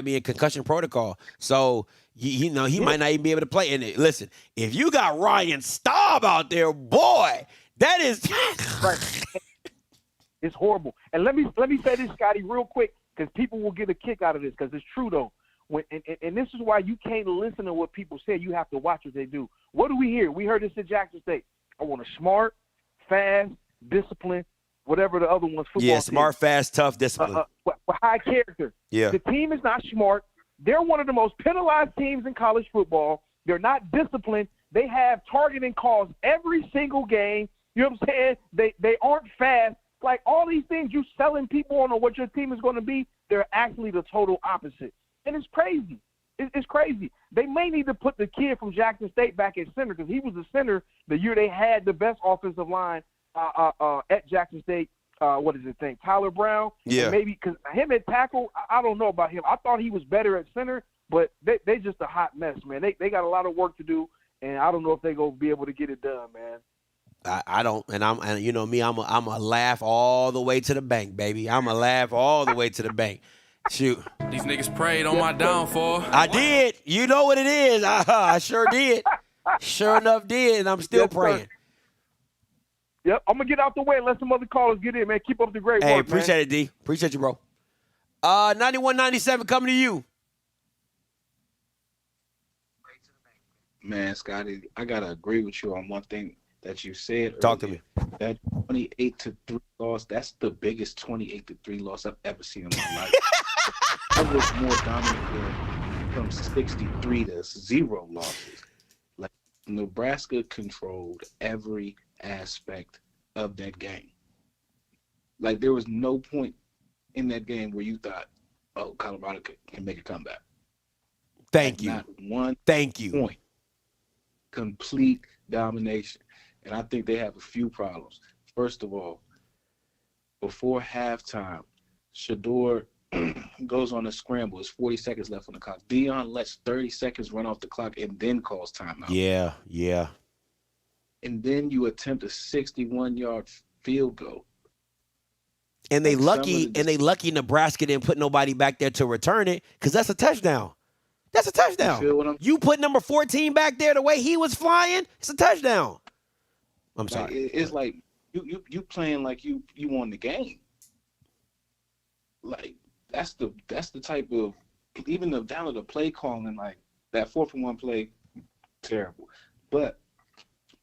be in concussion protocol. So he might not even be able to play. And listen, if you got Ryan Staub out there, boy, that is right. It's horrible. And let me say this, Scotty, real quick, because people will get a kick out of this, because it's true though. And this is why you can't listen to what people say. You have to watch what they do. What do we hear? We heard this at Jackson State. I want a smart, fast, disciplined, whatever the other one's. Yeah, smart, fast, tough, disciplined. High character. Yeah. The team is not smart. They're one of the most penalized teams in college football. They're not disciplined. They have targeting calls every single game. You know what I'm saying? They aren't fast. Like all these things you selling people on what your team is going to be, they're actually the total opposite. And it's crazy. It's crazy. They may need to put the kid from Jackson State back at center because he was the center the year they had the best offensive line at Jackson State. Tyler Brown? Yeah. And maybe because him at tackle, I don't know about him. I thought he was better at center, but they just a hot mess, man. They got a lot of work to do, and I don't know if they're going to be able to get it done, man. I don't, and you know me, I'm a laugh all the way to the bank, baby. I'm a laugh all the way to the bank. Shoot. These niggas prayed on my downfall. I did. You know what it is. I sure did. Sure enough did, and I'm still praying. Sir. Yep, I'm going to get out the way and let some other callers get in, man. Keep up the great work, Hey, man. appreciate it, D. Appreciate you, bro. 9197 coming to you. Man, Scotty, I got to agree with you on one thing that you said. Talk to me. That 28-3 loss, that's the biggest 28-3 loss I've ever seen in my life. I was more dominant from 63 to 0 losses. Like Nebraska controlled every aspect of that game. Like there was no point in that game where you thought, oh, Colorado can make a comeback. Thank you. Not one point. Complete domination. And I think they have a few problems. First of all, before halftime, Shador goes on a scramble. It's 40 seconds left on the clock. Dion lets 30 seconds run off the clock and then calls timeout. Yeah. And then you attempt a 61-yard field goal. And they lucky Nebraska didn't put nobody back there to return it because that's a touchdown. That's a touchdown. You put number 14 back there the way he was flying, it's a touchdown. I'm sorry. Like, it's like you playing like you won the game. Like that's the type of even down to the play calling, like that 4-for-1 play, terrible. But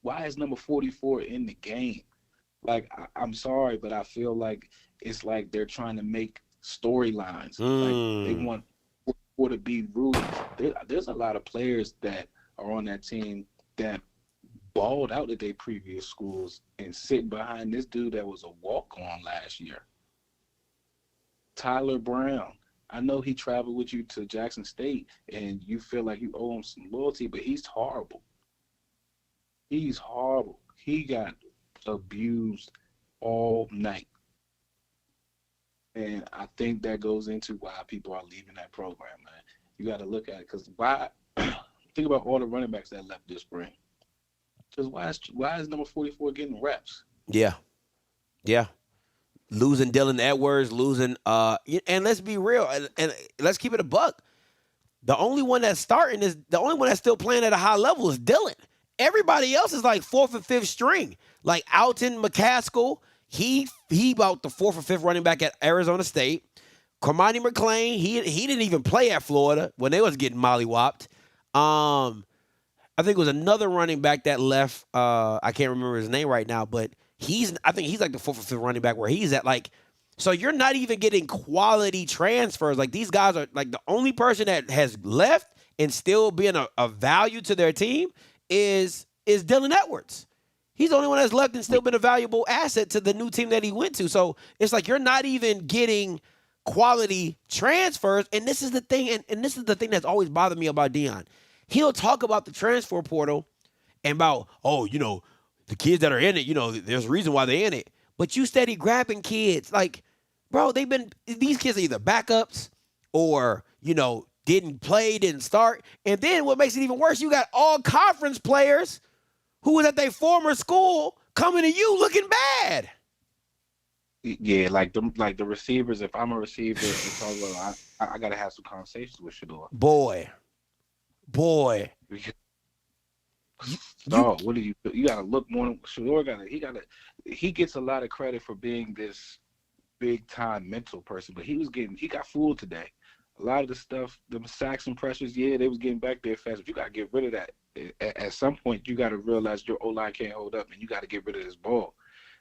why is number 44 in the game? Like I'm sorry, but I feel like it's like they're trying to make storylines. Like they want 44 to be rooted. There's a lot of players that are on that team that balled out at their previous schools and sitting behind this dude that was a walk-on last year. Tyler Brown. I know he traveled with you to Jackson State and you feel like you owe him some loyalty, but he's horrible. He's horrible. He got abused all night. And I think that goes into why people are leaving that program, man. You got to look at it because why? Think about all the running backs that left this spring. Because why is number 44 getting reps? Yeah. Losing Dylan Edwards, and let's be real, and let's keep it a buck. The only one that's still playing at a high level is Dylan. Everybody else is like fourth and fifth string. Like Alton McCaskill, he about the fourth or fifth running back at Arizona State. Cormani McClain, he didn't even play at Florida when they was getting mollywopped. I think it was another running back that left. I can't remember his name right now, but I think he's like the fourth or fifth running back where he's at. Like, so you're not even getting quality transfers. Like, these guys are like the only person that has left and still being a value to their team is Dylan Edwards. He's the only one that's left and still been a valuable asset to the new team that he went to. So it's like you're not even getting quality transfers. And this is the thing, and this is the thing that's always bothered me about Deion. He'll talk about the transfer portal and about, the kids that are in it, there's a reason why they're in it. But you steady grabbing kids. Like, bro, these kids are either backups or, didn't play, didn't start. And then what makes it even worse, you got all conference players who was at their former school coming to you looking bad. Yeah, like the receivers. If I'm a receiver, I got to have some conversations with Shador. Boy. No, what do you got to look more? Shador he gets a lot of credit for being this big time mental person, but he got fooled today. A lot of the stuff, the sacks and pressures, they was getting back there fast. But you got to get rid of that. At some point, you got to realize your O-line can't hold up, and you got to get rid of this ball.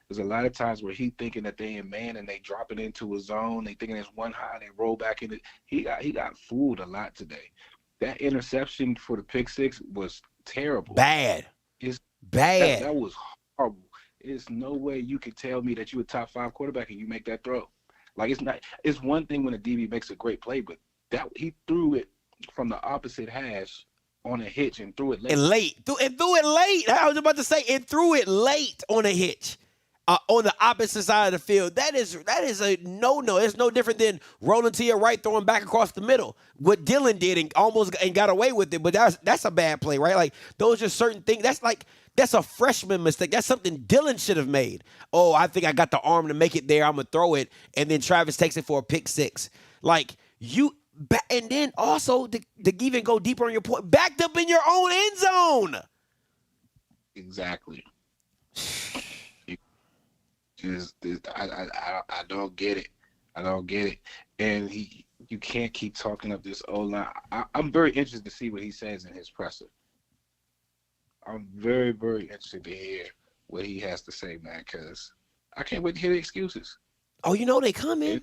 There's a lot of times where he thinking that they in man and they dropping into a zone. They thinking it's one high, they roll back in it. He got fooled a lot today. That interception for the pick six was terrible. Bad. It's bad. That was horrible. There's no way you could tell me that you're a top 5 quarterback and you make that throw. Like, it's not. It's one thing when a DB makes a great play, but that he threw it from the opposite hash on a hitch and threw it late. Threw it late. I was about to say it threw it late on a hitch. On the opposite side of the field. That is a no-no. It's no different than rolling to your right, throwing back across the middle. What Dylan did and got away with it, but that's a bad play, right? Like, those are certain things. That's a freshman mistake. That's something Dylan should have made. Oh, I think I got the arm to make it there. I'm going to throw it. And then Travis takes it for a pick six. Like, and then also to even go deeper on your point, backed up in your own end zone. Exactly. I don't get it. I don't get it. And you can't keep talking up this O-line. I'm very interested to see what he says in his presser. I'm very, very interested to hear what he has to say, man, because I can't wait to hear the excuses. Oh, they coming.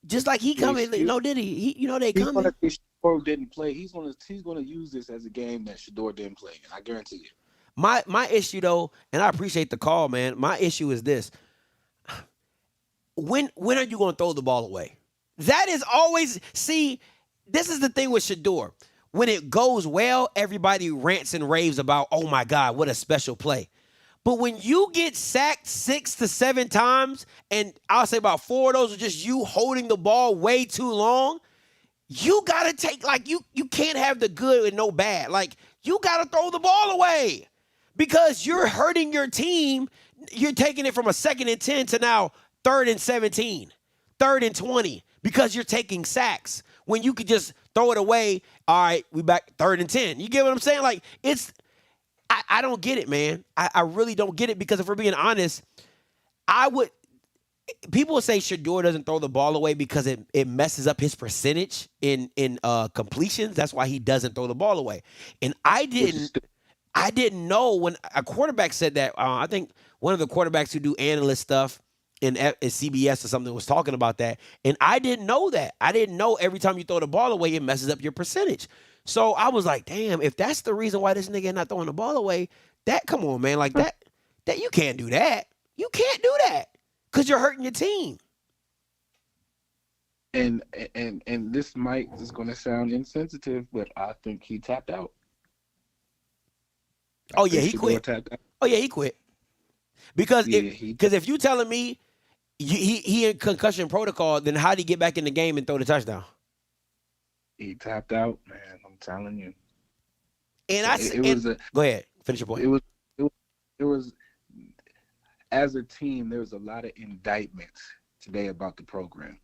Just like he coming. Did he? They coming. Shador didn't play. He's gonna use this as a game that Shador didn't play, and I guarantee you. My issue, though, and I appreciate the call, man. My issue is this. When are you going to throw the ball away? That is always, this is the thing with Shador. When it goes well, everybody rants and raves about, oh my God, what a special play. But when you get sacked 6 to 7 times, and I'll say about 4 of those are just you holding the ball way too long, you got to take, you can't have the good and no bad. Like, you got to throw the ball away because you're hurting your team. You're taking it from a 2nd and 10 to now 3rd and 17, 3rd and 20, because you're taking sacks when you could just throw it away. All right, we back 3rd and 10. You get what I'm saying? Like, I don't get it, man. I really don't get it, because if we're being honest, people say Shador doesn't throw the ball away because it messes up his percentage in completions. That's why he doesn't throw the ball away. And I didn't know when a quarterback said that. I think one of the quarterbacks who do analyst stuff in CBS or something was talking about that. And I didn't know that. I didn't know every time you throw the ball away, it messes up your percentage. So I was like, damn, if that's the reason why this nigga not throwing the ball away, come on, man. Like, that you can't do that. You can't do that because you're hurting your team. And this is going to sound insensitive, but I think he tapped out. Oh, yeah, he quit. Oh, yeah, he quit. Because Yeah, if you telling me he in concussion protocol, then how did he get back in the game and throw the touchdown? he tapped out, man. I'm telling you. And So go ahead, finish your point. It was as a team, there was a lot of indictments today about the program.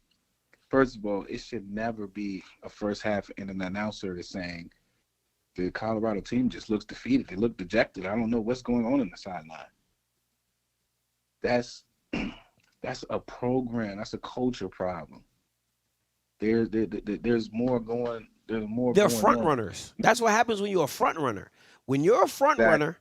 First of all, it should never be a first half and an announcer is saying the Colorado team just looks defeated. They look dejected. I don't know what's going on in the sideline. That's a program. That's a culture problem. There's more going. There's more. They're going front on. runners. That's what happens when you're a front runner. When you're a front runner,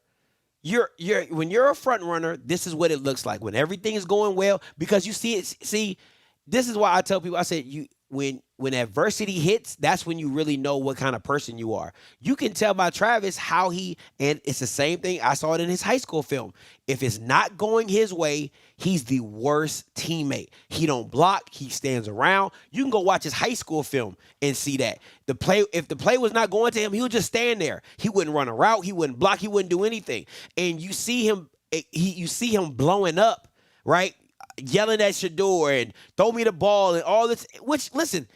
when you're a front runner, this is what it looks like when everything is going well. Because you see it. See, this is why I tell people. I said when adversity hits, that's when you really know what kind of person you are. You can tell by Travis how and it's the same thing. I saw it in his high school film. If it's not going his way, he's the worst teammate. He don't block. He stands around. You can go watch his high school film and see that. If the play was not going to him, he would just stand there. He wouldn't run a route. He wouldn't block. He wouldn't do anything. And you see him blowing up, right? Yelling at Shador and throw me the ball and all this, which, listen,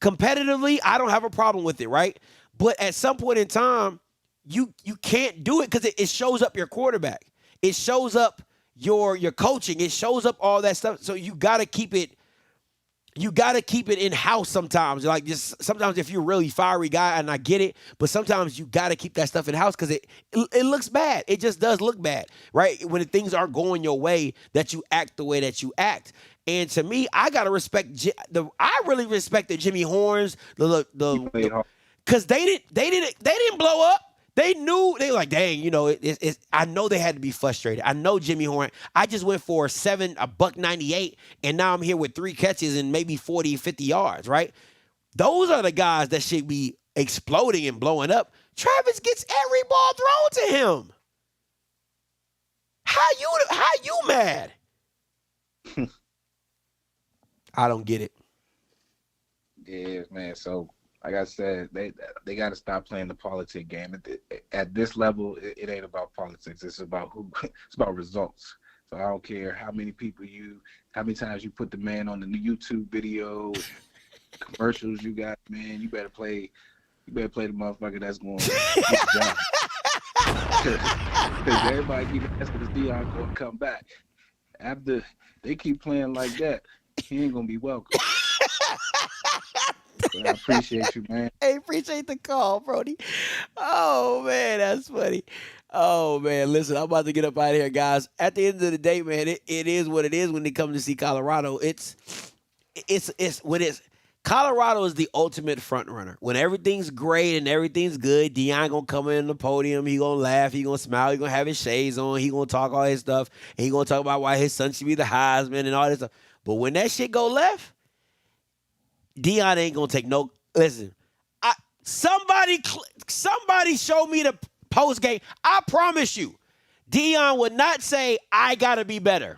competitively, I don't have a problem with it, right? But at some point in time, you can't do it because it shows up your quarterback. It shows up your coaching. It shows up all that stuff. So you got to keep it in house sometimes. Like, just sometimes if you're a really fiery guy, and I get it, but sometimes you got to keep that stuff in house because it looks bad. It just does look bad, right? When things aren't going your way, that you act the way that you act. And to me, I gotta respect. I really respected Jimmy Horns, because they didn't blow up. They knew, they were like, dang, I know they had to be frustrated. I know Jimmy Horn. I just went for $198, and now I'm here with 3 catches and maybe 40, 50 yards, right? Those are the guys that should be exploding and blowing up. Travis gets every ball thrown to him. How you mad? I don't get it. Yeah, man. So, like I said, they got to stop playing the politic game. At this level, it ain't about politics. It's about it's about results. So I don't care how many times you put the man on the new YouTube video, commercials you got, man. You better play the motherfucker that's going to get the job. Because everybody keep asking, is Deion going to come back? After they keep playing like that, he ain't gonna be welcome. But I appreciate you, man. Hey, appreciate the call, Brody. Oh man, that's funny. Oh man, listen, I'm about to get up out of here, guys. At the end of the day, man, it is what it is when they come to see Colorado. Colorado is the ultimate front runner. When everything's great and everything's good, Deion gonna come in the podium. He gonna laugh. He gonna smile. He gonna have his shades on. He gonna talk all his stuff. And he gonna talk about why his son should be the Heisman and all this stuff. But when that shit go left, Deion ain't gonna take no. Listen, somebody show me the post game. I promise you, Deion would not say, "I gotta be better.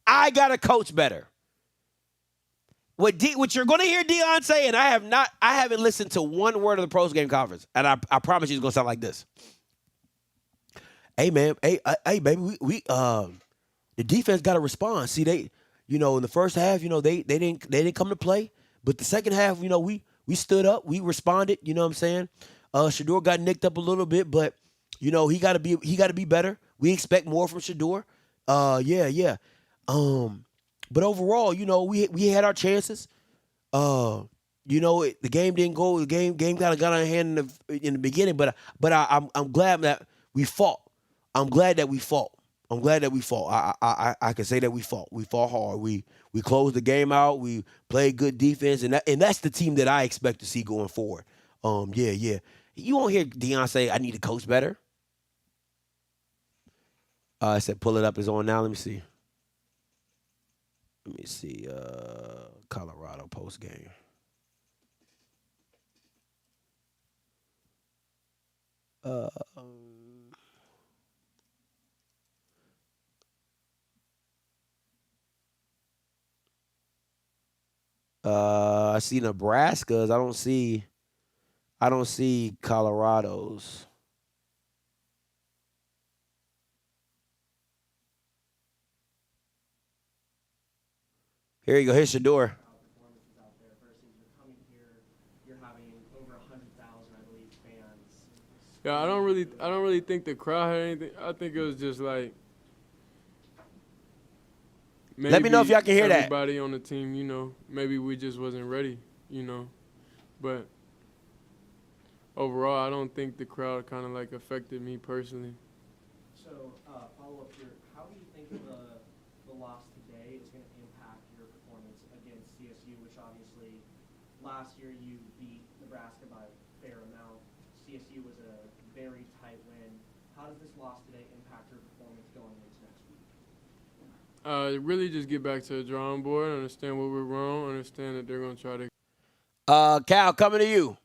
I gotta coach better." What you're gonna hear Deion say, and I haven't listened to one word of the post game conference, and I promise you, it's gonna sound like this. Hey man, hey baby, we the defense got to respond. See, they, in the first half, they didn't come to play, but the second half, we stood up, we responded. You know what I'm saying? Shador got nicked up a little bit, but he got to be better. We expect more from Shador. Yeah. But overall, we had our chances. The game didn't go. The game got out of hand in the beginning, but I'm glad that we fought. I'm glad that we fought. I can say that we fought. We fought hard. We closed the game out. We played good defense, and that's the team that I expect to see going forward. Yeah. You won't hear Deion say, "I need to coach better." I said, "Pull it up." It's on now. Let me see. Colorado post game. I see Nebraska's. I don't see Colorado's. Here you go. Here's Shador. Yeah, I don't really think the crowd had anything. I think it was just like maybe Let me know if y'all can hear that. everybody on the team, maybe we just wasn't ready, But overall, I don't think the crowd kind of like affected me personally. So, follow up here. How do you think the loss today is going to impact your performance against CSU, which obviously last year you beat Nebraska by a fair amount. CSU was a very tight win. How does this loss today impact your performance going into next week? Really just get back to the drawing board, understand what we're wrong, understand that they're going to try to. Cal, coming to you.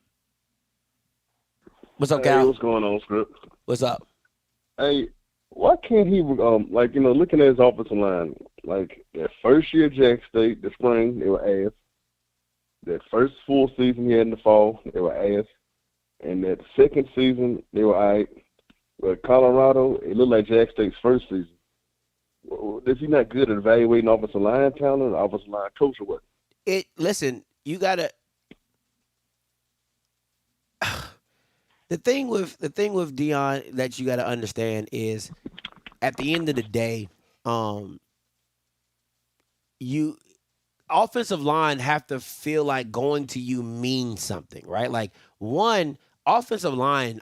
What's up, Hey, Cal? what's going on, Script? What's up? Hey, why can't he, looking at his offensive line, like that first year at Jack State, the spring, they were ass. That first full season he had in the fall, they were ass. And that second season, they were all right. But Colorado, it looked like Jack State's first season. Is he not good at evaluating offensive line talent, offensive line coach, or what? Listen, you gotta. The thing with Deion that you gotta understand is, at the end of the day, you offensive line have to feel like going to you means something, right? Like, one, offensive line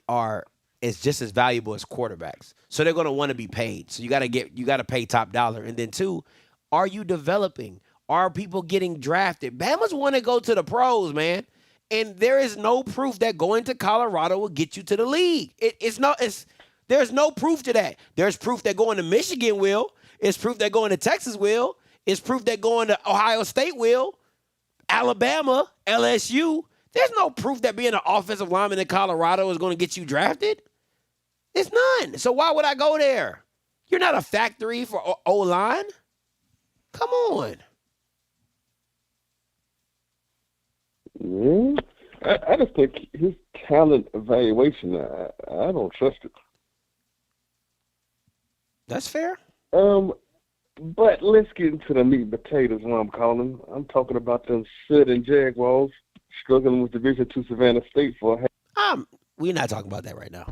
is just as valuable as quarterbacks. So they're gonna want to be paid. So you gotta pay top dollar. And then two, are you developing? Are people getting drafted? Bama's want to go to the pros, man. And there is no proof that going to Colorado will get you to the league. There's no proof to that. There's proof that going to Michigan will. It's proof that going to Texas will. It's proof that going to Ohio State will. Alabama, LSU. There's no proof that being an offensive lineman in Colorado is going to get you drafted. It's none. So why would I go there? You're not a factory for O-line. Come on. I just think his talent evaluation, I don't trust it. That's fair. But let's get into the meat and potatoes, what I'm calling them. I'm talking about them sitting Jaguars struggling with Division II Savannah State for a We're not talking about that right now.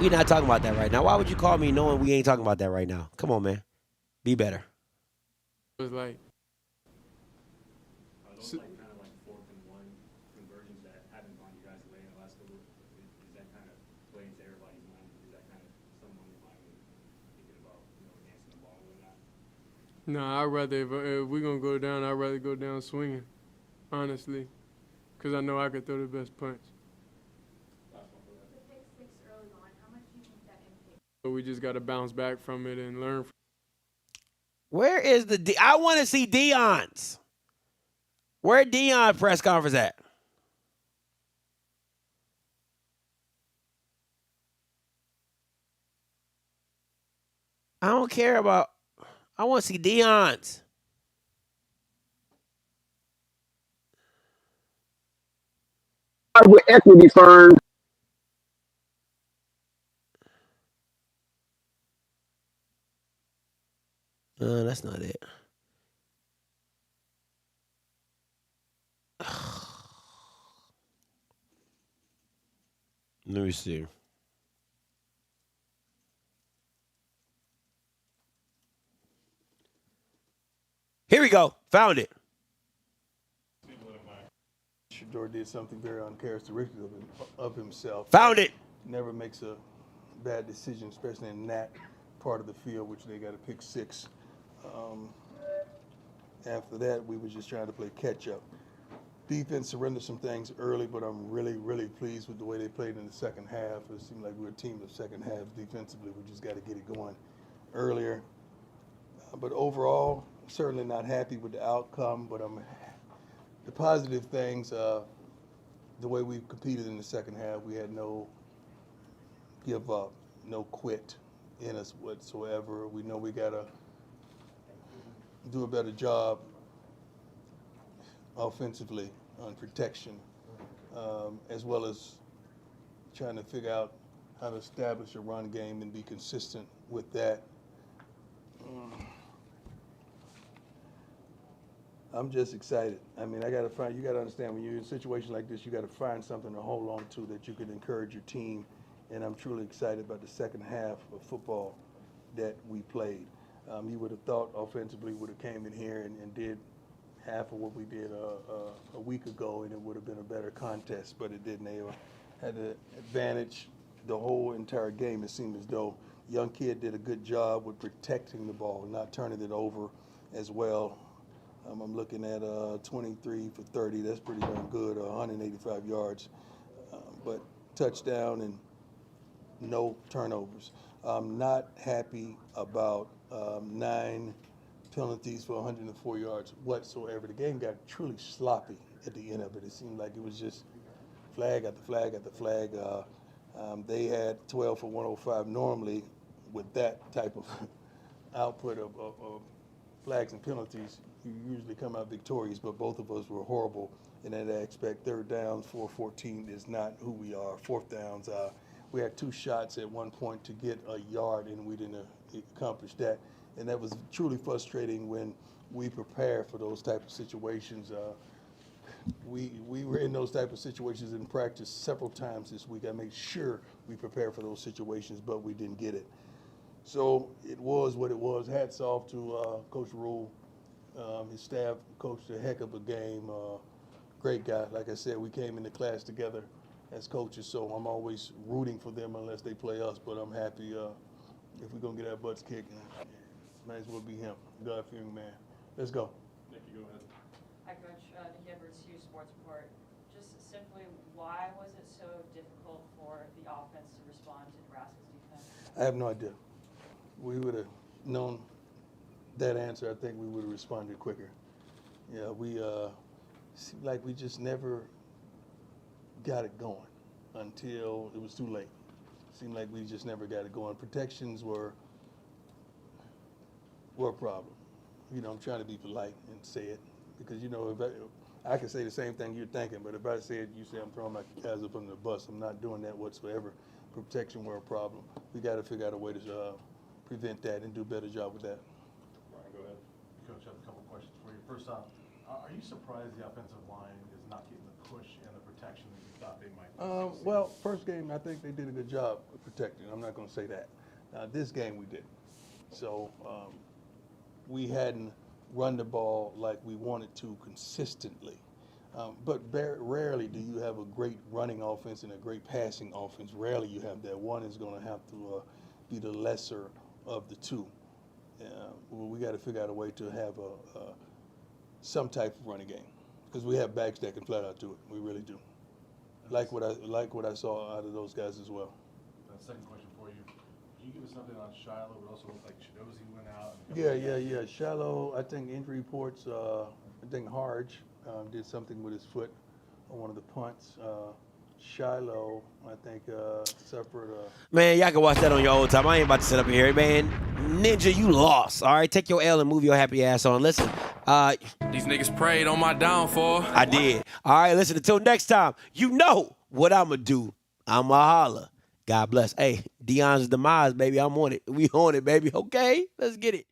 We're not talking about that right now. Why would you call me knowing we ain't talking about that right now? Come on, man. Be better. It was like. No, I'd rather, if we're going to go down, I'd rather go down swinging, honestly, because I know I could throw the best punch. So we just got to bounce back from it and learn. Where is I want to see Deion's. Where Deion press conference at? I don't care about. I want to see Deion's. With equity firms. That's not it. Let me see. Here we go. Found it. Shador did something very uncharacteristic of himself. Found it. Never makes a bad decision, especially in that part of the field, which they got to pick six. After that, we were just trying to play catch up. Defense surrendered some things early, but I'm really, really pleased with the way they played in the second half. It seemed like we were a team of second half defensively. We just got to get it going earlier. But overall, certainly not happy with the outcome, but the positive things, the way we competed in the second half, we had no give up, no quit in us whatsoever. We know we got to do a better job offensively on protection, as well as trying to figure out how to establish a run game and be consistent with that. I'm just excited. I mean, you got to understand when you're in a situation like this, you got to find something to hold on to that you can encourage your team. And I'm truly excited about the second half of football that we played. You would have thought offensively would have came in here and did half of what we did a week ago, and it would have been a better contest, but it didn't. They had the advantage the whole entire game. It seemed as though young kid did a good job with protecting the ball, not turning it over as well. I'm looking at 23 for 30. That's pretty darn good, 185 yards, but touchdown and no turnovers. I'm not happy about 9 penalties for 104 yards whatsoever. The game got truly sloppy at the end of it. It seemed like it was just flag after flag after flag. They had 12 for 105. Normally, with that type of output of flags and penalties, you usually come out victorious, but both of us were horrible in that aspect. Third downs, 4-14 is not who we are. Fourth downs, we had 2 shots at one point to get a yard, and we didn't accomplish that. And that was truly frustrating when we prepare for those type of situations. We were in those type of situations in practice several times this week. I made sure we prepare for those situations, but we didn't get it. So it was what it was. Hats off to Coach Rule. His staff coached a heck of a game. Great guy. Like I said, we came into class together as coaches, so I'm always rooting for them unless they play us, but I'm happy if we're going to get our butts kicked. Might as well be him, God-fearing man. Let's go. Nick, you go ahead. Hi, Coach. Nick Edwards, Hughes Sports Report. Just simply, why was it so difficult for the offense to respond to Nebraska's defense? I have no idea. We would have known that answer. I think we would have responded quicker. Yeah, we seemed like we just never got it going until it was too late. Seemed like we just never got it going. Protections were a problem. You know, I'm trying to be polite and say it because, you know, if I can say the same thing you're thinking, but if I say it, you say I'm throwing my guys up under the bus. I'm not doing that whatsoever. Protection were a problem. We got to figure out a way to prevent that and do a better job with that. Ryan, go ahead. Coach, I have a couple questions for you. First off, are you surprised the offensive line is not getting the push and the protection that you thought they might? Well, first game, I think they did a good job of protecting. I'm not going to say that. This game we did. So we hadn't run the ball like we wanted to consistently. But rarely do you have a great running offense and a great passing offense. Rarely you have that. One is going to have to be the lesser of the two. We got to figure out a way to have some type of running game because we have backs that can flat out do it. We really do. Like what I saw out of those guys as well. Second question for you. Can you give us something on Shiloh? It also looked like Chidozie went out. Yeah. Shiloh, I think injury reports, I think Harge did something with his foot on one of the punts. Shiloh, I think, suffered Man, y'all can watch that on your own time. I ain't about to sit up here, man. Ninja, you lost. All right, take your L and move your happy ass on. Listen, these niggas prayed on my downfall. I did. All right, listen, until next time, you know what I'ma do. I'ma holla. God bless. Hey, Deion's demise, baby. I'm on it. We on it, baby. Okay, let's get it.